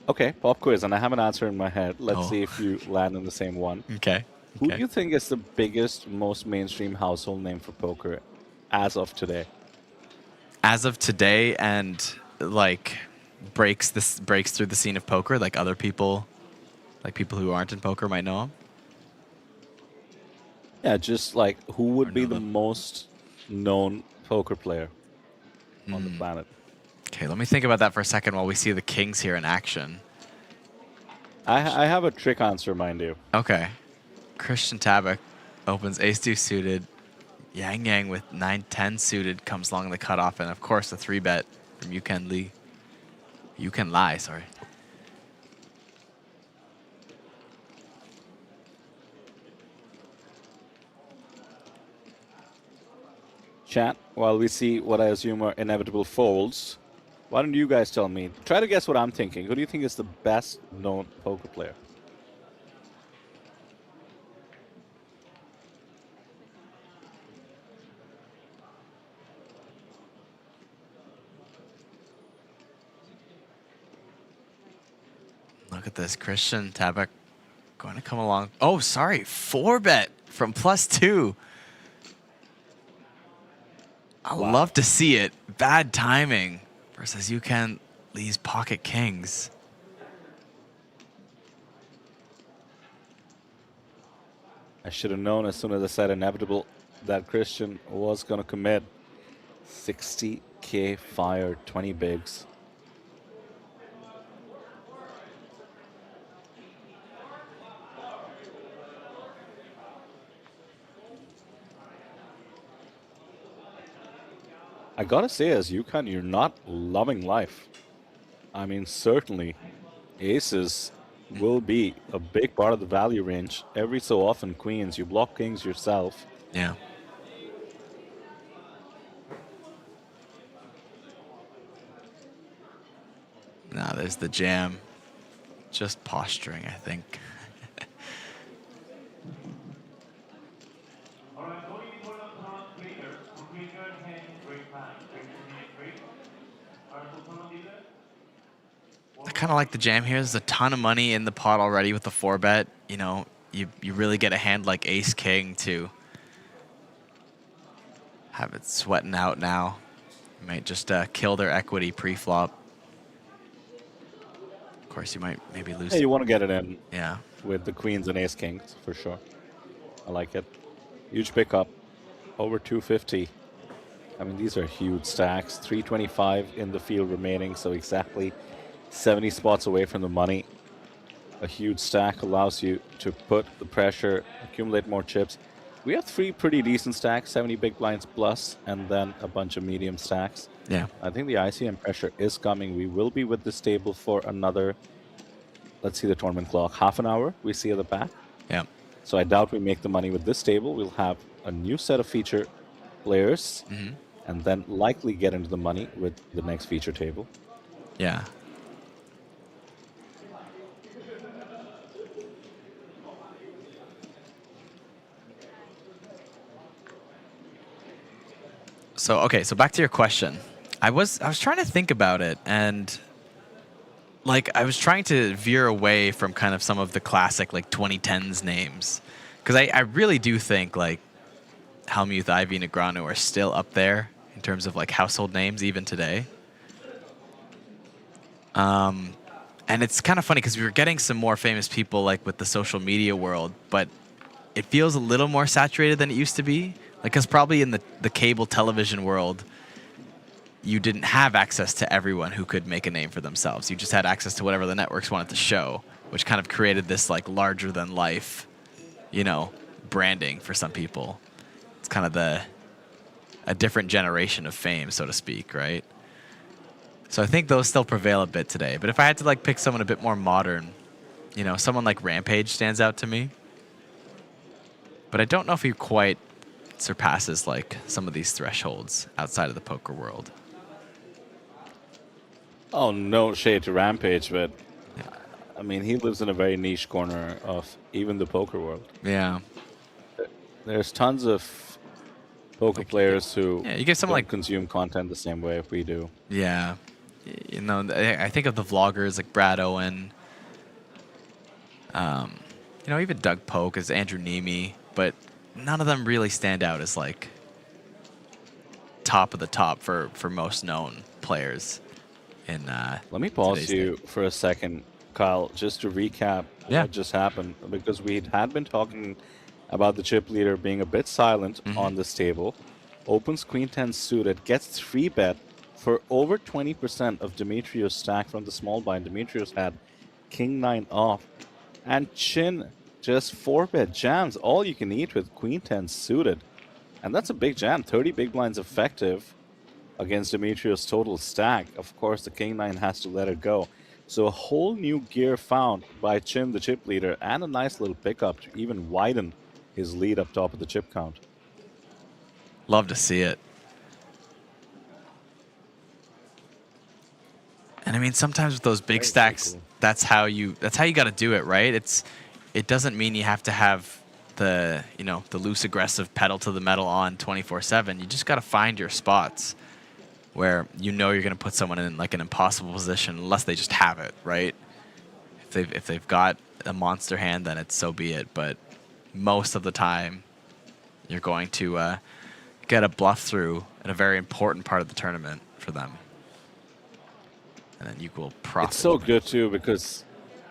S20: Okay, pop quiz, and I have an answer in my head. Let's see if you land on the same one.
S21: Okay.
S20: Who do you think is the biggest, most mainstream household name for poker as of today?
S21: As of today, and like breaks through the scene of poker, like other people, like people who aren't in poker might know him.
S20: Yeah, just like who would be the most known poker player on the planet?
S21: Okay, let me think about that for a second while we see the kings here in action.
S20: I have a trick answer, mind you.
S21: Okay. Christian Tabak opens ace-2 suited. Yang Yang with 9-10 suited comes along the cutoff, and of course the 3-bet from Yuken Lee. Yuken Lai, sorry.
S20: Chat, while we see what I assume are inevitable folds, why don't you guys tell me? Try to guess what I'm thinking. Who do you think is the best known poker player?
S21: Look at this, Christian Tabak going to come along. Oh, sorry, 4-bet from +2. I love to see it. Bad timing versus Yuken Lee's pocket kings.
S20: I should have known as soon as I said inevitable that Christian was going to commit. 60K fired, 20 bigs. I gotta say, as Yukan, you're not loving life. I mean, certainly, aces will be a big part of the value range. Every so often, queens, you block kings yourself.
S21: Yeah. Now there's the jam. Just posturing, I think. I kind of like the jam here. There's a ton of money in the pot already with the 4-bet. You know, you really get a hand like ace-king to have it sweating out now. You might just kill their equity pre-flop. Of course, you might maybe lose.
S20: Hey, you want to get it in.
S21: Yeah.
S20: With the queens and ace-kings, for sure. I like it. Huge pickup. Over 250. I mean, these are huge stacks. 325 in the field remaining, so exactly 70 spots away from the money. A huge stack allows you to put the pressure, accumulate more chips. We have 3 pretty decent stacks, 70 big blinds plus, and then a bunch of medium stacks.
S21: Yeah.
S20: I think the ICM pressure is coming. We will be with this table for another, let's see the tournament clock, half an hour we see at the back.
S21: Yeah.
S20: So I doubt we make the money with this table. We'll have a new set of feature players, and then likely get into the money with the next feature table.
S21: Yeah. So, okay, so back to your question. I was trying to think about it, and like I was trying to veer away from kind of some of the classic like 2010s names, because I really do think like Helmuth, Ivy, Negreanu are still up there in terms of like household names even today. And it's kind of funny because we were getting some more famous people like with the social media world, but it feels a little more saturated than it used to be. Like, because probably in the cable television world, you didn't have access to everyone who could make a name for themselves. You just had access to whatever the networks wanted to show, which kind of created this like larger than life, you know, branding for some people. It's kind of a different generation of fame, so to speak, right? So I think those still prevail a bit today. But if I had to like pick someone a bit more modern, you know, someone like Rampage stands out to me. But I don't know if he quite surpasses like some of these thresholds outside of the poker world.
S20: Oh, no shade to Rampage, but I mean, he lives in a very niche corner of even the poker world.
S21: Yeah.
S20: There's tons of poker players who
S21: you give someone
S20: don't consume content the same way we do.
S21: Yeah. You know, I think of the vloggers like Brad Owen. You know, even Doug Polk as Andrew Nemi, but none of them really stand out as like top of the top for most known players. In
S20: let me pause you for a second, Kyle, just to recap what just happened, because we had been talking about the chip leader being a bit silent on this table. Opens Queen 10 suited, gets 3-bet for over 20% of Demetrios' stack from the small blind. Demetrios had King 9 off. And Chin just 4-bet jams all you can eat with Queen 10 suited. And that's a big jam. 30 big blinds effective against Demetrios' total stack. Of course, the King 9 has to let it go. So a whole new gear found by Chin, the chip leader, and a nice little pickup to even widen his lead up top of the chip count.
S21: Love to see it. And I mean, sometimes with those big stacks, that's how you got to do it, right? It doesn't mean you have to have the loose aggressive pedal to the metal on 24/7. You just got to find your spots where you know you're going to put someone in like an impossible position unless they just have it, right? If they've got a monster hand, then it's so be it. But most of the time, you're going to get a bluff through in a very important part of the tournament for them. And then you will profit.
S20: It's so good too because,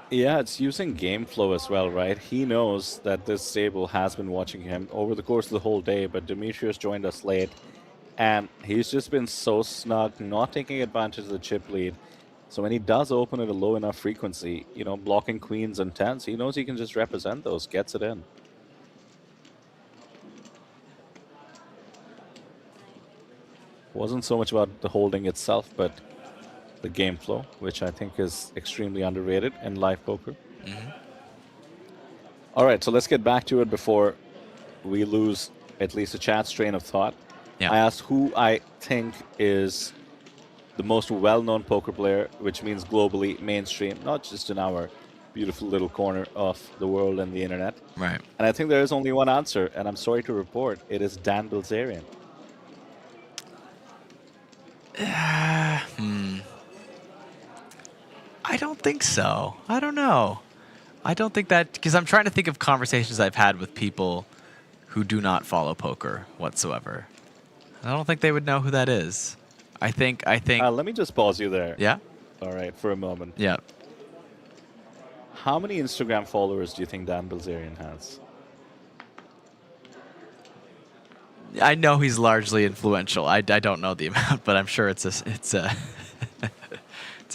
S20: yeah, it's using game flow as well, right? He knows that this table has been watching him over the course of the whole day, but Demetrios joined us late, and he's just been so snug, not taking advantage of the chip lead. So when he does open at a low enough frequency, you know, blocking queens and tens, he knows he can just represent those, gets it in. Wasn't so much about the holding itself, but the game flow, which I think is extremely underrated in live poker. All right, so let's get back to it before we lose at least a chat's train of thought. I asked who I think is the most well-known poker player, which means globally mainstream, not just in our beautiful little corner of the world and the internet.
S21: Right.
S20: And I think there is only one answer, and I'm sorry to report, it is Dan Bilzerian.
S21: I don't think so. I don't know. I don't think that, because I'm trying to think of conversations I've had with people who do not follow poker whatsoever. I don't think they would know who that is. I think.
S20: Let me just pause you there.
S21: Yeah.
S20: All right, for a moment.
S21: Yeah.
S20: How many Instagram followers do you think Dan Bilzerian has?
S21: I know he's largely influential. I don't know the amount, but I'm sure it's it's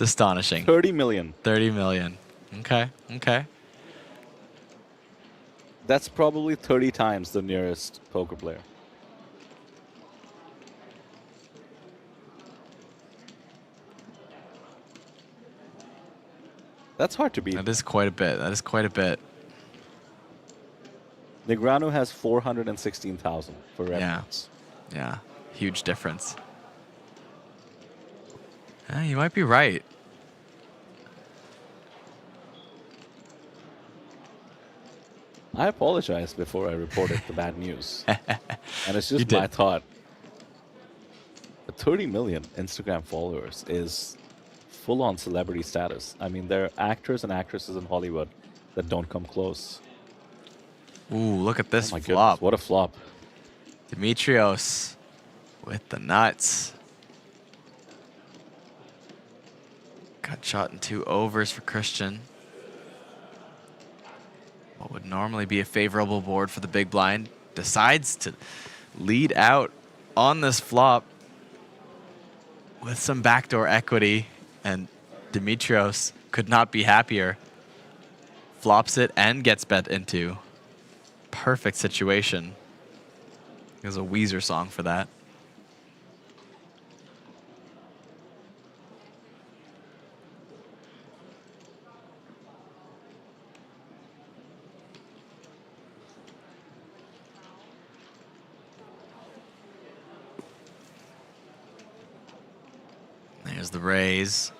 S21: astonishing.
S20: 30 million.
S21: 30 million. Okay. Okay.
S20: That's probably 30 times the nearest poker player. That's hard to beat.
S21: That is quite a bit. That is quite a bit.
S20: Negreanu has 416,000 for reference.
S21: Yeah. Huge difference. You might be right.
S20: I apologized before I reported the bad news. And it's just my thought. 30 million Instagram followers is full-on celebrity status. I mean, there are actors and actresses in Hollywood that don't come close.
S21: Ooh, look at this
S20: my
S21: flop.
S20: Goodness, what a flop.
S21: Demetrios with the nuts. Got shot in 2 overs for Christian. What would normally be a favorable board for the big blind decides to lead out on this flop with some backdoor equity, and Demetrios could not be happier. Flops it and gets bet into. Perfect situation. There's a Weezer song for that. There's the raise.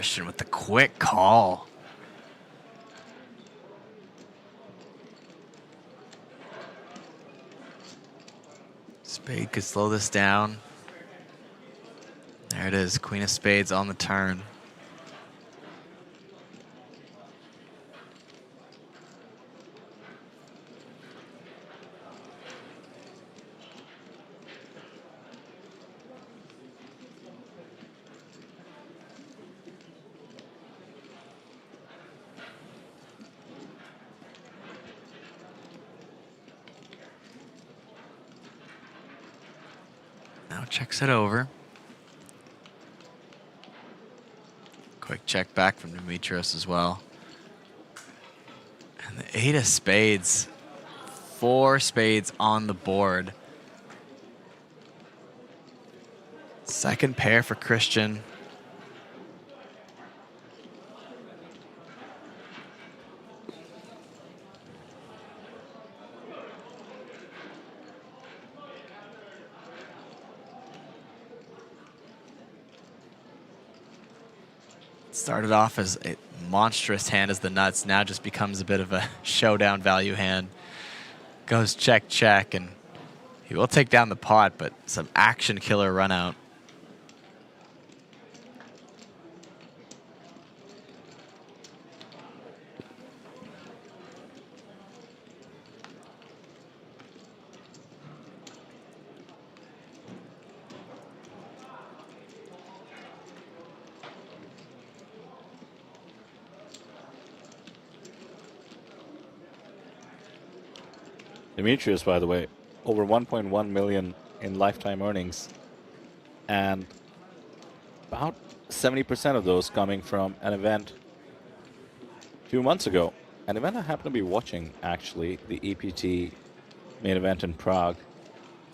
S21: Christian with the quick call. Spade could slow this down. There it is, Queen of Spades on the turn. Now checks it over. Quick check back from Dimitrios as well. And the 8 of spades. 4 spades on the board. Second pair for Christian. Started off as a monstrous hand as the nuts, now just becomes a bit of a showdown value hand. Goes check, check, and he will take down the pot, but some action killer run out.
S20: Dimitrios, by the way, over 1.1 million in lifetime earnings, and about 70% of those coming from an event a few months ago. An event I happen to be watching, actually, the APT main event in Prague.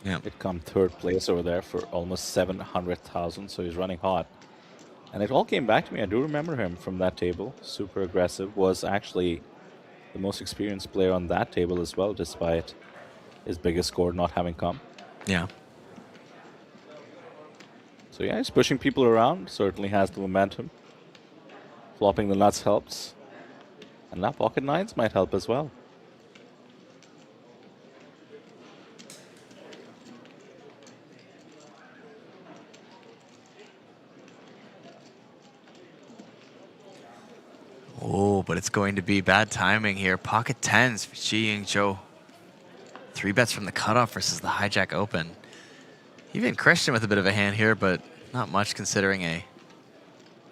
S21: Yeah.
S20: It come 3rd place over there for almost 700,000, so he's running hot. And it all came back to me. I do remember him from that table. Super aggressive. Was actually the most experienced player on that table as well, despite his biggest score not having come.
S21: Yeah.
S20: So yeah, he's pushing people around. Certainly has the momentum. Flopping the nuts helps. And now pocket nines might help as well.
S21: Oh, but it's going to be bad timing here. Pocket tens for Shi Ying-jo. 3 bets from the cutoff versus the hijack open. Even Christian with a bit of a hand here, but not much considering a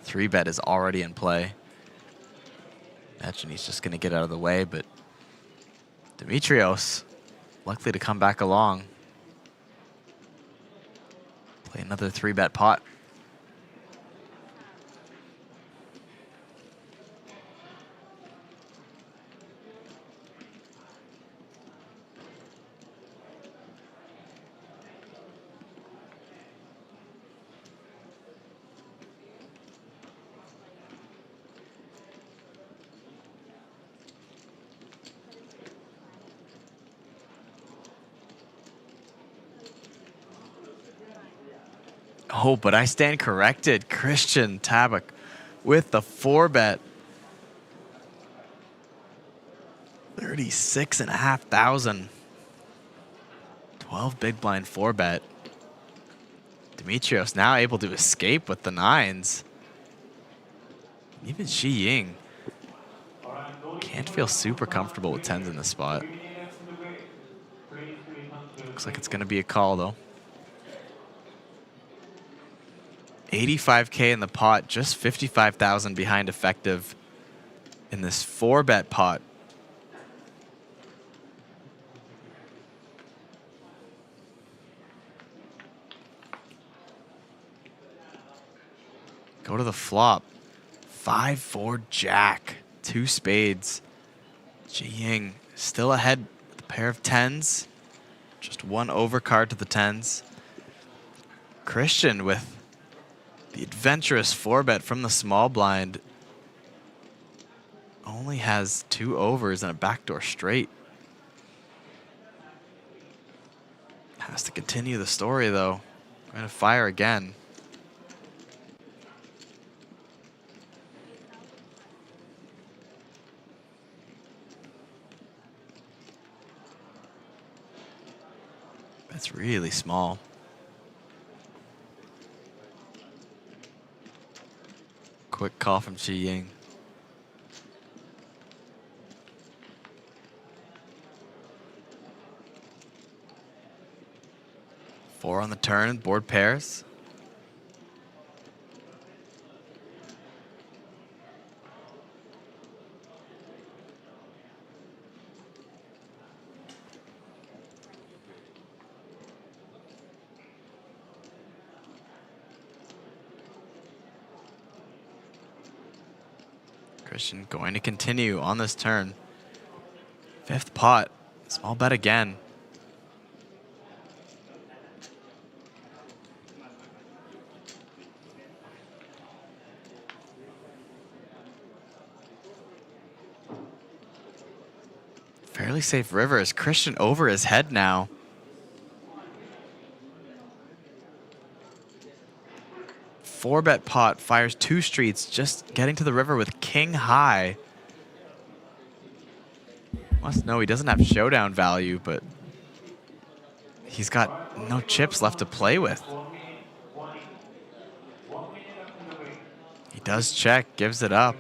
S21: 3 bet is already in play. Imagine he's just going to get out of the way, but Dimitrios likely to come back along. Play another 3 bet pot. Oh, but I stand corrected. Christian Tabak with the 4 bet. 36,500. 12 big blind 4 bet. Dimitrios now able to escape with the 9s. Even Shi Ying can't feel super comfortable with 10s in this spot. Looks like it's going to be a call though. 85K in the pot, just 55,000 behind effective in this 4 bet pot. Go to the flop. 5-4 jack, 2 spades. Ji Ying still ahead with a pair of 10s. Just 1 overcard to the 10s. Christian with the adventurous 4 bet from the small blind. Only has 2 overs and a backdoor straight. Has to continue the story though. Going to fire again. It's really small. Quick call from Chi Ying. 4 on the turn, board pairs. Christian going to continue on this turn. 5th pot, small bet again. Fairly safe river. Is Christian over his head now? Four bet pot, fires 2 streets, just getting to the river with king high. Must know he doesn't have showdown value, but he's got no chips left to play with. He does check, gives it up.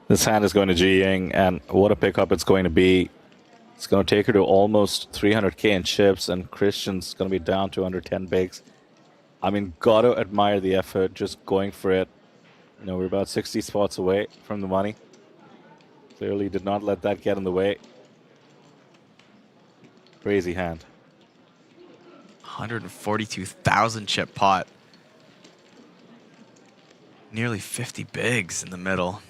S20: This hand is going to Ji Ying, and what a pickup it's going to be. It's going to take her to almost 300k in chips, and Christian's going to be down to under 10 bigs. I mean, gotta admire the effort, just going for it. You know, we're about 60 spots away from the money. Clearly did not let that get in the way. Crazy hand.
S21: 142,000 chip pot. Nearly 50 bigs in the middle.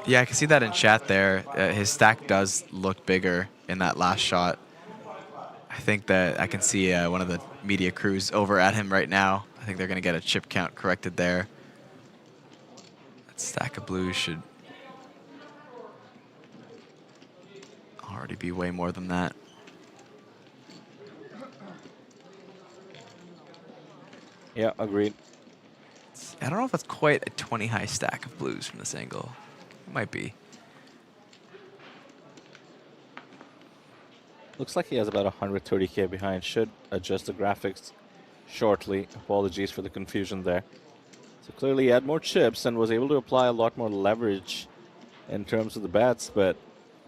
S21: Yeah, I can see that in chat there. His stack does look bigger in that last shot. I think that I can see one of the media crews over at him right now. I think they're going to get a chip count corrected there. That stack of blues should already be way more than that.
S20: Yeah, agreed.
S21: I don't know if that's quite a 20 high stack of blues from this angle. It might be.
S20: Looks like he has about 130k behind. Should adjust the graphics shortly. Apologies for the confusion there. So clearly he had more chips and was able to apply a lot more leverage in terms of the bets, but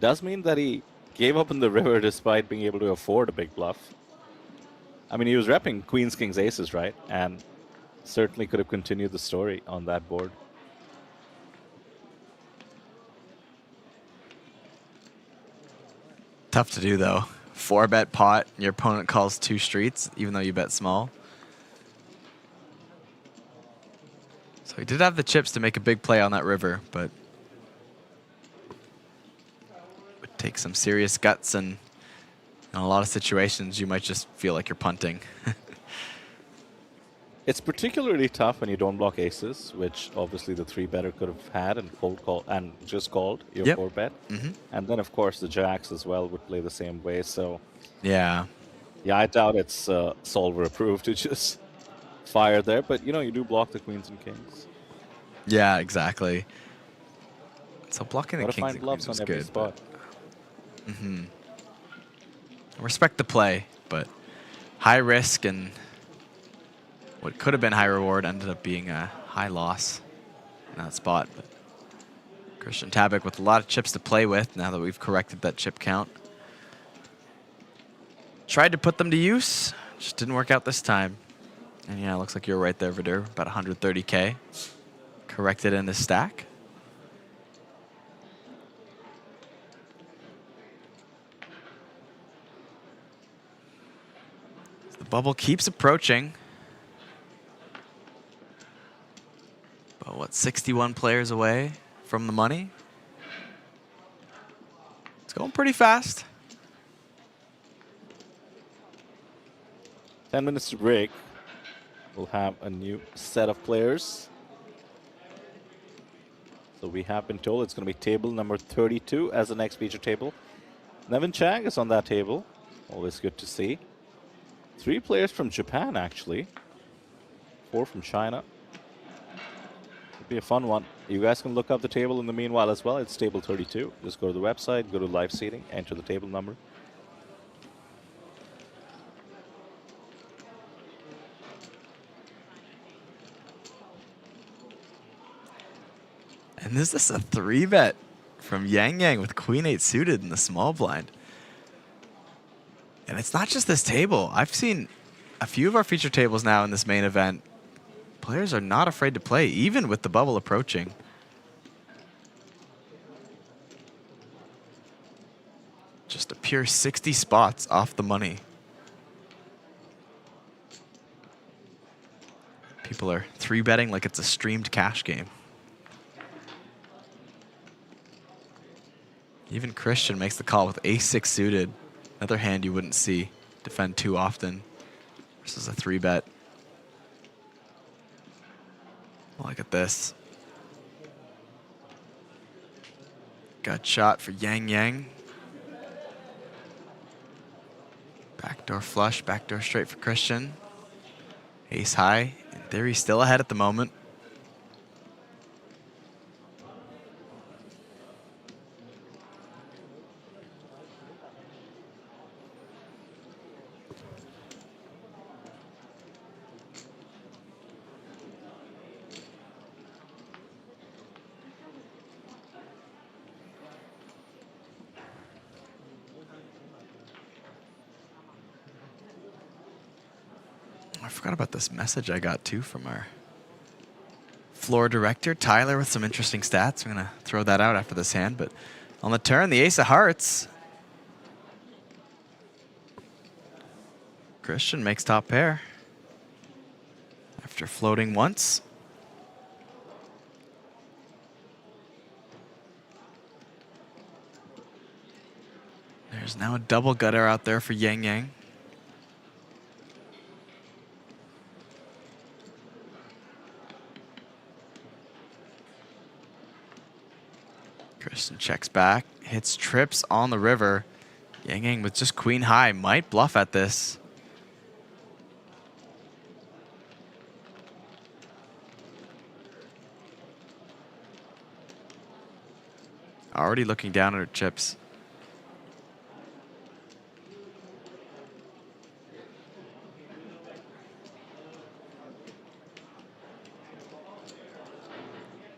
S20: does mean that he gave up in the river despite being able to afford a big bluff. I mean, he was repping queens, kings, aces, right? And certainly could have continued the story on that board.
S21: Tough to do though. 4 bet pot, your opponent calls 2 streets, even though you bet small. So he did have the chips to make a big play on that river, but it would take some serious guts, and in a lot of situations you might just feel like you're punting.
S20: It's particularly tough when you don't block aces, which obviously the 3-better could have had and cold call and just called your 4-bet. And then of course the jacks as well would play the same way. So
S21: yeah,
S20: I doubt it's solver approved to just fire there, but you know, you do block the queens and kings.
S21: Yeah, exactly. So blocking the
S20: Gotta
S21: kings
S20: find
S21: and queens
S20: bluffs
S21: was
S20: on every
S21: good.
S20: spot.
S21: Respect the play, but high risk and what could have been high reward ended up being a high loss in that spot. But Christian Tabak with a lot of chips to play with now that we've corrected that chip count. Tried to put them to use, just didn't work out this time. And yeah, it looks like you're right there, Vidur, about 130k. Corrected in the stack. The bubble keeps approaching. But what, 61 players away from the money? It's going pretty fast.
S20: 10 minutes to break. We'll have a new set of players. So we have been told it's going to be table number 32 as the next feature table. Nevin Chang is on that table. Always good to see. 3 players from Japan, actually. 4 from China. Could be a fun one. You guys can look up the table in the meanwhile as well. It's table 32. Just go to the website, go to live seating, enter the table number.
S21: And this is a 3-bet from Yang Yang with Queen 8 suited in the small blind. And it's not just this table. I've seen a few of our feature tables now in this main event. Players are not afraid to play, even with the bubble approaching. Just a pure 60 spots off the money. People are 3-betting like it's a streamed cash game. Even Christian makes the call with ace-6 suited. Another hand you wouldn't see defend too often. This is a 3-bet. Look at this. Gut shot for Yang Yang. Backdoor flush, backdoor straight for Christian. Ace high. In theory, still ahead at the moment. I forgot about this message I got too from our floor director, Tyler, with some interesting stats. I'm going to throw that out after this hand. But on the turn, the ace of hearts. Christian makes top pair after floating once. There's now a double gutter out there for Yang Yang. Christian checks back, hits trips on the river. Yang Yang with just queen high might bluff at this. Already looking down at her chips.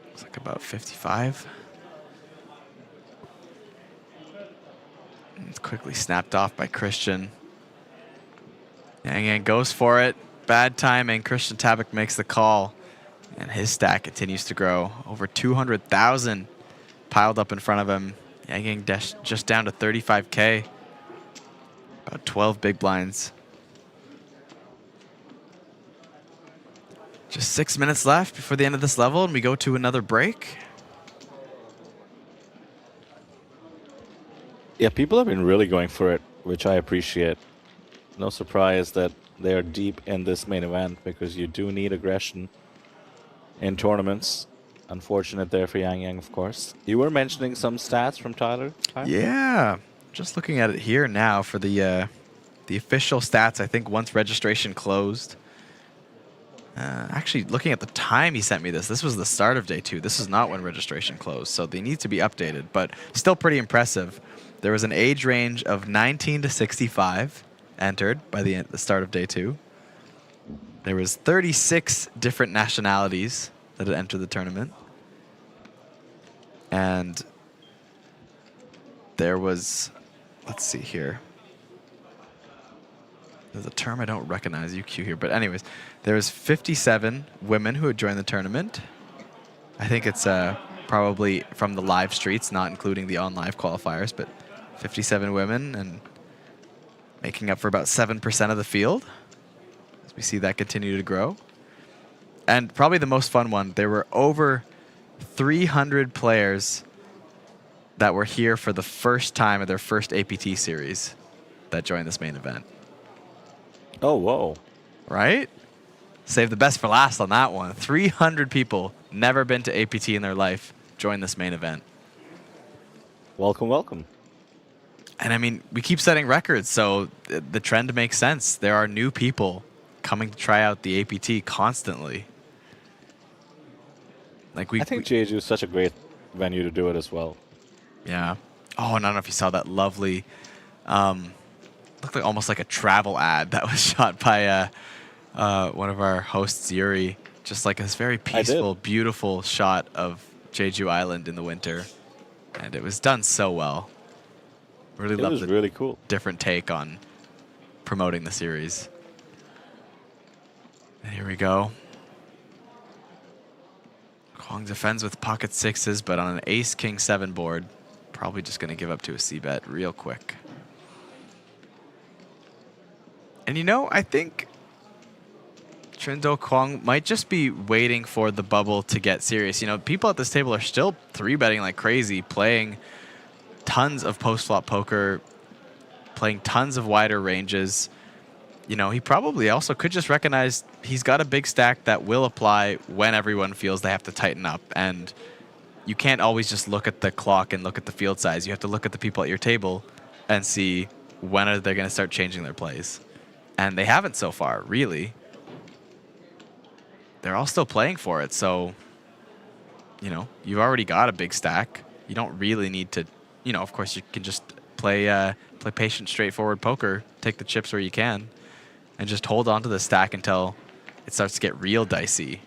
S21: Looks like about 55. It's quickly snapped off by Christian. Yang Yang goes for it. Bad timing. Christian Tabak makes the call. And his stack continues to grow. Over 200,000 piled up in front of him. Yang Yang just down to 35K. About 12 big blinds. Just 6 minutes left before the end of this level, and we go to another break.
S20: Yeah, people have been really going for it, which I appreciate. No surprise that they are deep in this main event because you do need aggression in tournaments. Unfortunate there for Yang Yang, of course. You were mentioning some stats from Tyler?
S21: Yeah, just looking at it here now for the official stats. I think once registration closed. Actually, looking at the time he sent me this was the start of day 2. This is not when registration closed, so they need to be updated, but still pretty impressive. There was an age range of 19 to 65 entered by the start of day 2. There was 36 different nationalities that had entered the tournament. And there was, let's see here. There's a term I don't recognize, UQ here, but anyways, there was 57 women who had joined the tournament. I think it's probably from the live streets, not including the on-live qualifiers, but 57 women and making up for about 7% of the field. As we see that continue to grow. And probably the most fun one, there were over 300 players that were here for the first time of their first APT series that joined this main event.
S20: Oh, whoa.
S21: Right? Save the best for last on that one. 300 people, never been to APT in their life, join this main event.
S20: Welcome, welcome.
S21: And I mean, we keep setting records, so the trend makes sense. There are new people coming to try out the APT constantly. Like
S20: I think Jeju is such a great venue to do it as well.
S21: Yeah. Oh, and I don't know if you saw that lovely, looked like almost like a travel ad that was shot by one of our hosts, Yuri. Just like this very peaceful, beautiful shot of Jeju Island in the winter. And it was done so well. Really loved the
S20: really cool.
S21: different take on promoting the series. And here we go. Kwong defends with pocket sixes, but on an ace-king 7 board, probably just going to give up to a c-bet real quick. And you know, I think Trindo Kwong might just be waiting for the bubble to get serious. You know, people at this table are still 3-betting like crazy, playing tons of post-flop poker, playing tons of wider ranges. You know, he probably also could just recognize he's got a big stack that will apply when everyone feels they have to tighten up. And you can't always just look at the clock and look at the field size. You have to look at the people at your table and see when are they going to start changing their plays. And they haven't so far, really. They're all still playing for it. So, you know, you've already got a big stack. You don't really need to, you know, of course you can just play patient, straightforward poker, take the chips where you can, and just hold on to the stack until it starts to get real dicey.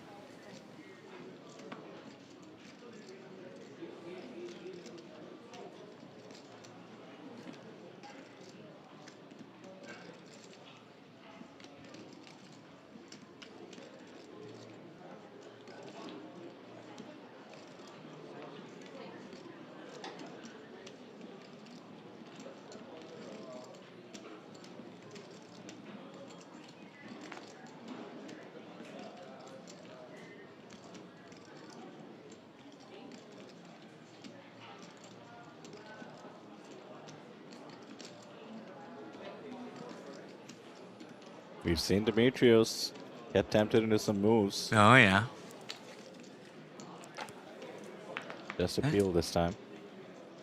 S20: We've seen Demetrios get tempted into some moves.
S21: Oh, yeah.
S20: Just a peel this time.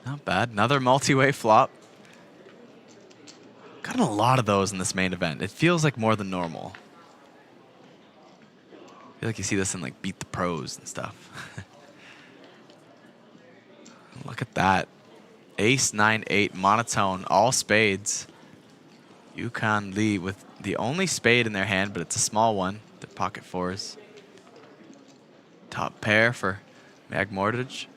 S21: Not bad. Another multi-way flop. Gotten a lot of those in this main event. It feels like more than normal. I feel like you see this in like Beat the Pros and stuff. Look at that. Ace, 9, 8, monotone, all spades. Yukon Lee with the only spade in their hand, but it's a small one. Their pocket fours. Top pair for Mag Mortgage.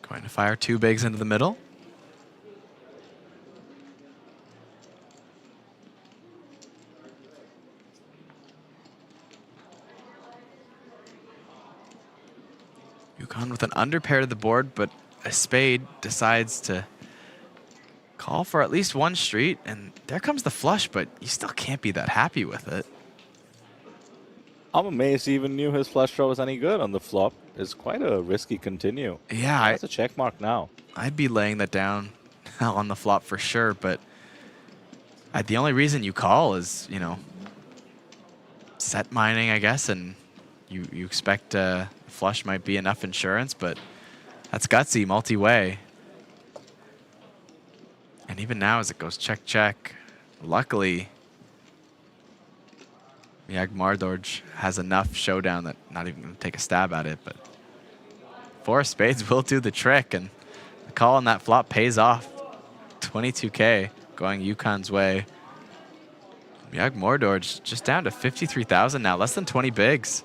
S21: Going to fire 2 bigs into the middle. Yukon with an underpair to the board, but a spade decides to call for at least one street, and there comes the flush, but you still can't be that happy with it.
S20: I'm amazed he even knew his flush draw was any good on the flop. It's quite a risky continue.
S21: Yeah.
S20: That's a check mark now.
S21: I'd be laying that down on the flop for sure, but the only reason you call is, you know, set mining, I guess, and you expect flush might be enough insurance, but that's gutsy, multi-way. And even now as it goes check, check, luckily, Mag Mardorj has enough showdown that not even going to take a stab at it, but 4 spades will do the trick, and the call on that flop pays off. 22K going Yukon's way. Mag Mardorj just down to 53,000 now, less than 20 bigs.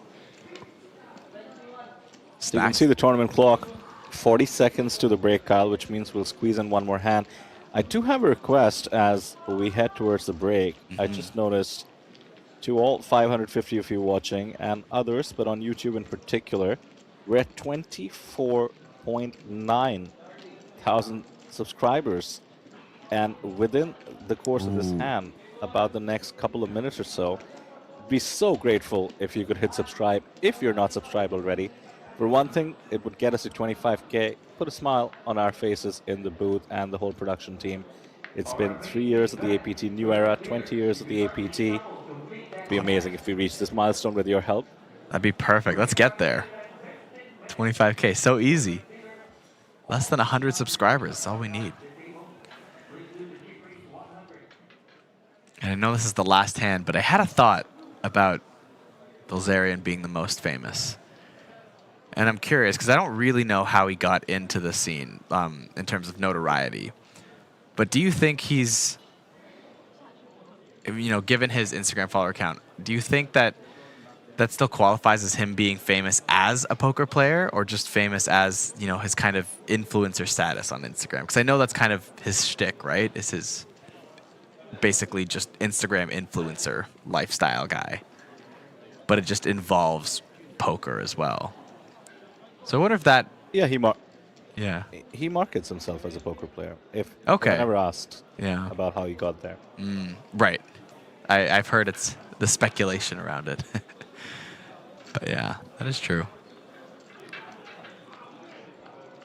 S20: So you can see the tournament clock, 40 seconds to the break, Kyle, which means we'll squeeze in one more hand. I do have a request as we head towards the break. I just noticed to all 550 of you watching and others, but on YouTube in particular, we're at 24.9 thousand subscribers. And within the course of this hand, about the next couple of minutes or so, be so grateful if you could hit subscribe if you're not subscribed already. For one thing, it would get us to 25K, put a smile on our faces in the booth and the whole production team. It's been 3 years of the APT New Era, 20 years of the APT. It'd be amazing if we reach this milestone with your help.
S21: That'd be perfect. Let's get there. 25K, so easy. Less than 100 subscribers, that's all we need. And I know this is the last hand, but I had a thought about Bilzerian being the most famous. And I'm curious, because I don't really know how he got into the scene in terms of notoriety. But do you think he's, you know, given his Instagram follower count, do you think that that still qualifies as him being famous as a poker player, or just famous as, you know, his kind of influencer status on Instagram? Because I know that's kind of his shtick, right? Is his basically just Instagram influencer lifestyle guy. But it just involves poker as well. So I wonder if that...
S20: Yeah, he markets himself as a poker player. If
S21: okay.
S20: I never asked
S21: yeah.
S20: about how he got there.
S21: Right. I've heard it's the speculation around it. But yeah, that is true.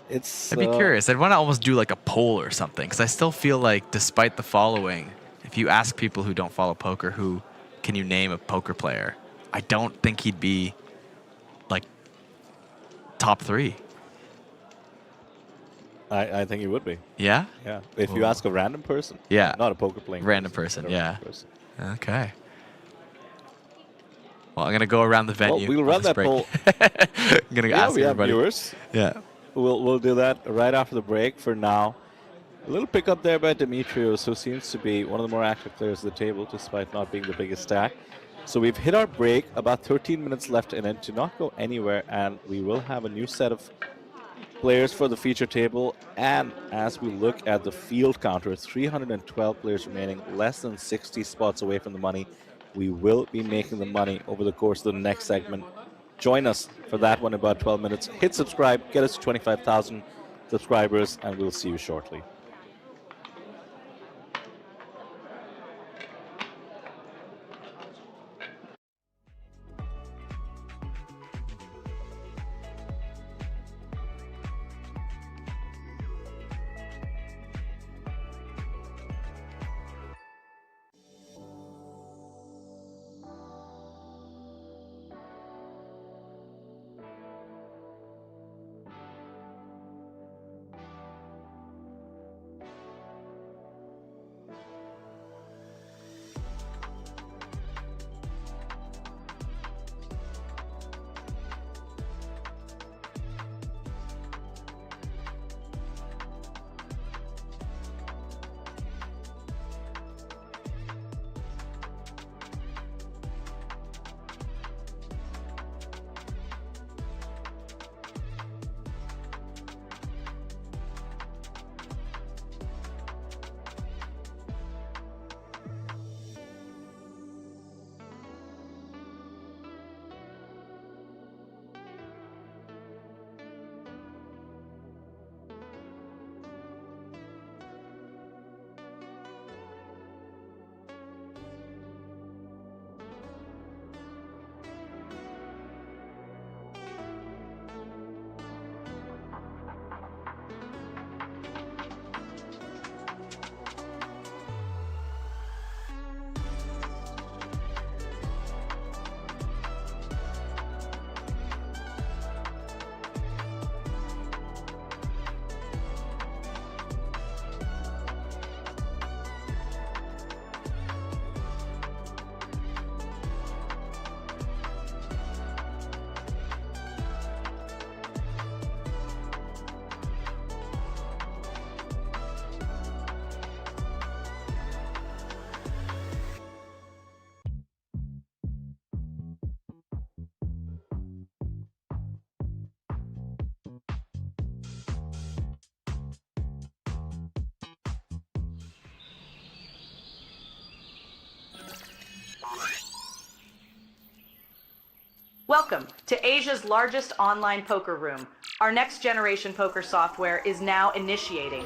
S20: I'd
S21: be curious. I'd want to almost do like a poll or something, because I still feel like, despite the following, if you ask people who don't follow poker, who can you name a poker player, I don't think he'd be like top 3.
S20: I think he would be.
S21: Yeah?
S20: Yeah. If you ask a random person.
S21: Yeah.
S20: Not a poker playing
S21: random person, yeah.
S20: Person.
S21: Okay. Well, I'm going to go around the venue.
S20: Well, we'll run that poll.
S21: I'm going to ask
S20: we
S21: everybody.
S20: Have viewers.
S21: Yeah.
S20: We'll do that right after the break. For now, a little pickup there by Demetrios, who seems to be one of the more active players at the table, despite not being the biggest stack. So we've hit our break, about 13 minutes left in it to not go anywhere, and we will have a new set of players for the feature table. And as we look at the field counter, 312 players remaining, less than 60 spots away from the money. We will be making the money over the course of the next segment. Join us for that one in about 12 minutes. Hit subscribe, get us to 25,000 subscribers, and we'll see you shortly.
S1: Welcome to Asia's largest online poker room. Our next generation poker software is now initiating.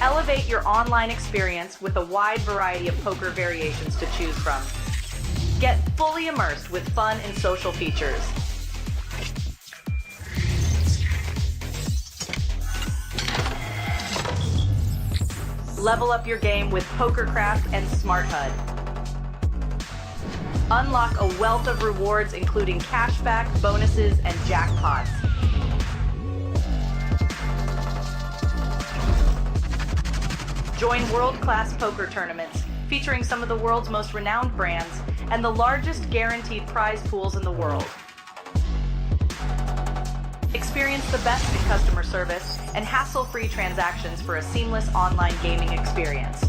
S1: Elevate your online experience with a wide variety of poker variations to choose from. Get fully immersed with fun and social features. Level up your game with PokerCraft and Smart HUD. Unlock a wealth of rewards including cashback, bonuses, and jackpots. Join world-class poker tournaments featuring some of the world's most renowned brands and the largest guaranteed prize pools in the world. Experience the best in customer service and hassle-free transactions for a seamless online gaming experience.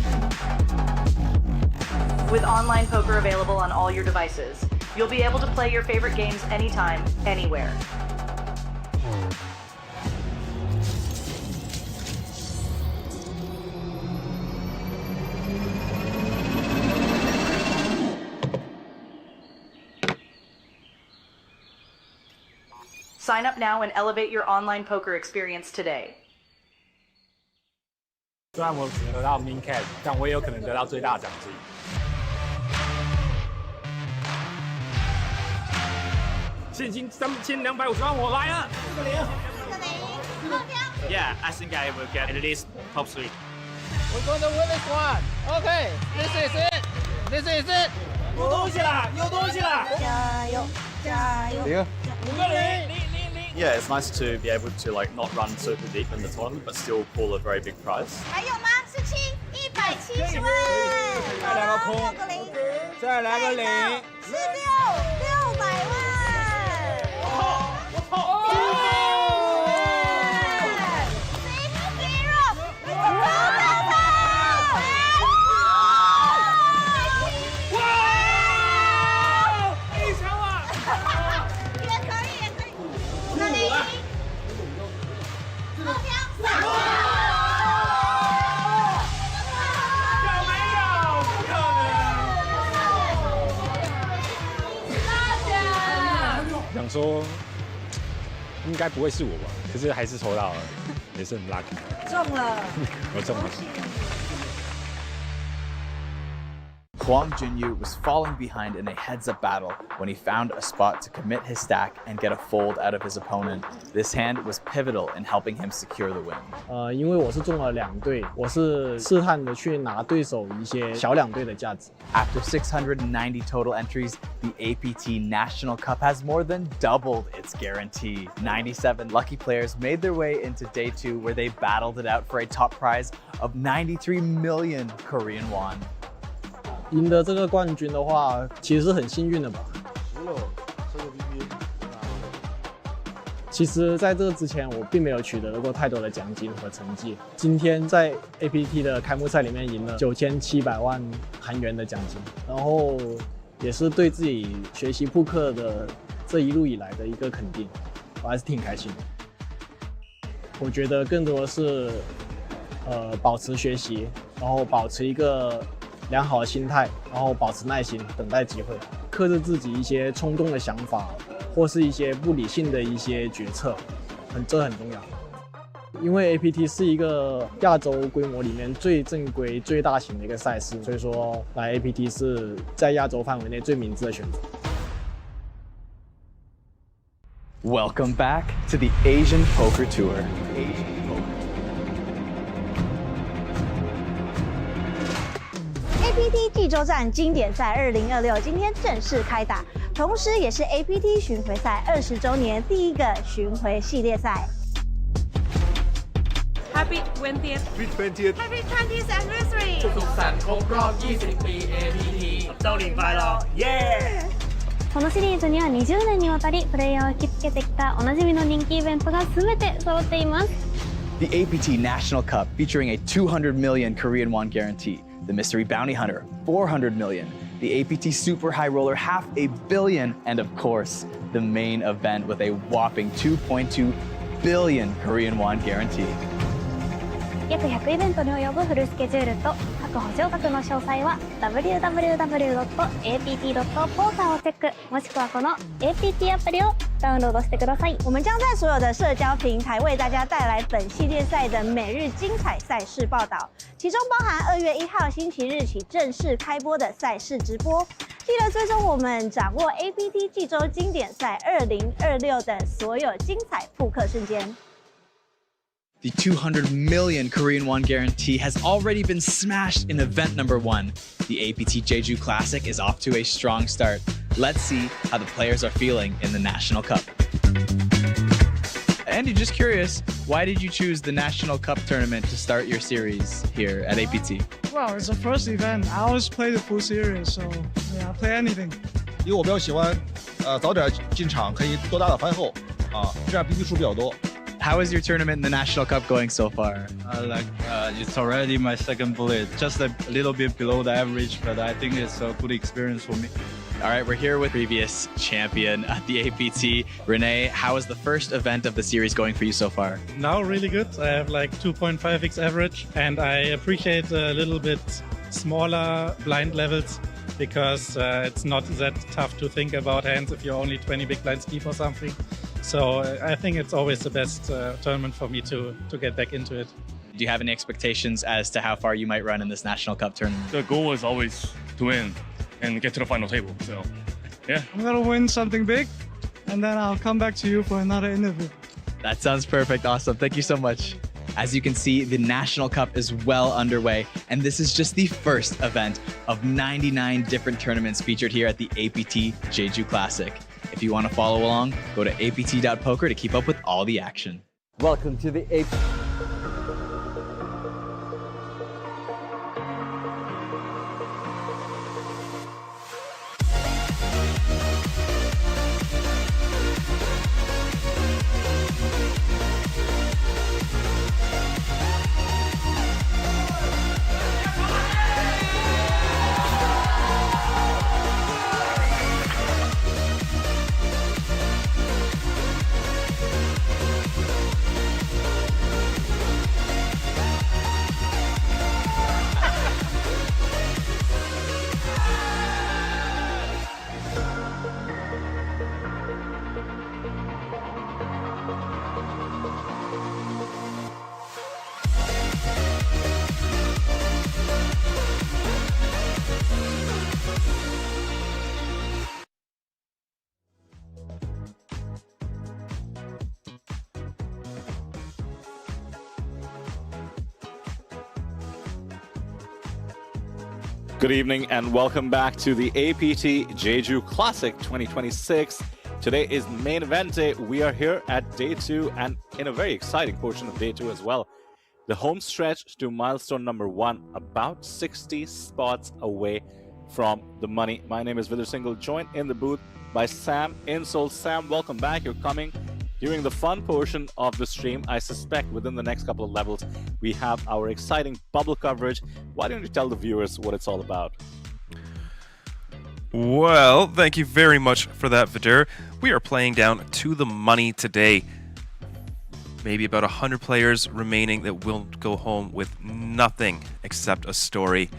S1: With online poker available on all your devices, you'll be able to play your favorite games anytime, anywhere. Sign up now and elevate your online poker experience today.
S7: 虽然我只能得到 min cash， 但我也有可能得到最大奖金。现金3250万，我来了。
S9: Yeah, I think I will get at least top 3.
S8: We're going to win this one. Okay, this is it. This is it.
S16: 有东西了，有东西了！
S15: 加油，加油！
S9: Yeah, it's nice to be able to like not run super deep in the tournament, but still pull a very big prize.
S15: 还有吗？17，170万。
S8: 再来个空，再来个零
S15: 16，600万。
S8: 我操！想说应该不会是我吧，可是还是抽到了，也是很 lucky。
S13: 中了，
S7: 我中了。
S2: Huang Jinyu was falling behind in a heads-up battle when he found a spot to commit his stack and get a fold out of his opponent. This hand was pivotal in helping him secure the win.
S5: 因为我是中了2对，我是试探的去拿对手一些小2对的价值。
S2: After 690 total entries, the APT National Cup has more than doubled its guarantee. 97 lucky players made their way into day 2 where they battled it out for a top prize of 93 million Korean won.
S5: 赢得这个冠军的话，其实是很幸运的吧。其实，在这之前，我并没有取得过太多的奖金和成绩。今天在 APT 的开幕赛里面赢了9700万韩元的奖金，然后也是对自己学习扑克的这一路以来的一个肯定，我还是挺开心的。我觉得更多的是，保持学习，然后保持一个良好的心态，然后保持耐心，等待机会，克制自己一些冲动的想法，或是一些不理性的一些决策，这很重要。因为 APT 是一个亚洲规模里面最正规、最大型的一个赛事，所以说来 APT 是在亚洲范围内最明智的选择。
S2: Welcome back to the Asian Poker Tour.
S15: APT 济州站经典赛2026今天正式开打，同时也是 APT 巡回赛20周年第一个巡回系列赛。
S16: Happy 20th
S8: Happy
S16: 20th anniversary สุขสันต์ครบรอบ20 ปี APT เจ้าหลิงไฟลอเย้
S17: このシリーズには20年にわたりプレイヤーを引きつけてきたおなじみの人気イベントが全て揃っています。
S2: The APT National Cup featuring a 200 million Korean won guarantee, the Mystery Bounty Hunter 400 million, the APT Super High Roller $500 million, and of course, the main event with a whopping 2.2 billion Korean won guarantee.
S17: 約100イベントに及ぶフルスケジュールと各補助額の詳細は www.apt.portal をチェック、もしくはこの APT アプリをダウンロードしてください。
S15: 我们将在所有的社交平台为大家带来本系列赛的每日精彩赛事报道，其中包含2月1号星期日起正式开播的赛事直播。记得追踪我们，掌握 APT 济州经典赛2026的所有精彩扑克瞬间。
S2: The 200 million Korean won guarantee has already been smashed in event number 1. The APT Jeju Classic is off to a strong start. Let's see how the players are feeling in the National Cup. Andy, just curious, why did you choose the National Cup tournament to start your series here at APT?
S6: Well, it's the first event. I always play the full series, so yeah, I play anything.
S18: 因为我比较喜欢，早点进场可以多打番后，这样 BP 数比较多。
S2: How is your tournament in the National Cup going so far?
S19: It's already my second bullet, just a little bit below the average, but I think it's a good experience for me.
S2: All right, we're here with previous champion at the APT. Renee, how is the first event of the series going for you so far?
S3: Now really good. I have like 2.5x average, and I appreciate a little bit smaller blind levels because it's not that tough to think about hands if you're only 20 big blinds deep or something. So I think it's always the best tournament for me to get back into it.
S2: Do you have any expectations as to how far you might run in this National Cup tournament?
S22: The goal is always to win and get to the final table. So, yeah.
S6: I'm gonna win something big, and then I'll come back to you for another interview.
S2: That sounds perfect. Awesome. Thank you so much. As you can see, the National Cup is well underway, and this is just the first event of 99 different tournaments featured here at the APT Jeju Classic. If you want to follow along, go to apt.poker to keep up with all the action.
S10: Welcome to the APT.
S20: Good evening and welcome back to the APT Jeju Classic 2026. Today is main event day. We are here at day 2 and in a very exciting portion of day 2 as well. The home stretch to milestone number 1, about 60 spots away from the money. My name is Vidur Singhal, joined in the booth by Sam, Insole. Sam, welcome back. You're coming during the fun portion of the stream. I suspect within the next couple of levels, we have our exciting bubble coverage. Why don't you tell the viewers what it's all about?
S4: Well, thank you very much for that, Vidur. We are playing down to the money today. Maybe about 100 players remaining that will go home with nothing except a story.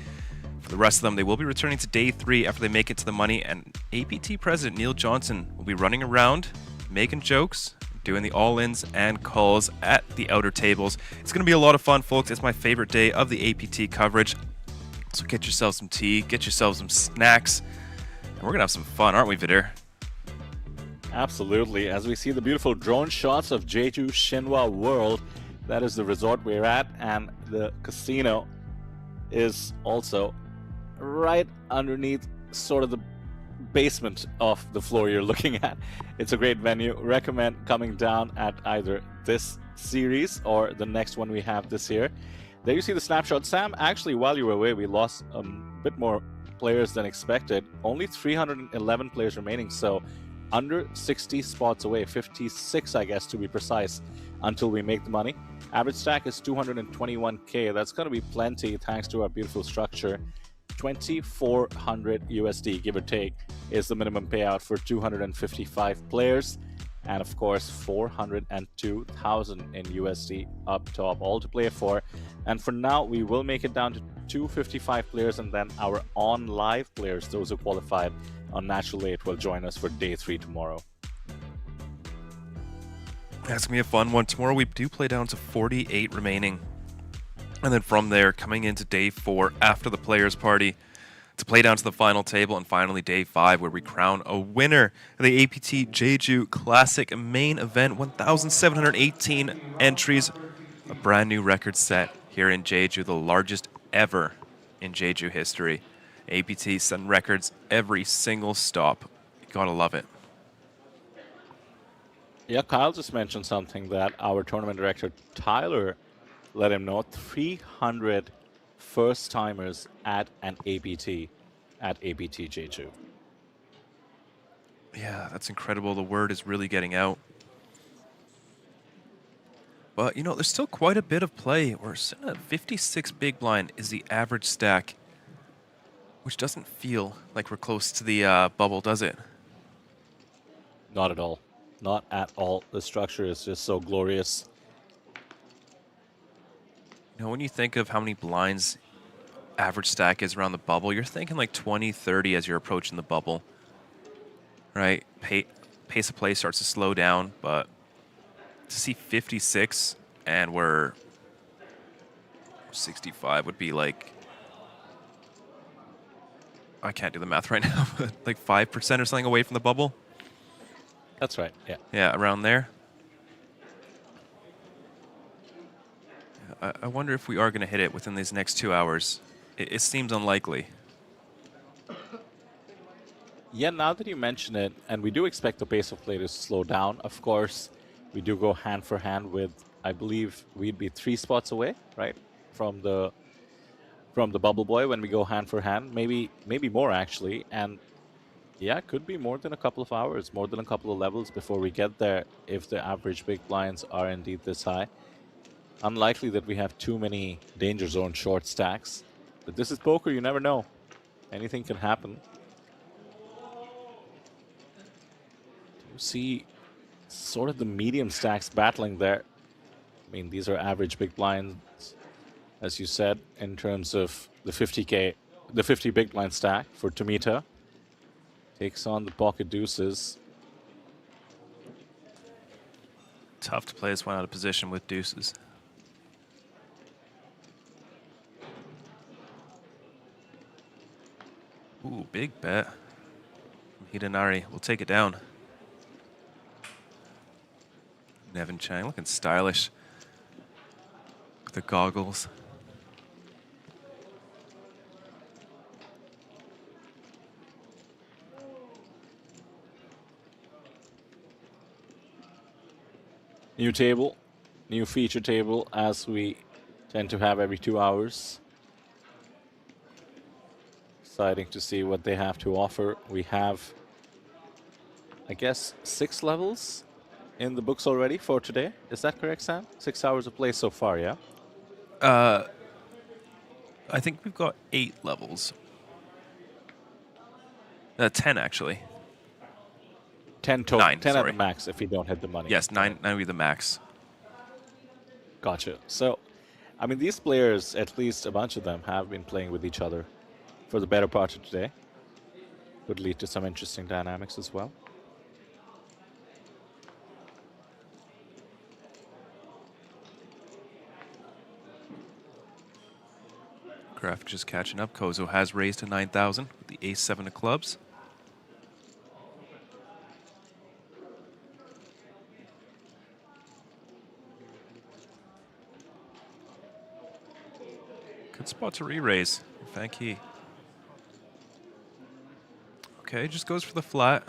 S4: For the rest of them, they will be returning to day 3 after they make it to the money, and APT President Neil Johnson will be running around, making jokes, doing the all-ins and calls at the outer tables. It's going to be a lot of fun, folks. It's my favorite day of the APT coverage. So get yourself some tea, get yourself some snacks, and we're going to have some fun, aren't we, Vidur?
S20: Absolutely. As we see the beautiful drone shots of Jeju Shinhwa World, that is the resort we're at, and the casino is also right underneath sort of the basement of the floor you're looking at. It's a great venue. Recommend coming down at either this series or the next one we have this year. There you see the snapshot. Sam, actually, while you were away, we lost a bit more players than expected. Only 311 players remaining, so under 60 spots away, 56 I guess to be precise, until we make the money. Average stack is 221k. That's going to be plenty thanks to our beautiful structure. 2,400 USD, give or take, is the minimum payout for 255 players. And of course, 402,000 in USD up top, all to play for. And for now, we will make it down to 255 players, and then our on-live players, those who qualified on Natural 8, will join us for day 3 tomorrow.
S4: That's going to be a fun one. Tomorrow we do play down to 48 remaining. And then from there, coming into day 4 after the players' party, to play down to the final table, and finally day 5 where we crown a winner of the APT Jeju Classic main event. 1,718 entries A brand new record set here in Jeju, the largest ever in Jeju history. APT setting records every single stop. You gotta love it.
S20: Yeah, Kyle just mentioned something that our tournament director, Tyler, let him know. 300 first-timers at an APT, at APT Jeju.
S4: Yeah, that's incredible. The word is really getting out. But, you know, there's still quite a bit of play. We're sitting at 56 big blind is the average stack, which doesn't feel like we're close to the bubble, does it?
S20: Not at all. Not at all. The structure is just so glorious.
S4: You know, when you think of how many blinds average stack is around the bubble, you're thinking like 20, 30 as you're approaching the bubble, right? Pace of play starts to slow down, but to see 56 and we're 65 would be like, I can't do the math right now, but like 5% or something away from the bubble.
S20: That's right, yeah.
S4: Yeah, around there. I wonder if we are going to hit it within these next 2 hours. It seems unlikely.
S20: Yeah, now that you mention it, and we do expect the pace of play to slow down, of course, we do go hand for hand with, I believe we'd be 3 spots away, right? From the bubble boy when we go hand for hand, maybe more actually. And yeah, it could be more than a couple of hours, more than a couple of levels before we get there if the average big blinds are indeed this high. Unlikely that we have too many danger zone short stacks. But this is poker, you never know. Anything can happen. You see sort of the medium stacks battling there. I mean, these are average big blinds, as you said, in terms of the 50K, the 50 big blind stack for Tomita. Takes on the pocket deuces.
S4: Tough to play this one out of position with deuces. Ooh, big bet. Hidenari will take it down. Nevin Chang looking stylish with the goggles.
S20: New table, new feature table, as we tend to have every 2 hours. Exciting to see what they have to offer. We have, I guess, 6 levels in the books already for today. Is that correct, Sam? 6 hours of play so far, yeah?
S4: I think we've got 8 levels. 10 actually.
S20: 10 total.
S4: 9,
S20: 10
S4: sorry.
S20: at the max if you don't hit the money.
S4: Yes, 9 would be the max.
S20: Gotcha. So, I mean, these players, at least a bunch of them, have been playing with each other for the better part of today. Could lead to some interesting dynamics as well.
S4: Graphic just catching up. Kozo has raised to 9,000 with the ace-7 of clubs. Good spot to re-raise. Thank you. Okay, just goes for the flat.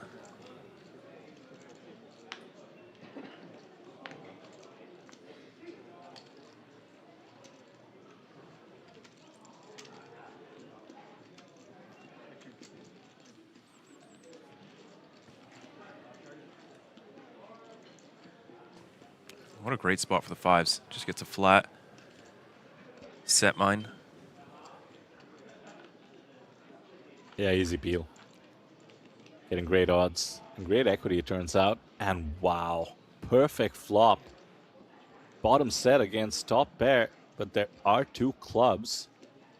S4: What a great spot for the 5s. Just gets a flat. Set mine.
S20: Yeah, easy peel. Getting great odds and great equity, it turns out. And wow, perfect flop. Bottom set against top pair, but there are 2 clubs.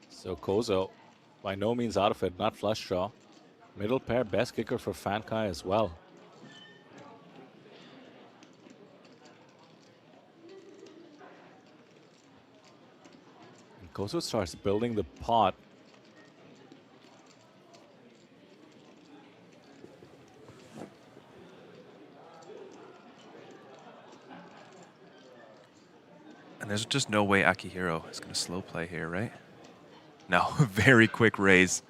S20: So Kozo, by no means out of it, not flush draw. Middle pair, best kicker for Fankai as well. And Kozo starts building the pot.
S4: And And there's just no way Akihiro is going to slow play here, right? No, very quick raise.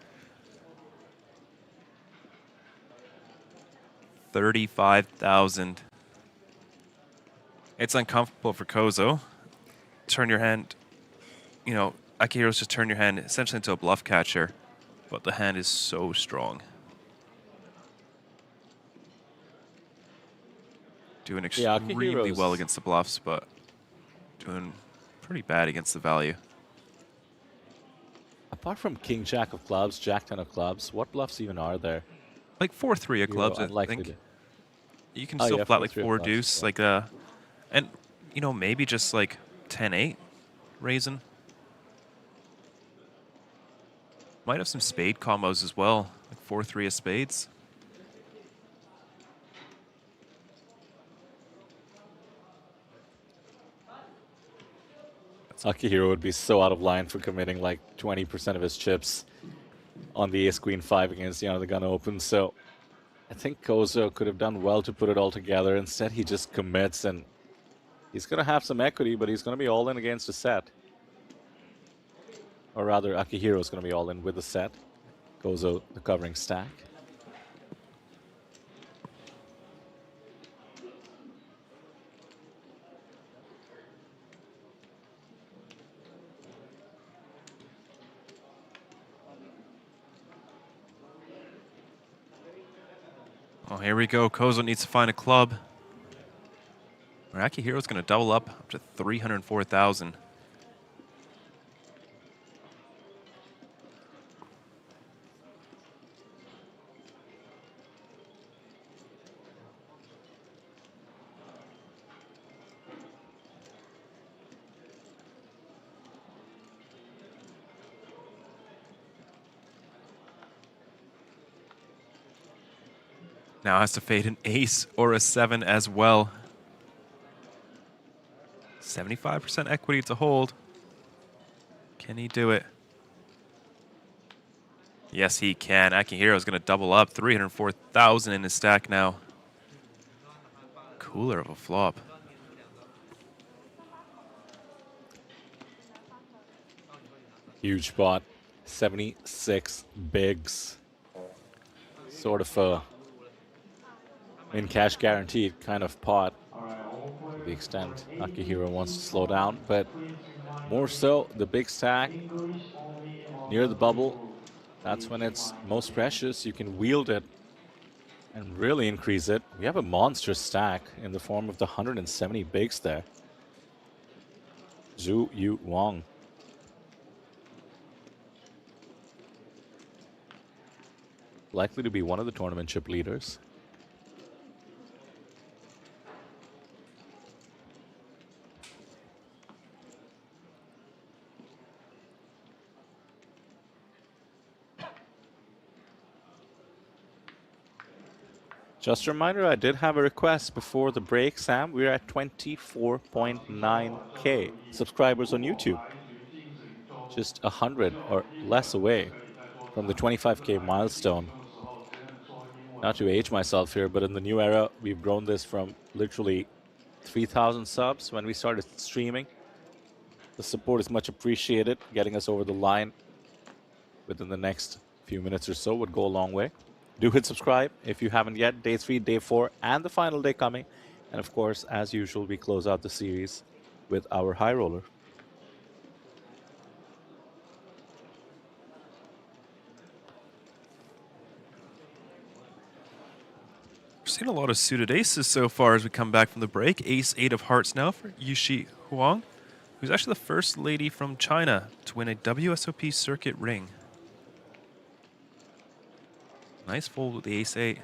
S4: 35,000. It's uncomfortable for Kozo. Turn your hand, you know, Akihiro's just turn your hand essentially into a bluff catcher, but the hand is so strong. Doing extremely well against the bluffs, but doing pretty bad against the value.
S20: Apart from King Jack of clubs, Jack 10 of clubs, what bluffs even are there?
S4: Like 4-3 of clubs, I think. You can still flat like 4 deuce, like and you know, maybe just like 10-8 raising. Might have some spade combos as well, like 4-3 of spades.
S20: Akihiro would be so out of line for committing like 20% of his chips on the ace-queen 5 against the gun open. So I think Kozo could have done well to put it all together. Instead, he just commits, and he's going to have some equity, but he's going to be all in against a set. Or rather, Akihiro is going to be all in with the set. Kozo, the covering stack.
S4: Oh, here we go. Kozo needs to find a club. Akihiro's going to double up to 304,000. Now has to fade an ace or a 7 as well. 75% equity to hold. Can he do it? Yes, he can. Akihiro's going to double up. 304,000 in his stack now. Cooler of a flop.
S20: Huge pot. 76 bigs. Sort of a in cash guaranteed kind of pot, to the extent Akihiro wants to slow down, but more so the big stack near the bubble, that's when it's most precious. You can wield it and really increase it. We have a monster stack in the form of the 170 bigs there. Zhu Yu Wang. Likely to be one of the tournament chip leaders. Just a reminder, I did have a request before the break, Sam. We're at 24.9K subscribers on YouTube. Just 100 or less away from the 25K milestone. Not to age myself here, but in the new era, we've grown this from literally 3,000 subs when we started streaming. The support is much appreciated. Getting us over the line within the next few minutes or so would go a long way. Do hit subscribe if you haven't yet. Day 3, Day 4, and the final day coming. And of course, as usual, we close out the series with our high roller.
S4: We're seeing a lot of suited aces so far as we come back from the break. Ace 8 of hearts now for Yushi Huang, who's actually the first lady from China to win a WSOP circuit ring. Nice fold with the ace 8.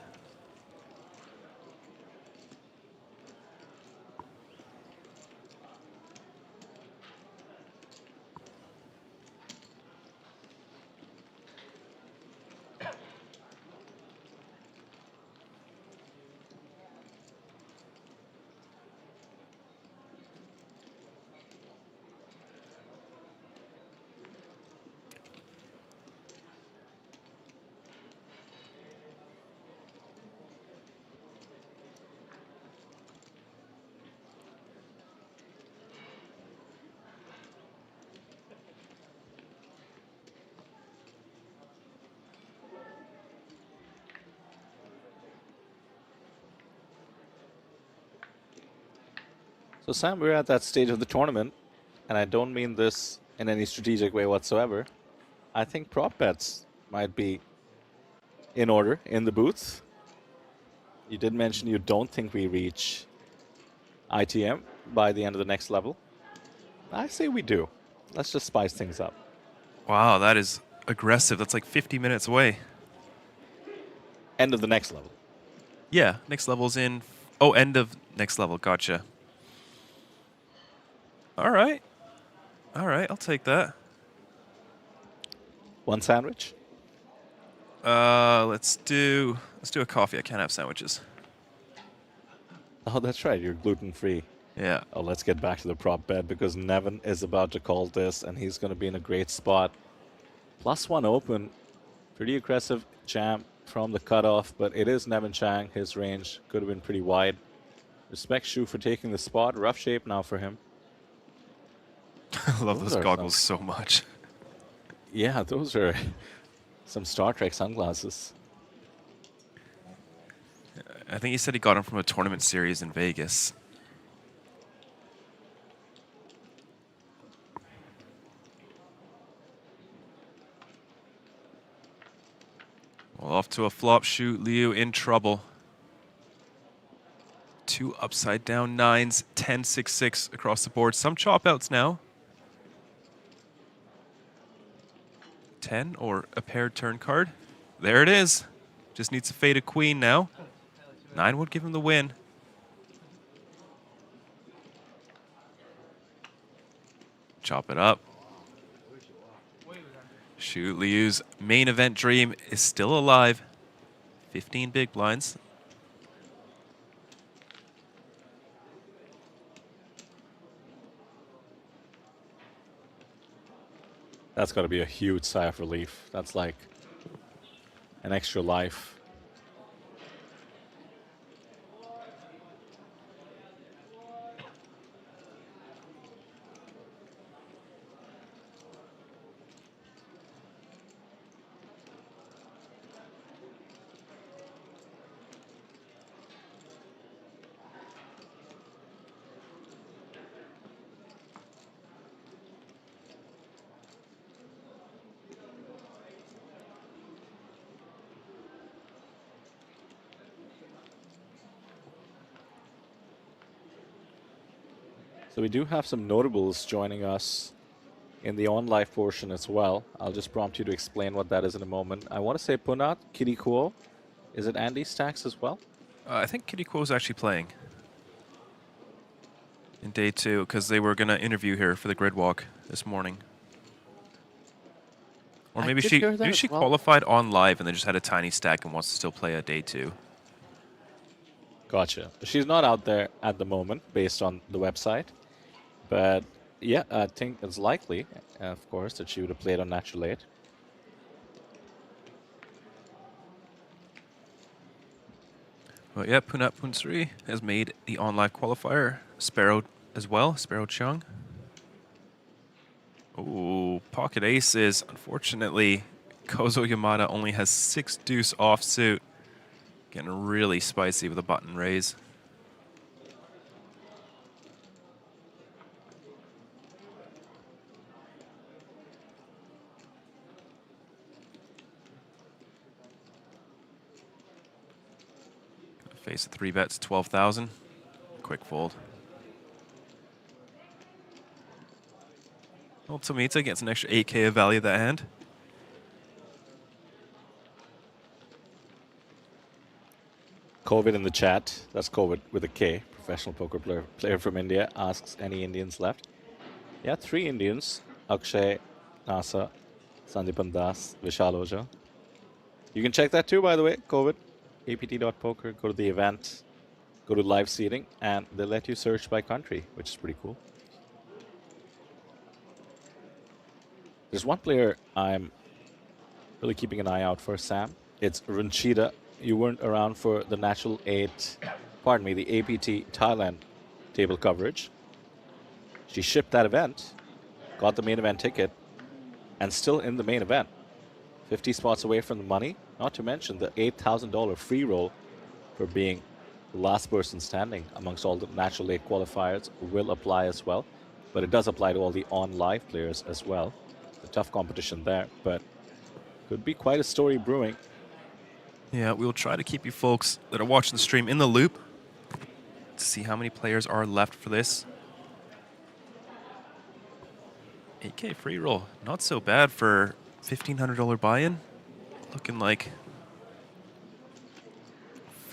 S20: So Sam, we're at that stage of the tournament, and I don't mean this in any strategic way whatsoever. I think prop bets might be in order in the booth. You did mention you don't think we reach ITM by the end of the next level. I say we do. Let's just spice things up.
S4: Wow, that is aggressive. That's like 50 minutes away.
S20: End of the next level.
S4: Yeah, next level's in. Oh, end of next level. Gotcha. All right. All right, I'll take that.
S20: One sandwich?
S4: Let's do a coffee. I can't have sandwiches.
S20: Oh, that's right. You're gluten-free.
S4: Yeah.
S20: Oh, let's get back to the prop bet because Nevin is about to call this, and he's going to be in a great spot. +1 open. Pretty aggressive jam from the cutoff, but it is Nevin Chang. His range could have been pretty wide. Respect Shu for taking the spot. Rough shape now for him.
S4: I love those goggles so much.
S20: Yeah, those are some Star Trek sunglasses.
S4: I think he said he got them from a tournament series in Vegas. Well, off to a flop shoot. Liu in trouble. 2 upside down 9s, 10, 6, 6 across the board. Some chop outs now. 10 or a paired turn card. There it is. Just needs to fade a queen now. 9 would give him the win. Chop it up. Shoot, Liu's main event dream is still alive. 15 big blinds.
S20: That's got to be a huge sigh of relief. That's like an extra life. So we do have some notables joining us in the on-live portion as well. I'll just prompt you to explain what that is in a moment. I want to say Punat, Kitty Kuo. Is it Andy Stacks as well?
S4: I think Kitty Kuo is actually playing in day 2 because they were going to interview her for the grid walk this morning. Or maybe she qualified on live and then just had a tiny stack and wants to still play a day 2.
S20: Gotcha. She's not out there at the moment based on the website. But yeah, I think it's likely, of course, that she would have played on Natural 8.
S4: Well, yeah, Punat Punsri has made the on-live qualifier. Sparrow as well, Sparrow Chung. Oh, pocket aces. Unfortunately, Kozo Yamada only has 6 deuce offsuit. Getting really spicy with a button raise. Face a 3 bets, 12,000. Quick fold. Well, Tomita gets an extra 8K of value of that hand.
S20: COVID in the chat. That's COVID with a K. Professional poker player from India asks any Indians left. Yeah, 3 Indians. Akshay, Nasa, Sandipan Das, Vishal Oja. You can check that too, by the way, COVID. APT.poker, go to the event, go to live seating, and they'll let you search by country, which is pretty cool. There's one player I'm really keeping an eye out for, Sam. It's Runchida. You weren't around for the Natural 8, pardon me, the APT Thailand table coverage. She shipped that event, got the main event ticket, and still in the main event. 50 spots away from the money, not to mention the $8,000 free roll for being last person standing amongst all the natural late qualifiers will apply as well. But it does apply to all the on-live players as well. A tough competition there, but could be quite a story brewing.
S4: Yeah, we'll try to keep you folks that are watching the stream in the loop to see how many players are left for this. 8K free roll, not so bad for $1,500 buy-in. Looking like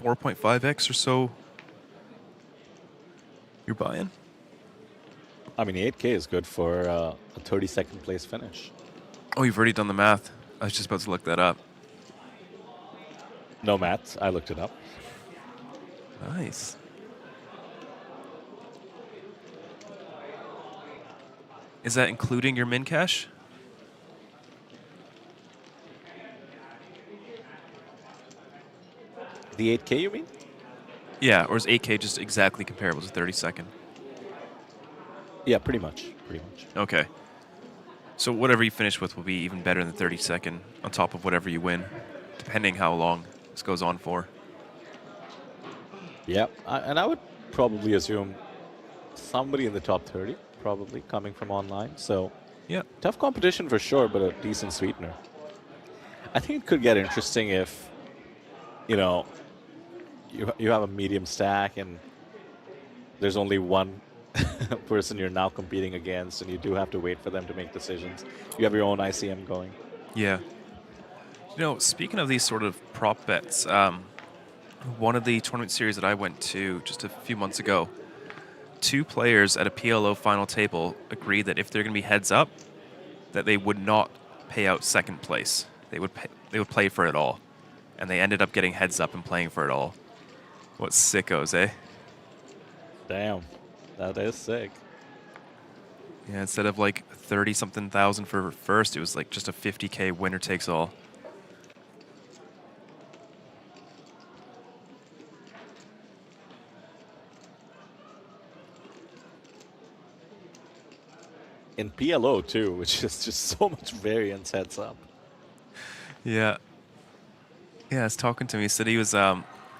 S4: 4.5x or so your buy-in.
S20: I mean, 8K is good for a 32nd place finish.
S4: Oh, you've already done the math. I was just about to look that up.
S20: No math, I looked it up.
S4: Nice. Is that including your min cash?
S20: The 8K, you mean?
S4: Yeah, or is 8K just exactly comparable to 32nd?
S20: Yeah, pretty much. Pretty much.
S4: Okay. So whatever you finish with will be even better than 32nd on top of whatever you win, depending how long this goes on for.
S20: Yeah, and I would probably assume somebody in the top 30, probably coming from online. So,
S4: yeah,
S20: tough competition for sure, but a decent sweetener. I think it could get interesting if, you know, you have a medium stack and there's only one person you're now competing against, and you do have to wait for them to make decisions. You have your own ICM going.
S4: Yeah. You know, speaking of these sort of prop bets, one of the tournament series that I went to just a few months ago, 2 players at a PLO final table agreed that if they're going to be heads up, that they would not pay out second place. They would play for it all, and they ended up getting heads up and playing for it all. What sickos, eh?
S20: Damn, that is sick.
S4: Yeah, instead of like 30-something thousand for first, it was like just a 50K winner takes all.
S20: In PLO too, which is just so much variance heads up.
S4: Yeah. Yeah, he's talking to me. He said he was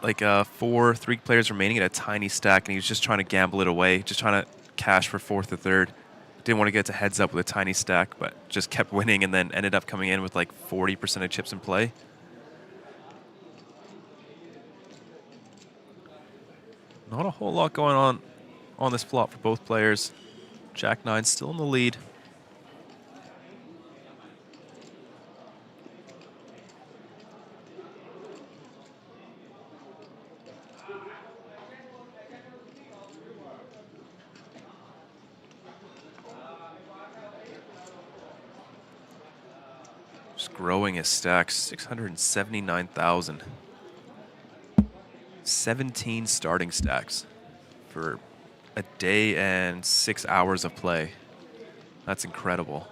S4: like 3 players remaining at a tiny stack, and he was just trying to gamble it away, just trying to cash for 4th or 3rd. Didn't want to get to heads up with a tiny stack, but just kept winning and then ended up coming in with like 40% of chips in play. Not a whole lot going on this flop for both players. Jack-9 still in the lead. Just growing his stacks, 679,000. 17 starting stacks for a day and 6 hours of play. That's incredible.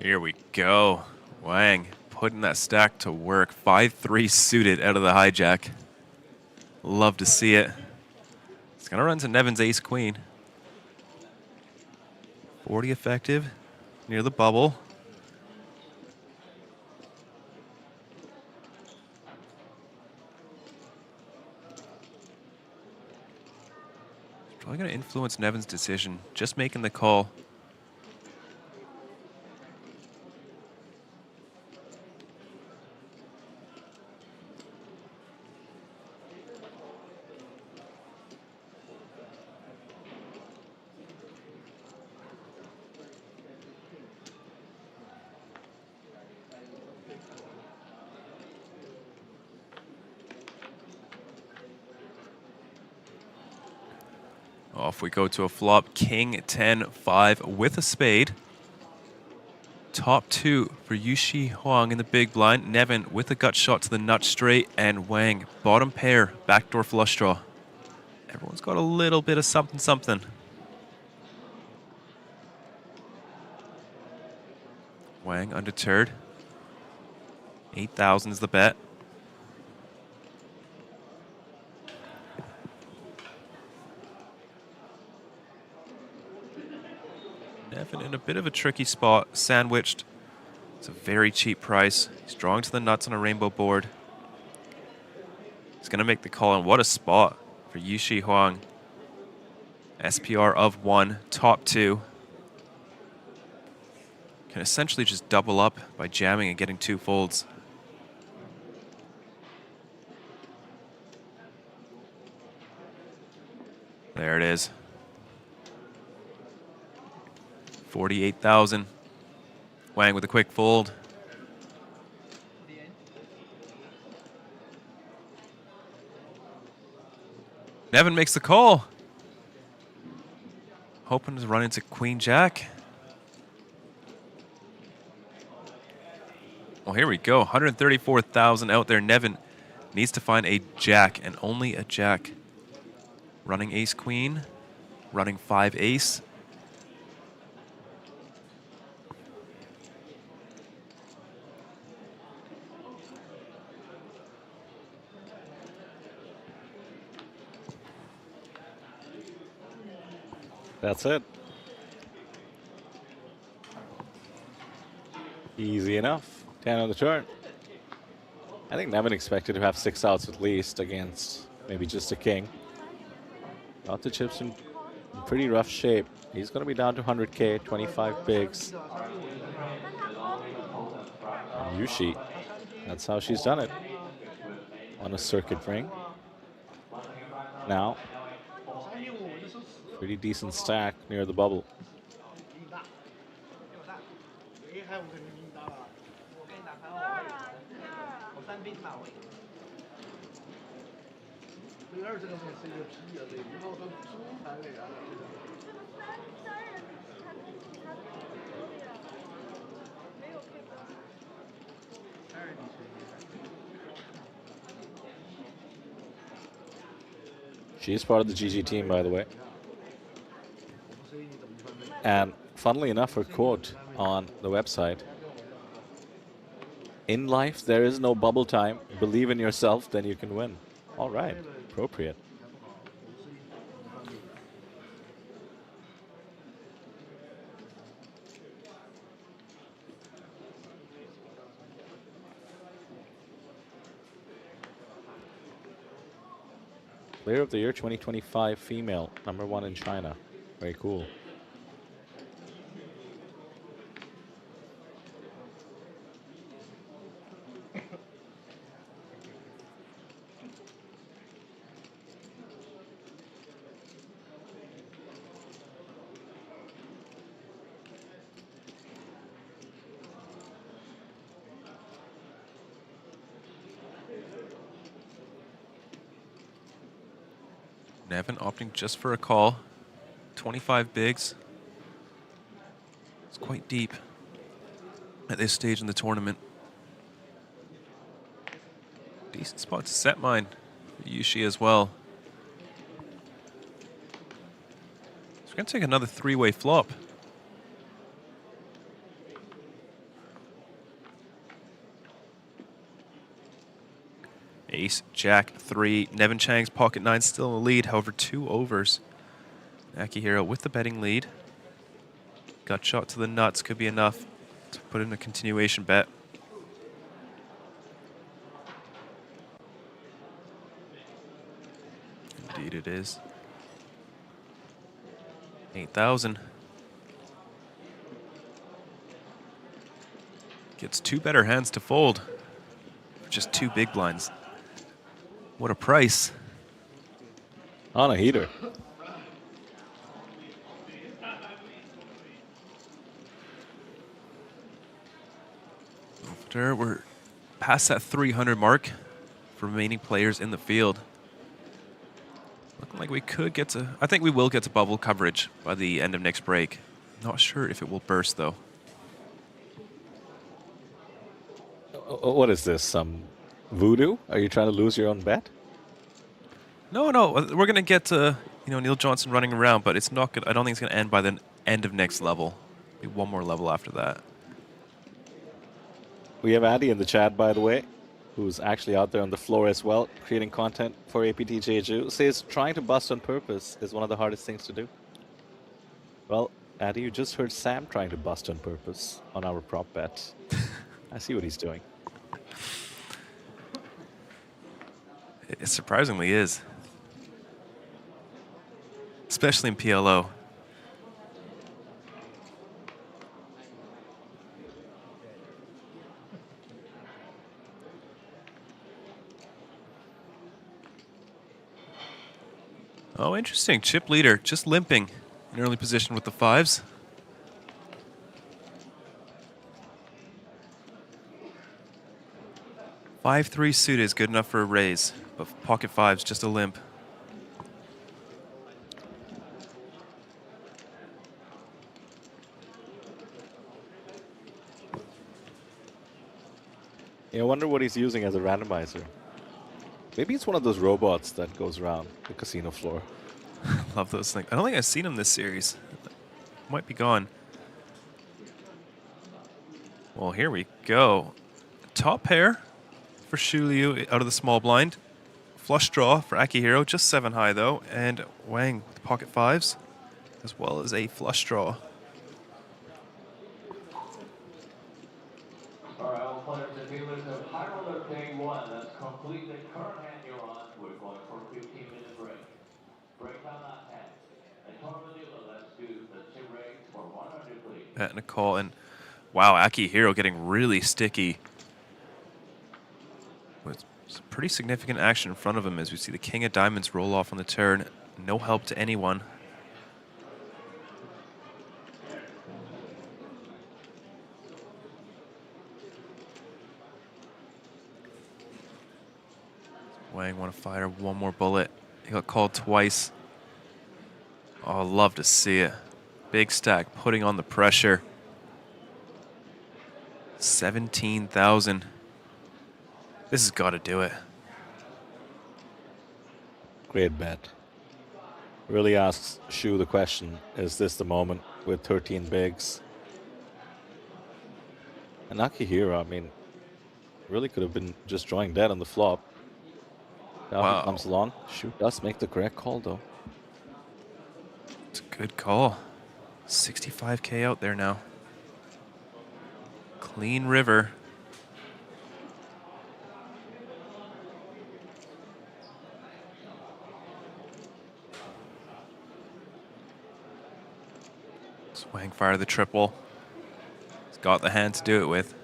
S4: Here we go. Wang putting that stack to work. 5-3 suited out of the hijack. Love to see it. It's going to run to Nevin's ace-queen. 40 effective near the bubble. It's probably going to influence Nevin's decision. Just making the call. Off we go to a flop. King 10-5 with a spade. Top 2 for Yushi Huang in the big blind. Nevin with a gut shot to the nut straight. And Wang, bottom pair, backdoor flush draw. Everyone's got a little bit of something, something. Wang undeterred. 8,000 is the bet. Nevin in a bit of a tricky spot, sandwiched. It's a very cheap price. He's drawing to the nuts on a rainbow board. He's going to make the call, and what a spot for Yushi Huang. SPR of 1, top 2. Can essentially just double up by jamming and getting 2 folds. There it is. 48,000. Wang with a quick fold. Nevin makes the call. Hoping to run into Queen Jack. Well, here we go. 134,000 out there. Nevin needs to find a jack, and only a jack. Running ace queen, running 5 ace.
S20: That's it. Easy enough. 10 on the turn. I think Nevin expected to have 6 outs at least against maybe just a king. Got the chips in pretty rough shape. He's going to be down to 100K, 25 bigs. And Yushi, that's how she's done it. On a circuit ring. Now, pretty decent stack near the bubble. She's part of the GG team, by the way. And funnily enough, her quote on the website: "In life, there is no bubble time. Believe in yourself, then you can win." All right, appropriate. Player of the Year 2025 female, #1 in China. Very cool.
S4: Nevin opting just for a call. 25 bigs. It's quite deep at this stage in the tournament. Decent spot to set mine for Yushi as well. So we're going to take another 3-way flop. Ace, Jack, 3. Nevin Chang's pocket 9 still in the lead, however 2 overs. Akihiro with the betting lead. Gut shot to the nuts could be enough to put in a continuation bet. Indeed it is. 8,000. Gets 2 better hands to fold. Just 2 big blinds. What a price.
S20: On a heater.
S4: After we're past that 300 mark for remaining players in the field. Looking like we could get to... I think we will get to bubble coverage by the end of next break. Not sure if it will burst, though.
S20: What is this? Some voodoo? Are you trying to lose your own bet?
S4: No, no. We're going to get to, Neil Johnson running around, but it's not good. I don't think it's going to end by the end of next level. Maybe one more level after that.
S20: We have Addy in the chat, by the way, who's actually out there on the floor as well, creating content for APT Jeju. Says trying to bust on purpose is one of the hardest things to do. Well, Addy, you just heard Sam trying to bust on purpose on our prop bet. I see what he's doing.
S4: It surprisingly is. Especially in PLO. Oh, interesting. Chip leader just limping in early position with the 5s. Five-3 suited is good enough for a raise, but pocket 5's just a limp.
S20: I wonder what he's using as a randomizer. Maybe it's one of those robots that goes around the casino floor.
S4: Love those things. I don't think I've seen him this series. Might be gone. Well, here we go. Top pair for Shu Liu out of the small blind. Flush draw for Akihiro, just 7 high though. And Wang with the pocket 5s, as well as a flush draw.
S12: All right, all players and dealers have high roller day 1. That's complete the current hand you're on. We're going for a 15-minute break. Break on that hand. And Tormadillo, let's do the 2 rates for 100, please.
S4: At Nicole, and wow, Akihiro getting really sticky. With some pretty significant action in front of him as we see the King of Diamonds roll off on the turn. No help to anyone. Wang want to fire one more bullet. He got called twice. Oh, love to see it. Big stack putting on the pressure. 17,000. This has got to do it.
S20: Great bet. Really asks Shu the question, is this the moment with 13 bigs? And Akihiro, I mean, really could have been just drawing dead on the flop. Now
S4: Wow.
S20: he comes along. Shu does make the correct call though.
S4: It's a good call. 65K out there now. Clean river. Swang fire the triple. He's got the hand to do it with.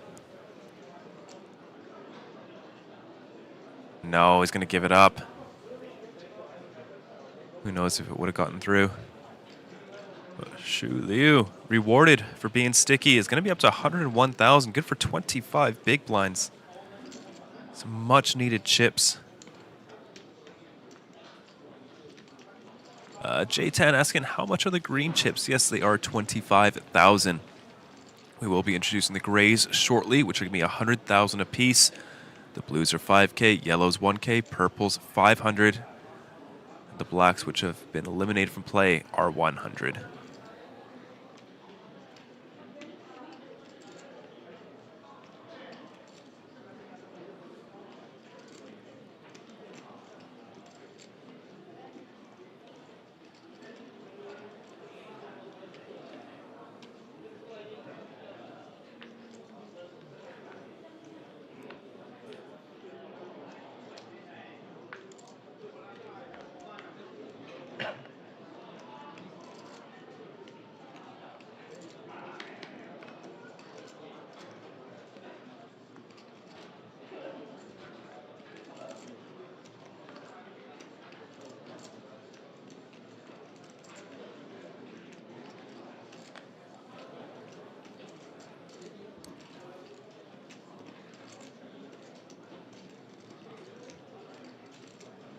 S4: No, he's going to give it up. Who knows if it would have gotten through. But Shu Liu, rewarded for being sticky, is going to be up to 101,000. Good for 25 big blinds. Some much needed chips. J10 asking, how much are the green chips? Yes, they are 25,000. We will be introducing the grays shortly, which are going to be 100,000 apiece. The blues are 5K, yellows 1K, purples 500. And the blacks, which have been eliminated from play, are 100.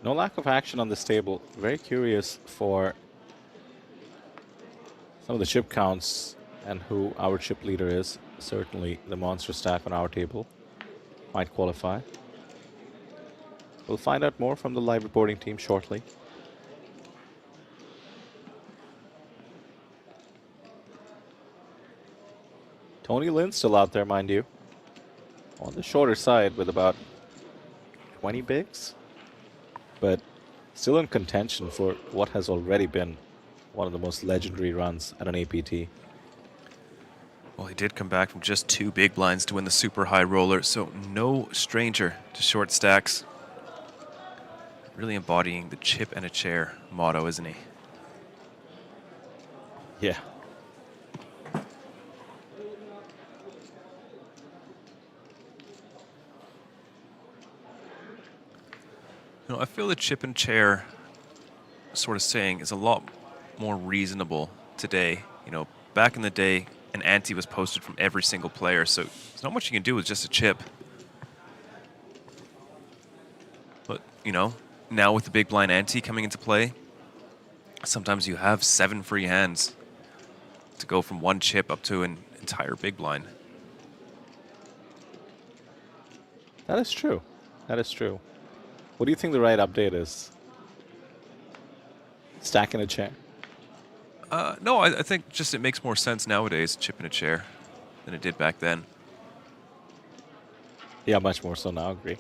S20: No lack of action on this table. Very curious for some of the chip counts and who our chip leader is. Certainly the monster stack on our table might qualify. We'll find out more from the live reporting team shortly. Tony Lynn's still out there, mind you. On the shorter side with about 20 bigs. But still in contention for what has already been one of the most legendary runs at an APT.
S4: Well, he did come back from just 2 big blinds to win the super high roller, so no stranger to short stacks. Really embodying the chip and a chair motto, isn't he?
S20: Yeah.
S4: You know, I feel the chip and chair sort of saying is a lot more reasonable today. You know, back in the day, an ante was posted from every single player, so there's not much you can do with just a chip. But, you know, now with the big blind ante coming into play, sometimes you have 7 free hands to go from 1 chip up to an entire big blind.
S20: That is true. That is true. What do you think the right update is? Stacking a chair?
S4: No, I think just it makes more sense nowadays, chip in a chair, than it did back then.
S20: Yeah, much more so now, agree.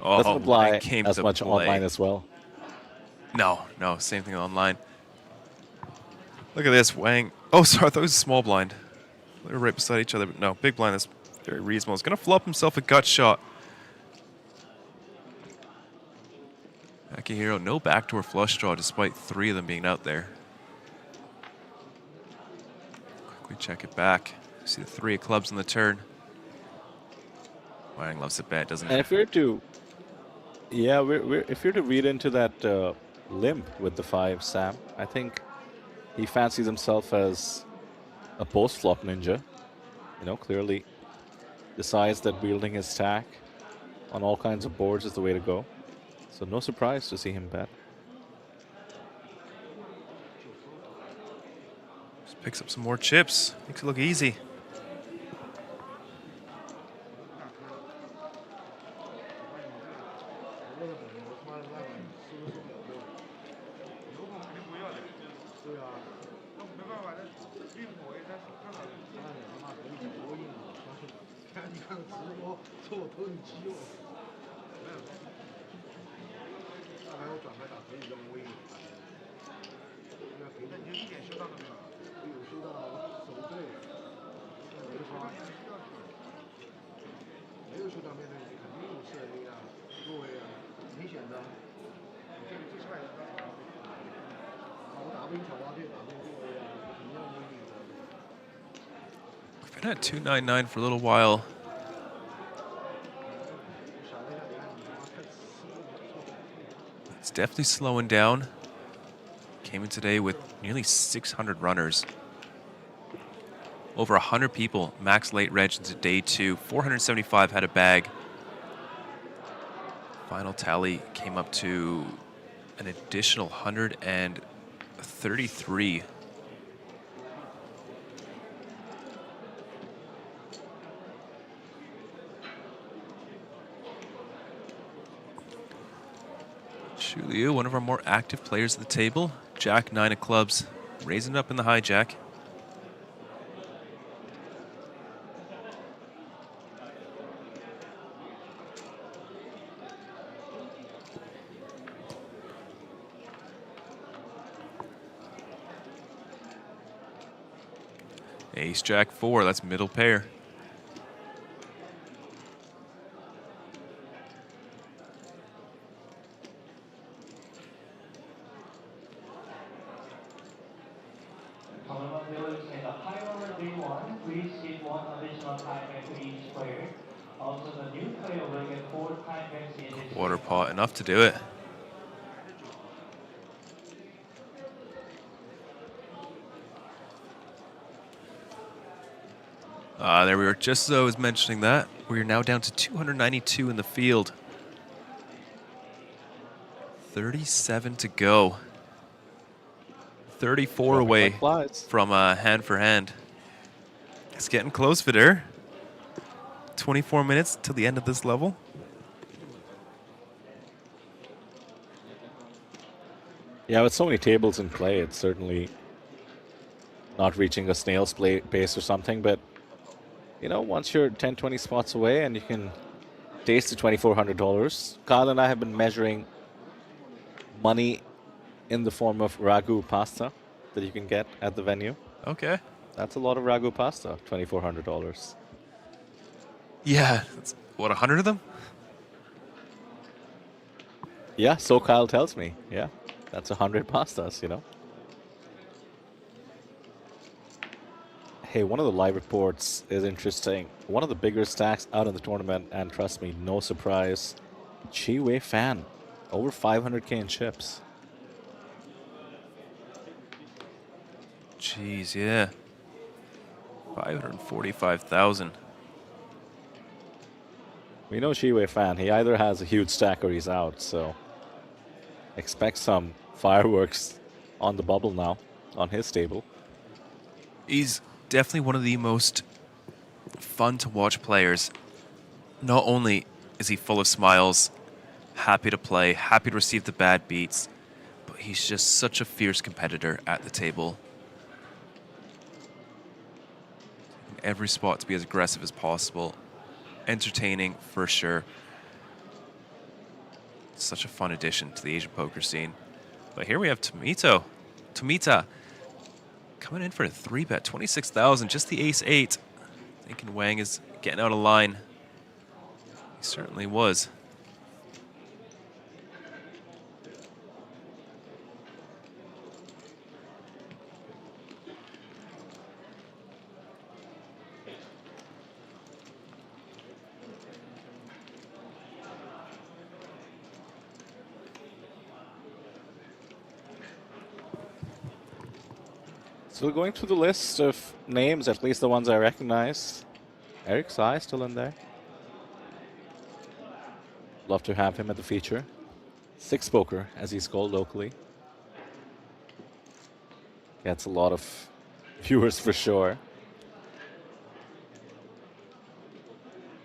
S4: Oh,
S20: doesn't apply
S4: it came
S20: as
S4: to
S20: much
S4: play.
S20: online as well.
S4: No, same thing online. Look at this, Wang. Oh, sorry, I thought it was a small blind. They were right beside each other, but no, big blind is very reasonable. He's going to flop himself a gut shot. Akihiro, no backdoor flush draw despite 3 of them being out there. Quickly check it back. See the 3 of clubs on the turn. Wang loves to bet, doesn't he?
S20: And if we were to, yeah, if you're to read into that limp with the 5, Sam, I think he fancies himself as a post-flop ninja. You know, clearly decides that wielding his stack on all kinds of boards is the way to go. So no surprise to see him bet.
S4: Just picks up some more chips. Makes it look easy. We've been at 299 for a little while. It's definitely slowing down. Came in today with nearly 600 runners. Over 100 people max late reg into day 2. 475 had a bag. Final tally came up to an additional 133. Shu Liu, one of our more active players at the table. Jack 9 of clubs, raising it up in the hijack. Ace Jack 4, that's middle pair. Quarter pot, enough to do it. There we are. Just as I was mentioning that, we are now down to 292 in the field. 37 to go. 34 away from hand for hand. It's getting close, Vidur. 24 minutes till the end of this level.
S20: Yeah, with so many tables in play, it's certainly not reaching a snail's pace or something, but you know, once you're 10, 20 spots away and you can taste the $2,400, Kyle and I have been measuring money in the form of ragu pasta that you can get at the venue.
S4: Okay.
S20: That's a lot of ragu pasta, $2,400.
S4: Yeah, that's, what, 100 of them?
S20: Yeah, so Kyle tells me. Yeah, that's 100 pastas, you know. Hey, one of the live reports is interesting. One of the bigger stacks out in the tournament, and trust me, no surprise, Chi-Wei Fan, over 500K in chips.
S4: Jeez, yeah. 545,000.
S20: We know Chi-Wei Fan. He either has a huge stack or he's out, so expect some fireworks on the bubble now, on his table.
S4: He's definitely one of the most fun to watch players. Not only is he full of smiles, happy to play, happy to receive the bad beats, but he's just such a fierce competitor at the table. Every spot to be as aggressive as possible. Entertaining for sure. Such a fun addition to the Asian poker scene. But here we have Tomita coming in for a 3-bet, 26,000, just the ace-8. Thinking Wang is getting out of line. He certainly was.
S20: So going through the list of names, at least the ones I recognize. Eric Sai still in there. Love to have him at the feature. Six Poker, as he's called locally. Gets a lot of viewers for sure.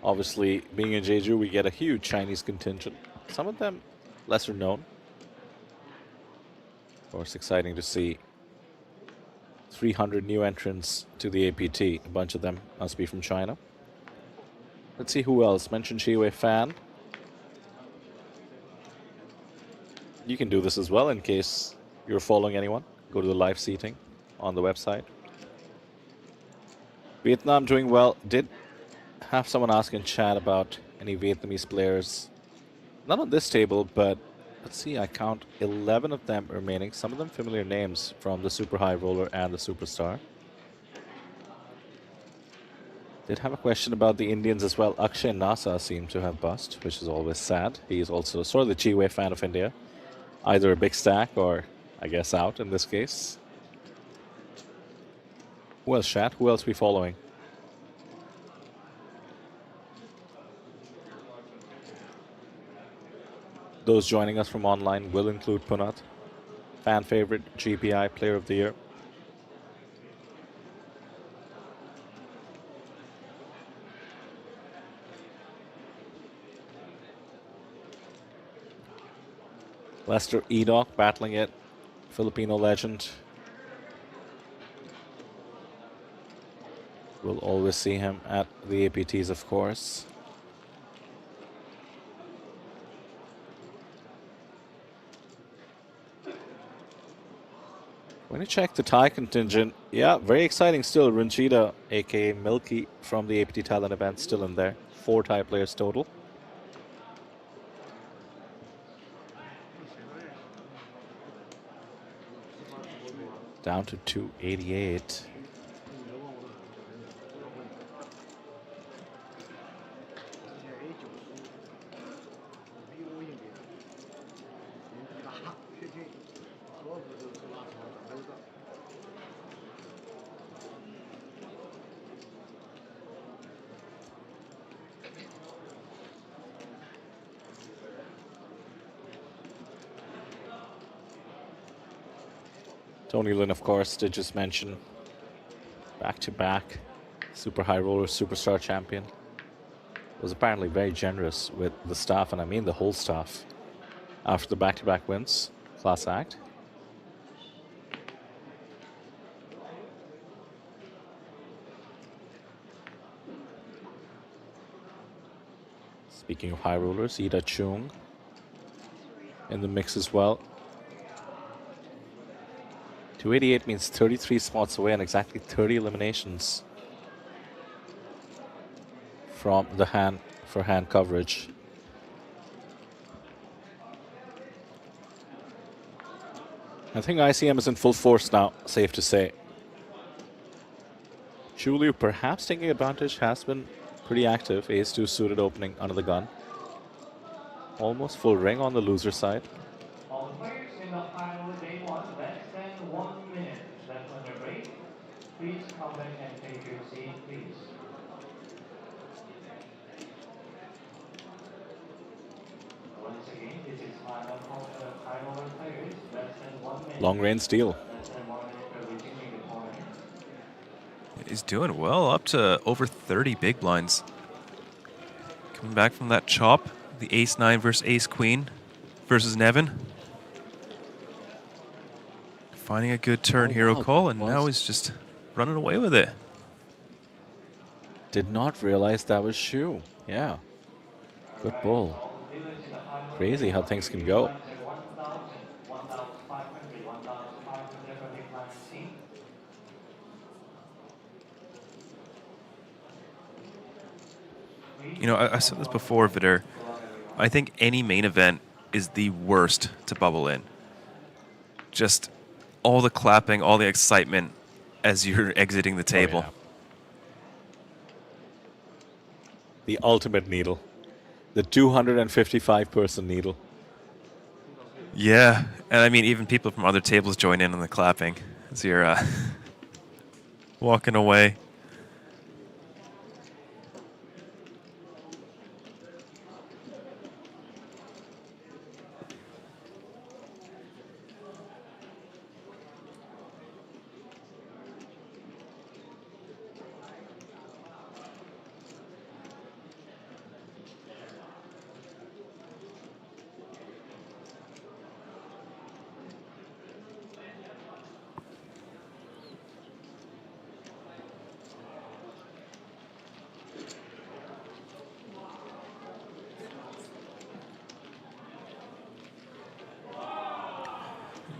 S20: Obviously, being in Jeju, we get a huge Chinese contingent. Some of them lesser known. Of course, exciting to see 300 new entrants to the APT. A bunch of them must be from China. Let's see who else. Mentioned Chi-Wei Fan. You can do this as well in case you're following anyone. Go to the live seating on the website. Vietnam doing well. Did have someone ask in chat about any Vietnamese players. Not on this table, but let's see, I count 11 of them remaining. Some of them familiar names from the Super High Roller and the Superstar. Did have a question about the Indians as well. Akshay Nasa seemed to have bust, which is always sad. He's also sort of the Chi-Wei Fan of India. Either a big stack or, I guess, out in this case. Who else, chat? Who else we following? Those joining us from online will include Punat, fan favorite, GPI Player of the Year. Lester Edok battling it, Filipino legend. We'll always see him at the APTs, of course. When you check the Thai contingent, yeah, very exciting still. Runchita, aka Milky, from the APT Thailand event, still in there. 4 Thai players total. Down to 288. Tony Lin, of course, did just mention back-to-back super high roller superstar champion. Was apparently very generous with the staff, and I mean the whole staff, after the back-to-back wins. Class act. Speaking of high rollers, Ida Chung in the mix as well. 288 means 33 spots away and exactly 30 eliminations from the hand for hand coverage. I think ICM is in full force now, safe to say. Juliu perhaps taking advantage, has been pretty active. Ace-2 suited opening under the gun. Almost full ring on the loser side.
S12: All players in the high roller day 1, less than 1 minute left on your break. Please come back and take your seat, please. Once again, this is final call for the high roller players, less than 1 minute.
S20: Long range steal.
S12: Less than 1 minute for reaching the corner.
S4: He's doing well, up to over 30 big blinds. Coming back from that chop, the ace-9 versus ace-queen versus Nevin. Finding a good turn hero call, and now he's just running away with it.
S20: Did not realize that was Shu. Yeah. Good bull. Crazy how things can go.
S4: You know, I said this before, Vidur. I think any main event is the worst to bubble in. Just all the clapping, all the excitement as you're exiting the table.
S20: Oh, yeah. The ultimate needle. The 255-person needle.
S4: Yeah, and I mean, even people from other tables join in on the clapping as you're walking away.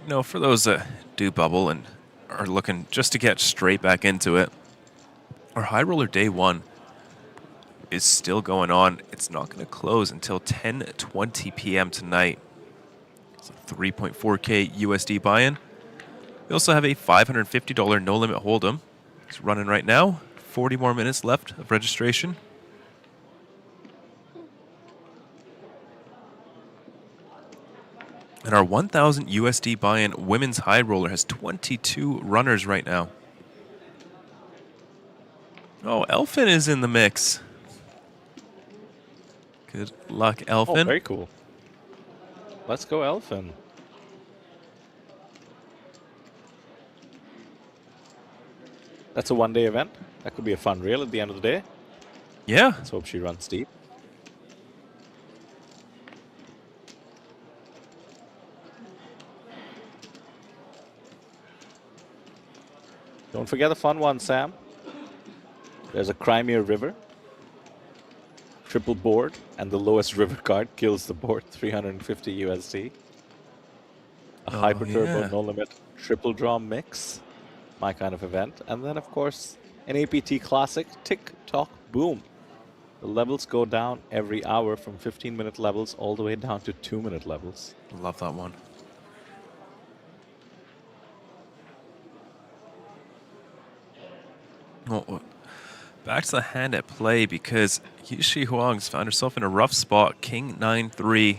S4: You know, for those that do bubble and are looking just to get straight back into it, our high roller day 1 is still going on. It's not going to close until 10:20 p.m. tonight. It's a 3.4K USD buy-in. We also have a $550 no-limit hold'em. It's running right now. 40 more minutes left of registration. And our 1,000 USD buy-in women's high roller has 22 runners right now. Oh, Elfin is in the mix. Good luck, Elfin.
S20: Oh, very cool. Let's go, Elfin. That's a one-day event. That could be a fun reel at the end of the day.
S4: Yeah.
S20: Let's hope she runs deep. Don't forget the fun one, Sam. There's a Crimea River. Triple board, and the lowest river card kills the board, 350 USD. A Hyper Turbo No Limit triple draw mix. My kind of event. And then, of course, an APT Classic Tick Tock Boom. The levels go down every hour from 15-minute levels all the way down to 2-minute levels.
S4: Love that one. Well, back to the hand at play because Yishi Huang's found herself in a rough spot. King 9-3.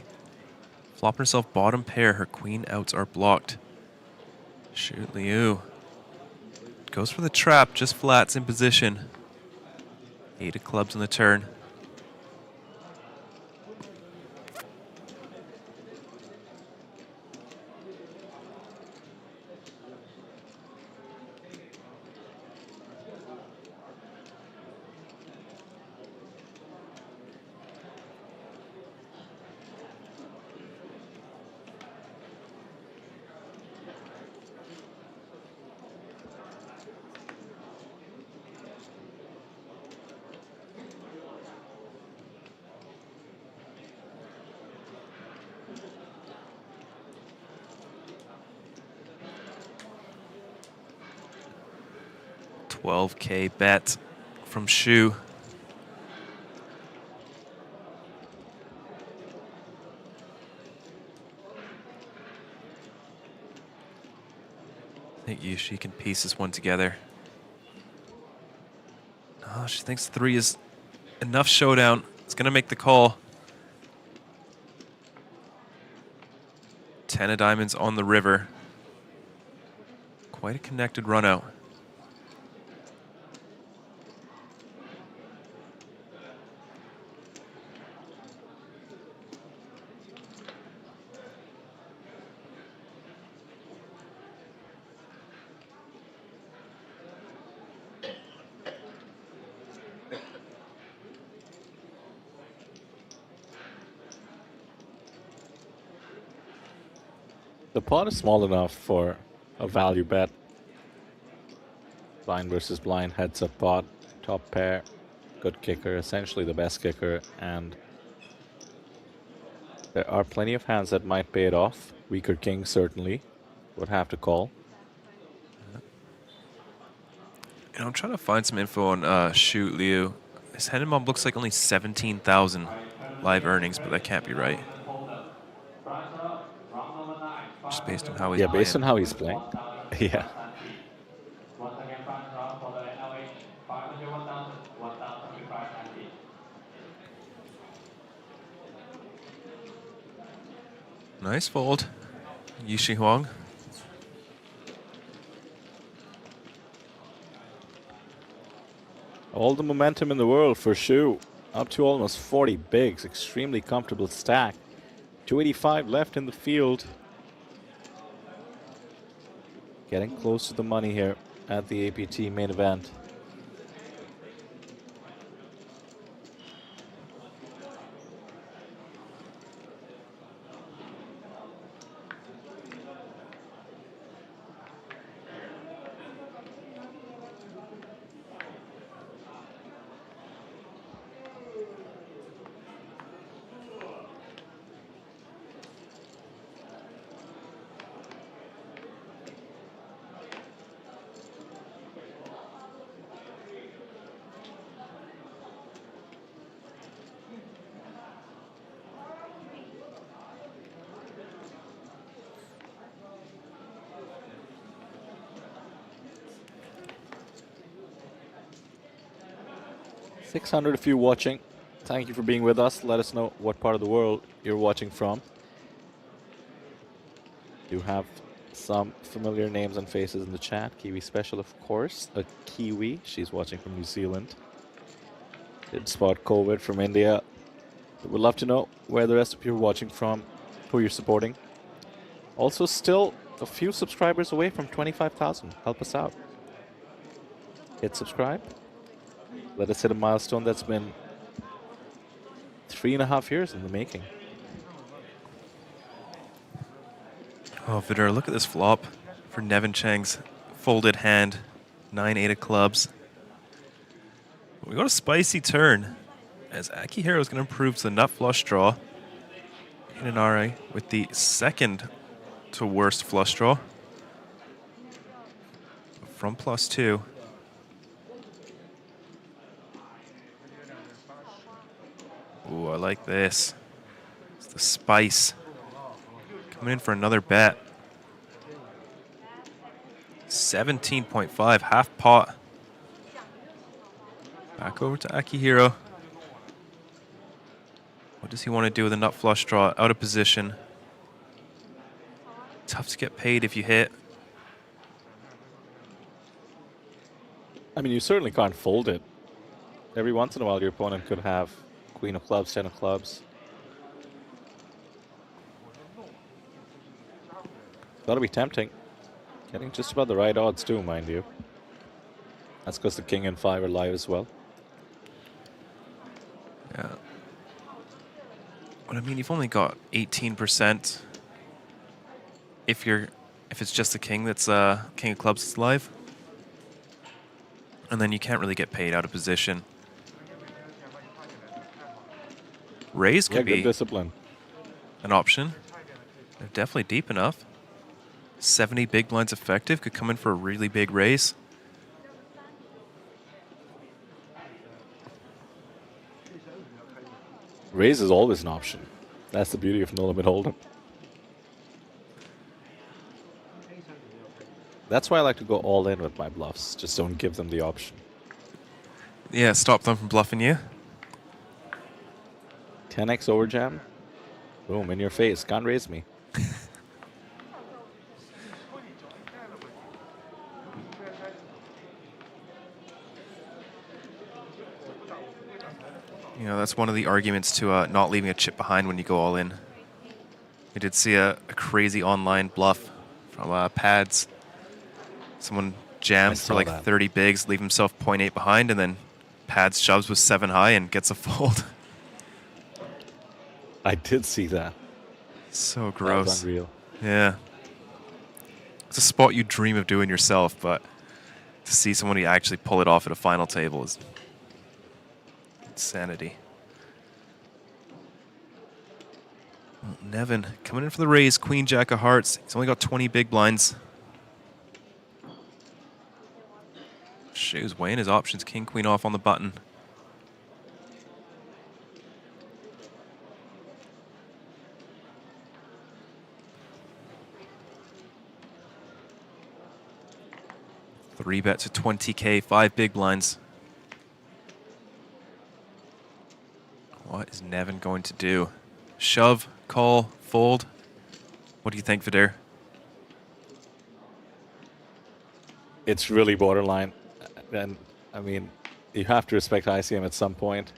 S4: Flopping herself bottom pair. Her queen outs are blocked. Shoot Liu. Goes for the trap, just flats in position. 8 of clubs on the turn. 12K bet from Shu. I think Yushi can piece this one together. Oh, she thinks 3 is enough showdown. It's going to make the call. 10 of diamonds on the river. Quite a connected run out.
S20: The pot is small enough for a value bet. Blind versus blind, heads up pot, top pair, good kicker, essentially the best kicker, and there are plenty of hands that might pay it off. Weaker king certainly would have to call.
S4: You know, I'm trying to find some info on Shu Liu. His hand mob looks like only 17,000 live earnings, but that can't be right. Just based on how he's
S20: yeah,
S4: playing.
S20: based on how he's playing. Yeah.
S4: Nice fold, Yushi Huang.
S20: All the momentum in the world for Shu. Up to almost 40 bigs, extremely comfortable stack. 285 left in the field. Getting close to the money here at the APT main event. $600 if you're watching. Thank you for being with us. Let us know what part of the world you're watching from. You have some familiar names and faces in the chat. Kiwi Special, of course. A Kiwi. She's watching from New Zealand. Did spot COVID from India. But we'd love to know where the rest of you are watching from, who you're supporting. Also, still a few subscribers away from 25,000. Help us out. Hit subscribe. Let us hit a milestone that's been 3.5 years in the making.
S4: Oh, Vidur, look at this flop for Nevin Cheng's folded hand. 9-8 of clubs. We got a spicy turn as Akihiro is going to improve to the nut flush draw. Inanare with the second to worst flush draw from +2. Ooh, I like this. It's the spice. Coming in for another bet. 17.5, half pot. Back over to Akihiro. What does he want to do with a nut flush draw? Out of position. Tough to get paid if you hit.
S20: I mean, you certainly can't fold it. Every once in a while, your opponent could have Queen of clubs, 10 of clubs. Gotta be tempting. Getting just about the right odds too, mind you. That's because the king and 5 are live as well.
S4: Yeah. But I mean, you've only got 18% if it's just the king that's king of clubs that's live. And then you can't really get paid out of position. Raise could be
S20: discipline.
S4: An option. They're definitely deep enough. 70 big blinds effective could come in for a really big raise.
S20: Raise is always an option. That's the beauty of no limit hold'em. That's why I like to go all in with my bluffs. Just don't give them the option.
S4: Yeah, stop them from bluffing you.
S20: 10x overjam. Boom, in your face. Can't raise me.
S4: You know, that's one of the arguments to not leaving a chip behind when you go all in. We did see a crazy online bluff from Pads. Someone jammed for like 30 bigs, leave himself 0.8 behind, and then Pads shoves with 7 high and gets a fold.
S20: I did see that.
S4: So gross.
S20: That was unreal.
S4: Yeah. It's a spot you dream of doing yourself, but to see somebody actually pull it off at a final table is insanity. Well, Nevin coming in for the raise, Queen Jack of Hearts. He's only got 20 big blinds. Shu's weighing his options. King, Queen off on the button. Three bets at 20K, 5 big blinds. What is Nevin going to do? Shove, call, fold? What do you think, Vidur?
S20: It's really borderline. And, I mean, you have to respect ICM at some point.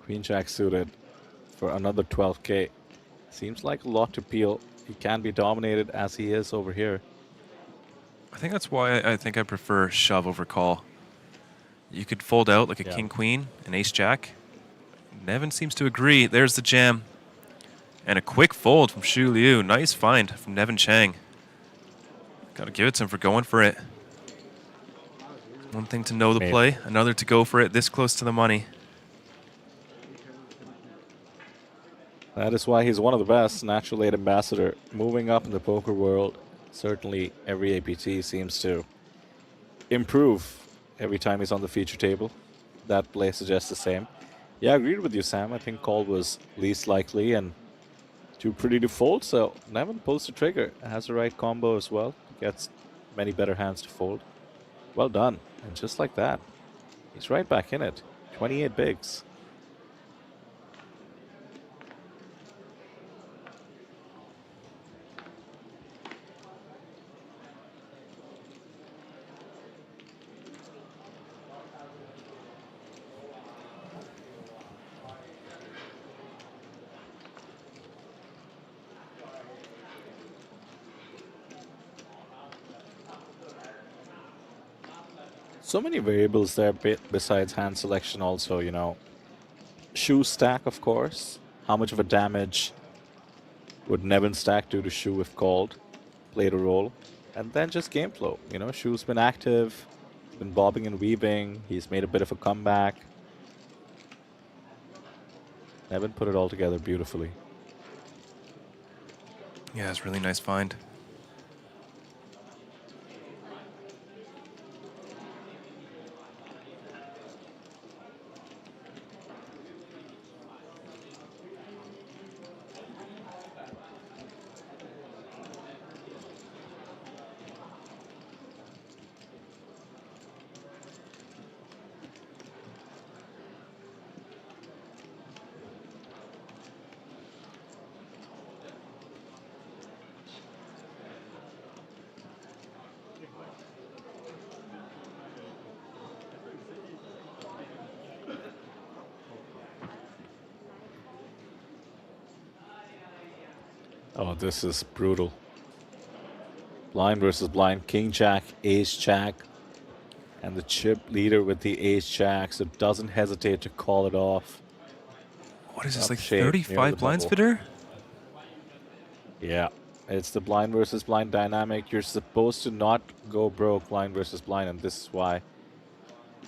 S20: Queen Jack suited for another 12K. Seems like a lot to peel. He can be dominated as he is over here.
S4: I think that's why I think I prefer shove over call. You could fold out like a king queen, an ace jack. Nevin seems to agree. There's the jam. And a quick fold from Shu Liu. Nice find from Nevin Chang. Got to give it to him for going for it. One thing to know the play, another to go for it this close to the money.
S20: That is why he's one of the best, natural late ambassador. Moving up in the poker world, certainly every APT seems to improve every time he's on the feature table. That play suggests the same. Yeah, I agreed with you, Sam. I think call was least likely and too pretty to fold, so Nevin pulls the trigger. Has the right combo as well. Gets many better hands to fold. Well done. And just like that, he's right back in it. 28 bigs. So many variables there besides hand selection also, you know. Shu stack, of course. How much of a damage would Nevin stack do to Shu if called? Played a role. And then just game flow. You know, Shu's been active, been bobbing and weaving. He's made a bit of a comeback. Nevin put it all together beautifully.
S4: Yeah, it's a really nice find.
S20: Oh, this is brutal. Blind versus blind. King Jack, Ace Jack. And the chip leader with the Ace Jack, so doesn't hesitate to call it off.
S4: What is this, like 35 blinds, Vidur?
S20: Yeah, it's the blind versus blind dynamic. You're supposed to not go broke blind versus blind, and this is why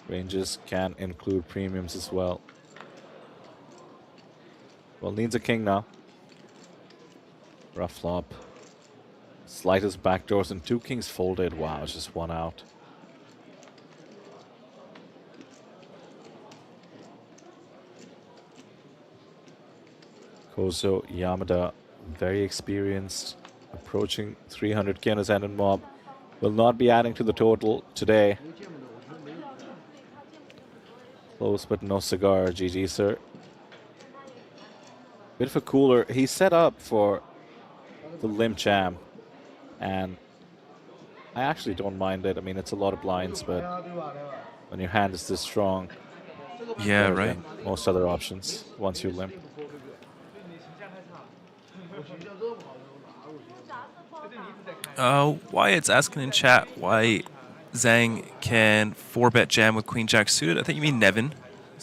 S20: ranges can include premiums as well. Well, needs a king now. Rough flop. Slightest backdoors and 2 kings folded. Wow, it's just 1 out. Kozo Yamada, very experienced, approaching 300k on his hand and mob. Will not be adding to the total today. Close but no cigar, GG sir. Bit of a cooler. He's set up for the limp jam, and I actually don't mind it. I mean, it's a lot of blinds, but when your hand is this strong,
S4: yeah, right.
S20: Most other options once you limp.
S4: Wyatt's asking in chat why Zhang can 4-bet jam with Queen Jack suited. I think you mean Nevin.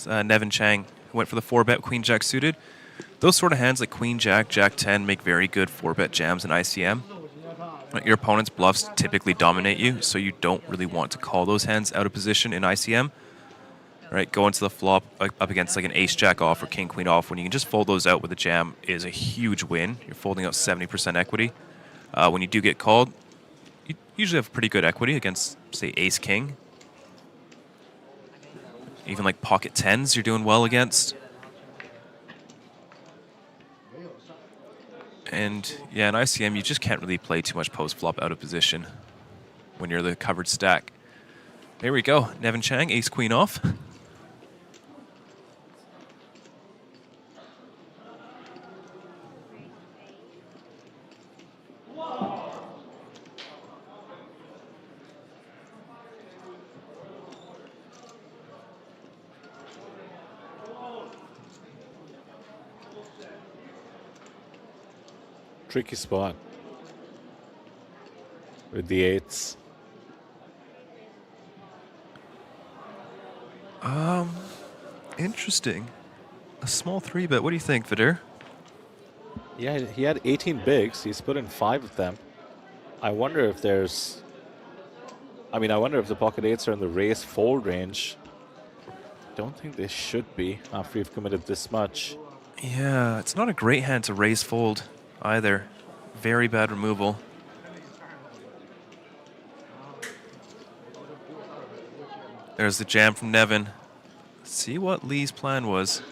S4: Nevin Chang went for the 4-bet Queen Jack suited. Those sort of hands like Queen Jack, Jack 10 make very good 4-bet jams in ICM. Your opponent's bluffs typically dominate you, so you don't really want to call those hands out of position in ICM. Right, go into the flop up against like an ace jack off or king queen off when you can just fold those out with a jam is a huge win. You're folding out 70% equity. When you do get called, you usually have pretty good equity against, say, ace king. Even like pocket tens, you're doing well against. And yeah, in ICM, you just can't really play too much post flop out of position when you're the covered stack. There we go, Nevin Chang, ace queen off.
S20: Tricky spot with the eights.
S4: Interesting. A small 3-bet. What do you think, Vidur?
S20: Yeah, he had 18 bigs. He's put in 5 of them. I wonder if there's... I wonder if the pocket eights are in the raise fold range. Don't think they should be after you've committed this much.
S4: Yeah, it's not a great hand to raise fold either. Very bad removal. There's the jam from Nevin. Let's see what Lee's plan was.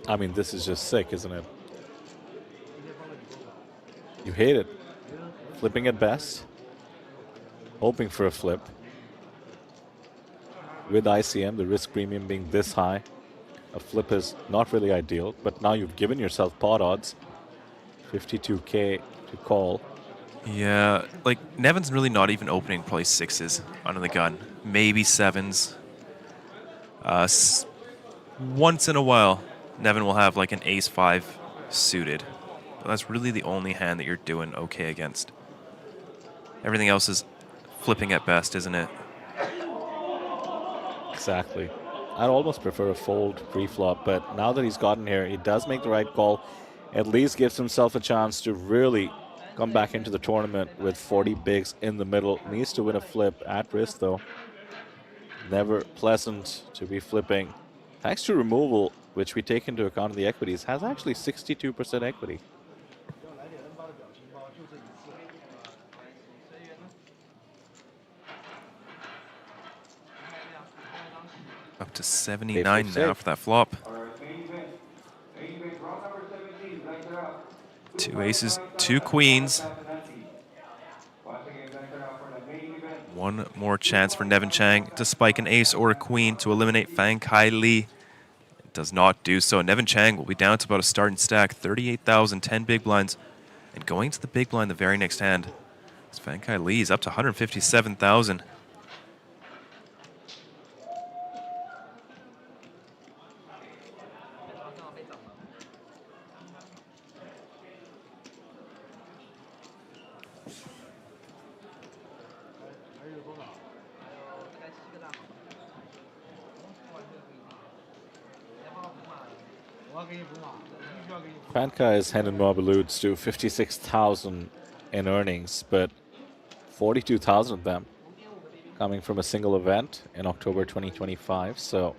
S20: I mean, this is just sick, isn't it? You hate it. Flipping at best. Hoping for a flip. With ICM, the risk premium being this high, a flip is not really ideal, but now you've given yourself pot odds. 52k to call.
S4: Yeah, like Nevin's really not even opening probably 6s under the gun. Maybe 7s. Once in a while, Nevin will have like an ace-5 suited. But that's really the only hand that you're doing okay against. Everything else is flipping at best, isn't it?
S20: Exactly. I'd almost prefer a fold pre-flop, but now that he's gotten here, he does make the right call. At least gives himself a chance to really come back into the tournament with 40 bigs in the middle. Needs to win a flip at risk, though. Never pleasant to be flipping. Thanks to removal, which we take into account of the equities, has actually 62% equity.
S4: Up to 79 now for that flop. 2 aces, 2 queens. One more chance for Nevin Chang to spike an ace or a queen to eliminate Fang Kai Lee. It does not do so. Nevin Chang will be down to about a starting stack, 38,000, 10 big blinds. And going to the big blind the very next hand, Fang Kai Lee is up to 157,000.
S20: Pankai's hand and mob alludes to 56,000 in earnings, but 42,000 of them coming from a single event in October 2025. So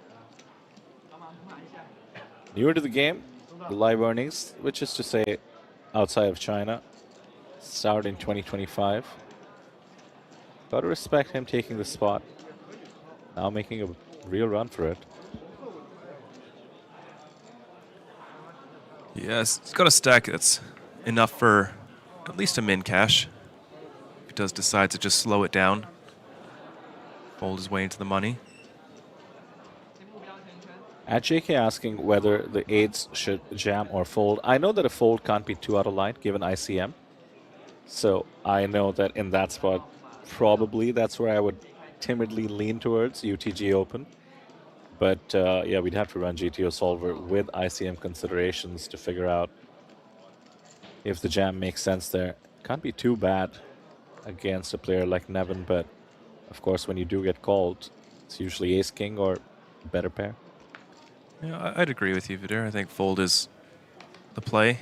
S20: newer to the game, the live earnings, which is to say outside of China, started in 2025. Gotta respect him taking the spot. Now making a real run for it.
S4: Yes, he's got a stack that's enough for at least a min cash. If he does decide to just slow it down, fold his way into the money.
S20: At JK asking whether the 8s should jam or fold. I know that a fold can't be too out of line given ICM. So I know that in that spot, probably that's where I would timidly lean towards UTG open. But yeah, we'd have to run GTO solver with ICM considerations to figure out if the jam makes sense there. Can't be too bad against a player like Nevin, but of course when you do get called, it's usually ace-king or better pair.
S4: Yeah, I'd agree with you, Vidur. I think fold is the play.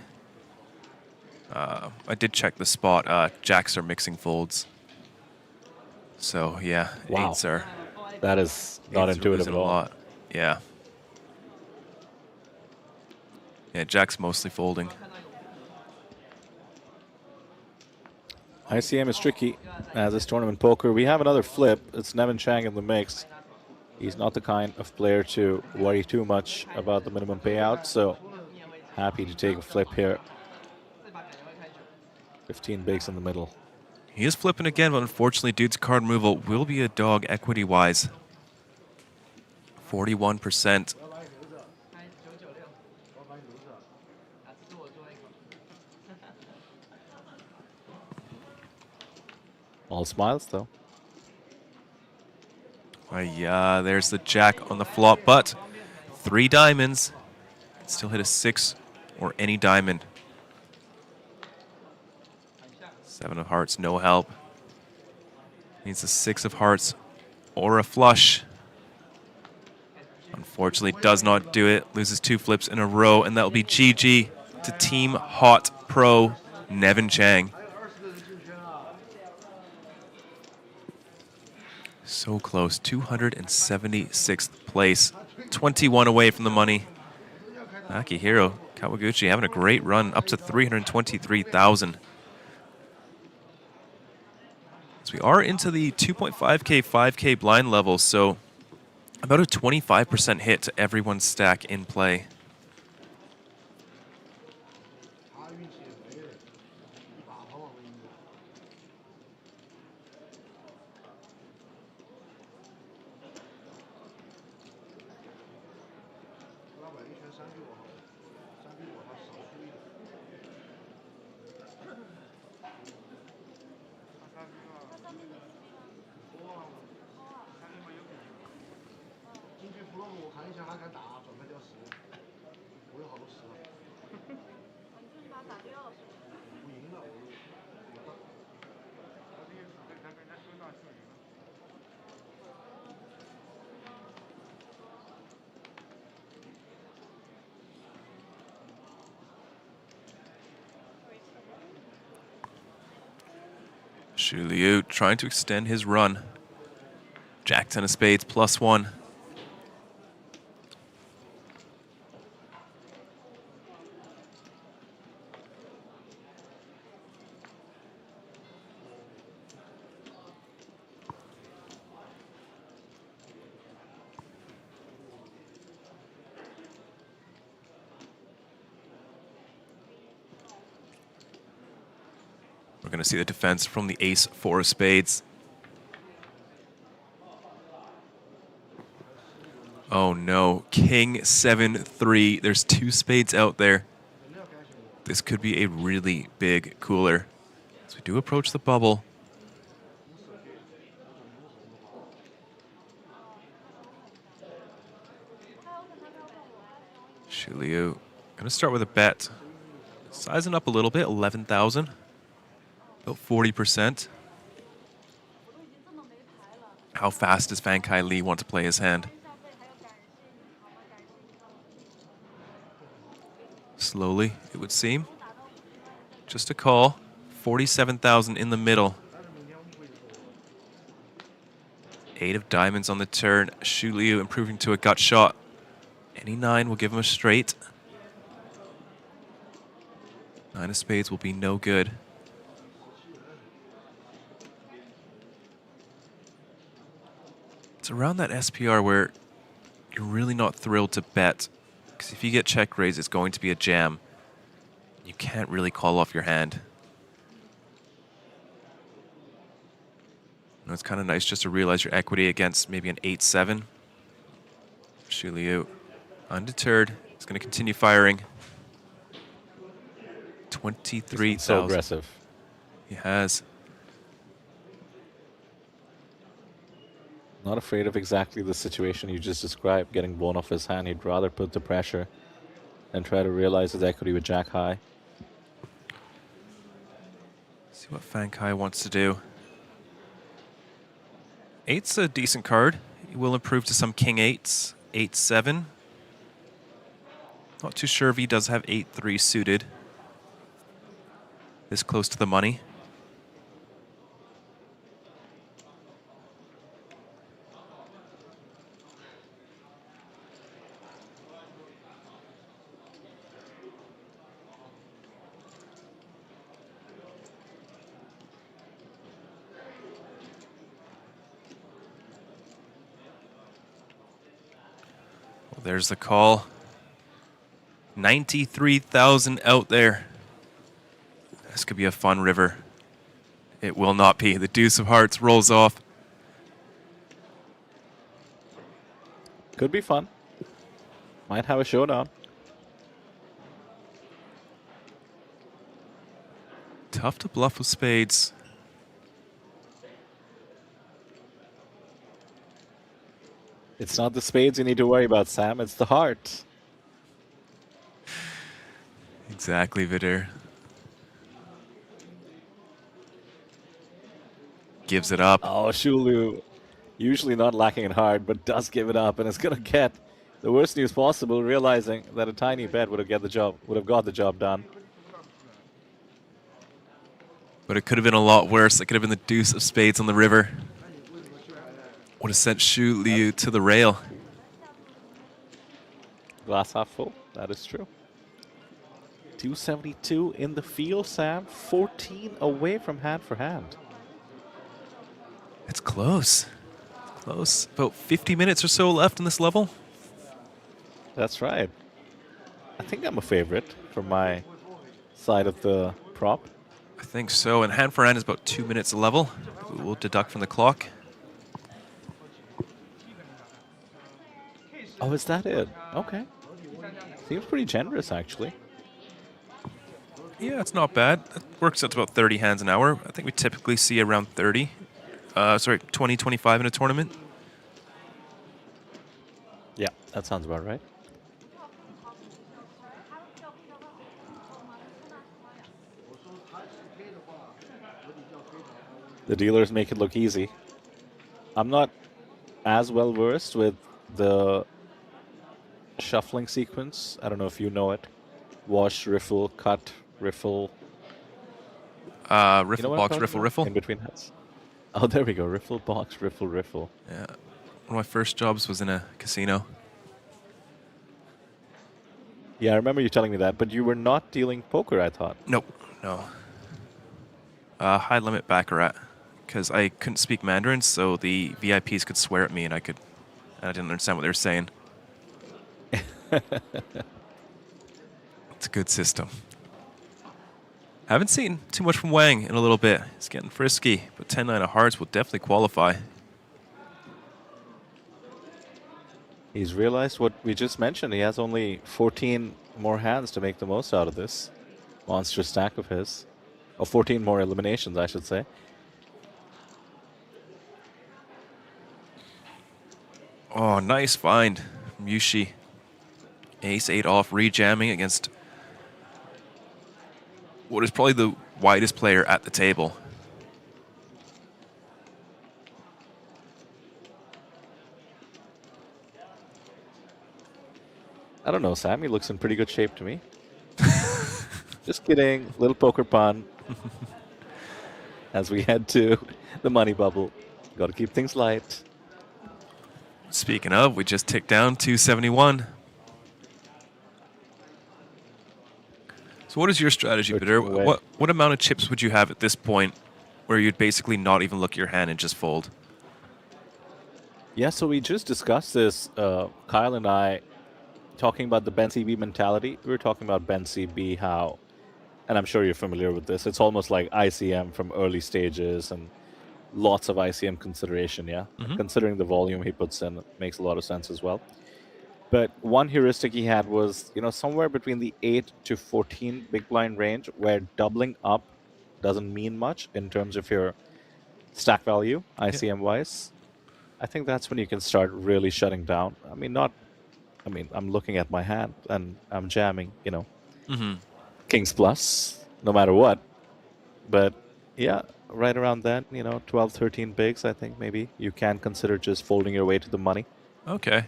S4: I did check the spot. Jacks are mixing folds. So, yeah,
S20: Wow.
S4: 8s are...
S20: That is not intuitive at all.
S4: A lot. Yeah. Yeah, Jack's mostly folding.
S20: ICM is tricky as this tournament poker. We have another flip. It's Nevin Chang in the mix. He's not the kind of player to worry too much about the minimum payout, so happy to take a flip here. 15 bigs in the middle.
S4: He is flipping again, but unfortunately, dude's card removal will be a dog equity-wise. 41%.
S20: All smiles, though.
S4: Yeah, there's the jack on the flop, but 3 diamonds. Still hit a 6 or any diamond. 7 of hearts, no help. Needs a 6 of hearts or a flush. Unfortunately, does not do it. Loses 2 flips in a row, and that will be GG to Team Hot Pro Nevin Chang. So close, 276th place, 21 away from the money. Akihiro Kawaguchi having a great run, up to 323,000. So we are into the 2.5K, 5K blind level, so about a 25% hit to everyone's stack in play. Xu Liu trying to extend his run. Jack 10 of spades, +1. We're going to see the defense from the ace 4 of spades. Oh no, king 7-3. There's 2 spades out there. This could be a really big cooler. So we do approach the bubble. Xu Liu going to start with a bet. Sizing up a little bit, 11,000. About 40%. How fast does Fan Kai Lee want to play his hand? Slowly, it would seem. Just a call. 47,000 in the middle. 8 of diamonds on the turn. Xu Liu improving to a gut shot. Any 9 will give him a straight. 9 of spades will be no good. It's around that SPR where you're really not thrilled to bet. Because if you get check raised, it's going to be a jam. You can't really call off your hand. And it's kind of nice just to realize your equity against maybe an 8-7. Xu Liu, undeterred, is going to continue firing. 23,000.
S20: So aggressive.
S4: He has.
S20: Not afraid of exactly the situation you just described, getting blown off his hand. He'd rather put the pressure and try to realize his equity with Jack High.
S4: See what Fan Kai wants to do. 8's a decent card. He will improve to some King 8s. 8-7. Not too sure if he does have 8-3 suited. This close to the money. Well, there's the call. 93,000 out there. This could be a fun river. It will not be. The deuce of hearts rolls off.
S20: Could be fun. Might have a showdown.
S4: Tough to bluff with spades.
S20: It's not the spades you need to worry about, Sam. It's the heart.
S4: Exactly, Vidur. Gives it up.
S20: Oh, Xu Liu, usually not lacking in heart, but does give it up, and it's gonna get the worst news possible, realizing that a tiny bet would have got the job done.
S4: But it could have been a lot worse. It could have been the deuce of spades on the river. Would have sent Xu Liu to the rail.
S20: Glass half full. That is true. 272 in the field, Sam. 14 away from hand for hand.
S4: It's close. Close. About 50 minutes or so left in this level.
S20: That's right. I think I'm a favorite from my side of the prop.
S4: I think so. And hand for hand is about 2 minutes a level. We'll deduct from the clock.
S20: Oh, is that it? Okay. Seems pretty generous, actually.
S4: Yeah, it's not bad. It works out to about 30 hands an hour. I think we typically see around 30. 20, 25 in a tournament.
S20: Yeah, that sounds about right. The dealers make it look easy. I'm not as well versed with the shuffling sequence. I don't know if you know it. Wash, riffle, cut, riffle.
S4: Riffle,
S20: you know
S4: box, riffle, riffle.
S20: In between hands. Oh, there we go. Riffle, box, riffle, riffle.
S4: Yeah. One of my first jobs was in a casino.
S20: Yeah, I remember you telling me that, but you were not dealing poker, I thought.
S4: Nope. No. High limit baccarat. Because I couldn't speak Mandarin, so the VIPs could swear at me and I didn't understand what they were saying. It's a good system. Haven't seen too much from Wang in a little bit. He's getting frisky, but 10-9 of hearts will definitely qualify.
S20: He's realized what we just mentioned. He has only 14 more hands to make the most out of this monster stack of his. Or 14 more eliminations, I should say.
S4: Oh, nice find from Yushi. Ace-8 off, rejamming against what is probably the widest player at the table.
S20: I don't know, Sam. He looks in pretty good shape to me. Just kidding. Little poker pun. As we head to the money bubble. Got to keep things light.
S4: Speaking of, we just ticked down 271. So what is your strategy, Peter? What amount of chips would you have at this point where you'd basically not even look at your hand and just fold?
S20: Yeah, so we just discussed this, Kyle and I, talking about the Ben CB mentality. We were talking about Ben CB, how, and I'm sure you're familiar with this, it's almost like ICM from early stages and lots of ICM consideration, yeah?
S4: Mhm.
S20: Considering the volume he puts in, it makes a lot of sense as well. But one heuristic he had was, somewhere between the 8 to 14 big blind range, where doubling up doesn't mean much in terms of your stack value, ICM-wise. I think that's when you can start really shutting down. I'm looking at my hand and I'm jamming,
S4: Mhm.
S20: Kings plus, no matter what. But yeah, right around then, 12, 13 bigs, I think maybe you can consider just folding your way to the money.
S4: Okay.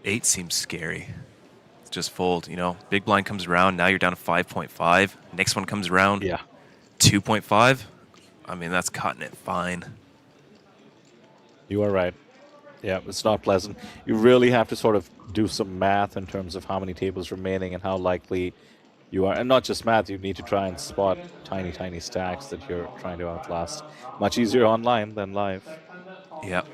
S4: 8 seems scary. Just fold, Big blind comes around, now you're down to 5.5. Next one comes around.
S20: Yeah.
S4: 2.5. I mean, that's cutting it fine.
S20: You are right. Yeah, it's not pleasant. You really have to sort of do some math in terms of how many tables remaining and how likely you are. And not just math, you need to try and spot tiny, tiny stacks that you're trying to outlast. Much easier online than live.
S4: Yep.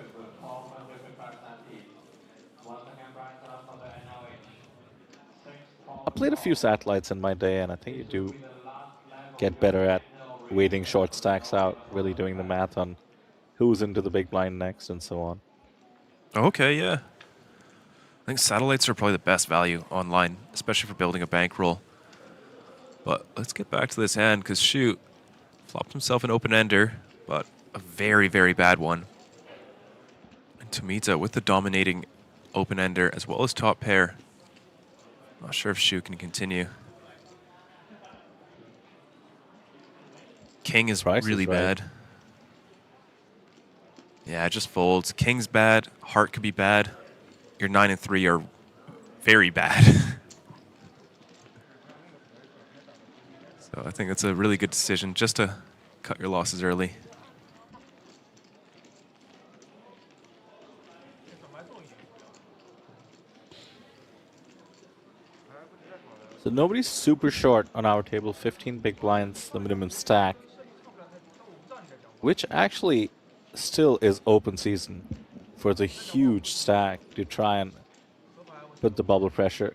S20: I played a few satellites in my day, and I think you do get better at waiting short stacks out, really doing the math on who's into the big blind next and so on.
S4: Okay, yeah. I think satellites are probably the best value online, especially for building a bankroll. But let's get back to this hand, because shoot, flopped himself an open-ender, but a very, very bad one. And Tomita with the dominating open-ender as well as top pair. Not sure if Shu can continue. King is really bad. Yeah, just folds. King's bad. Heart could be bad. Your 9 and 3 are very bad. So I think it's a really good decision just to cut your losses early.
S20: So nobody's super short on our table. 15 big blinds, the minimum stack. Which actually still is open season for the huge stack to try and put the bubble pressure.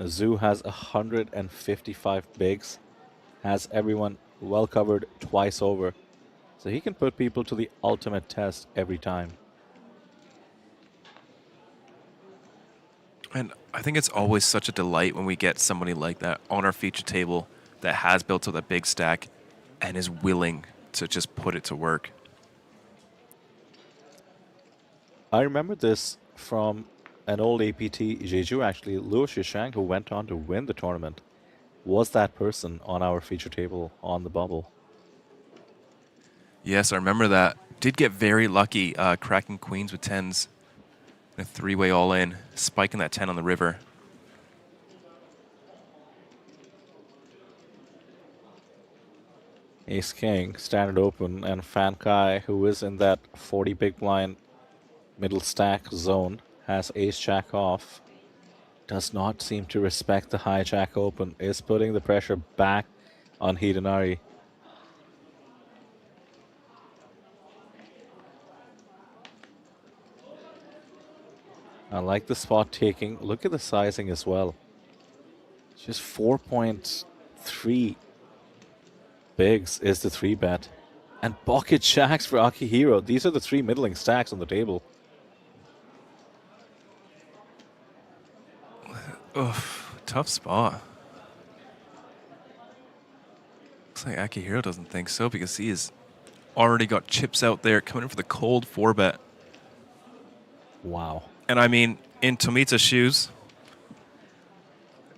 S20: Zoo has 155 bigs, has everyone well covered twice over. So he can put people to the ultimate test every time.
S4: And I think it's always such a delight when we get somebody like that on our feature table that has built up a big stack and is willing to just put it to work.
S20: I remember this from an old APT Jeju, actually, Luo Shishang, who went on to win the tournament, was that person on our feature table on the bubble.
S4: Yes, I remember that. Did get very lucky cracking queens with 10s. A 3-way all-in, spiking that 10 on the river.
S20: Ace King, standard open, and Fan Kai, who is in that 40 big blind middle stack zone, has ace jack off. Does not seem to respect the high jack open, is putting the pressure back on Hidenari. I like the spot taking. Look at the sizing as well. Just 4.3 bigs is the 3-bet. And pocket jacks for Akihiro. These are the 3 middling stacks on the table.
S4: Oof, tough spot. Looks like Akihiro doesn't think so because he has already got chips out there coming in for the cold 4-bet.
S20: Wow.
S4: And I mean, in Tomita's shoes,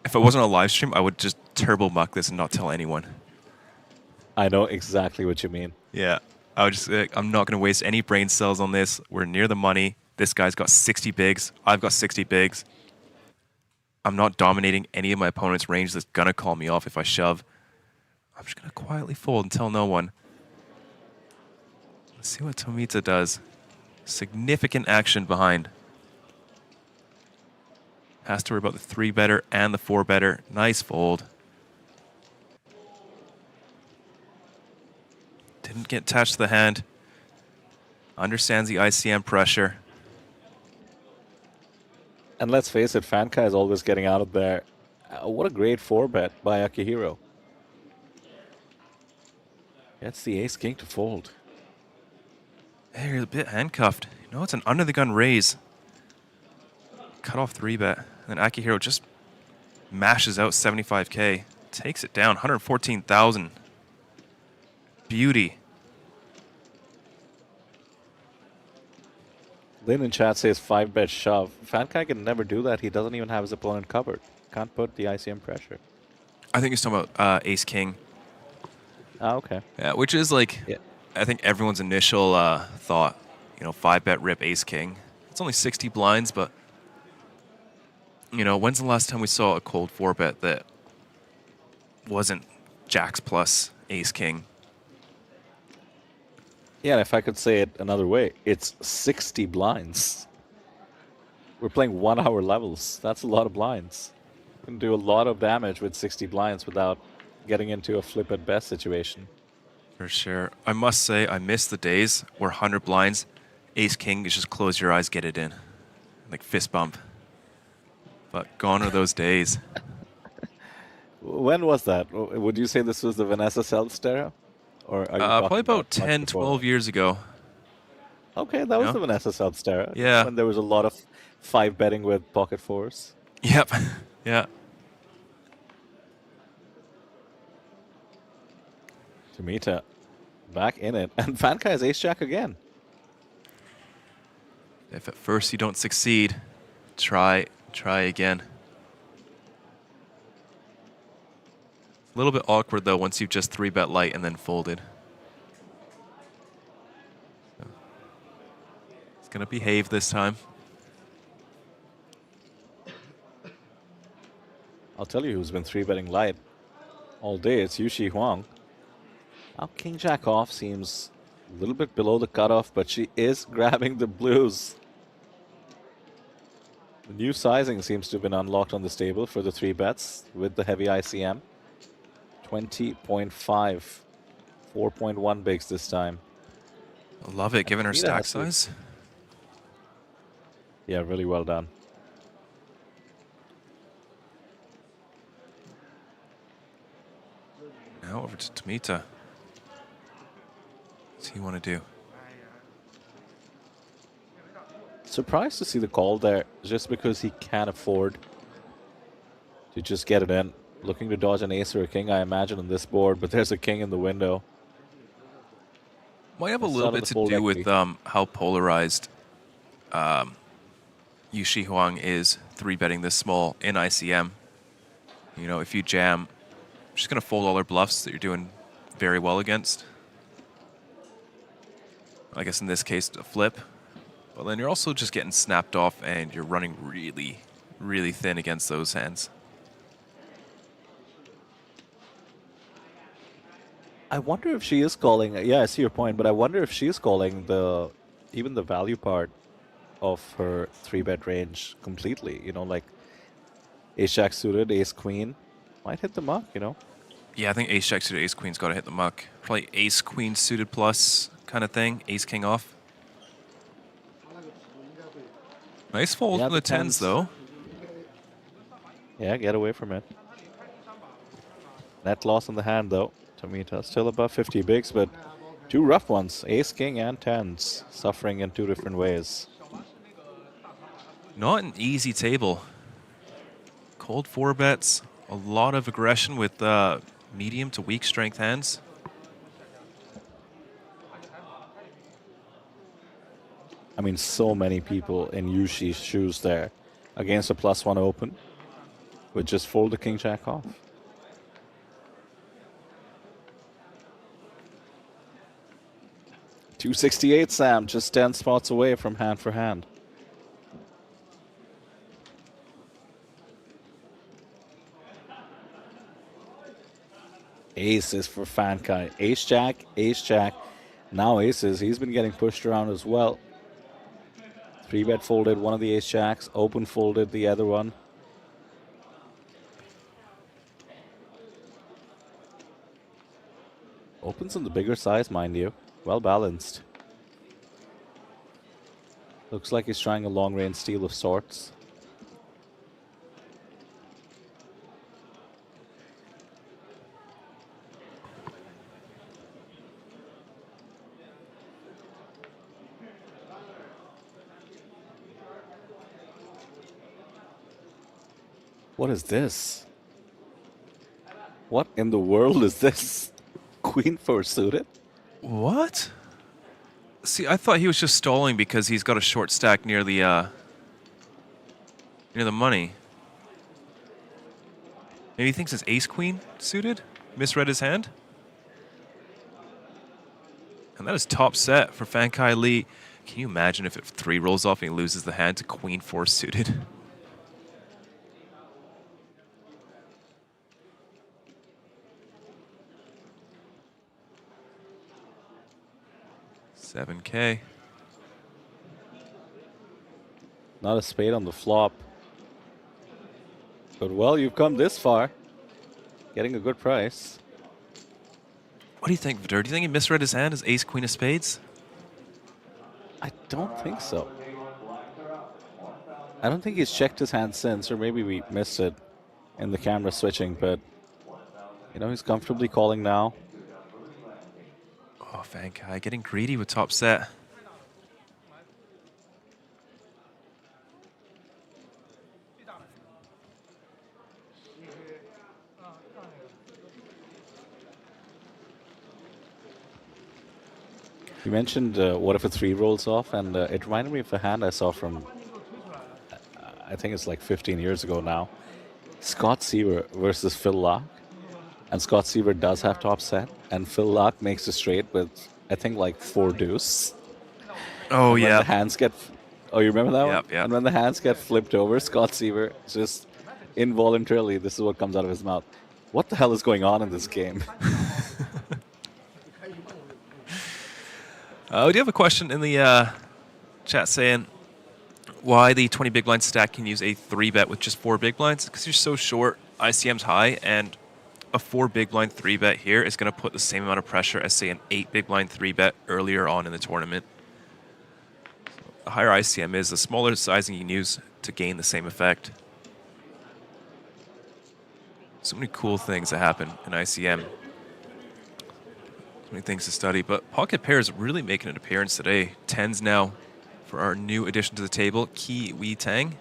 S4: if it wasn't a live stream, I would just turbo muck this and not tell anyone.
S20: I know exactly what you mean.
S4: Yeah. I would just I'm not going to waste any brain cells on this. We're near the money. This guy's got 60 bigs. I've got 60 bigs. I'm not dominating any of my opponent's range that's going to call me off if I shove. I'm just going to quietly fold and tell no one. Let's see what Tomita does. Significant action behind. Has to worry about the 3-better and the 4-better. Nice fold. Didn't get attached to the hand. Understands the ICM pressure.
S20: And let's face it, Fankai is always getting out of there. What a great 4-bet by Akihiro. Gets the ace-king to fold.
S4: Hey, you're a bit handcuffed. You know, it's an under-the-gun raise. Cut off 3-bet. And then Akihiro just mashes out 75K. Takes it down, 114,000. Beauty.
S20: Lynn in chat says 5-bet shove. Fankai can never do that. He doesn't even have his opponent covered. Can't put the ICM pressure.
S4: I think he's talking about ace-king.
S20: Ah, okay.
S4: Yeah, which is like, I think everyone's initial thought, you know, 5-bet rip ace-king. It's only 60 blinds, but, you know, when's the last time we saw a cold 4-bet that wasn't jacks plus ace-king?
S20: Yeah, and if I could say it another way, it's 60 blinds. We're playing 1 hour levels. That's a lot of blinds. You can do a lot of damage with 60 blinds without getting into a flip at best situation.
S4: For sure. I must say, I miss the days where 100 blinds, ace-king, you just close your eyes, get it in. Like fist bump. But gone are those days.
S20: When was that? Would you say this was the Vanessa Seltz-era? Or are you
S4: probably about 10, 12 years ago.
S20: Okay, that was the Vanessa Seltz-era.
S4: Yeah.
S20: When there was a lot of 5-betting with pocket fours.
S4: Yep. Yeah.
S20: Tomita back in it. And Fankai is ace-jack again.
S4: If at first you don't succeed, try again. A little bit awkward, though, once you've just 3-bet light and then folded. So, it's going to behave this time.
S20: I'll tell you who's been 3-betting light all day. It's Yushi Huang. Now King Jack off seems a little bit below the cutoff, but she is grabbing the blues. The new sizing seems to have been unlocked on this table for the 3-bets with the heavy ICM. 20.5. 4.1 bigs this time.
S4: I love it, given her stack size.
S20: Yeah, really well done.
S4: Now over to Tomita. What's he want to do?
S20: Surprised to see the call there, just because he can't afford to just get it in. Looking to dodge an ace or a king, I imagine, on this board, but there's a king in the window.
S4: Might have a little bit to do with how polarized Yushi Huang is 3-betting this small in ICM. You know, if you jam, she's going to fold all her bluffs that you're doing very well against. I guess in this case, a flip. But then you're also just getting snapped off and you're running really, really thin against those hands.
S20: I wonder if she is calling. Yeah, I see your point, but I wonder if she is calling even the value part of her 3-bet range completely. You know, like ace-jack suited, ace-queen might hit the muck, you know?
S4: Yeah, I think ace-jack suited, ace-queen's got to hit the muck. Probably ace-queen suited plus kind of thing. Ace-king off. Nice fold for the tens, though.
S20: Yeah, get away from it. Net loss in the hand, though. Tomita still above 50 bigs, but 2 rough ones. Ace, king, and tens. Suffering in 2 different ways.
S4: Not an easy table. Cold 4-bets. A lot of aggression with medium to weak strength hands.
S20: I mean, so many people in Yushi's shoes there against a +1 open would just fold the king jack off. $268, Sam, just 10 spots away from hand for hand. Aces for Fankai. Ace jack. Now aces. He's been getting pushed around as well. 3-bet folded one of the ace jacks. Open folded the other one. Opens in the bigger size, mind you. Well balanced. Looks like he's trying a long-range steal of sorts. What is this? What in the world is this? Queen 4 suited?
S4: What? See, I thought he was just stalling because he's got a short stack near the money. Maybe he thinks it's ace queen suited? Misread his hand? And that is top set for Fankai Lee. Can you imagine if it 3 rolls off and he loses the hand to queen 4 suited? $7K.
S20: Not a spade on the flop. But well, you've come this far. Getting a good price.
S4: What do you think, Vidur? Do you think he misread his hand as ace queen of spades?
S20: I don't think so. I don't think he's checked his hand since, or maybe we missed it in the camera switching, but you know, he's comfortably calling now.
S4: Oh, Fankai getting greedy with top set.
S20: You mentioned what if a 3 rolls off, and it reminded me of a hand I saw from, I think it's like 15 years ago now. Scott Seaver versus Phil Locke. And Scott Seaver does have top set, and Phil Locke makes a straight with, I think, like 4 deuce.
S4: Oh,
S20: and
S4: yeah.
S20: When the hands get, oh, you remember that one?
S4: Yep.
S20: And when the hands get flipped over, Scott Seaver just involuntarily, this is what comes out of his mouth. What the hell is going on in this game?
S4: We do have a question in the chat saying why the 20 big blind stack can use a 3-bet with just 4 big blinds. Because you're so short, ICM's high, and a 4 big blind 3-bet here is going to put the same amount of pressure as, say, an 8 big blind 3-bet earlier on in the tournament. So the higher ICM is, the smaller sizing you can use to gain the same effect. So many cool things that happen in ICM. So many things to study, but pocket pairs really making an appearance today. 10s now for our new addition to the table, Ki Wei Tang.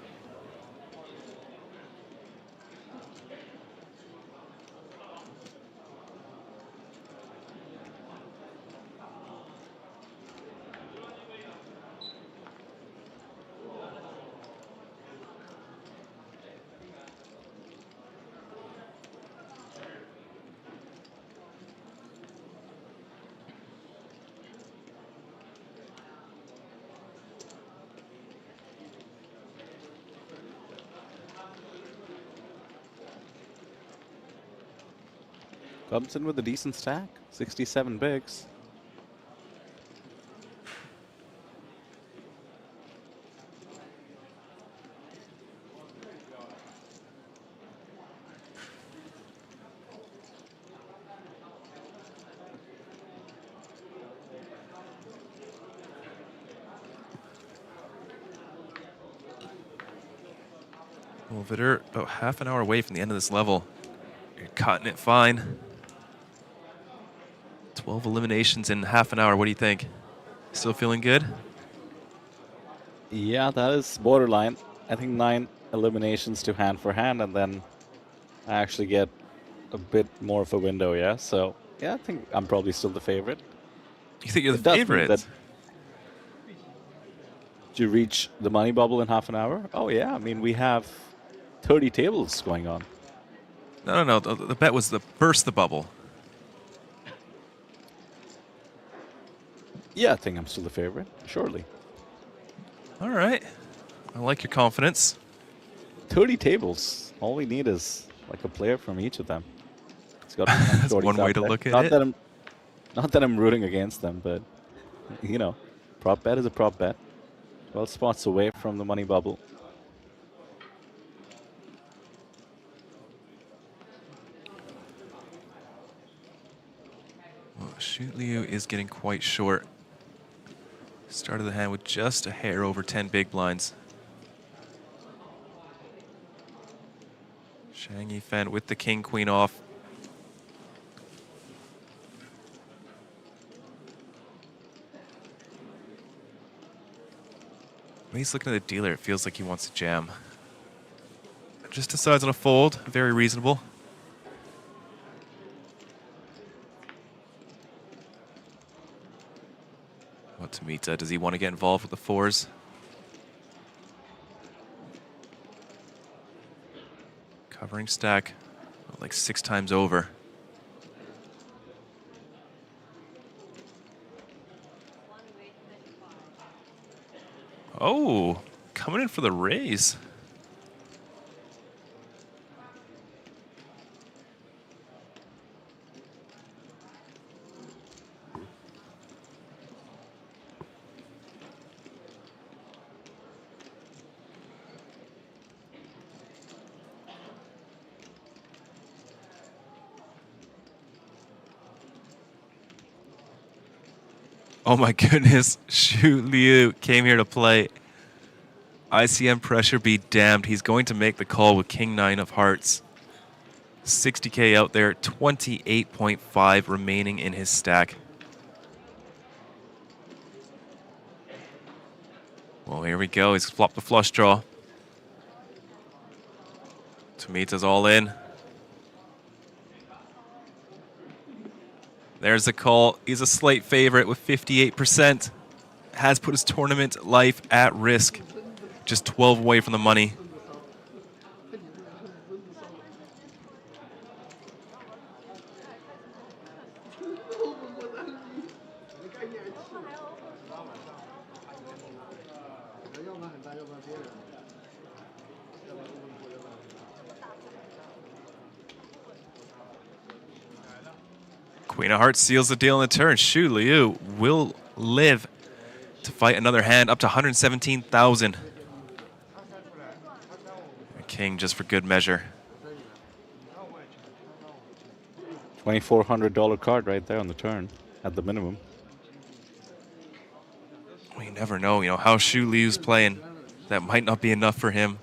S20: Comes in with a decent stack, 67 bigs.
S4: Well, Vidur, about half an hour away from the end of this level. You're cutting it fine. 12 eliminations in half an hour. What do you think? Still feeling good?
S20: Yeah, that is borderline. I think 9 eliminations to hand for hand, and then I actually get a bit more of a window, yeah? So, yeah, I think I'm probably still the favorite.
S4: You think you're the favorite?
S20: That to reach the money bubble in half an hour? Oh, yeah. I mean, we have 30 tables going on.
S4: No. The bet was to burst the bubble.
S20: Yeah, I think I'm still the favorite, surely.
S4: All right. I like your confidence.
S20: 30 tables. All we need is like a player from each of them. It's got
S4: That's one way to look at it.
S20: Not that I'm rooting against them, but, you know, prop bet is a prop bet. 12 spots away from the money bubble.
S4: Well, Shoot Liu is getting quite short. Started the hand with just a hair over 10 big blinds. Shang Yifan with the king queen off. When he's looking at the dealer, it feels like he wants to jam. Just decides on a fold, very reasonable. What Tomita, does he want to get involved with the fours? Covering stack like 6 times over. Oh, coming in for the raise. Oh my goodness, Xu Liu came here to play. ICM pressure be damned. He's going to make the call with King 9 of hearts. 60K out there, 28.5 remaining in his stack. Well, here we go. He's flopped the flush draw. Tomita's all in. There's the call. He's a slate favorite with 58%. Has put his tournament life at risk. Just 12 away from the money. Queen of Hearts seals the deal in the turn. Xu Liu will live to fight another hand up to 117,000. King just for good measure.
S20: $2,400 card right there on the turn at the minimum.
S4: We never know, how Xu Liu's playing. That might not be enough for him.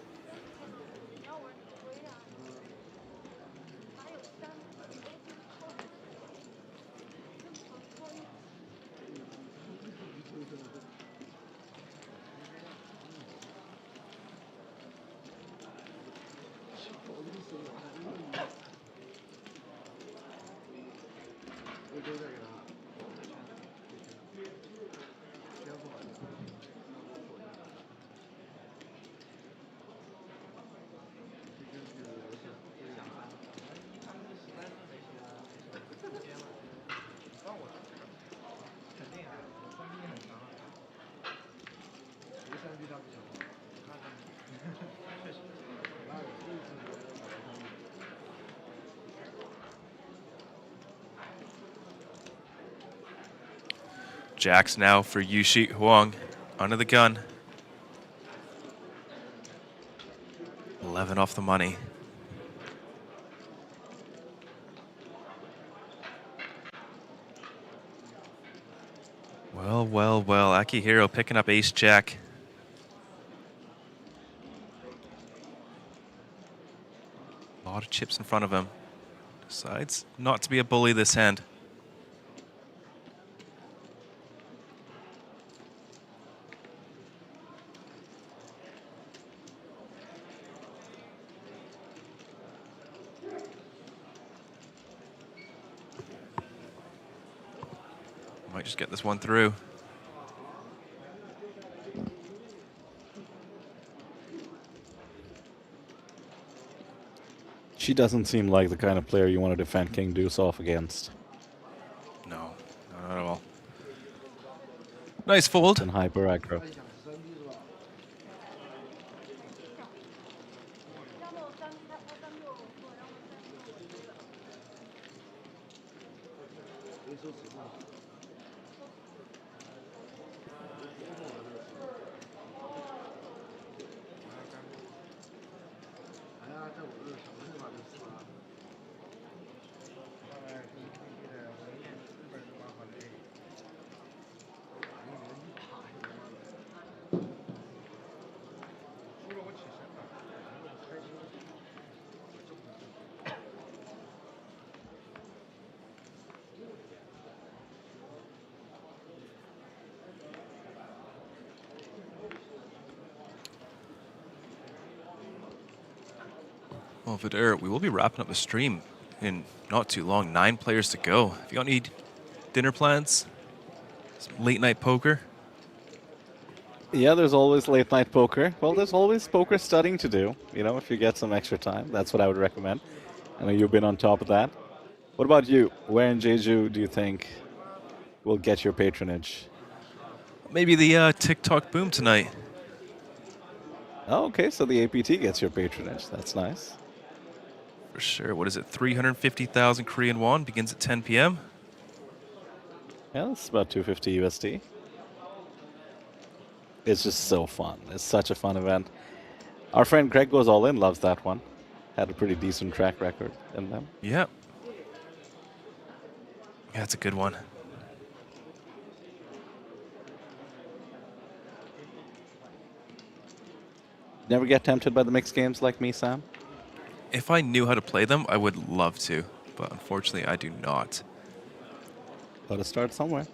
S4: Jacks now for Yushi Huang under the gun. 11 off the money. Well, well, well. Akihiro picking up ace jack. A lot of chips in front of him. Decides not to be a bully this hand. Might just get this one through.
S20: She doesn't seem like the kind of player you want to defend King Deuce off against.
S4: No, not at all. Nice fold.
S20: And hyper aggro.
S4: Well, Vidur, we will be wrapping up the stream in not too long. 9 players to go. If you don't need dinner plans, some late night poker.
S20: Yeah, there's always late night poker. Well, there's always poker studying to do. You know, if you get some extra time, that's what I would recommend. I know you've been on top of that. What about you? Where in Jeju do you think will get your patronage?
S4: Maybe the TikTok boom tonight.
S20: Oh, okay, so the APT gets your patronage. That's nice.
S4: For sure. What is it? 350,000 Korean won. Begins at 10 p.m.
S20: Yeah, it's about 250 USD. It's just so fun. It's such a fun event. Our friend Greg Goes All In loves that one. Had a pretty decent track record in them.
S4: Yep. Yeah, it's a good one.
S20: Never get tempted by the mixed games like me, Sam?
S4: If I knew how to play them, I would love to. But unfortunately, I do not.
S20: Gotta start somewhere.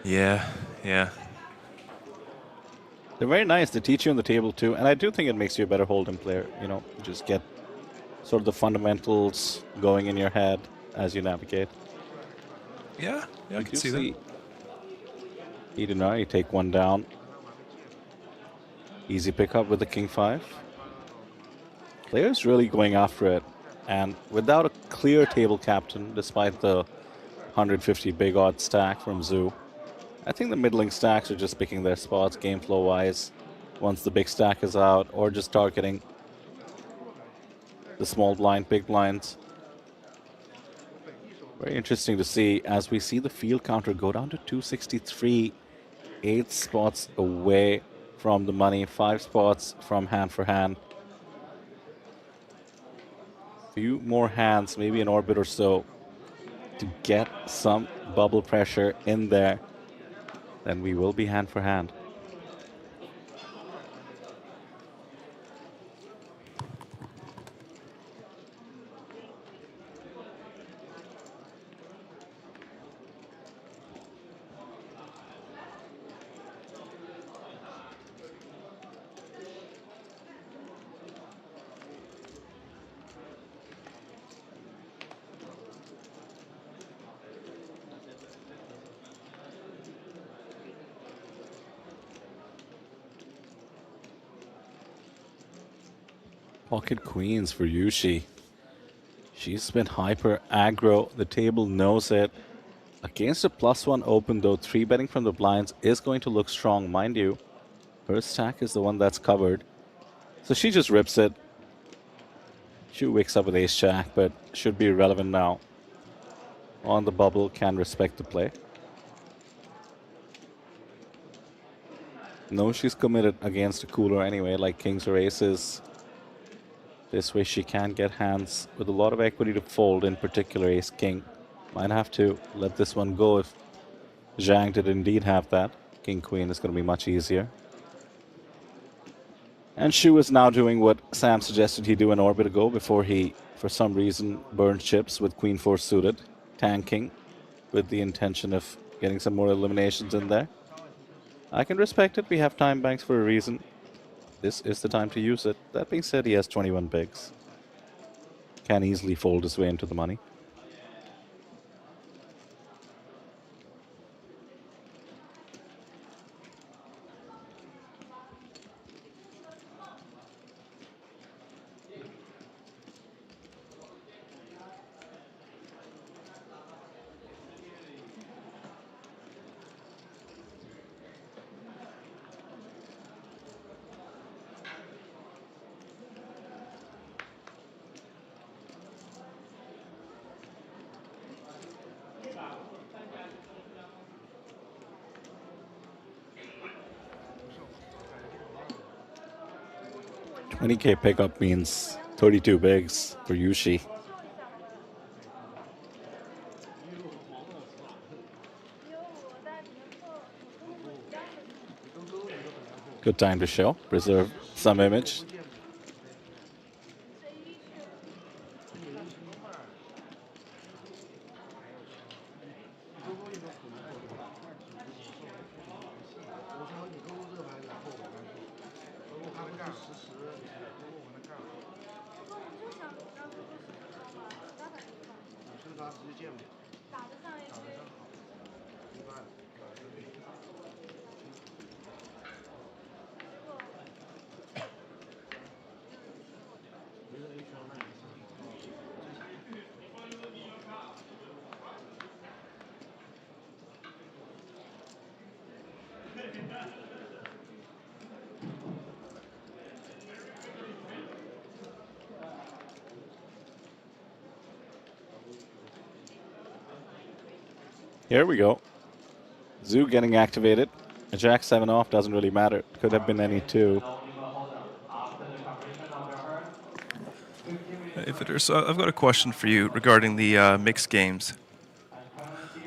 S4: Yeah.
S20: They're very nice. They teach you on the table too, and I do think it makes you a better Hold'em player. You know, just get sort of the fundamentals going in your head as you navigate.
S4: Yeah, I can see that.
S20: Ivanich, you take one down. Easy pickup with the King 5. Players really going after it, and without a clear table captain, despite the 150 big odd stack from Zoo, I think the middling stacks are just picking their spots game flow wise once the big stack is out, or just targeting the small blind, big blinds. Very interesting to see as we see the field counter go down to 263, 8 spots away from the money, 5 spots from hand for hand. Few more hands, maybe an orbit or so, to get some bubble pressure in there. Then we will be hand for hand. Pocket queens for Yushi. She's been hyper aggro. The table knows it. Against a +1 open though, 3-betting from the blinds is going to look strong, mind you. Her stack is the one that's covered. So she just rips it. She wakes up with ace-jack, but should be irrelevant now. On the bubble, can respect the play. No, she's committed against a cooler anyway, like kings or aces. This way she can get hands with a lot of equity to fold, in particular ace-king. Might have to let this one go if Zhang did indeed have that. King-queen is going to be much easier. And Shu is now doing what Sam suggested he do an orbit ago before he, for some reason, burned chips with queen 4 suited, tanking with the intention of getting some more eliminations in there. I can respect it. We have time banks for a reason. This is the time to use it. That being said, he has 21 bigs. Can easily fold his way into the money. $20K pickup means 32 bigs for Yushi. Good time to show, preserve some image. Here we go. Zoo getting activated. A Jack 7 off doesn't really matter. Could have been any two.
S4: Hey, Vidur, so I've got a question for you regarding the mixed games.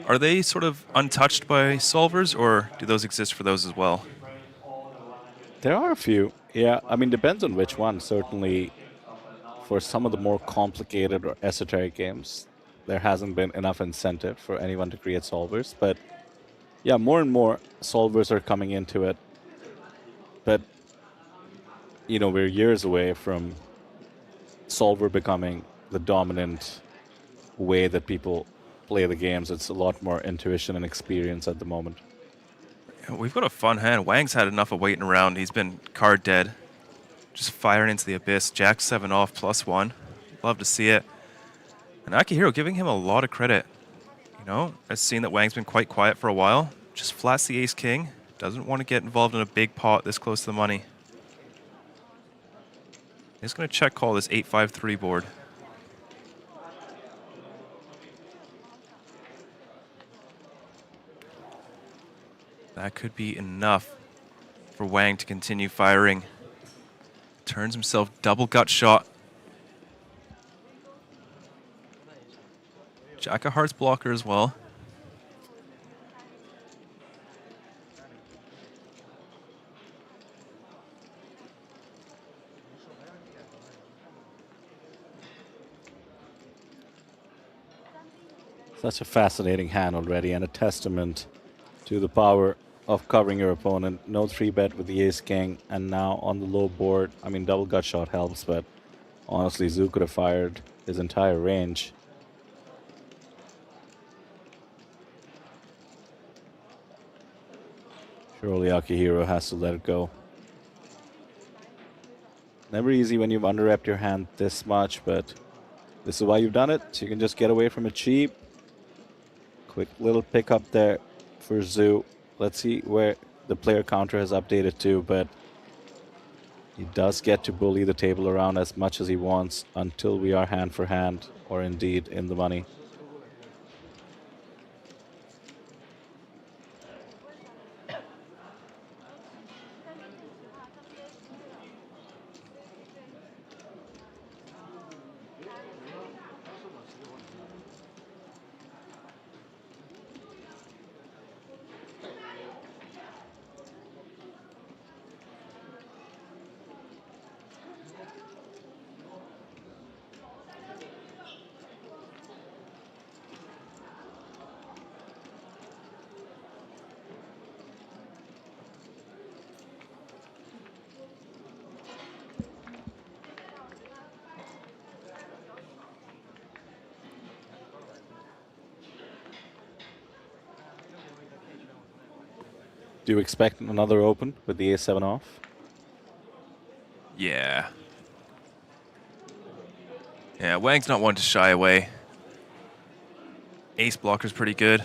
S4: Are they sort of untouched by solvers, or do those exist for those as well?
S20: There are a few. Yeah, I mean, depends on which one. Certainly, for some of the more complicated or esoteric games, there hasn't been enough incentive for anyone to create solvers. But yeah, more and more solvers are coming into it. But, you know, we're years away from solver becoming the dominant way that people play the games. It's a lot more intuition and experience at the moment.
S4: Yeah, we've got a fun hand. Wang's had enough of waiting around. He's been card dead. Just firing into the abyss. Jack 7 off +1. Love to see it. And Akihiro giving him a lot of credit. You know, I've seen that Wang's been quite quiet for a while. Just flats the ace-king. Doesn't want to get involved in a big pot this close to the money. He's going to check call this 8-5-3 board. That could be enough for Wang to continue firing. Turns himself double gut shot. Jack of Hearts blocker as well.
S20: Such a fascinating hand already, and a testament to the power of covering your opponent. No 3-bet with the ace-king, and now on the low board. I mean, double gut shot helps, but honestly, Zoo could have fired his entire range. Surely Akihiro has to let it go. Never easy when you've under-repped your hand this much, but this is why you've done it. So you can just get away from it cheap. Quick little pick up there for Zoo. Let's see where the player counter has updated to, but he does get to bully the table around as much as he wants until we are hand for hand, or indeed in the money. Do you expect another open with the ace-7 off?
S4: Yeah. Yeah, Wang's not one to shy away. Ace blocker's pretty good.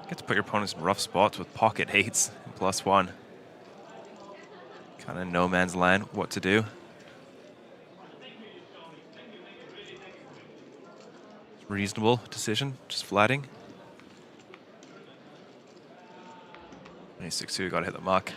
S4: Get to put your opponents in rough spots with pocket 8s and +1. Kind of no man's land what to do. Reasonable decision, just flatting. Ace 6-2, gotta hit the muck.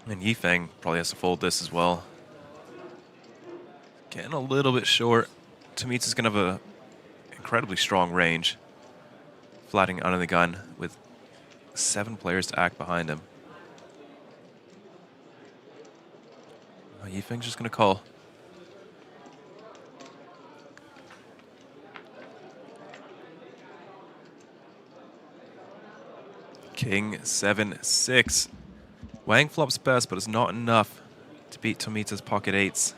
S4: And Yifeng probably has to fold this as well. Getting a little bit short. Tamitsu's gonna have a incredibly strong range. Flatting under the gun with 7 players to act behind him. Yifeng's just gonna call. King 7-6. Wang flops best, but it's not enough to beat Tomita's pocket eights.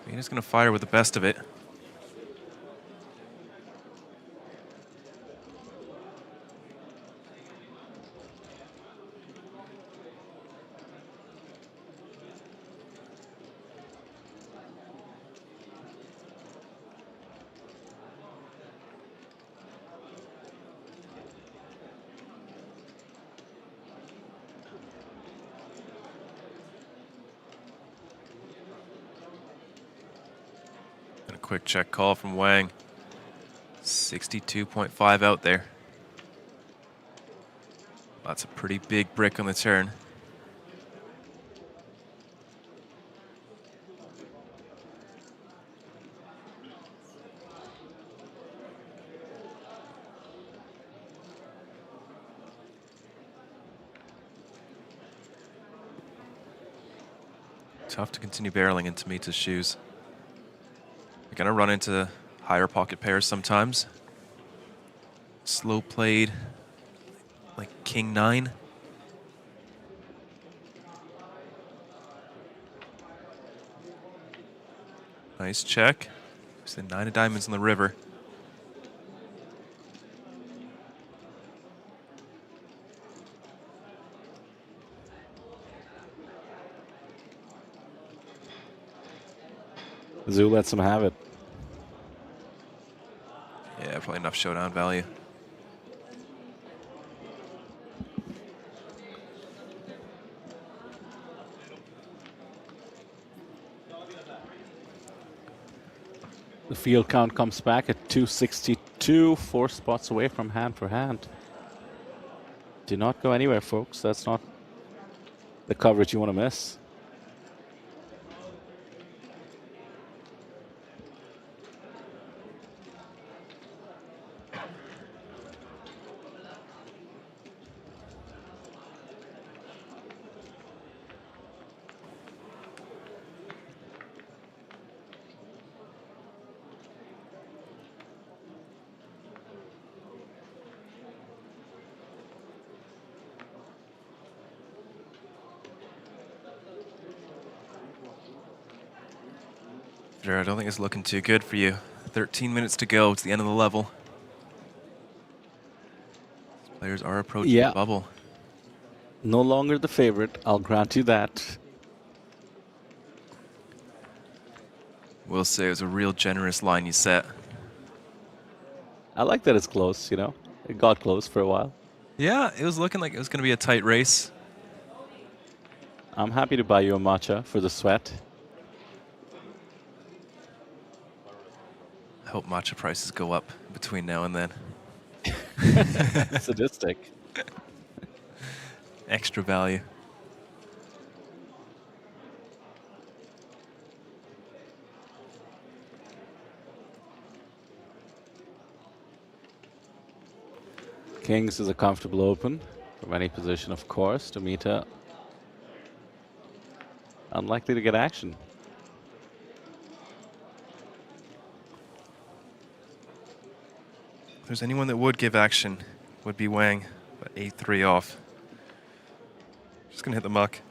S4: Tomita's going to fire with the best of it. Quick check call from Wang. 62.5 out there. That's a pretty big brick on the turn. Tough to continue barreling into Tomita's shoes. You're gonna run into higher pocket pairs sometimes. Slow played, like King 9. Nice check. There's the 9 of diamonds in the river.
S20: Zoo lets him have it.
S4: Yeah, probably enough showdown value.
S20: The field count comes back at 262, 4 spots away from hand for hand. Do not go anywhere, folks. That's not the coverage you want to miss.
S4: I don't think it's looking too good for you. 13 minutes to go. It's the end of the level. These players are approaching the bubble.
S20: No longer the favorite. I'll grant you that.
S4: Will say it was a real generous line you set.
S20: I like that it's close, you know. It got close for a while.
S4: Yeah, it was looking like it was going to be a tight race.
S20: I'm happy to buy you a matcha for the sweat.
S4: I hope matcha prices go up between now and then.
S20: Sadistic.
S4: Extra value.
S20: Kings is a comfortable open from any position, of course. Tomita unlikely to get action.
S4: If there's anyone that would give action, would be Wang, but 8-3 off. Just gonna hit the muck.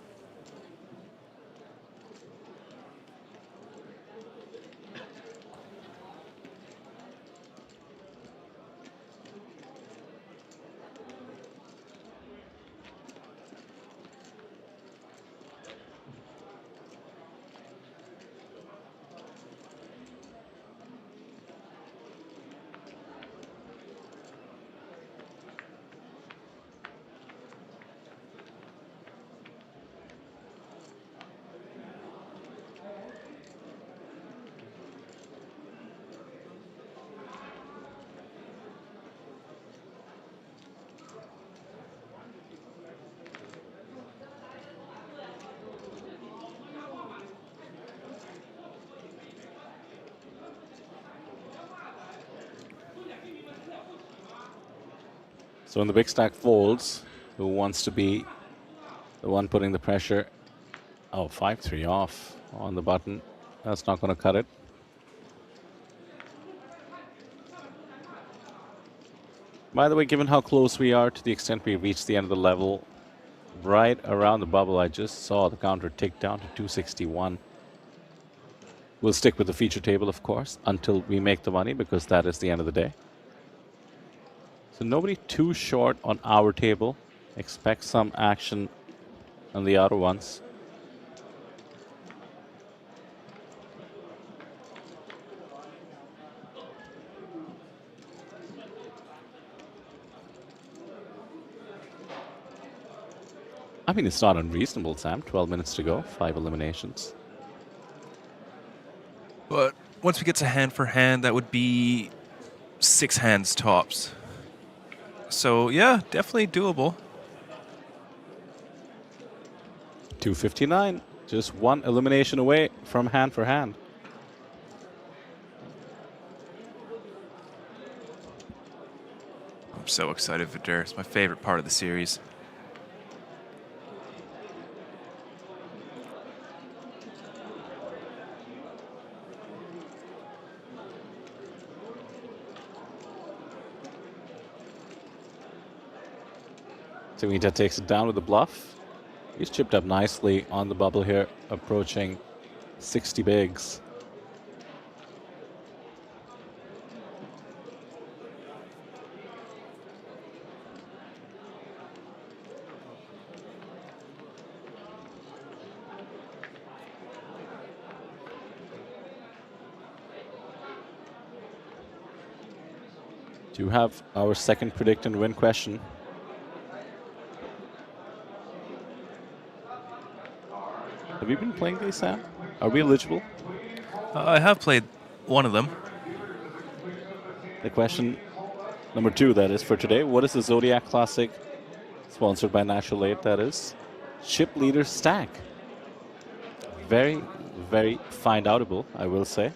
S20: So when the big stack folds, who wants to be the one putting the pressure? Oh, 5-3 off on the button. That's not going to cut it. By the way, given how close we are to the extent we reached the end of the level, right around the bubble, I just saw the counter tick down to 261. We'll stick with the feature table, of course, until we make the money, because that is the end of the day. So nobody too short on our table. Expect some action on the outer ones. I mean, it's not unreasonable, Sam. 12 minutes to go, 5 eliminations.
S4: But once we get to hand for hand, that would be 6 hands tops. So yeah, definitely doable.
S20: 259, just 1 elimination away from hand for hand.
S4: I'm so excited, Vidur. It's my favorite part of the series.
S20: Sinhwayeoksa takes it down with the bluff. He's chipped up nicely on the bubble here, approaching 60 bigs. Do have our second predict and win question. Have you been playing these, Sam? Are we eligible?
S4: I have played one of them.
S20: The question number 2, that is, for today. What is the Zodiac Classic, sponsored by Natural 8, that is? Chip leader stack. Very, very find-outable, I will say.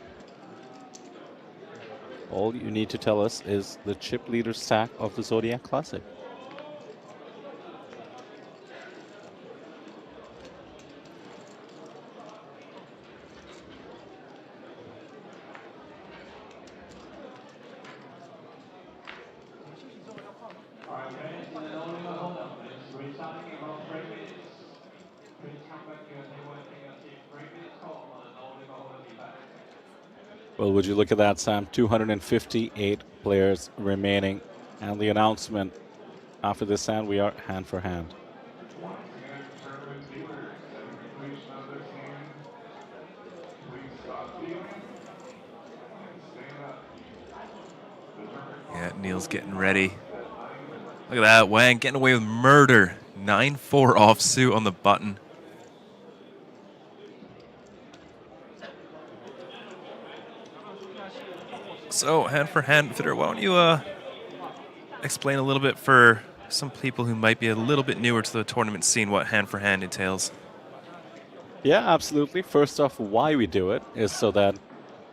S20: All you need to tell us is the chip leader stack of the Zodiac Classic. Well, would you look at that, Sam? 258 players remaining. And the announcement after this hand, we are hand for hand.
S4: Yeah, Neil's getting ready. Look at that, Wang getting away with murder. 9-4 offsuit on the button. So, hand for hand, Vidur, why don't you explain a little bit for some people who might be a little bit newer to the tournament scene what hand for hand entails?
S20: Yeah, absolutely. First off, why we do it is so that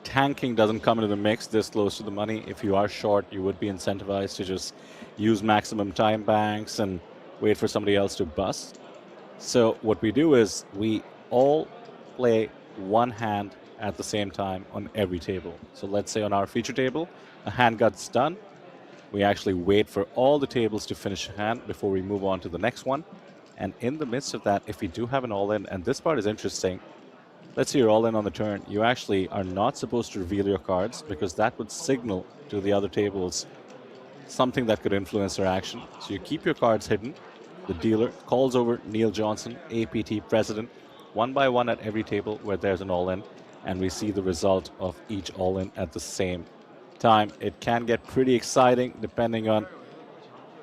S20: tanking doesn't come into the mix this close to the money. If you are short, you would be incentivized to just use maximum time banks and wait for somebody else to bust. So what we do is we all play one hand at the same time on every table. So let's say on our feature table, a hand gets done. We actually wait for all the tables to finish a hand before we move on to the next one. And in the midst of that, if we do have an all-in, and this part is interesting, let's say you're all-in on the turn, you actually are not supposed to reveal your cards because that would signal to the other tables something that could influence their action. So you keep your cards hidden. The dealer calls over Neil Johnson, APT president, one by one at every table where there's an all-in, and we see the result of each all-in at the same time. It can get pretty exciting depending on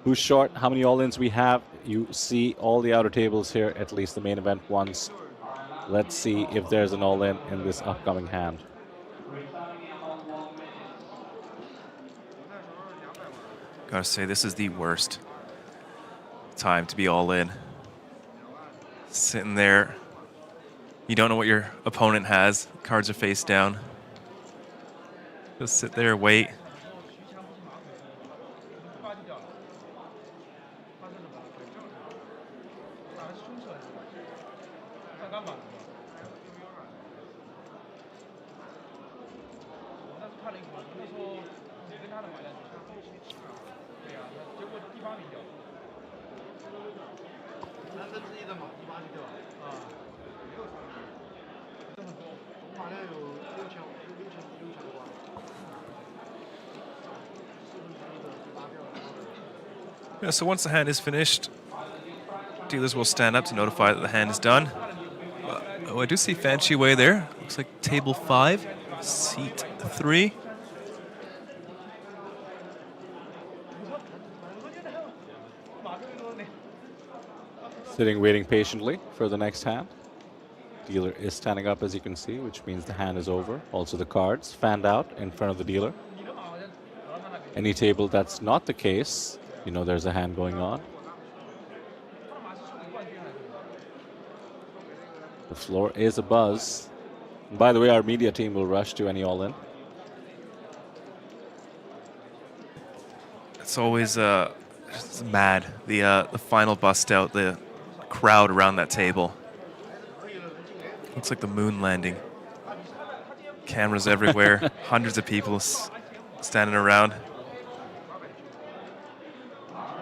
S20: who's short, how many all-ins we have. You see all the outer tables here, at least the main event ones. Let's see if there's an all-in in this upcoming hand.
S4: Gotta say, this is the worst time to be all in. Sitting there, you don't know what your opponent has. Cards are face down. Just sit there, wait. Yeah, so once the hand is finished, dealers will stand up to notify that the hand is done. Oh, I do see Fan Chi-wei there. Looks like table 5, seat 3.
S20: Sitting, waiting patiently for the next hand. Dealer is standing up, as you can see, which means the hand is over. Also the cards fanned out in front of the dealer. Any table that's not the case, you know there's a hand going on. The floor is abuzz. And by the way, our media team will rush to any all-in.
S4: It's always just mad, the final bust out, the crowd around that table. Looks like the moon landing. Cameras everywhere, hundreds of people standing around.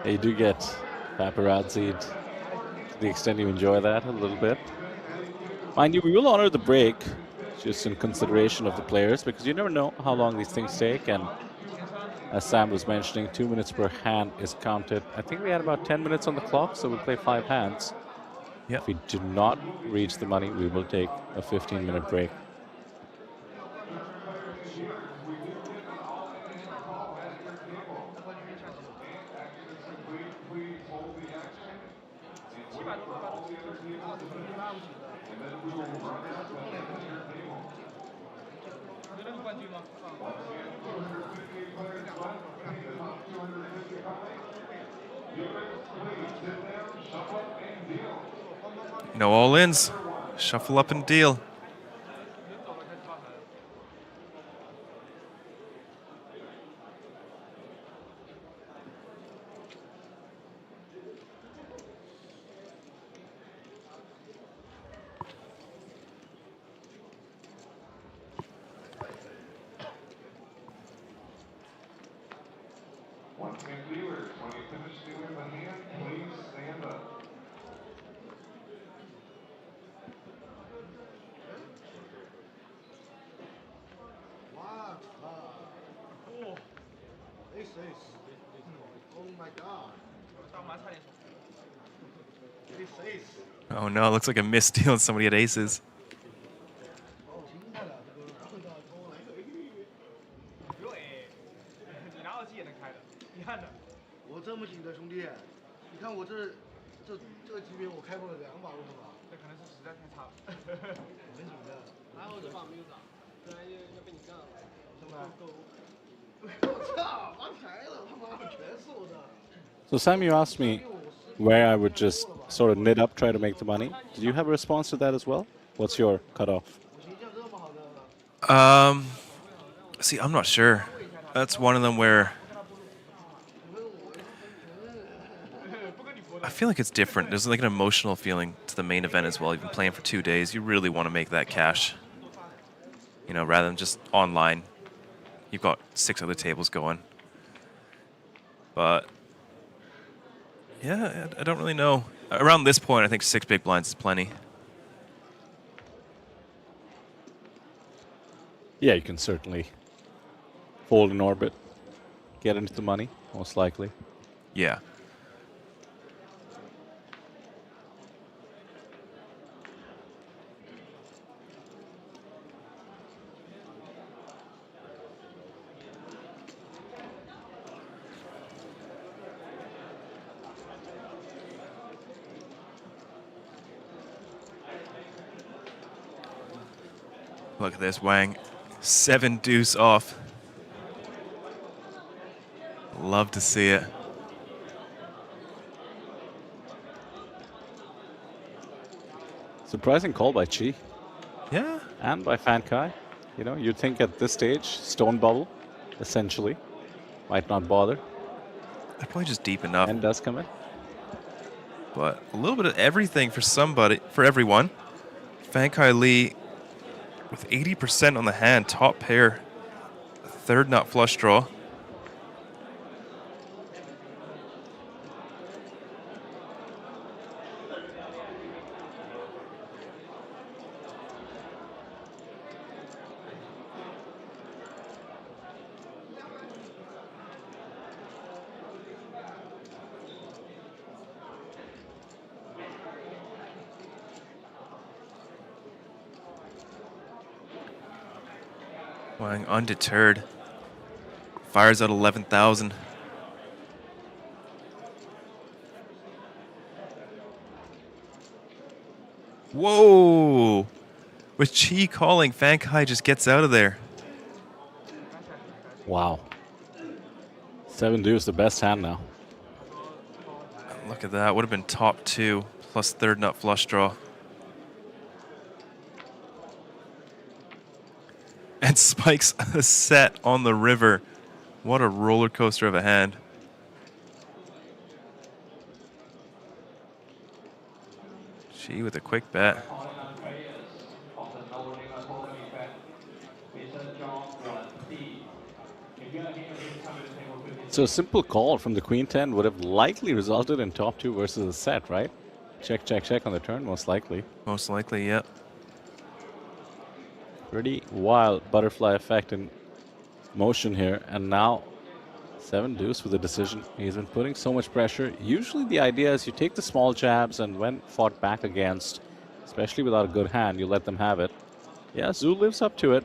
S20: You do get paparazzi'd to the extent you enjoy that a little bit. Mind you, we will honor the break just in consideration of the players because you never know how long these things take. And as Sam was mentioning, 2 minutes per hand is counted. I think we had about 10 minutes on the clock, so we'll play 5 hands.
S4: Yep.
S20: If we do not reach the money, we will take a 15-minute break.
S4: No all-ins. Shuffle up and deal.
S12: Once again, viewers, when you finish doing the hand, please stand up.
S4: Oh no, it looks like a missed deal and somebody had aces.
S20: 'So Sam, you asked me where I would just sort of knit up, try to make the money. Did you have a response to that as well? What's your cutoff?
S4: See, I'm not sure. That's one of them where I feel like it's different. There's like an emotional feeling to the main event as well. You've been playing for 2 days. You really want to make that cash, you know, rather than just online. You've got 6 other tables going. But yeah, I don't really know. Around this point, I think 6 big blinds is plenty.
S20: Yeah, you can certainly fold in orbit, get into the money, most likely.
S4: Yeah. Look at this, Wang. 7 deuce off. Love to see it.
S20: Surprising call by Chi.
S4: Yeah.
S20: And by Fan Kai. You know, you'd think at this stage, stone bubble, essentially, might not bother.
S4: They're probably just deep enough.
S20: And does come in.
S4: But a little bit of everything for somebody, for everyone. Fan Kai Lee with 80% on the hand, top pair, 3rd nut flush draw. Wang undeterred. Fires out 11,000. Whoa! With Chi calling, Fan Kai just gets out of there.
S20: Wow. 7 deuce, the best hand now.
S4: Look at that. Would have been top 2 plus third nut flush draw. And spikes a set on the river. What a roller coaster of a hand. She with a quick bet.
S20: So a simple call from the queen 10 would have likely resulted in top 2 versus a set, right? Check, check, check on the turn, most likely.
S4: Most likely, yep.
S20: Pretty wild butterfly effect in motion here. And now 7 deuce with a decision. He's been putting so much pressure. Usually the idea is you take the small jabs, and when fought back against, especially without a good hand, you let them have it. Yeah, Zhu lives up to it.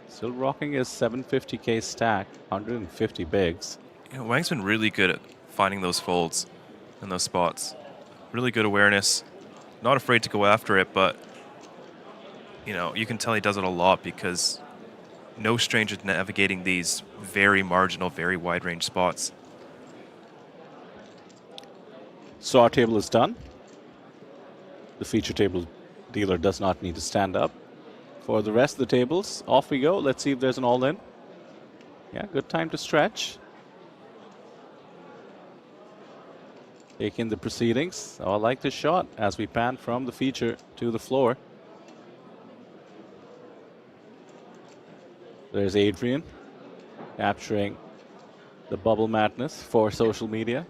S20: Still rocking his 750k stack, 150 bigs.
S4: You know, Wang's been really good at finding those folds and those spots. Really good awareness. Not afraid to go after it, but you know, you can tell he does it a lot because no stranger to navigating these very marginal, very wide range spots.
S20: So our table is done. The feature table dealer does not need to stand up. For the rest of the tables, off we go. Let's see if there's an all-in. Yeah, good time to stretch. Take in the proceedings. Oh, I like this shot as we pan from the feature to the floor. There's Adrian capturing the bubble madness for social media.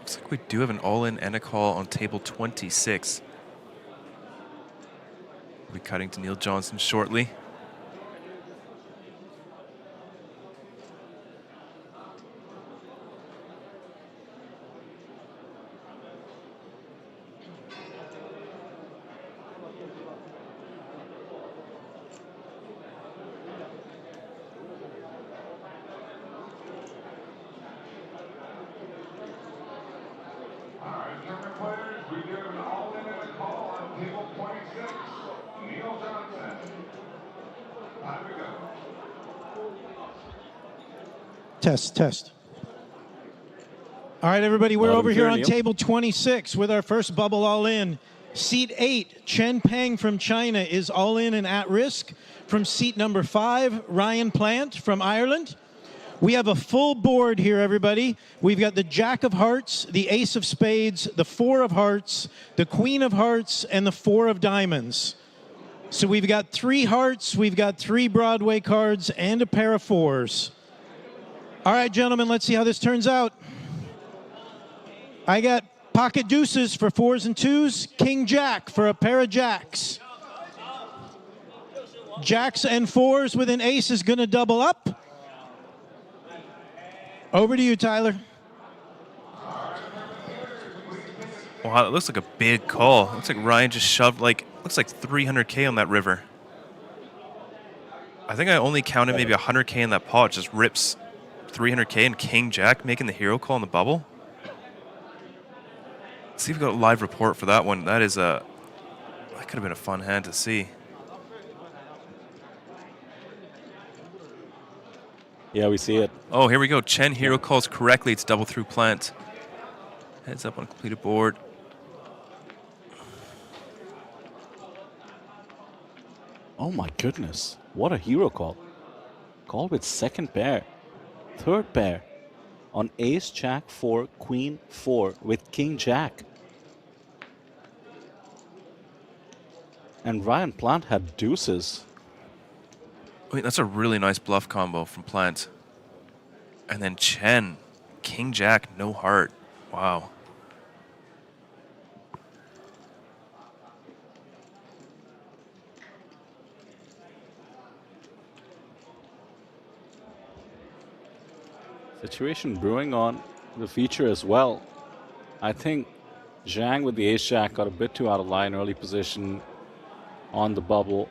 S4: Looks like we do have an all-in and a call on table 26. We'll be cutting to Neil Johnson shortly.
S11: Test, test. All right, everybody, we're over here on table 26 with our first bubble all in. Seat 8, Chen Peng from China is all in and at risk. From seat number 5, Ryan Plant from Ireland. We have a full board here, everybody. We've got the Jack of Hearts, the Ace of Spades, the 4 of Hearts, the Queen of Hearts, and the 4 of Diamonds. So we've got 3 hearts, we've got 3 Broadway cards, and a pair of 4s. All right, gentlemen, let's see how this turns out. I got pocket deuces for 4s and 2s, King Jack for a pair of jacks. Jacks and 4s with an ace is going to double up. Over to you, Tyler.
S4: Wow, it looks like a big call. Looks like Ryan just shoved looks like 300k on that river. I think I only counted maybe 100k in that pot. Just rips 300k and King Jack making the hero call on the bubble. Let's see if we got a live report for that one. That could have been a fun hand to see.
S20: Yeah, we see it.
S4: Oh, here we go. Chen hero calls correctly. It's double through plant. Heads up on a completed board.
S20: Oh my goodness. What a hero call. Call with second pair. Third pair. On ace, jack 4, queen 4 with king jack. And Ryan Plant had deuces.
S4: I mean, that's a really nice bluff combo from Plant. And then Chen, King Jack, no heart. Wow.
S20: situation brewing on the feature as well. I think Zhang with the ace-jack got a bit too out of line, early position on the bubble.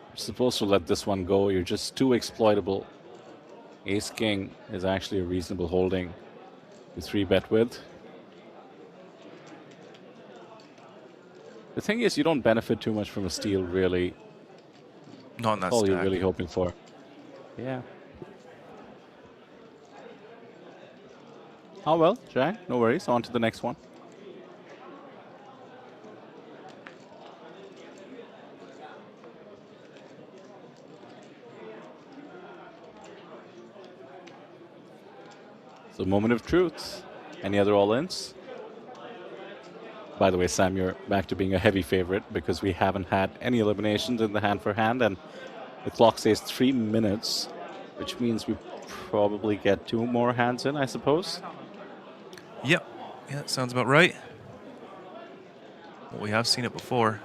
S20: You're supposed to let this one go. You're just too exploitable. Ace-king is actually a reasonable holding to 3-bet with. The thing is, you don't benefit too much from a steal, really.
S4: Not in that
S20: That's all you're
S4: stack.
S20: really hoping for. Yeah. Oh well, Zhang, no worries. On to the next one. So, moment of truth. Any other all-ins? By the way, Sam, you're back to being a heavy favorite because we haven't had any eliminations in the hand-for-hand, and the clock says 3 minutes, which means we probably get 2 more hands in, I suppose.
S4: Yep. Yeah, that sounds about right. Well, we have seen it before.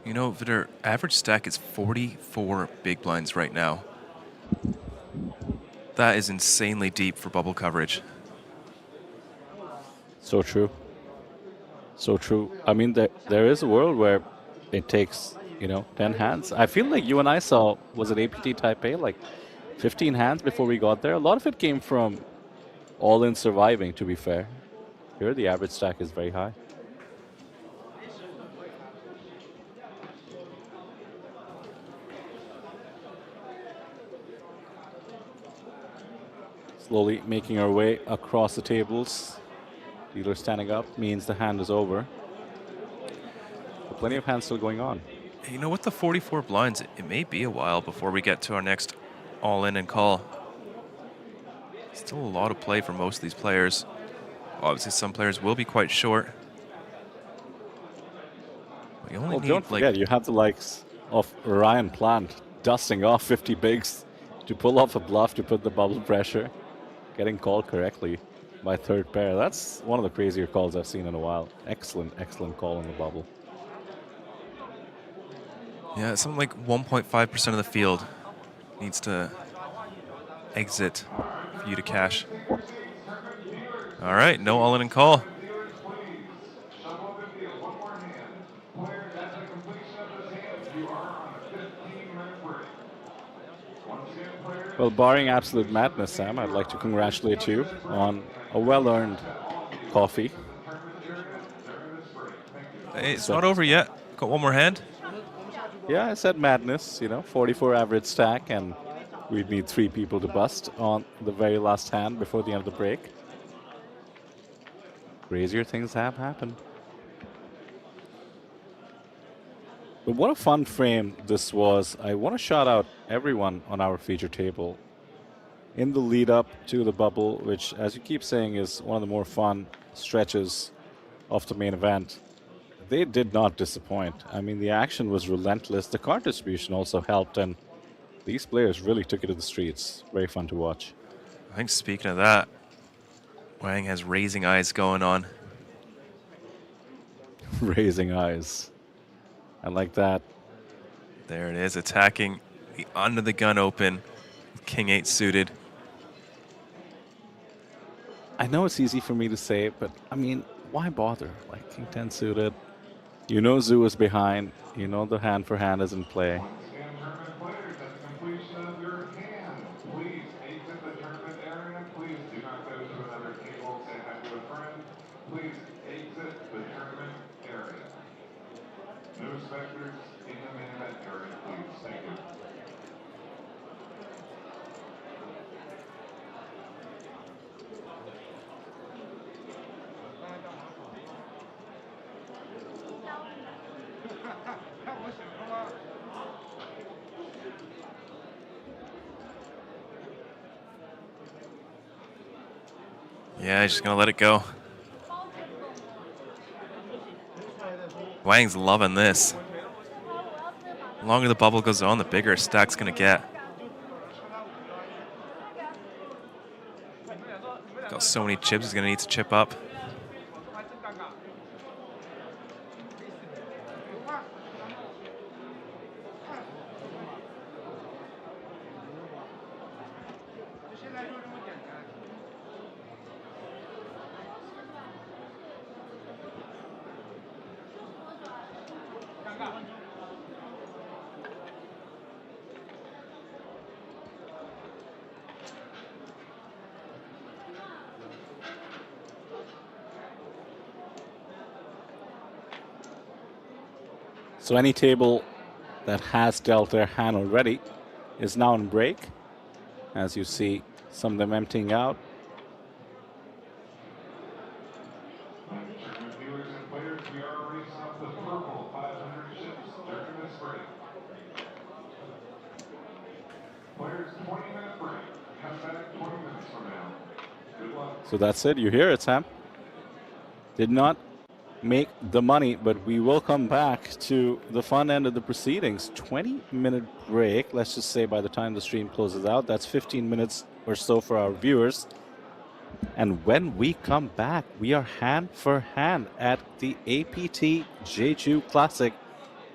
S4: You know, Vidur, average stack is 44 big blinds right now. That is insanely deep for bubble coverage.
S20: So true. So true. I mean, there is a world where it takes, 10 hands. I feel like you and I saw, was it APT Taipei, like 15 hands before we got there? A lot of it came from all-in surviving, to be fair. Here, the average stack is very high. Slowly making our way across the tables. Dealer standing up means the hand is over. But plenty of hands still going on.
S4: You know, with the 44 blinds, it may be a while before we get to our next all-in and call. Still a lot of play for most of these players. Obviously, some players will be quite short. We only need,
S20: don't forget, you have the likes of Ryan Plant dusting off 50 bigs to pull off a bluff to put the bubble pressure. Getting called correctly by third pair. That's one of the crazier calls I've seen in a while. Excellent, excellent call on the bubble.
S4: Yeah, something like 1.5% of the field needs to exit for you to cash. All right, no all-in and call.
S20: Well, barring absolute madness, Sam, I'd like to congratulate you on a well-earned coffee.
S4: Hey, it's not over yet. Got one more hand.
S20: Yeah, I said madness, 44 average stack, and we'd need 3 people to bust on the very last hand before the end of the break. Crazier things have happened. But what a fun frame this was. I want to shout out everyone on our feature table. In the lead up to the bubble, which, as you keep saying, is one of the more fun stretches of the main event, they did not disappoint. I mean, the action was relentless. The card distribution also helped, and these players really took it to the streets. Very fun to watch.
S4: I think speaking of that, Wang has raising eyes going on.
S20: Raising eyes. I like that.
S4: There it is, attacking the under the gun open. King 8 suited.
S20: I know it's easy for me to say, but I mean, why bother? Like King 10 suited. You know Zoo is behind. You know the hand for hand is in play.
S12: No spectators in the main event area, please. Thank you.
S4: Yeah, he's just gonna let it go. Wang's loving this. The longer the bubble goes on, the bigger a stack's gonna get. Got so many chips, he's gonna need to chip up.
S20: So any table that has dealt their hand already is now in break. As you see, some of them emptying out.
S12: Viewers and players, we are racing off the purple 500 chips during this break. Players, 20-minute break. Come back 20 minutes from now. Good luck.
S20: So that's it. You hear it, Sam. Did not make the money, but we will come back to the fun end of the proceedings. 20-minute break. Let's just say by the time the stream closes out, that's 15 minutes or so for our viewers. And when we come back, we are hand for hand at the APT Jeju Classic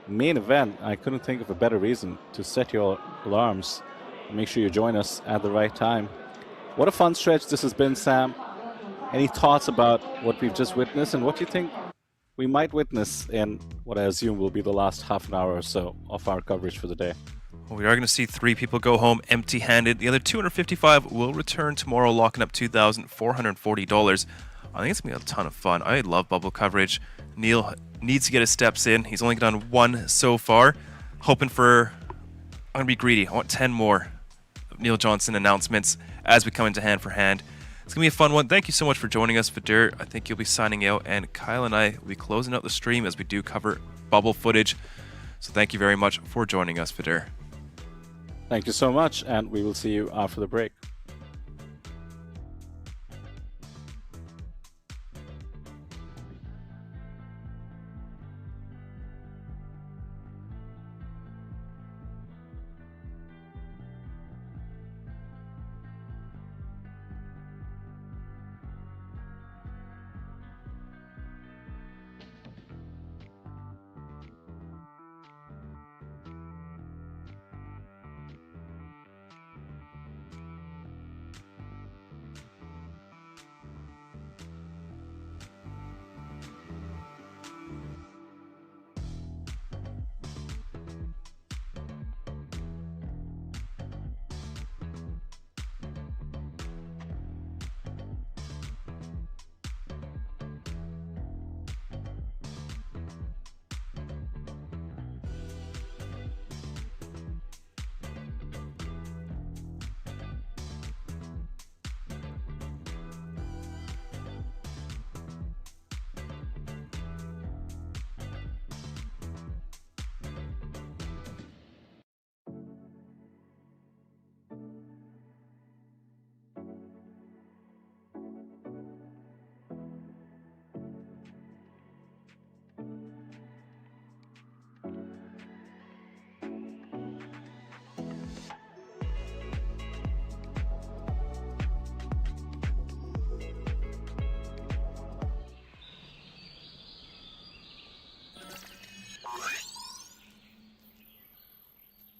S20: main event. I couldn't think of a better reason to set your alarms. Make sure you join us at the right time. What a fun stretch this has been, Sam. Any thoughts about what we've just witnessed and what you think we might witness in what I assume will be the last half an hour or so of our coverage for the day?
S4: Well, we are going to see 3 people go home empty-handed. The other 255 will return tomorrow, locking up $2,440. I think it's going to be a ton of fun. I love bubble coverage. Neil needs to get his steps in. He's only done 1 so far. Hoping for... I'm going to be greedy. I want 10 more Neil Johnson announcements as we come into hand for hand. It's going to be a fun one. Thank you so much for joining us, Vidur. I think you'll be signing out, and Kyle and I will be closing out the stream as we do cover bubble footage. So thank you very much for joining us, Vidur.
S20: Thank you so much, and we will see you after the break.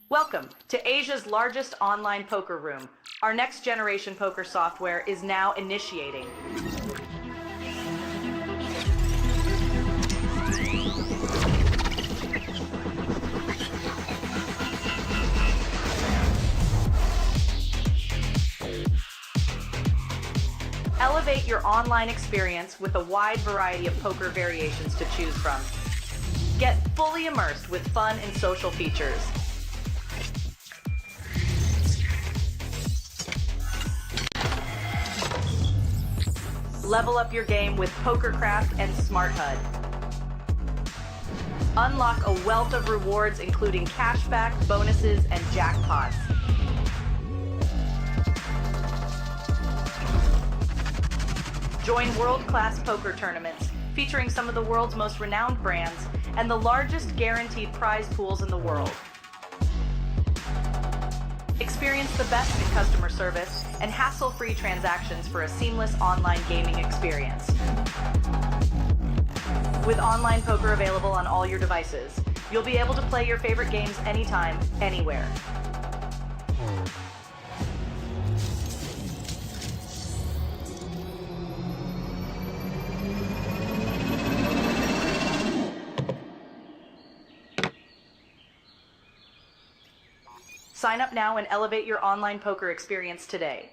S1: Welcome to Asia's largest online poker room. Our next generation poker software is now initiating. Elevate your online experience with a wide variety of poker variations to choose from. Get fully immersed with fun and social features. Level up your game with PokerCraft and Smart HUD. Unlock a wealth of rewards including cashback, bonuses, and jackpots. Join world-class poker tournaments featuring some of the world's most renowned brands and the largest guaranteed prize pools in the world. Experience the best in customer service and hassle-free transactions for a seamless online gaming experience. With online poker available on all your devices, you'll be able to play your favorite games anytime, anywhere. Sign up now and elevate your online poker experience today.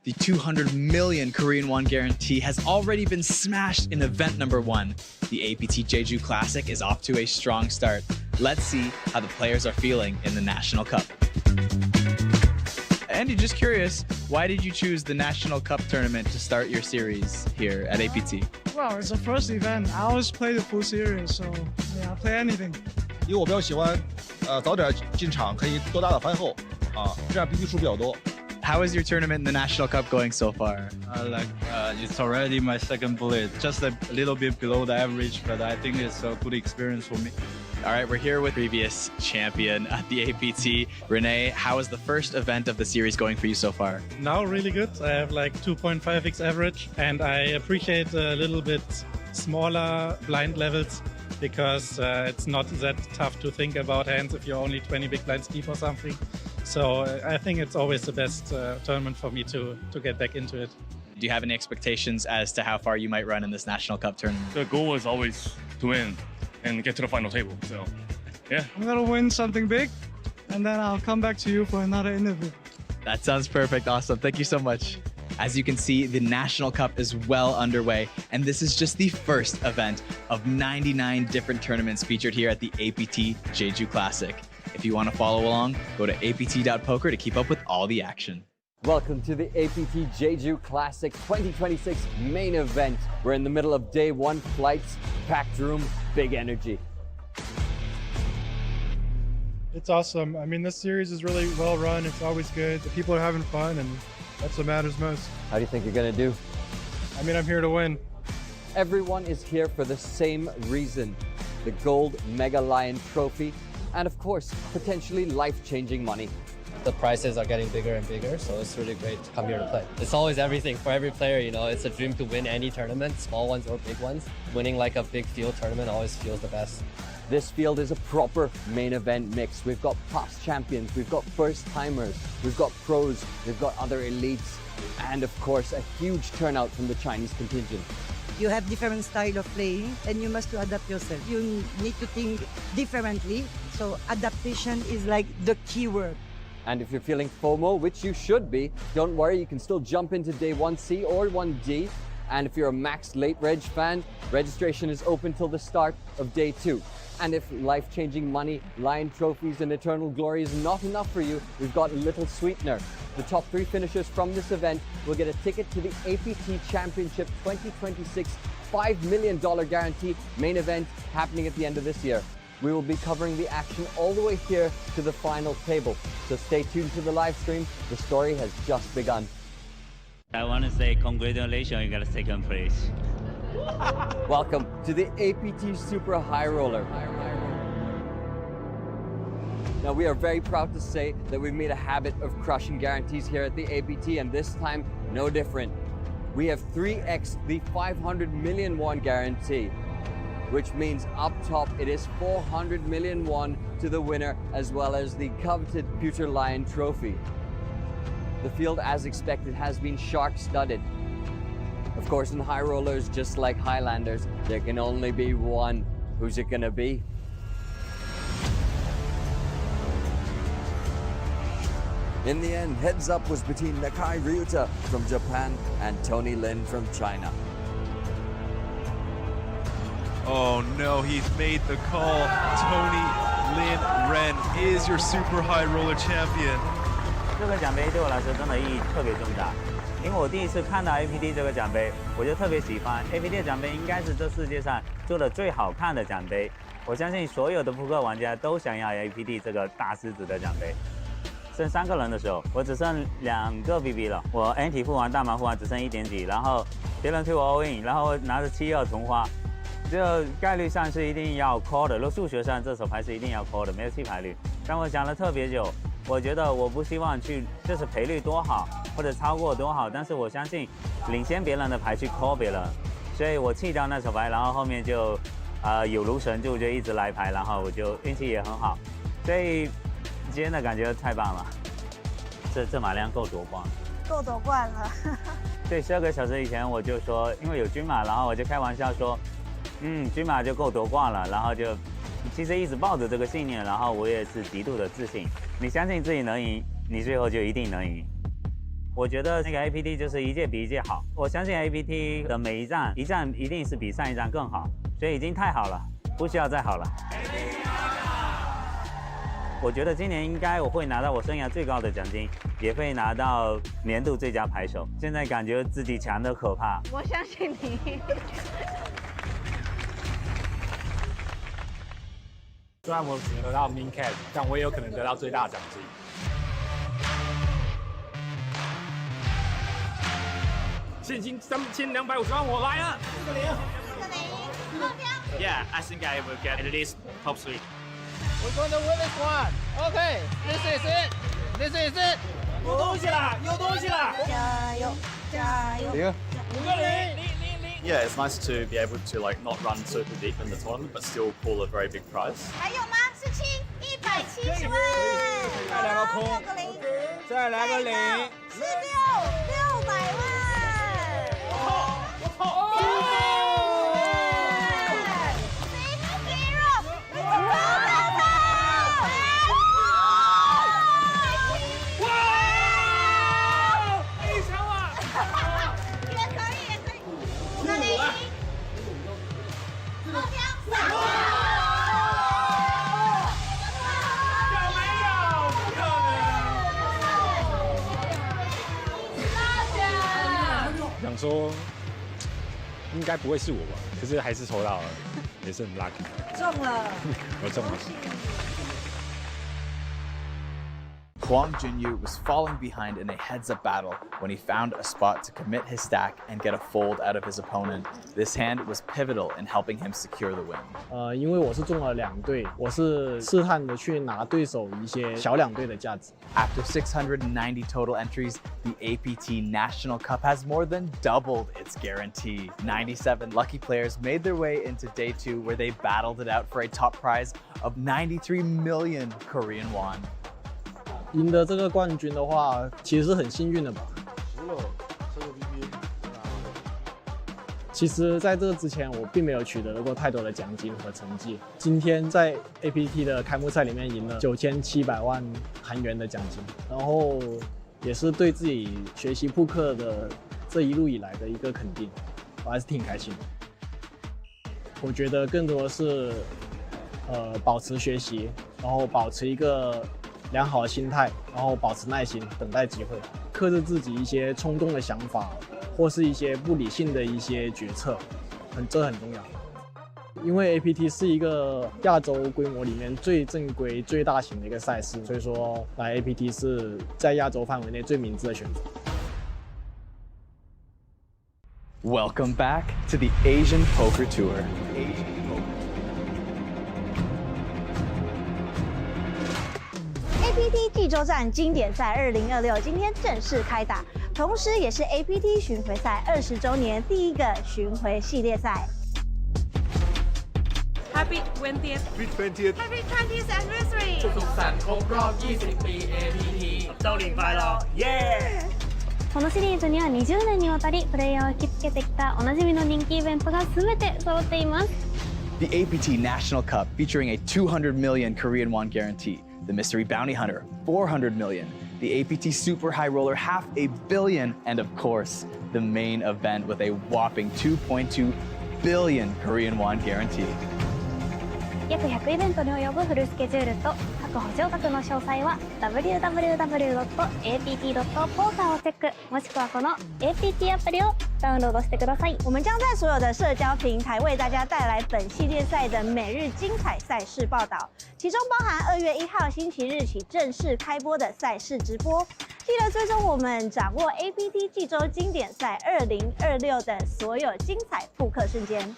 S2: The 200 million Korean won guarantee has already been smashed in event number 1. The APT Jeju Classic is off to a strong start. Let's see how the players are feeling in the National Cup. Andy, just curious, why did you choose the National Cup tournament to start your series here at APT?
S6: Well, it's the first event. I always play the full series, so yeah, I play anything.
S18: 因为我比较喜欢，早点进场，可以多打打番后，这样 BT 数比较多。
S2: How is your tournament in the National Cup going so far?
S19: It's already my second bullet, just a little bit below the average, but I think it's a good experience for me.
S2: All right, we're here with previous champion at the APT. Renee, how is the first event of the series going for you so far?
S3: Now really good. I have like 2.5x average, and I appreciate a little bit smaller blind levels because it's not that tough to think about hands if you're only 20 big blinds deep or something. So I think it's always the best tournament for me to get back into it.
S2: Do you have any expectations as to how far you might run in this National Cup tournament?
S22: The goal is always to win and get to the final table. So, yeah.
S6: I'm gonna win something big, and then I'll come back to you for another interview.
S2: That sounds perfect. Awesome. Thank you so much. As you can see, the National Cup is well underway, and this is just the first event of 99 different tournaments featured here at the APT Jeju Classic. If you want to follow along, go to apt.poker to keep up with all the action.
S10: Welcome to the APT Jeju Classic 2026 main event. We're in the middle of day 1 flights, packed room, big energy.
S14: It's awesome. I mean, this series is really well run. It's always good. The people are having fun, and that's what matters most.
S10: How do you think you're gonna do?
S14: I mean, I'm here to win.
S10: Everyone is here for the same reason. The gold Mega Lion trophy, and of course, potentially life-changing money.
S21: The prizes are getting bigger and bigger, so it's really great to come here to play. It's always everything for every player, you know. It's a dream to win any tournament, small ones or big ones. Winning like a big field tournament always feels the best.
S10: This field is a proper main event mix. We've got past champions, we've got first timers, we've got pros, we've got other elites, and of course, a huge turnout from the Chinese contingent.
S13: You have different style of playing, and you must adapt yourself. You need to think differently, so adaptation is like the key word.
S10: And if you're feeling FOMO, which you should be, don't worry, you can still jump into day 1C or 1D. And if you're a max late reg fan, registration is open till the start of day 2. And if life-changing money, lion trophies, and eternal glory is not enough for you, we've got a little sweetener. The top 3 finishers from this event will get a ticket to the APT Championship 2026 $5 million guarantee main event happening at the end of this year. We will be covering the action all the way here to the final table. So stay tuned to the live stream. The story has just begun.
S23: I want to say congratulations, you got a second place.
S10: Welcome to the APT Super High Roller. Now, we are very proud to say that we've made a habit of crushing guarantees here at the APT, and this time, no different. We have 3x the 500 million won guarantee, which means up top it is 400 million won to the winner, as well as the coveted Pewter Lion trophy. The field, as expected, has been shark-studded. Of course, in high rollers, just like Highlanders, there can only be one. Who's it gonna be? In the end, heads up was between Nakai Ryuta from Japan and Tony Lin from China.
S4: Oh no, he's made the call. Tony Lin Ren is your super high roller champion.
S23: 这个奖杯对我来说真的意义特别重大，因为我第一次看到 APT 这个奖杯，我就特别喜欢。APT 的奖杯应该是这世界上做的最好看的奖杯，我相信所有的扑克玩家都想要 APT 这个大狮子的奖杯。剩3个人的时候，我只剩2个 BB 了，我 NT 付完大麻付完只剩1点几，然后别人推我 all in， 然后拿着7-2同花。 这概率上是一定要 call 的，如果数学上这手牌是一定要 call 的，没有弃牌率。但我想了特别久，我觉得我不希望去就是赔率多好或者超过多好，但是我相信领先别人的牌去 call 别人，所以我弃掉那手牌，然后后面就有如神助，就一直来牌，然后我就运气也很好，所以今天的感觉太棒了。这马量够夺冠，
S15: 够夺冠了。
S23: 对，12个小时以前我就说，因为有军马，然后我就开玩笑说。 军马就够夺冠了，然后就其实一直抱着这个信念，然后我也是极度的自信。你相信自己能赢，你最后就一定能赢。我觉得那个 APT 就是一届比一届好，我相信 APT 的每一站一定是比上一站更好，所以已经太好了，不需要再好了。我觉得今年应该我会拿到我生涯最高的奖金，也会拿到年度最佳牌手。现在感觉自己强得可怕。
S15: 我相信你。
S8: 虽然我只能得到 min cap， 但我也有可能得到最大奖金。现金3250万，我来了。4个0。
S16: Yeah, I think I will get at least top 3.
S5: We're going to win this one. Okay, this is it. This is it.
S16: 有东西了，有东西了！
S15: 加油，加油
S5: ！5个0。
S7: Yeah, it's nice to be able to like not run super deep in the tournament, but still pull a very big prize.
S15: 还有吗？17，170万。
S5: 再来个空
S15: 6个0，
S5: 再来个0，16，600
S15: 万。
S8: 想说应该不会是我吧，可是还是抽到了，也是很 lucky。
S15: 中了，
S8: 我中了。
S2: Kwang Jinyu was falling behind in a heads-up battle when he found a spot to commit his stack and get a fold out of his opponent. This hand was pivotal in helping him secure the win.
S9: 因为我是中了2对，我是试探的去拿对手一些小2对的价值。
S2: After 690 total entries, the APT National Cup has more than doubled its guarantee. 97 lucky players made their way into day 2 where they battled it out for a top prize of 93 million Korean won.
S9: 赢得这个冠军的话，其实是很幸运的吧。其实，在这之前，我并没有取得过太多的奖金和成绩。今天在 APT 的开幕赛里面赢了9700万韩元的奖金，然后也是对自己学习扑克的这一路以来的一个肯定，我还是挺开心的。我觉得更多的是，保持学习，然后保持一个 良好的心态，然后保持耐心，等待机会，克制自己一些冲动的想法，或是一些不理性的一些决策，这很重要。因为 APT 是一个亚洲规模里面最正规、最大型的一个赛事，所以说来 APT 是在亚洲范围内最明智的选择。
S2: Welcome back to the Asian Poker Tour.
S15: APT 济州站经典赛2026今天正式开打，同时也是 APT 巡回赛20周年第一个巡回系列赛。
S16: Happy 20th!
S18: Happy 20th!
S16: Happy 20th anniversary! สุขสันต์ครบรอบ20 ปี APT เจ้าหลิงไฟเราเย้!
S17: このシリーズには20年にわたりプレイヤーを引きつけてきたおなじみの人気イベントが全て揃っています。
S2: The APT National Cup featuring a 200 million Korean won guarantee, the Mystery Bounty Hunter 400 million, the APT Super High Roller $500 million, and of course, the main event with a whopping 2.2 billion Korean won guarantee.
S17: 約100イベントに及ぶフルスケジュールと各補助額の詳細は www.apt.poker をチェック、もしくはこの APT アプリをダウンロードしてください。
S15: 我们将在所有的社交平台为大家带来本系列赛的每日精彩赛事报道，其中包含2月1号星期日起正式开播的赛事直播。记得追踪我们，掌握 APT 济州经典赛2026的所有精彩复刻瞬间。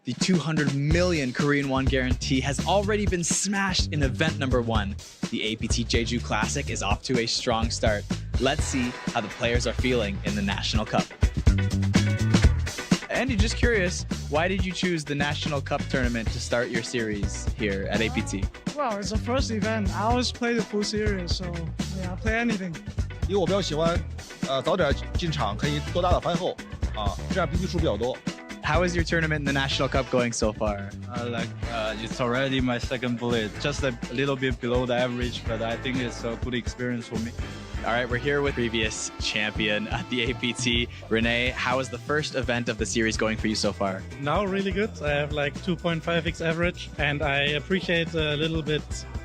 S2: The 200 million Korean won guarantee has already been smashed in event number 1. The APT Jeju Classic is off to a strong start. Let's see how the players are feeling in the National Cup. Andy, just curious, why did you choose the National Cup tournament to start your series here at APT?
S6: Well, it's the first event. I always play the full series, so yeah, I play anything.
S18: 因为我比较喜欢，早点进场，可以多打打番后，这样 BP 数比较多。
S2: How is your tournament in the National Cup going so far?
S19: It's already my second bullet, just a little bit below the average, but I think it's a good experience for me.
S2: All right, we're here with previous champion at the APT. Renee, how is the first event of the series going for you so far?
S3: Now really good. I have like 2.5x average, and I appreciate a little bit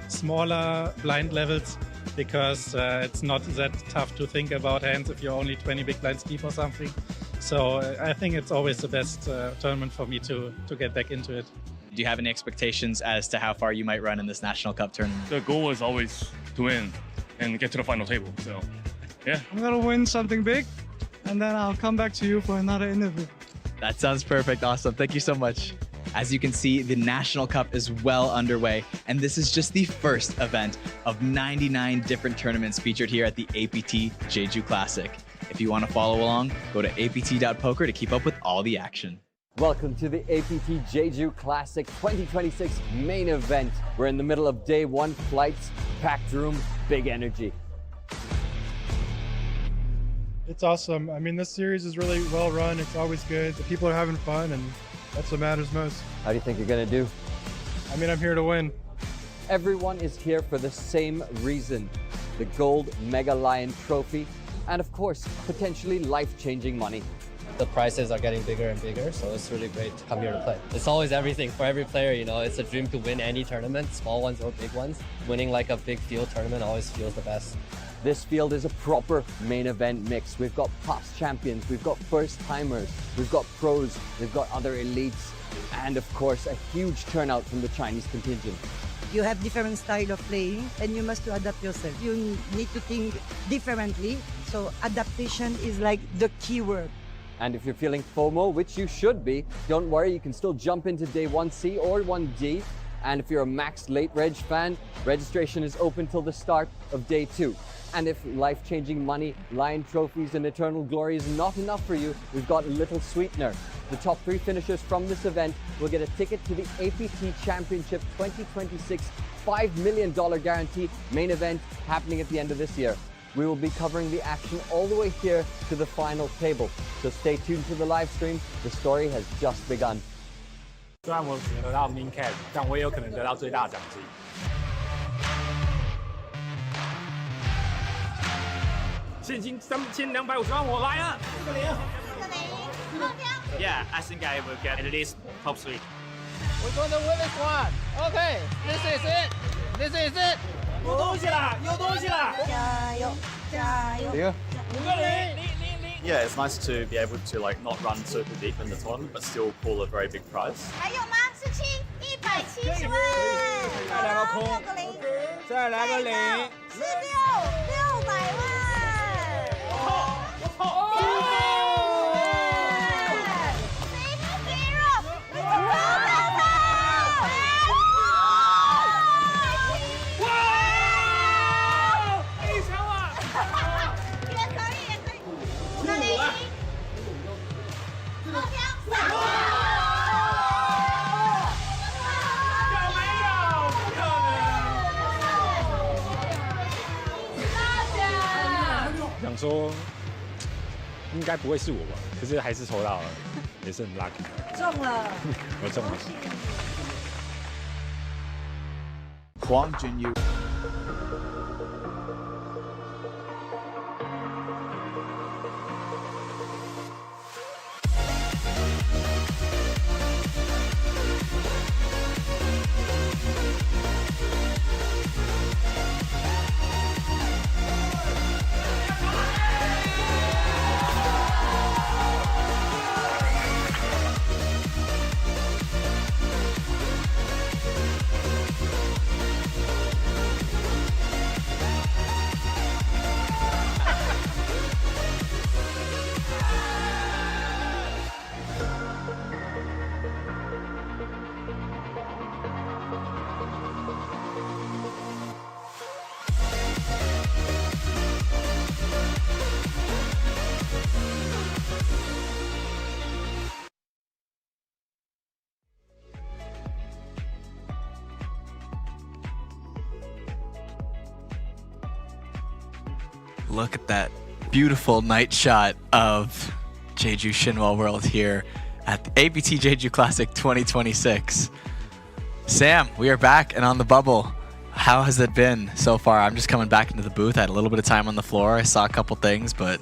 S3: smaller blind levels because it's not that tough to think about hands if you're only 20 big blinds deep or something. So I think it's always the best tournament for me to get back into it.
S2: Do you have any expectations as to how far you might run in this National Cup tournament?
S22: The goal is always to win and get to the final table. So, yeah.
S6: I'm gonna win something big, and then I'll come back to you for another interview.
S2: That sounds perfect. Awesome. Thank you so much. As you can see, the National Cup is well underway, and this is just the first event of 99 different tournaments featured here at the APT Jeju Classic. If you want to follow along, go to apt.poker to keep up with all the action.
S10: Welcome to the APT Jeju Classic 2026 main event. We're in the middle of day 1 flights, packed room, big energy.
S14: It's awesome. I mean, this series is really well run. It's always good. The people are having fun, and that's what matters most.
S10: How do you think you're gonna do?
S14: I mean, I'm here to win.
S10: Everyone is here for the same reason. The gold Mega Lion trophy, and of course, potentially life-changing money.
S21: The prizes are getting bigger and bigger, so it's really great to come here to play. It's always everything for every player, you know, it's a dream to win any tournament, small ones or big ones. Winning like a big field tournament always feels the best.
S10: This field is a proper main event mix. We've got past champions, we've got first-timers, we've got pros, we've got other elites, and of course, a huge turnout from the Chinese contingent.
S13: You have different style of playing, and you must adapt yourself. You need to think differently, so adaptation is like the key word.
S10: And if you're feeling FOMO, which you should be, don't worry, you can still jump into day 1C or 1D. And if you're a max late reg fan, registration is open till the start of day 2. And if life-changing money, lion trophies, and eternal glory is not enough for you, we've got a little sweetener. The top 3 finishers from this event will get a ticket to the APT Championship 2026 $5 million guarantee main event happening at the end of this year. We will be covering the action all the way here to the final table. So stay tuned to the live stream. The story has just begun.
S8: 虽然我只能得到 min cap， 但我也有可能得到最大奖金。现金3250万，我来了。
S16: Yeah, I think I will get at least top 3.
S5: We're going to win this one. Okay, this is it. This is it.
S16: 有东西了，有东西了！
S15: 加油，加油！
S7: Yeah.
S16: 5个0，0。
S7: Yeah, it's nice to be able to like not run super deep in the tournament, but still pull a very big prize.
S15: 还有吗？17，170万！
S5: 再来个空，再来个0，16，600
S15: 万！
S5: 我操！想说应该不会是我吧，可是还是抽到了，也是很 lucky。
S15: 中了，
S8: 我中了。
S2: Kwang Jinyu. Look at that beautiful night shot of Jeju Shinwa World here at the APT Jeju Classic 2026. Sam, we are back and on the bubble. How has it been so far? I'm just coming back into the booth. I had a little bit of time on the floor. I saw a couple things, but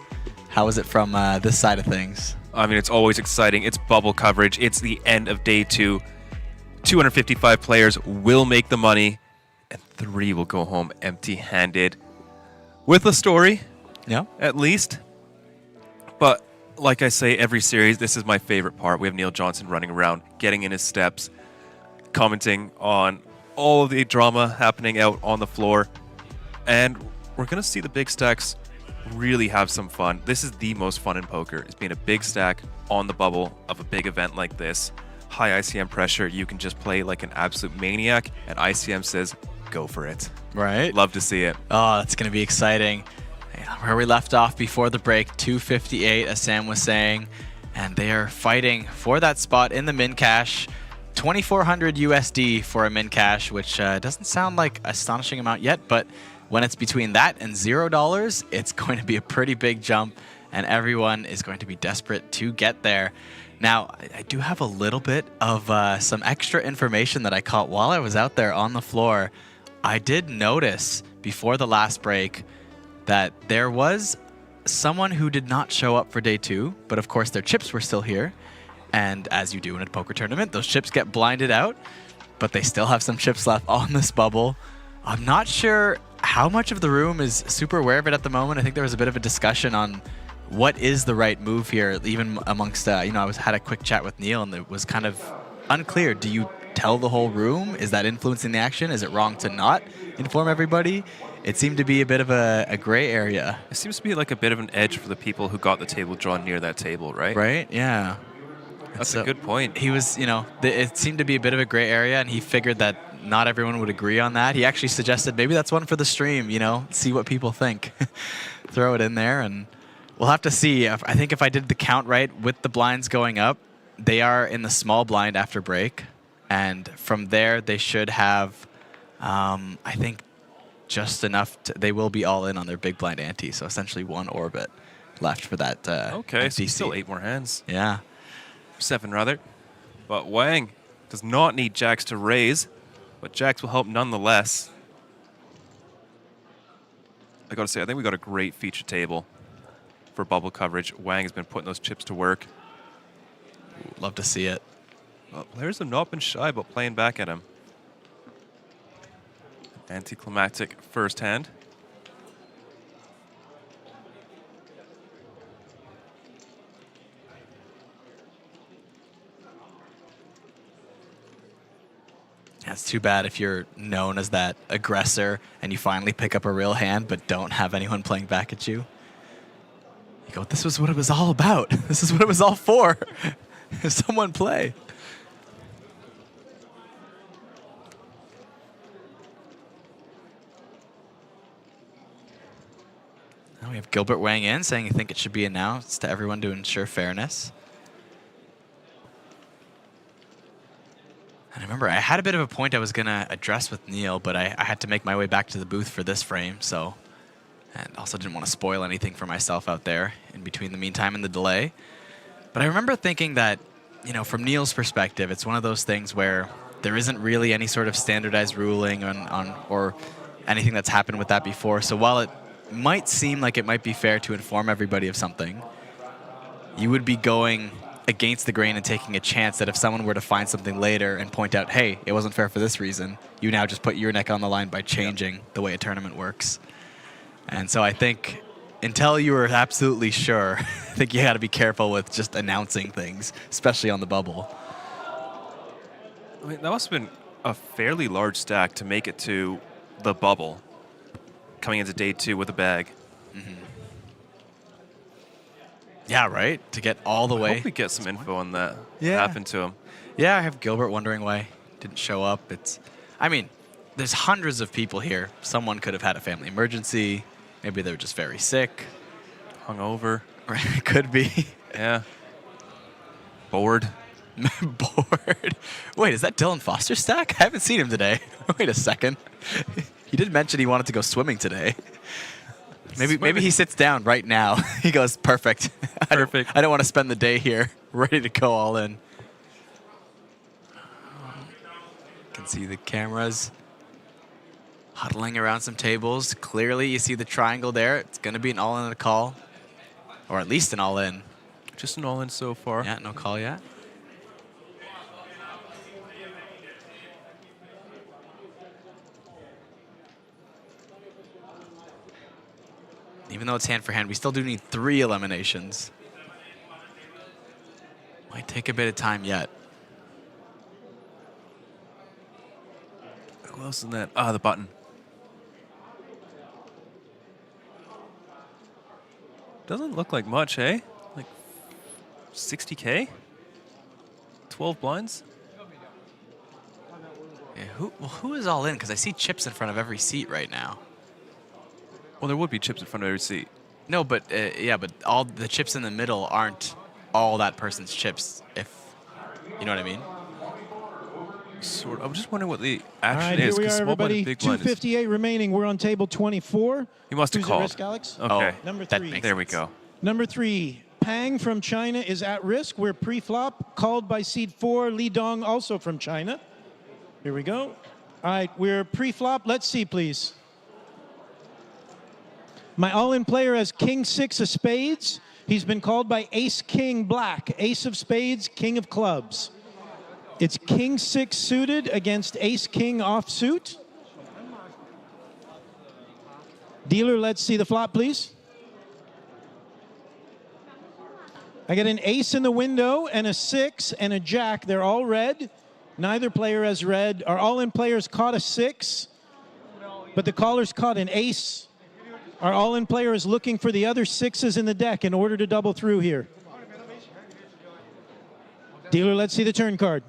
S2: how was it from this side of things?
S4: I mean, it's always exciting. It's bubble coverage. It's the end of day 2. 255 players will make the money, and 3 will go home empty-handed. With a story,
S2: yeah,
S4: at least. But like I say, every series, this is my favorite part. We have Neil Johnson running around, getting in his steps, commenting on all of the drama happening out on the floor. And we're going to see the big stacks really have some fun. This is the most fun in poker, is being a big stack on the bubble of a big event like this. High ICM pressure, you can just play like an absolute maniac, and ICM says, go for it.
S2: Right?
S4: Love to see it.
S2: Oh, that's going to be exciting. Where we left off before the break, 258, as Sam was saying, and they are fighting for that spot in the min cash. 2,400 USD for a min cash, which doesn't sound like an astonishing amount yet, but when it's between that and $0, it's going to be a pretty big jump, and everyone is going to be desperate to get there. Now, I do have a little bit of some extra information that I caught while I was out there on the floor. I did notice before the last break that there was someone who did not show up for day 2, but of course their chips were still here. And as you do in a poker tournament, those chips get blinded out, but they still have some chips left on this bubble. I'm not sure how much of the room is super aware of it at the moment. I think there was a bit of a discussion on what is the right move here, even amongst, you know, had a quick chat with Neil, and it was kind of unclear. Do you tell the whole room? Is that influencing the action? Is it wrong to not inform everybody? It seemed to be a bit of a gray area.
S4: It seems to be like a bit of an edge for the people who got the table drawn near that table, right?
S2: Right, yeah.
S4: That's a good point.
S2: He was, you know, it seemed to be a bit of a gray area, and he figured that not everyone would agree on that. He actually suggested maybe that's one for the stream, you know, see what people think. Throw it in there, and we'll have to see. I think if I did the count right with the blinds going up, they are in the small blind after break. And from there, they should have, I think, just enough. They will be all in on their big blind ante. So essentially 1 orbit left for that.
S4: Okay, so still 8 more hands.
S2: Yeah.
S4: 7 rather. But Wang does not need jacks to raise, but jacks will help nonetheless. I gotta say, I think we got a great feature table for bubble coverage. Wang has been putting those chips to work.
S2: Love to see it.
S4: Well, players have not been shy about playing back at him. Anticlimactic first hand.
S2: Yeah, it's too bad if you're known as that aggressor and you finally pick up a real hand but don't have anyone playing back at you. You go, this was what it was all about. This is what it was all for. Someone play. Now we have Gilbert weighing in, saying you think it should be announced to everyone to ensure fairness. And I remember I had a bit of a point I was going to address with Neil, but I had to make my way back to the booth for this frame, so... And also didn't want to spoil anything for myself out there in between the meantime and the delay. But I remember thinking that, you know, from Neil's perspective, it's one of those things where there isn't really any sort of standardized ruling on or anything that's happened with that before. So while it might seem like it might be fair to inform everybody of something, you would be going against the grain and taking a chance that if someone were to find something later and point out, hey, it wasn't fair for this reason, you now just put your neck on the line by changing the way a tournament works. And so I think until you were absolutely sure, I think you got to be careful with just announcing things, especially on the bubble.
S4: I mean, that must have been a fairly large stack to make it to the bubble coming into day 2 with a bag.
S2: Mm-hmm. Yeah, right? To get all the way.
S4: I hope we get some info on that. What happened to him?
S2: Yeah, I have Gilbert wondering why he didn't show up. I mean, there's hundreds of people here. Someone could have had a family emergency. Maybe they were just very sick.
S4: Hungover.
S2: Could be.
S4: Yeah. Bored.
S2: Bored. Wait, is that Dylan Foster's stack? I haven't seen him today. Wait a second. He did mention he wanted to go swimming today. Maybe he sits down right now. He goes, perfect.
S4: Perfect.
S2: I don't want to spend the day here, ready to go all in. You can see the cameras huddling around some tables. Clearly, you see the triangle there. It's going to be an all-in call, or at least an all-in.
S4: Just an all-in so far.
S2: Yeah, no call yet. Even though it's hand for hand, we still do need 3 eliminations. Might take a bit of time yet.
S4: Who else is in that? Ah, the button. Doesn't look like much, eh? Like 60K? 12 blinds?
S2: Yeah, who is all in? Because I see chips in front of every seat right now.
S4: Well, there would be chips in front of every seat.
S2: No, but yeah, but all the chips in the middle aren't all that person's chips, if you know what I mean.
S4: Sort of. I'm just wondering what the
S11: All
S4: action
S11: right, here
S4: is.
S11: we
S4: 'Cause
S11: are,
S4: small blind and
S11: everybody.
S4: big blind is-
S11: 2:58 remaining. We're on table 24.
S4: He must have
S11: Who's at
S4: called.
S11: risk, Alex?
S4: Okay.
S11: Number
S2: that
S11: 3.
S2: makes
S4: There we
S2: sense.
S4: go.
S11: Number 3, Pang from China is at risk. We're pre-flop, called by seed 4, Li Dong, also from China. Here we go. All right, we're pre-flop. Let's see, please. My all-in player has King 6 of spades. He's been called by Ace King Black, Ace of spades, King of clubs. It's King 6 suited against Ace King offsuit. Dealer, let's see the flop, please. I get an ace in the window and a 6 and a jack. They're all red. Neither player has red. Our all-in players caught a 6, but the caller's caught an ace. Our all-in player is looking for the other 6s in the deck in order to double through here. Dealer, let's see the turn card.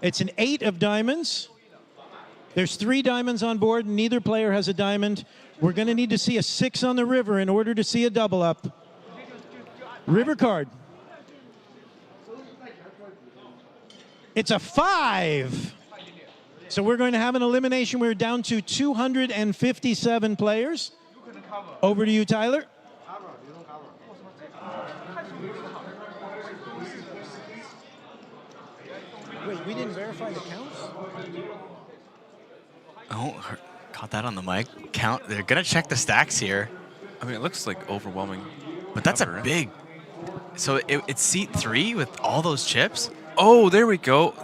S11: It's an 8 of diamonds. There's 3 diamonds on board, and neither player has a diamond. We're going to need to see a 6 on the river in order to see a double up. River card. It's a 5. So we're going to have an elimination. We're down to 257 players. Over to you, Tyler. Wait, we didn't verify the counts?
S2: Oh, caught that on the mic. Count. They're gonna check the stacks here.
S4: I mean, it looks like overwhelming.
S2: But that's
S4: cover.
S2: a big. So it's seat 3 with all those chips.
S4: Oh, there we go.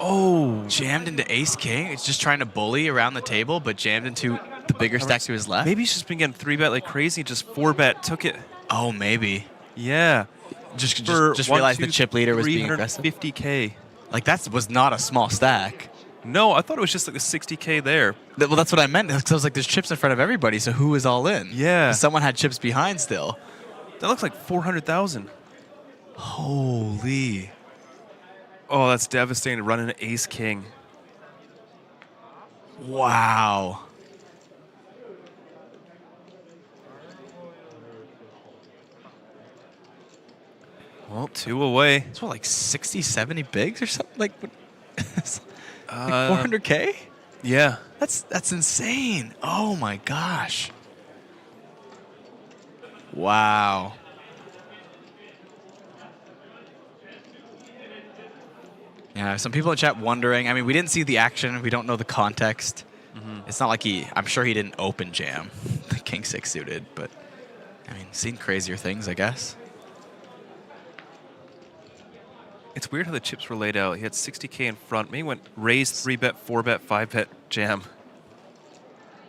S4: Oh,
S2: jammed into Ace King. It's just trying to bully around the table, but jammed into the bigger stack to his left.
S4: Maybe he's just been getting 3-bet like crazy. Just 4-bet took it.
S2: Oh, maybe.
S4: Yeah.
S2: Just realized the chip leader was being aggressive.
S4: 350K.
S2: Like that was not a small stack.
S4: No, I thought it was just like the 60K there.
S2: Well, that's what I meant. Because I was like, there's chips in front of everybody, so who is all in?
S4: Yeah.
S2: Someone had chips behind still.
S4: That looks like 400,000.
S2: Holy.
S4: Oh, that's devastating to run into Ace King.
S2: Wow.
S4: Well, 2 away.
S2: It's what, like 60, 70 bigs or something? Like 400K?
S4: Yeah.
S2: That's insane. Oh my gosh. Wow. Yeah, some people in chat wondering. I mean, we didn't see the action. We don't know the context. It's not like I'm sure he didn't open jam the King 6 suited, but I mean, seen crazier things, I guess.
S4: It's weird how the chips were laid out. He had 60K in front. Maybe went raise, 3-bet, 4-bet, 5-bet, jam.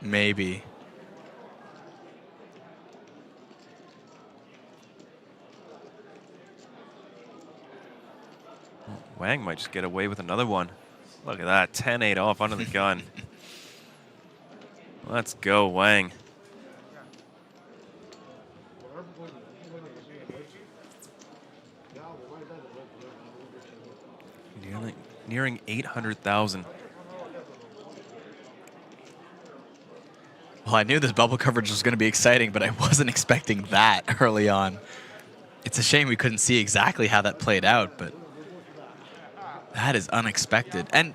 S2: Maybe.
S4: Wang might just get away with another one. Look at that, 10-8 off under the gun. Let's go, Wang. Nearing 800,000.
S2: Well, I knew this bubble coverage was going to be exciting, but I wasn't expecting that early on. It's a shame we couldn't see exactly how that played out, but that is unexpected. And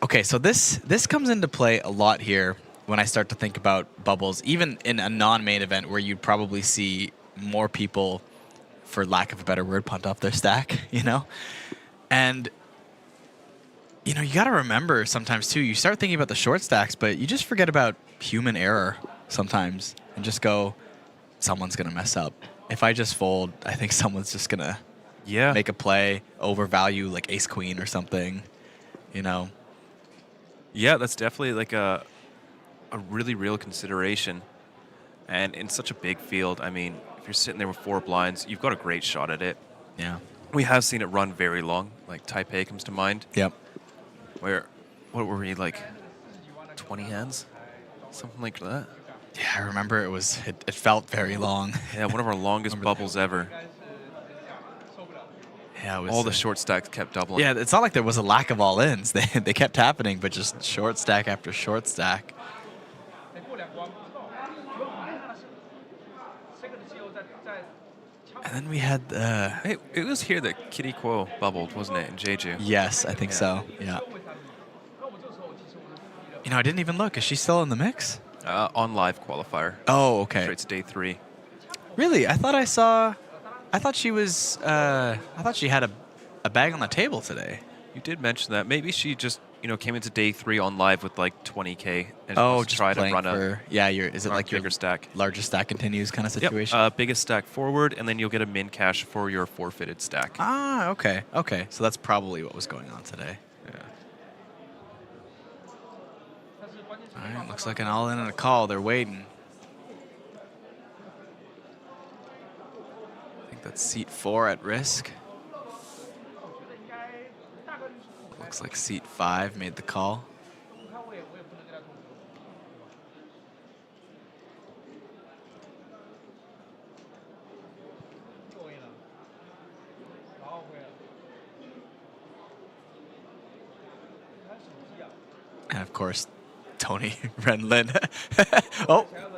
S2: okay, so this comes into play a lot here. when I start to think about bubbles, even in a non-main event where you'd probably see more people, for lack of a better word, punt off their stack, you know? And, you know, you got to remember sometimes, too, you start thinking about the short stacks, but you just forget about human error sometimes and just go, someone's going to mess up. If I just fold, I think someone's just going to make a play, overvalue like ace-queen or something, you know?
S4: Yeah, that's definitely like a really real consideration. And in such a big field, I mean, if you're sitting there with 4 blinds, you've got a great shot at it.
S2: Yeah.
S4: We have seen it run very long, like Taipei comes to mind.
S2: Yep.
S4: Where, what were we, like 20 hands? Something like that?
S2: Yeah, I remember it felt very long.
S4: Yeah, one of our longest bubbles ever.
S2: Yeah, it was,
S4: all the short stacks kept doubling.
S2: Yeah, it's not like there was a lack of all-ins. They kept happening, but just short stack after short stack. And then we had
S4: hey, it was here that Kitty Kuo bubbled, wasn't it, in Jeju?
S2: Yes, I think so. Yeah. You know, I didn't even look. Is she still in the mix?
S4: On live qualifier.
S2: Oh, okay.
S4: Straight to day 3.
S2: Really? I thought she was. I thought she had a bag on the table today.
S4: You did mention that. Maybe she just, you know, came into day 3 on live with like 20K and
S2: just
S4: try to run
S2: for, is it like your
S4: bigger stack?
S2: Largest stack continues kind of situation?
S4: Yep. Biggest stack forward, and then you'll get a min cash for your forfeited stack.
S2: Ah, okay. Okay. So that's probably what was going on today.
S4: Yeah.
S2: All right. Looks like an all-in and a call. They're waiting. I think that's seat 4 at risk. Looks like seat 5 made the call. And of course, Tony Renlin,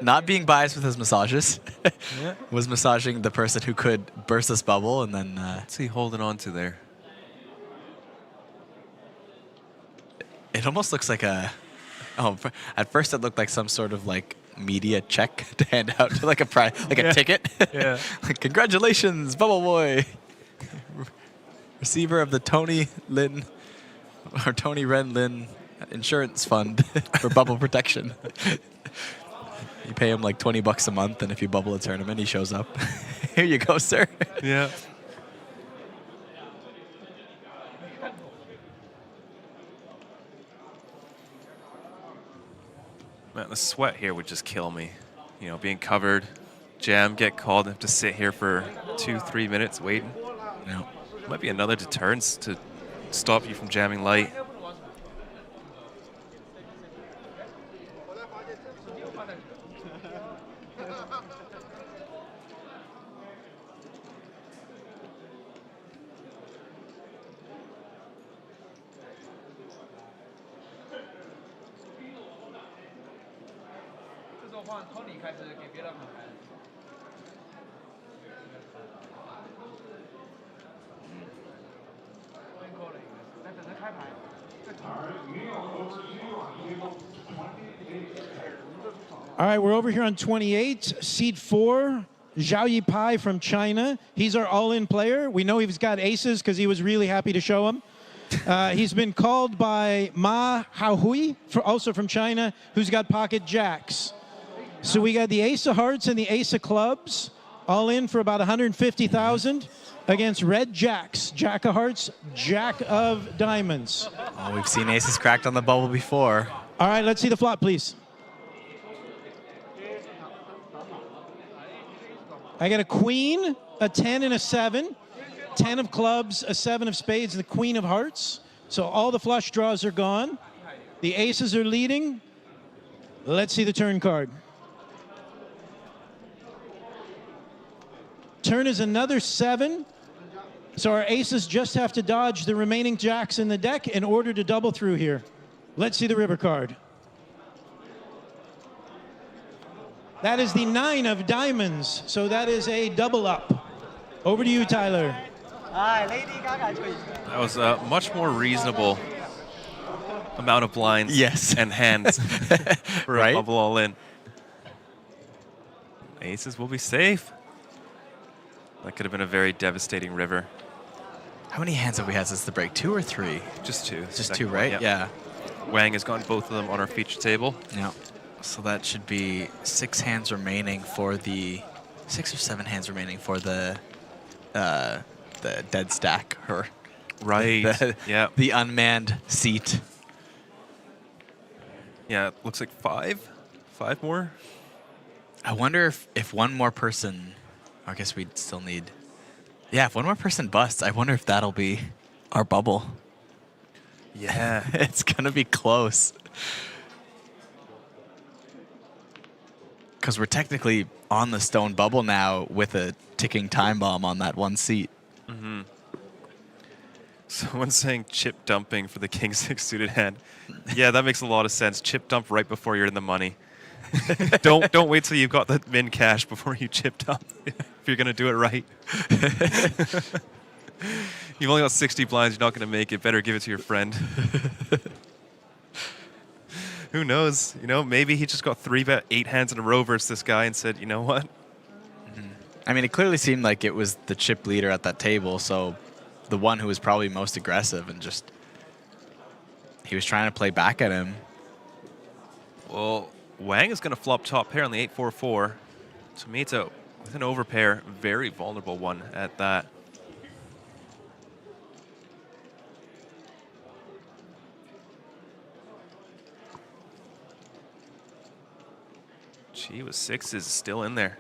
S2: not being biased with his massages, was massaging the person who could burst this bubble, and then
S4: what's he holding on to there?
S2: It almost looks like a. Oh, at first it looked like some sort of like media check to hand out to like a ticket.
S4: Yeah.
S2: Like, congratulations, Bubble Boy, receiver of the Tony Ren Lin insurance fund for bubble protection. You pay him like $20 a month, and if you bubble a tournament, he shows up. Here you go, sir.
S4: Yeah. Man, the sweat here would just kill me. You know, being covered, jam, get called, have to sit here for 2-3 minutes waiting.
S2: No.
S4: Might be another deterrence to stop you from jamming light.
S11: All right, we're over here on 28, seat 4, Zhao Yipai from China. He's our all-in player. We know he's got aces because he was really happy to show them. He's been called by Ma Haohui, also from China, who's got pocket jacks. So we got the ace of hearts and the ace of clubs, all in for about 150,000 against red jacks, jack of hearts, jack of diamonds.
S2: Oh, we've seen aces cracked on the bubble before.
S11: All right, let's see the flop, please. I got a queen, a 10, and a 7. 10 of clubs, a 7 of spades, and the queen of hearts. So all the flush draws are gone. The aces are leading. Let's see the turn card. Turn is another 7. So our aces just have to dodge the remaining jacks in the deck in order to double through here. Let's see the river card. That is the 9 of diamonds. So that is a double up. Over to you, Tyler.
S4: That was much more reasonable amount of blinds
S2: Yes.
S4: and hands for
S2: Right?
S4: a bubble all in. Aces will be safe. That could have been a very devastating river.
S2: How many hands have we had since the break? 2 or 3?
S4: Just 2.
S2: Just
S4: Second
S2: 2,
S4: one,
S2: right?
S4: yep.
S2: Yeah.
S4: Wang has gotten both of them on our feature table.
S2: Yeah. So that should be 6 hands remaining for the 6 or 7 hands remaining for the dead stack or
S4: Right.
S2: the unmanned seat.
S4: Yeah, it looks like 5. 5 more.
S2: I wonder if one more person, I guess we'd still need. Yeah, if one more person busts, I wonder if that'll be our bubble.
S4: Yeah.
S2: It's gonna be close. Because we're technically on the stone bubble now with a ticking time bomb on that one seat.
S4: Mm-hmm. Someone's saying chip dumping for the King 6 suited hand. Yeah, that makes a lot of sense. Chip dump right before you're in the money. Don't wait till you've got the min cash before you chip dump if you're gonna do it right. You've only got 60 blinds. You're not gonna make it. Better give it to your friend. Who knows? You know, maybe he just got 3-bet 8 hands in a row versus this guy and said, you know what?
S2: I mean, it clearly seemed like it was the chip leader at that table, so the one who was probably most aggressive and just he was trying to play back at him.
S4: Well, Wang is going to flop top pair on the 8-4-4. Tomita with an overpair, very vulnerable one at that. Gee, with 6s still in there.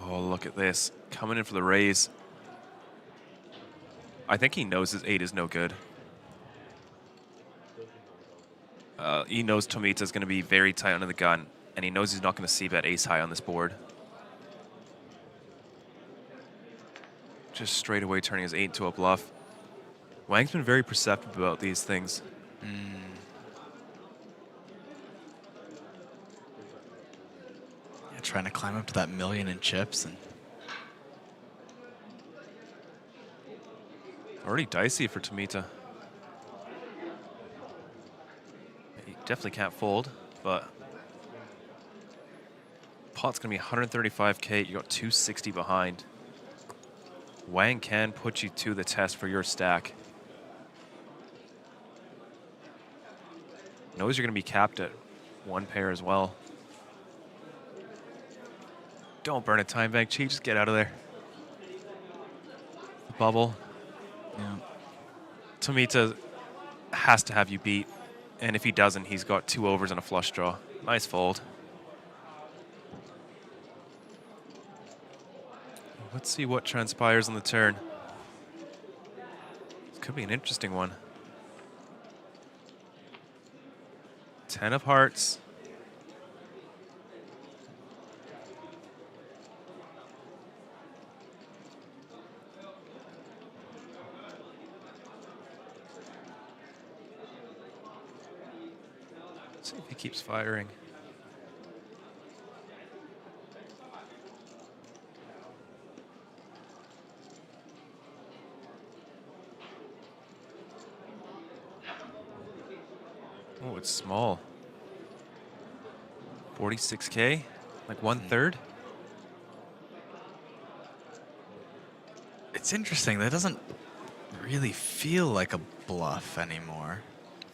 S4: Oh, look at this. Coming in for the raise. I think he knows his 8 is no good. He knows Tomita's going to be very tight under the gun, and he knows he's not going to c-bet ace high on this board. Just straight away turning his 8 into a bluff. Wang's been very perceptive about these things.
S2: Yeah, trying to climb up to that million in chips. And
S4: already dicey for Tomita. He definitely can't fold, but pot's going to be 135K. You got 260 behind. Wang can put you to the test for your stack. Knows you're going to be capped at 1 pair as well. Don't burn a time bank, Chi. Just get out of there. The bubble.
S2: Yeah.
S4: Tomita has to have you beat, and if he doesn't, he's got 2 overs and a flush draw. Nice fold. Let's see what transpires on the turn. This could be an interesting one. 10 of hearts. Let's see if he keeps firing. Oh, it's small. 46K, like 1/3.
S2: it's interesting. That doesn't really feel like a bluff anymore.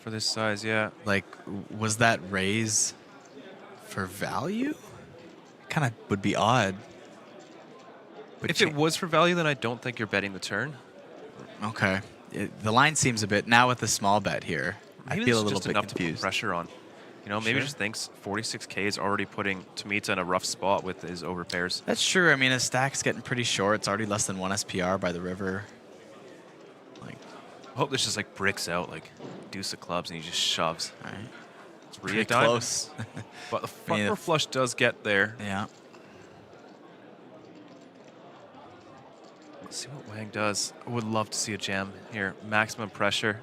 S4: For this size, yeah.
S2: Like, was that raise for value? Kind of would be odd. But
S4: If it was for value, then I don't think you're betting the turn.
S2: Okay. The line seems a bit, now with the small bet here,
S4: Maybe
S2: I feel a
S4: it's
S2: little
S4: just
S2: bit
S4: enough to
S2: confused.
S4: put pressure on. You know, maybe
S2: Sure.
S4: just thinks 46K is already putting Tomita in a rough spot with his overpairs.
S2: That's true. I mean, his stack's getting pretty short. It's already less than 1 SPR by the river.
S4: I hope this just like bricks out, like deuce of clubs, and he just shoves.
S2: All right.
S4: 3 of diamonds.
S2: Close.
S4: But the front row flush does get there.
S2: Yeah.
S4: Let's see what Wang does. I would love to see a jam here. Maximum pressure.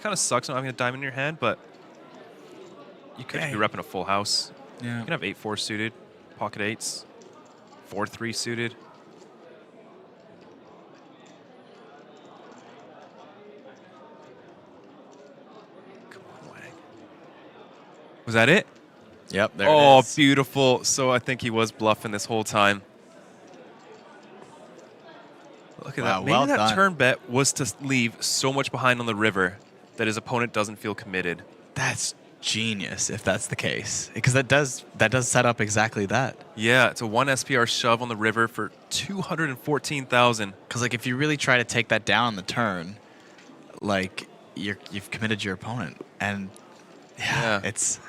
S4: Kind of sucks not having a diamond in your hand, but you could be repping a full house.
S2: Yeah.
S4: You can have 8-4 suited, pocket 8s, 4-3 suited. Come on, Wang. Was that it?
S2: Yep, there it is.
S4: Beautiful. So I think he was bluffing this whole time. Look at that. Maybe
S2: well
S4: that
S2: done.
S4: turn bet was to leave so much behind on the river that his opponent doesn't feel committed.
S2: That's genius if that's the case, because that does set up exactly that.
S4: Yeah, it's a 1 SPR shove on the river for 214,000.
S2: Because like if you really try to take that down on the turn, like you've committed your opponent, and it's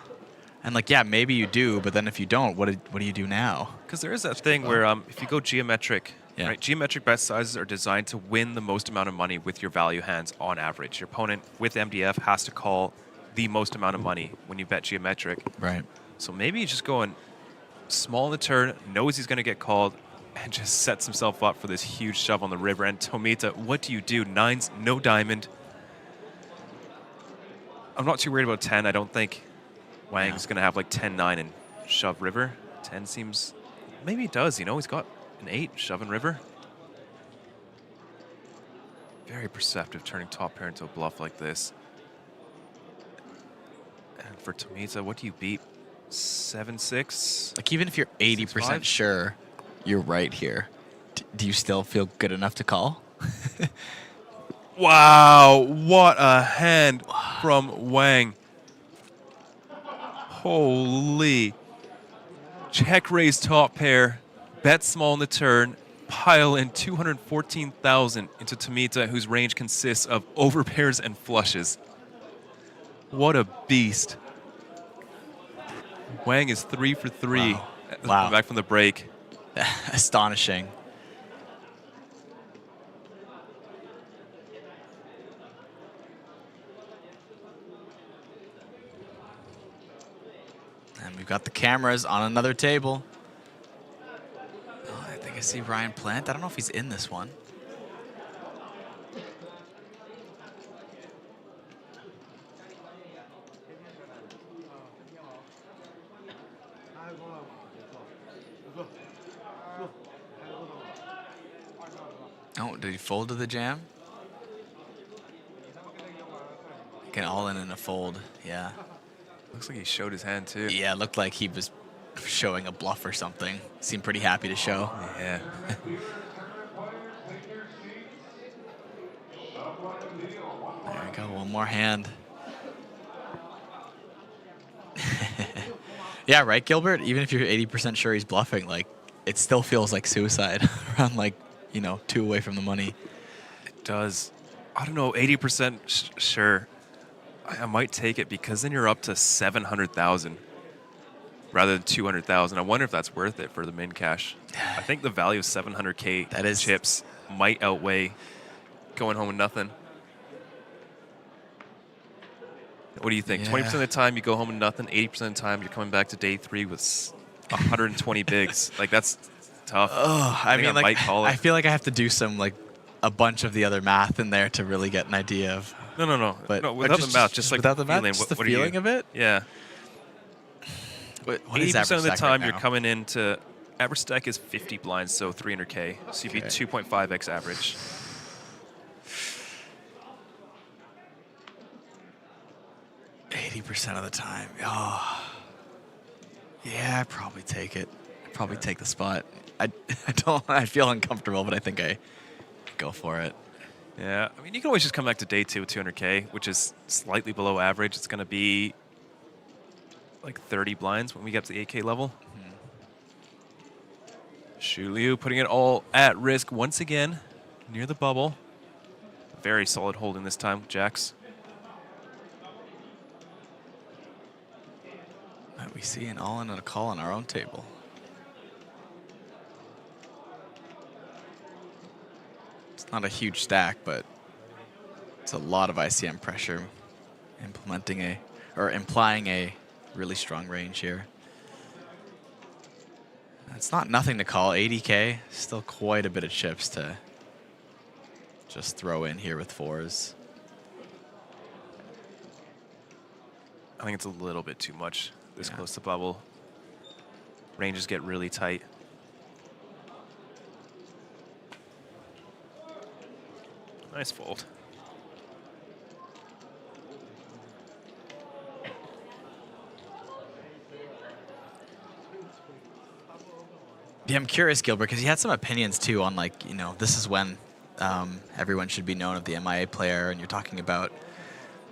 S2: and like maybe you do, but then if you don't, what do you do now?
S4: Because there is that thing where if you go geometric.
S2: Yeah.
S4: Right? Geometric bet sizes are designed to win the most amount of money with your value hands on average. Your opponent with MDF has to call the most amount of money when you bet geometric.
S2: Right.
S4: So maybe he's just going small in the turn, knows he's going to get called, and just sets himself up for this huge shove on the river. And Tomita, what do you do? 9s, no diamond. I'm not too worried about 10. I don't think Wang's going to have like 10-9 and shove river. 10 seems... Maybe he does, you know? He's got an 8, shove and river. Very perceptive, turning top pair into a bluff like this. And for Tomita, what do you beat? 7-6?
S2: Like even if you're 80% sure you're right here, do you still feel good enough to call?
S4: Wow, what a hand from Wang. Holy. Check raise top pair, bet small in the turn, pile in 214,000 into Tomita, whose range consists of overpairs and flushes. What a beast. Wang is 3 for 3.
S2: Wow.
S4: Back from the break.
S2: Astonishing. And we've got the cameras on another table. Oh, I think I see Ryan Plant. I don't know if he's in this one. Oh, did he fold to the jam? Get all in a fold, yeah.
S4: Looks like he showed his hand too.
S2: Yeah, it looked like he was showing a bluff or something. Seemed pretty happy to show.
S4: Yeah.
S2: There we go, one more hand. Yeah, right, Gilbert? Even if you're 80% sure he's bluffing, like, it still feels like suicide around, like, 2 away from the money.
S4: It does. I don't know, 80% sure. I might take it because then you're up to 700,000 rather than 200,000. I wonder if that's worth it for the min cash. I think the value of 700K chips might outweigh going home with nothing. What do you think? 20% of the time you go home with nothing, 80% of the time you're coming back to day 3 with 120 bigs. Like, that's tough.
S2: Oh, I mean,
S4: might call it.
S2: I feel like I have to do some, a bunch of the other math in there to really get an idea of.
S4: No.
S2: But
S4: no, without the math, just like
S2: without the math,
S4: feeling.
S2: just
S4: What
S2: the
S4: are you?
S2: feeling of it.
S4: Yeah.
S2: What is
S4: 80% of the
S2: average stack
S4: time
S2: right
S4: you're
S2: now?
S4: coming into average stack is 50 blinds, so 300K. So you'd be 2.5x average.
S2: %80 of the time. Oh. Yeah, I'd probably take it. I'd probably take the spot. I feel uncomfortable, but I think I go for it.
S4: Yeah, I mean, you can always just come back to day 2 with 200K, which is slightly below average. It's going to be like 30 blinds when we get to the 8K level. Shu Liu putting it all at risk once again near the bubble. Very solid holding this time with jacks.
S2: We see an all-in and a call on our own table. It's not a huge stack, but it's a lot of ICM pressure implying a really strong range here. It's not nothing to call. 80K, still quite a bit of chips to just throw in here with 4s.
S4: I think it's a little bit too much this close to bubble. Ranges get really tight. Nice fold.
S2: Yeah, I'm curious, Gilbert, because you had some opinions too on, like, you know, this is when everyone should be known of the MIA player, and you're talking about,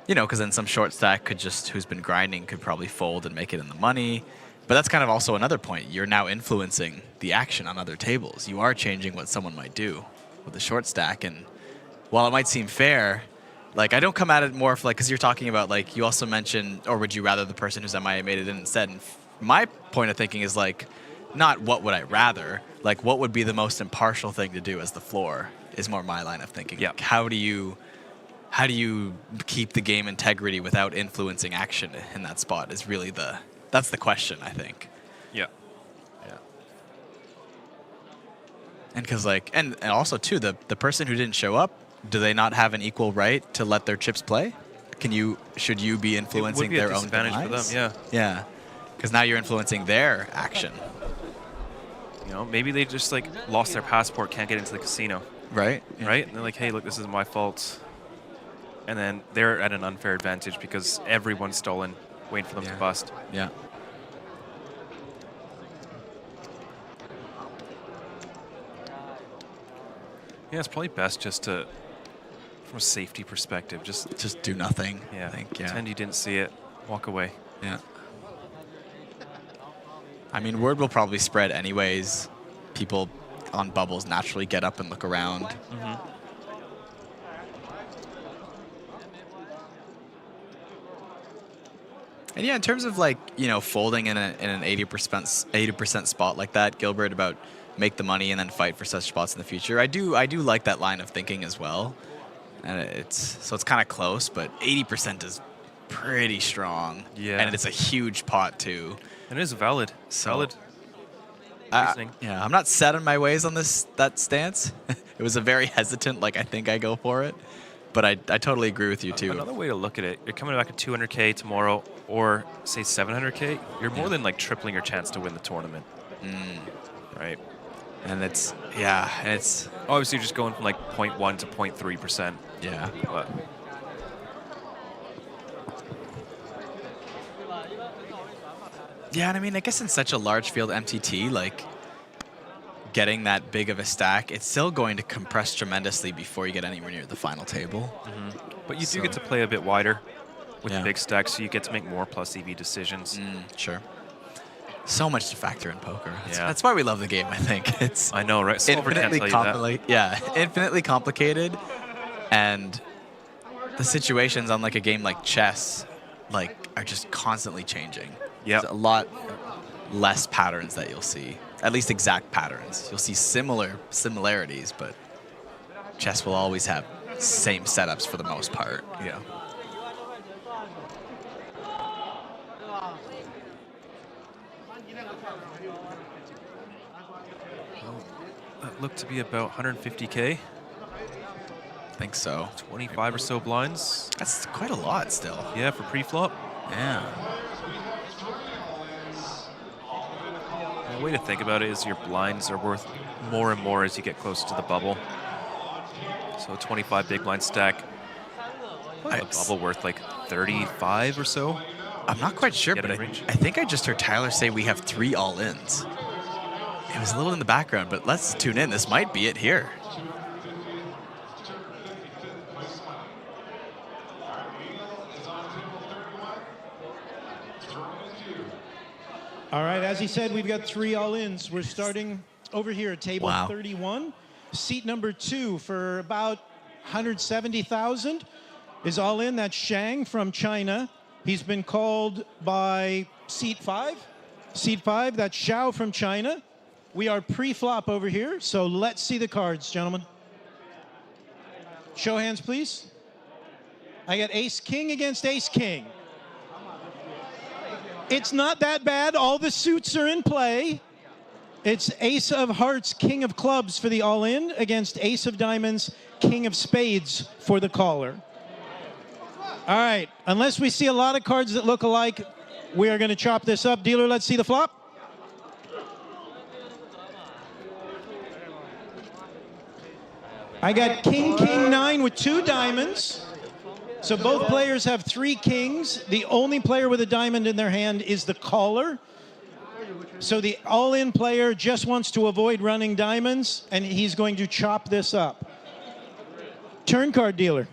S2: you know, because then some short stack could just, who's been grinding, could probably fold and make it in the money. But that's kind of also another point. You're now influencing the action on other tables. You are changing what someone might do with the short stack, and while it might seem fair, like, I don't come at it more of like, because you're talking about, like, you also mentioned, or would you rather the person who's MIA made it in instead? And my point of thinking is like, not what would I rather, like what would be the most impartial thing to do as the floor is more my line of thinking.
S4: Yeah.
S2: Like, how do you keep the game integrity without influencing action in that spot is really that's the question, I think.
S4: Yeah.
S2: Yeah. And because, like, and also too, the person who didn't show up, do they not have an equal right to let their chips play? Should you be influencing their own demise?
S4: It would be a disadvantage for them, yeah.
S2: Yeah. Because now you're influencing their action.
S4: You know, maybe they just like lost their passport, can't get into the casino.
S2: Right.
S4: Yeah. Right? And they're like, hey, look, this is my fault. And then they're at an unfair advantage because everyone's stolen, waiting for them to bust.
S2: Yeah.
S4: Yeah, it's probably best just to, from a safety perspective,
S2: just do nothing.
S4: Yeah.
S2: I think,
S4: Pretend you didn't see it. Walk away.
S2: Yeah. I mean, word will probably spread anyways. People on bubbles naturally get up and look around.
S4: Mm-hmm.
S2: And yeah, in terms of, like, you know, folding in an 80% spot like that, Gilbert, about make the money and then fight for such spots in the future, I do like that line of thinking as well. And it's kind of close, but 80% is pretty strong.
S4: Yeah.
S2: And it's a huge pot too.
S4: And it is valid.
S2: Solid.
S4: Reasoning.
S2: Yeah, I'm not set in my ways on that stance. It was a very hesitant, like, I think I go for it. But I totally agree with you too.
S4: Another way to look at it, you're coming back at 200K tomorrow, or say 700K, you're more than like tripling your chance to win the tournament. Right?
S2: And it's
S4: obviously you're just going from like 0.1 to 0.3%.
S2: Yeah.
S4: But
S2: yeah, and I mean, I guess in such a large field MTT, like, getting that big of a stack, it's still going to compress tremendously before you get anywhere near the final table.
S4: Mm-hmm. But you do get to play a bit wider with the big stack, so you get to make more plus EV decisions.
S2: Sure. So much to factor in poker. That's why we love the game, I think. It's
S4: I know, right? Solver can't tell you that.
S2: Yeah, infinitely complicated, and the situations on, like, a game like chess, like, are just constantly changing.
S4: Yeah.
S2: There's a lot less patterns that you'll see. At least exact patterns. You'll see similarities, but chess will always have same setups for the most part.
S4: Yeah. That looked to be about 150K.
S2: I think so.
S4: 25 or so blinds.
S2: That's quite a lot still.
S4: Yeah, for pre-flop.
S2: Yeah.
S4: The way to think about it is your blinds are worth more and more as you get closer to the bubble. So 25 big blind stack. The bubble worth like 35 or so.
S2: I'm not quite sure, but I think I just heard Tyler say we have 3 all-ins. It was a little in the background, but let's tune in. This might be it here.
S11: All right, as he said, we've got 3 all-ins. We're starting over here at table 31. Seat number 2 for about 170,000 is all in. That's Shang from China. He's been called by seat 5. Seat 5, that's Xiao from China. We are pre-flop over here, so let's see the cards, gentlemen. Show hands, please. I got ace-king against ace-king. It's not that bad. All the suits are in play. It's ace of hearts, king of clubs for the all-in against ace of diamonds, king of spades for the caller. All right, unless we see a lot of cards that look alike, we are going to chop this up. Dealer, let's see the flop. I got king, king, 9 with 2 diamonds. So both players have 3 kings. The only player with a diamond in their hand is the caller. So the all-in player just wants to avoid running diamonds, and he's going to chop this up. Turn card, dealer.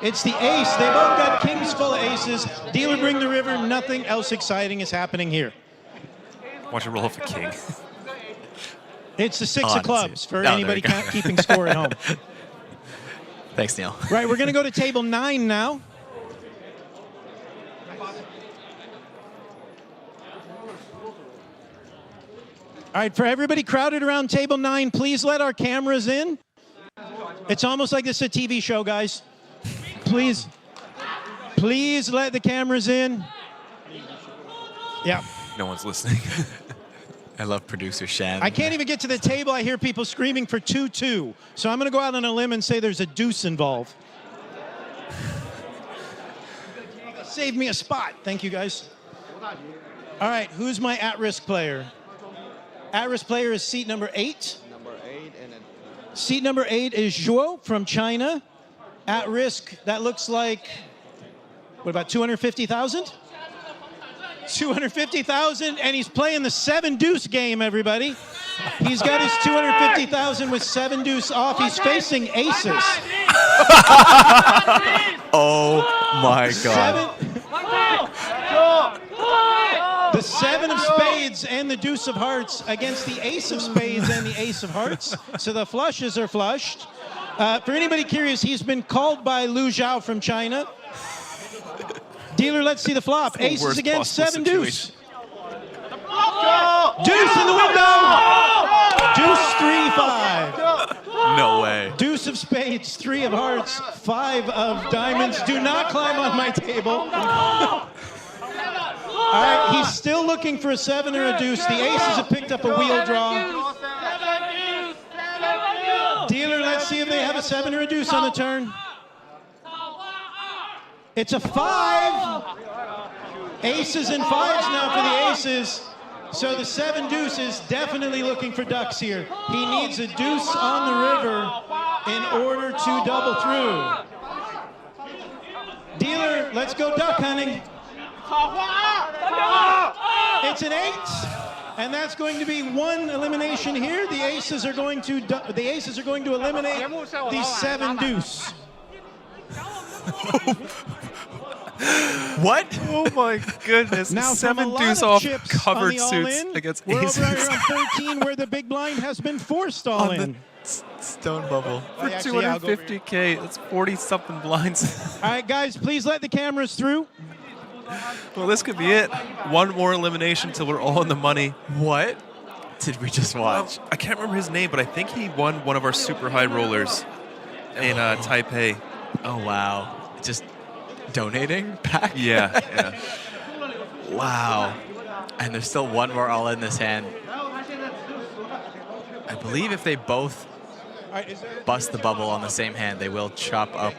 S11: It's the ace. They both got kings full of aces. Dealer, bring the river. Nothing else exciting is happening here.
S4: Watch it roll off a king.
S11: It's the 6 of clubs for anybody keeping score at home.
S2: Thanks, Neil.
S11: Right, we're going to go to table 9 now. All right, for everybody crowded around table 9, please let our cameras in. It's almost like this is a TV show, guys. Please let the cameras in. Yeah.
S4: No one's listening.
S2: I love producer Shan.
S11: I can't even get to the table. I hear people screaming for 2-2. So I'm going to go out on a limb and say there's a deuce involved. Save me a spot. Thank you, guys. All right, who's my at-risk player? At-risk player is seat number 8. Seat number 8 is Zhuo from China. At risk, that looks like, what, about 250,000? 250,000, and he's playing the 7 deuce game, everybody. He's got his 250,000 with 7 deuce off. He's facing aces.
S2: Oh my God.
S11: The 7 of spades and the deuce of hearts against the ace of spades and the ace of hearts. So the flushes are flushed. For anybody curious, he's been called by Lu Zhao from China. Dealer, let's see the flop. Aces against 7 deuce. Deuce in the window. Deuce 3-5.
S2: No way.
S11: Deuce of spades, 3 of hearts, 5 of diamonds. Do not climb on my table. All right, he's still looking for a 7 or a deuce. The aces have picked up a wheel draw. Dealer, let's see if they have a 7 or a deuce on the turn. It's a 5. Aces and 5s now for the aces. So the 7 deuce is definitely looking for ducks here. He needs a deuce on the river in order to double through. Dealer, let's go duck hunting. It's an 8, and that's going to be 1 elimination here. The aces are going to eliminate the 7 deuce.
S2: What?
S4: Oh my goodness.
S11: Now
S4: 7 deuce off covered suits against
S11: we're
S4: aces.
S11: over here on 13 where the big blind has been forced all in.
S2: Stone bubble.
S4: For 250K, that's 40-something blinds.
S11: All right, guys, please let the cameras through.
S4: Well, this could be it. 1 more elimination till we're all in the money.
S2: What did we just watch?
S4: I can't remember his name, but I think he won one of our super high rollers in Taipei.
S2: Oh, wow. Just donating back?
S4: Yeah, yeah.
S2: Wow. And there's still 1 more all in this hand. I believe if they both bust the bubble on the same hand, they will chop up.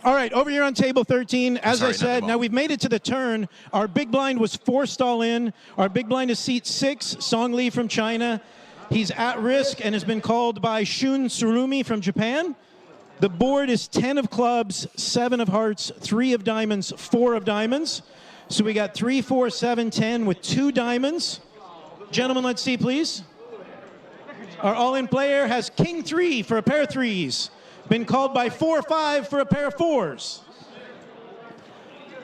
S11: All right, over here on table 13, as I said, now we've made it to the turn. Our big blind was forced all in. Our big blind is seat 6, Song Li from China. He's at risk and has been called by Shun Surumi from Japan. The board is 10 of clubs, 7 of hearts, 3 of diamonds, 4 of diamonds. So we got 3, 4, 7, 10 with 2 diamonds. Gentlemen, let's see, please. Our all-in player has king 3 for a pair of 3s. Been called by 4-5 for a pair of 4s.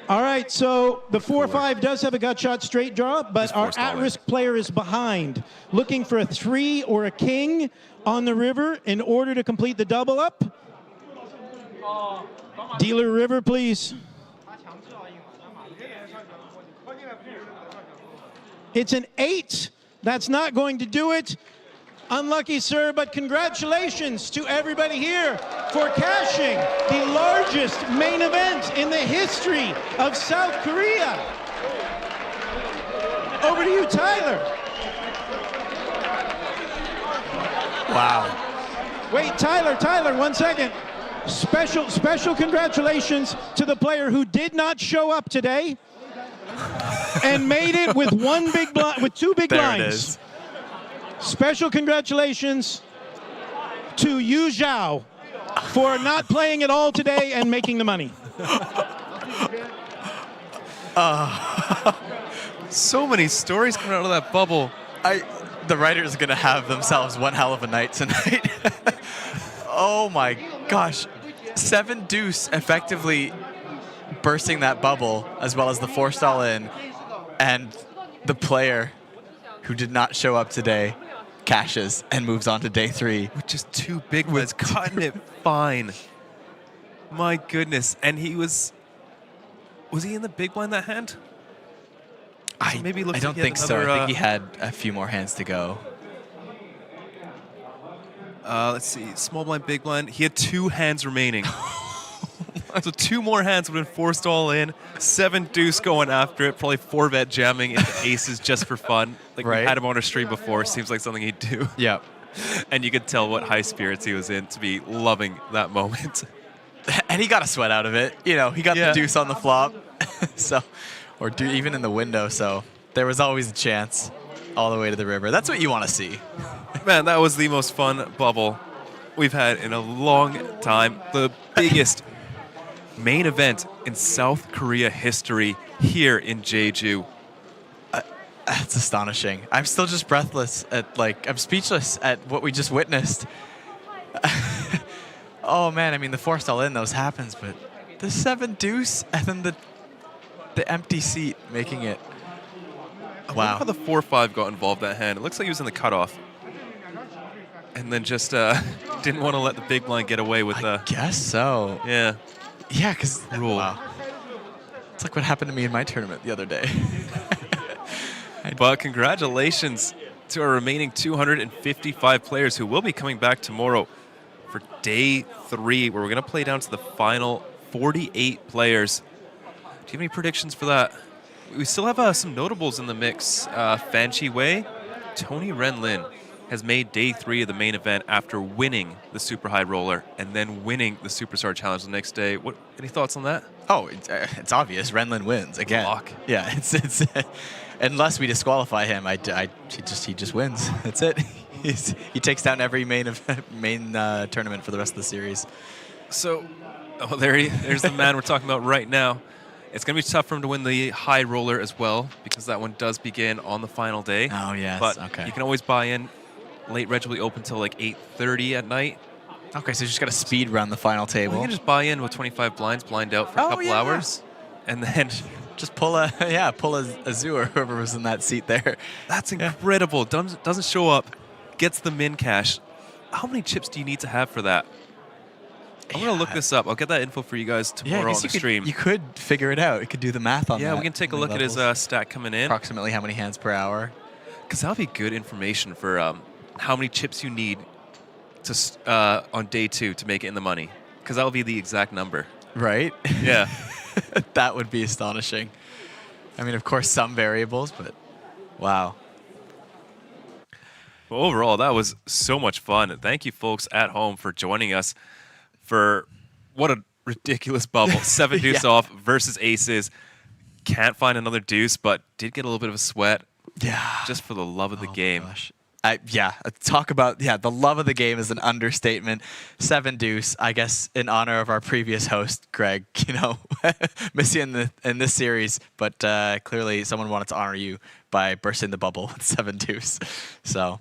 S11: All right, so the 4-5 does have a gut shot straight draw, but our at-risk player is behind, looking for a 3 or a king on the river in order to complete the double up. Dealer river, please. It's an 8. That's not going to do it. Unlucky, sir, but congratulations to everybody here for cashing the largest main event in the history of South Korea. Over to you, Tyler.
S2: Wow.
S11: Wait, Tyler, 1 second. Special congratulations to the player who did not show up today and made it with two big blinds.
S2: There it is.
S11: Special congratulations to Yu Zhao for not playing at all today and making the money.
S4: So many stories coming out of that bubble.
S2: The writers are going to have themselves one hell of a night tonight. Oh my gosh. 7 deuce effectively bursting that bubble, as well as the 4-stall in, and the player who did not show up today cashes and moves on to day 3.
S4: With just 2 big ones, cutting it fine. My goodness. And he was he in the big blind that hand?
S2: I don't think so. I think he had a few more hands to go.
S4: Let's see. Small blind, big blind. He had 2 hands remaining. So 2 more hands would have been forced all in. 7 deuce going after it. Probably 4-bet jamming into aces just for fun. Like we had him on our stream before. Seems like something he'd do.
S2: Yeah.
S4: And you could tell what high spirits he was in to be loving that moment.
S2: And he got a sweat out of it. You know, he got the deuce on the flop. Or even in the window. So there was always a chance all the way to the river. That's what you want to see.
S4: Man, that was the most fun bubble we've had in a long time. The biggest main event in South Korea history here in Jeju.
S2: That's astonishing. I'm still just breathless I'm speechless at what we just witnessed. Oh man, I mean the 4-stall in, those happens, but the 7 deuce and then the empty seat making it.
S4: I wonder how the 4-5 got involved that hand. It looks like he was in the cutoff. And then just didn't want to let the big blind get away with the...
S2: I guess so.
S4: Yeah.
S2: Yeah, because...
S4: Rule.
S2: Wow. It's like what happened to me in my tournament the other day.
S4: But congratulations to our remaining 255 players who will be coming back tomorrow for day 3, where we're going to play down to the final 48 players. Do you have any predictions for that? We still have some notables in the mix. Fan Chi-wei, Tony Renlin has made day 3 of the main event after winning the Super High Roller and then winning the Superstar Challenge the next day. Any thoughts on that?
S2: Oh, it's obvious. Renlin wins again.
S4: Lock.
S2: Yeah, it's unless we disqualify him, he just wins. That's it. He takes down every main tournament for the rest of the series.
S4: So, there's the man we're talking about right now. It's going to be tough for him to win the high roller as well, because that one does begin on the final day.
S2: Oh, yes.
S4: But
S2: okay.
S4: You can always buy in. Late reg will be open until like 8:30 at night.
S2: Okay, so you just got to speed run the final table.
S4: Well, you can just buy in with 25 blinds, blind out for a couple hours, and then
S2: just pull a Azu or whoever was in that seat there.
S4: That's incredible. Doesn't show up, gets the min cash. How many chips do you need to have for that? I'm going to look this up. I'll get that info for you guys tomorrow on the stream.
S2: You could figure it out. You could do the math on that.
S4: Yeah, we can take a look at his stat coming in.
S2: Approximately how many hands per hour.
S4: Because that would be good information for how many chips you need to on day 2 to make it in the money. Because that will be the exact number.
S2: Right?
S4: Yeah.
S2: That would be astonishing. I mean, of course, some variables, but wow.
S4: Well, overall, that was so much fun. Thank you, folks at home, for joining us for what a ridiculous bubble. 7 deuce off versus aces. Can't find another deuce, but did get a little bit of a sweat.
S2: Yeah.
S4: Just for the love of the game.
S2: Gosh. Talk about, the love of the game is an understatement. 7 deuce, I guess, in honor of our previous host, Greg. Miss you in this series, but clearly someone wanted to honor you by bursting the bubble with 7 deuce. So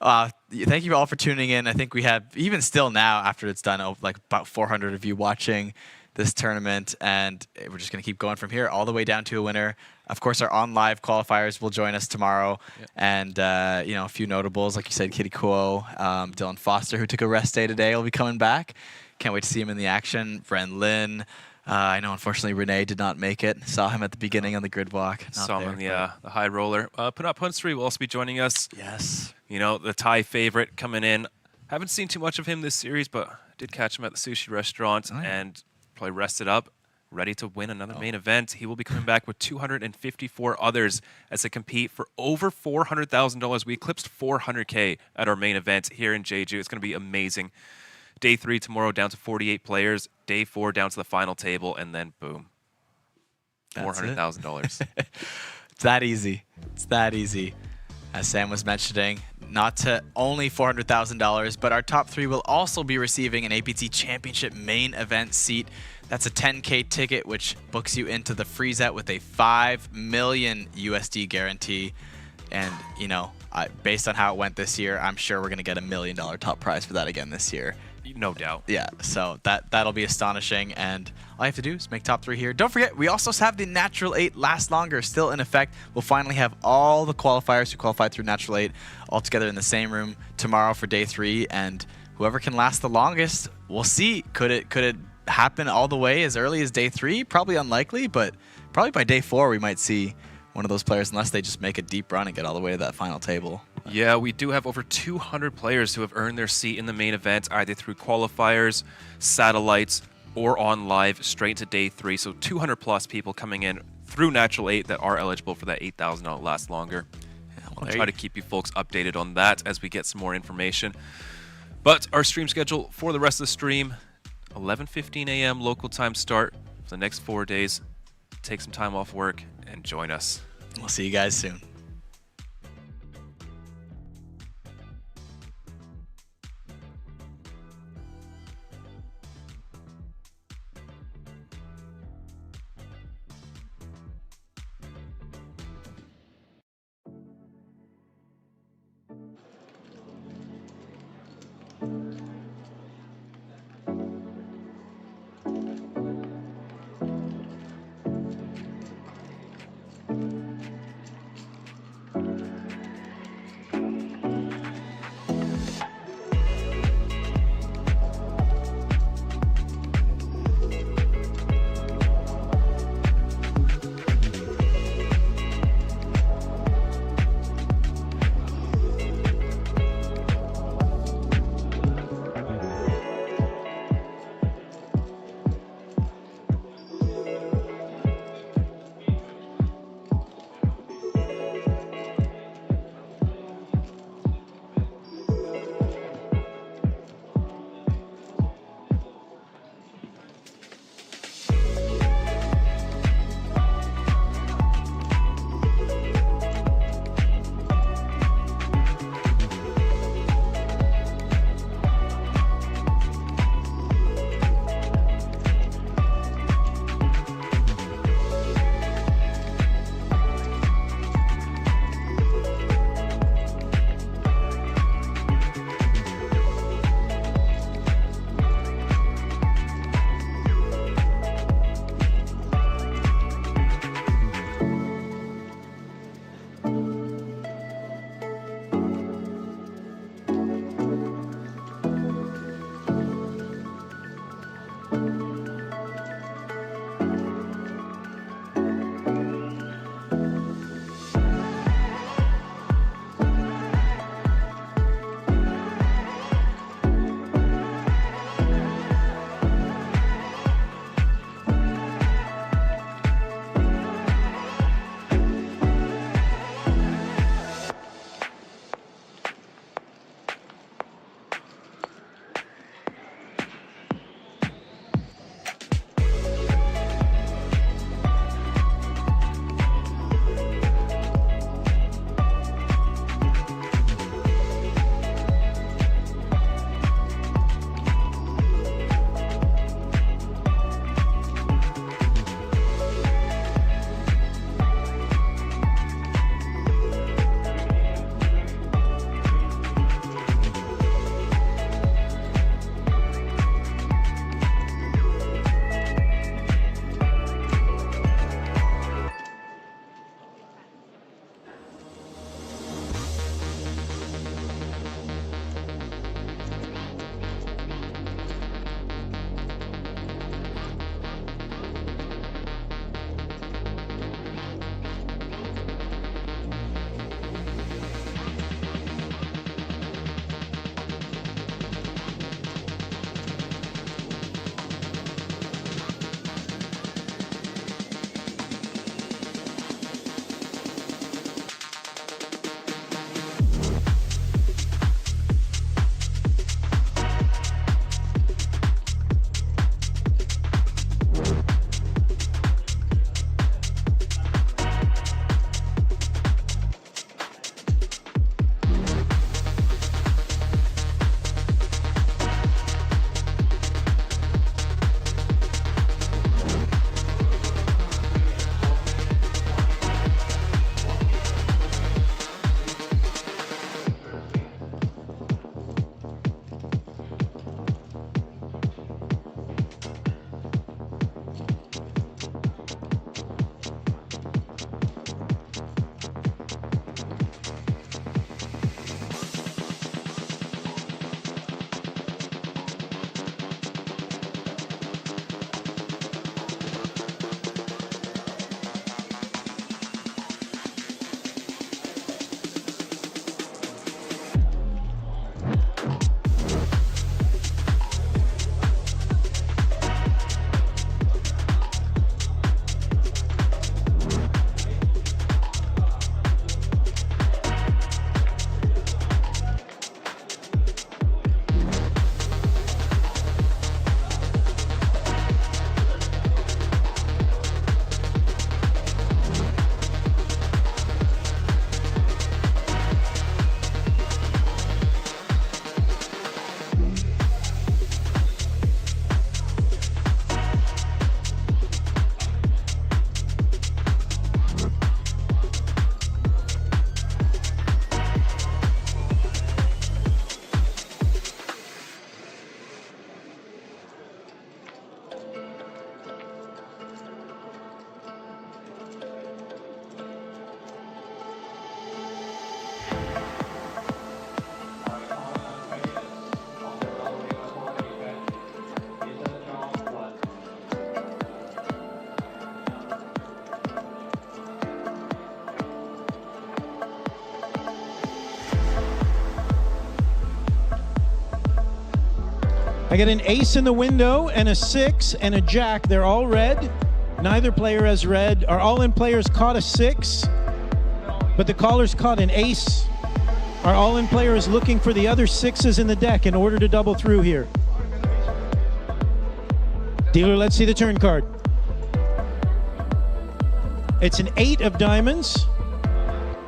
S2: thank you all for tuning in. I think we have, even still now, after it's done, like about 400 of you watching this tournament, and we're just going to keep going from here all the way down to a winner. Of course, our on-live qualifiers will join us tomorrow, and a few notables, like you said, Kitty Kuo, Dylan Foster, who took a rest day today, will be coming back. Can't wait to see him in the action. Ren Lin, I know, unfortunately, Renee did not make it. Saw him at the beginning on the grid walk.
S4: Saw him on the high roller. Punat Punsri will also be joining us.
S2: Yes.
S4: You know, the Thai favorite coming in. Haven't seen too much of him this series, but did catch him at the sushi restaurant and probably rested up, ready to win another main event. He will be coming back with 254 others as they compete for over $400,000. We eclipsed 400K at our main event here in Jeju. It's going to be amazing. Day 3 tomorrow down to 48 players. Day 4 down to the final table, and then boom, $400,000.
S2: It's that easy. It's that easy. As Sam was mentioning, not to only $400,000, but our top 3 will also be receiving an APT Championship main event seat. That's a 10K ticket, which books you into the freeze out with a 5 million USD guarantee. And, you know, based on how it went this year, I'm sure we're going to get $1 million top prize for that again this year.
S4: No doubt.
S2: Yeah, so that'll be astonishing, and all you have to do is make top 3 here. Don't forget, we also have the Natural 8 Last Longer still in effect. We'll finally have all the qualifiers who qualified through Natural 8 all together in the same room tomorrow for day 3, and whoever can last the longest, we'll see. Could it happen all the way as early as day 3? Probably unlikely, but probably by day 4 we might see one of those players, unless they just make a deep run and get all the way to that final table.
S4: Yeah, we do have over 200 players who have earned their seat in the main event, either through qualifiers, satellites, or on live straight to day 3. So 200 plus people coming in through Natural 8 that are eligible for that $8,000 Last Longer. Yeah, we'll try to keep you folks updated on that as we get some more information. But our stream schedule for the rest of the stream, 11:15 a.m. local time start for the next 4 days. Take some time off work and join us.
S2: We'll see you guys soon.
S11: I get an ace in the window and a 6 and a jack. They're all red. Neither player has red. Our all-in players caught a 6, but the callers caught an ace. Our all-in player is looking for the other 6s in the deck in order to double through here. Dealer, let's see the turn card. It's an 8 of diamonds.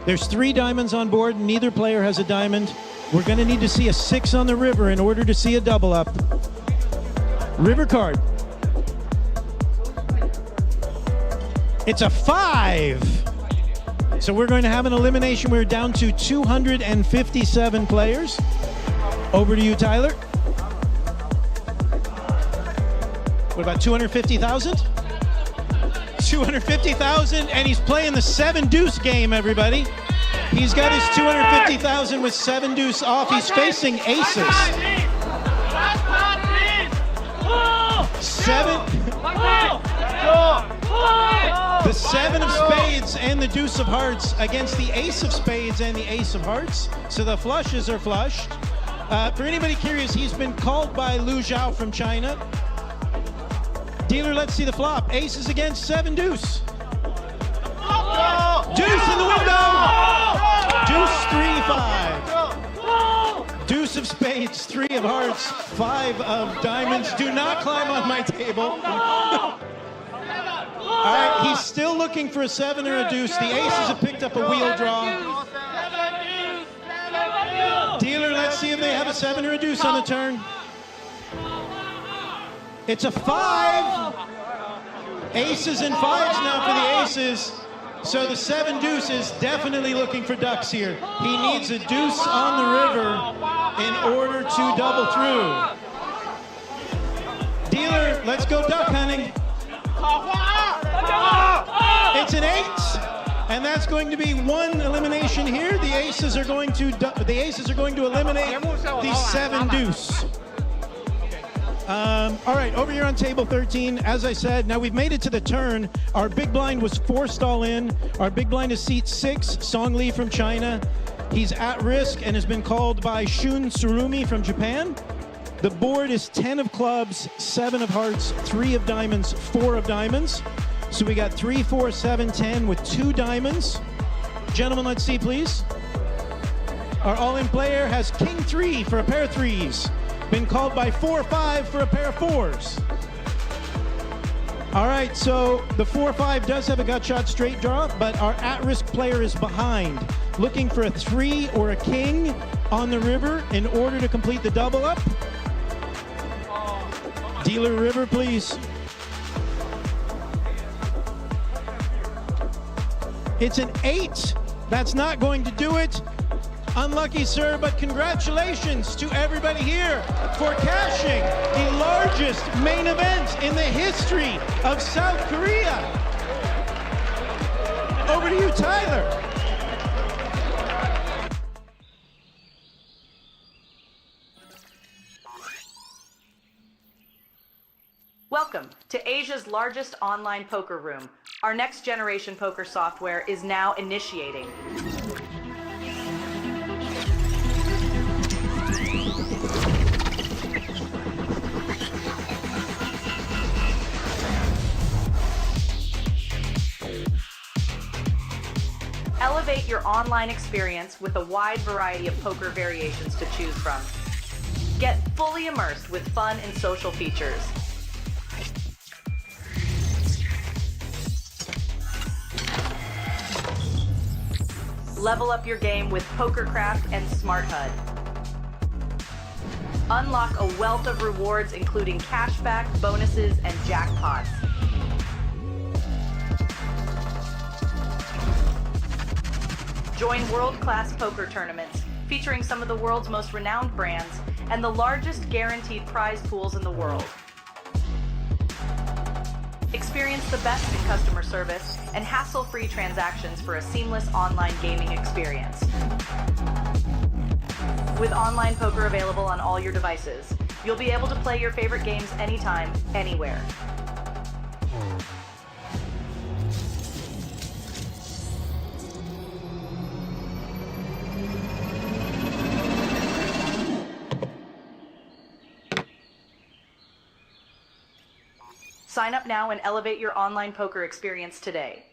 S11: There's 3 diamonds on board. Neither player has a diamond. We're going to need to see a 6 on the river in order to see a double up. River card. It's a 5. So we're going to have an elimination. We're down to 257 players. Over to you, Tyler. What about 250,000? 250,000, and he's playing the 7-deuce game, everybody. He's got his 250,000 with 7-deuce off. He's facing aces. 7. The 7 of spades and the deuce of hearts against the ace of spades and the ace of hearts. So the flushes are flushed. For anybody curious, he's been called by Lu Zhao from China. Dealer, let's see the flop. Aces against 7-deuce. Deuce in the window. Deuce 3-5. Deuce of spades, 3 of hearts, 5 of diamonds. Do not climb on my table. All right, he's still looking for a 7 or a deuce. The aces have picked up a wheel draw. Dealer, let's see if they have a 7 or a deuce on the turn. It's a 5. Aces and 5s now for the aces. So the 7-deuce is definitely looking for ducks here. He needs a deuce on the river in order to double through. Dealer, let's go duck hunting. It's an 8, and that's going to be 1 elimination here. The aces are going to eliminate the 7-deuce. All right, over here on table 13, as I said, now we've made it to the turn. Our big blind was forced all in. Our big blind is seat 6, Song Lee from China. He's at risk and has been called by Shun Surumi from Japan. The board is 10 of clubs, 7 of hearts, 3 of diamonds, 4 of diamonds. So we got 3, 4, 7, 10 with 2 diamonds. Gentlemen, let's see, please. Our all-in player has king 3 for a pair of 3s. Been called by 4-5 for a pair of 4s. All right, so the 4-5 does have a gut shot straight draw, but our at-risk player is behind, looking for a 3 or a king on the river in order to complete the double up. Dealer river, please. It's an 8. That's not going to do it. Unlucky, sir, but congratulations to everybody here for cashing the largest main event in the history of South Korea. Over to you, Tyler.
S1: Welcome to Asia's largest online poker room. Our next generation poker software is now initiating. Elevate your online experience with a wide variety of poker variations to choose from. Get fully immersed with fun and social features. Level up your game with PokerCraft and Smart HUD. Unlock a wealth of rewards including cashback, bonuses, and jackpots. Join world-class poker tournaments featuring some of the world's most renowned brands and the largest guaranteed prize pools in the world. Experience the best in customer service and hassle-free transactions for a seamless online gaming experience. With online poker available on all your devices, you'll be able to play your favorite games anytime, anywhere. Sign up now and elevate your online poker experience today.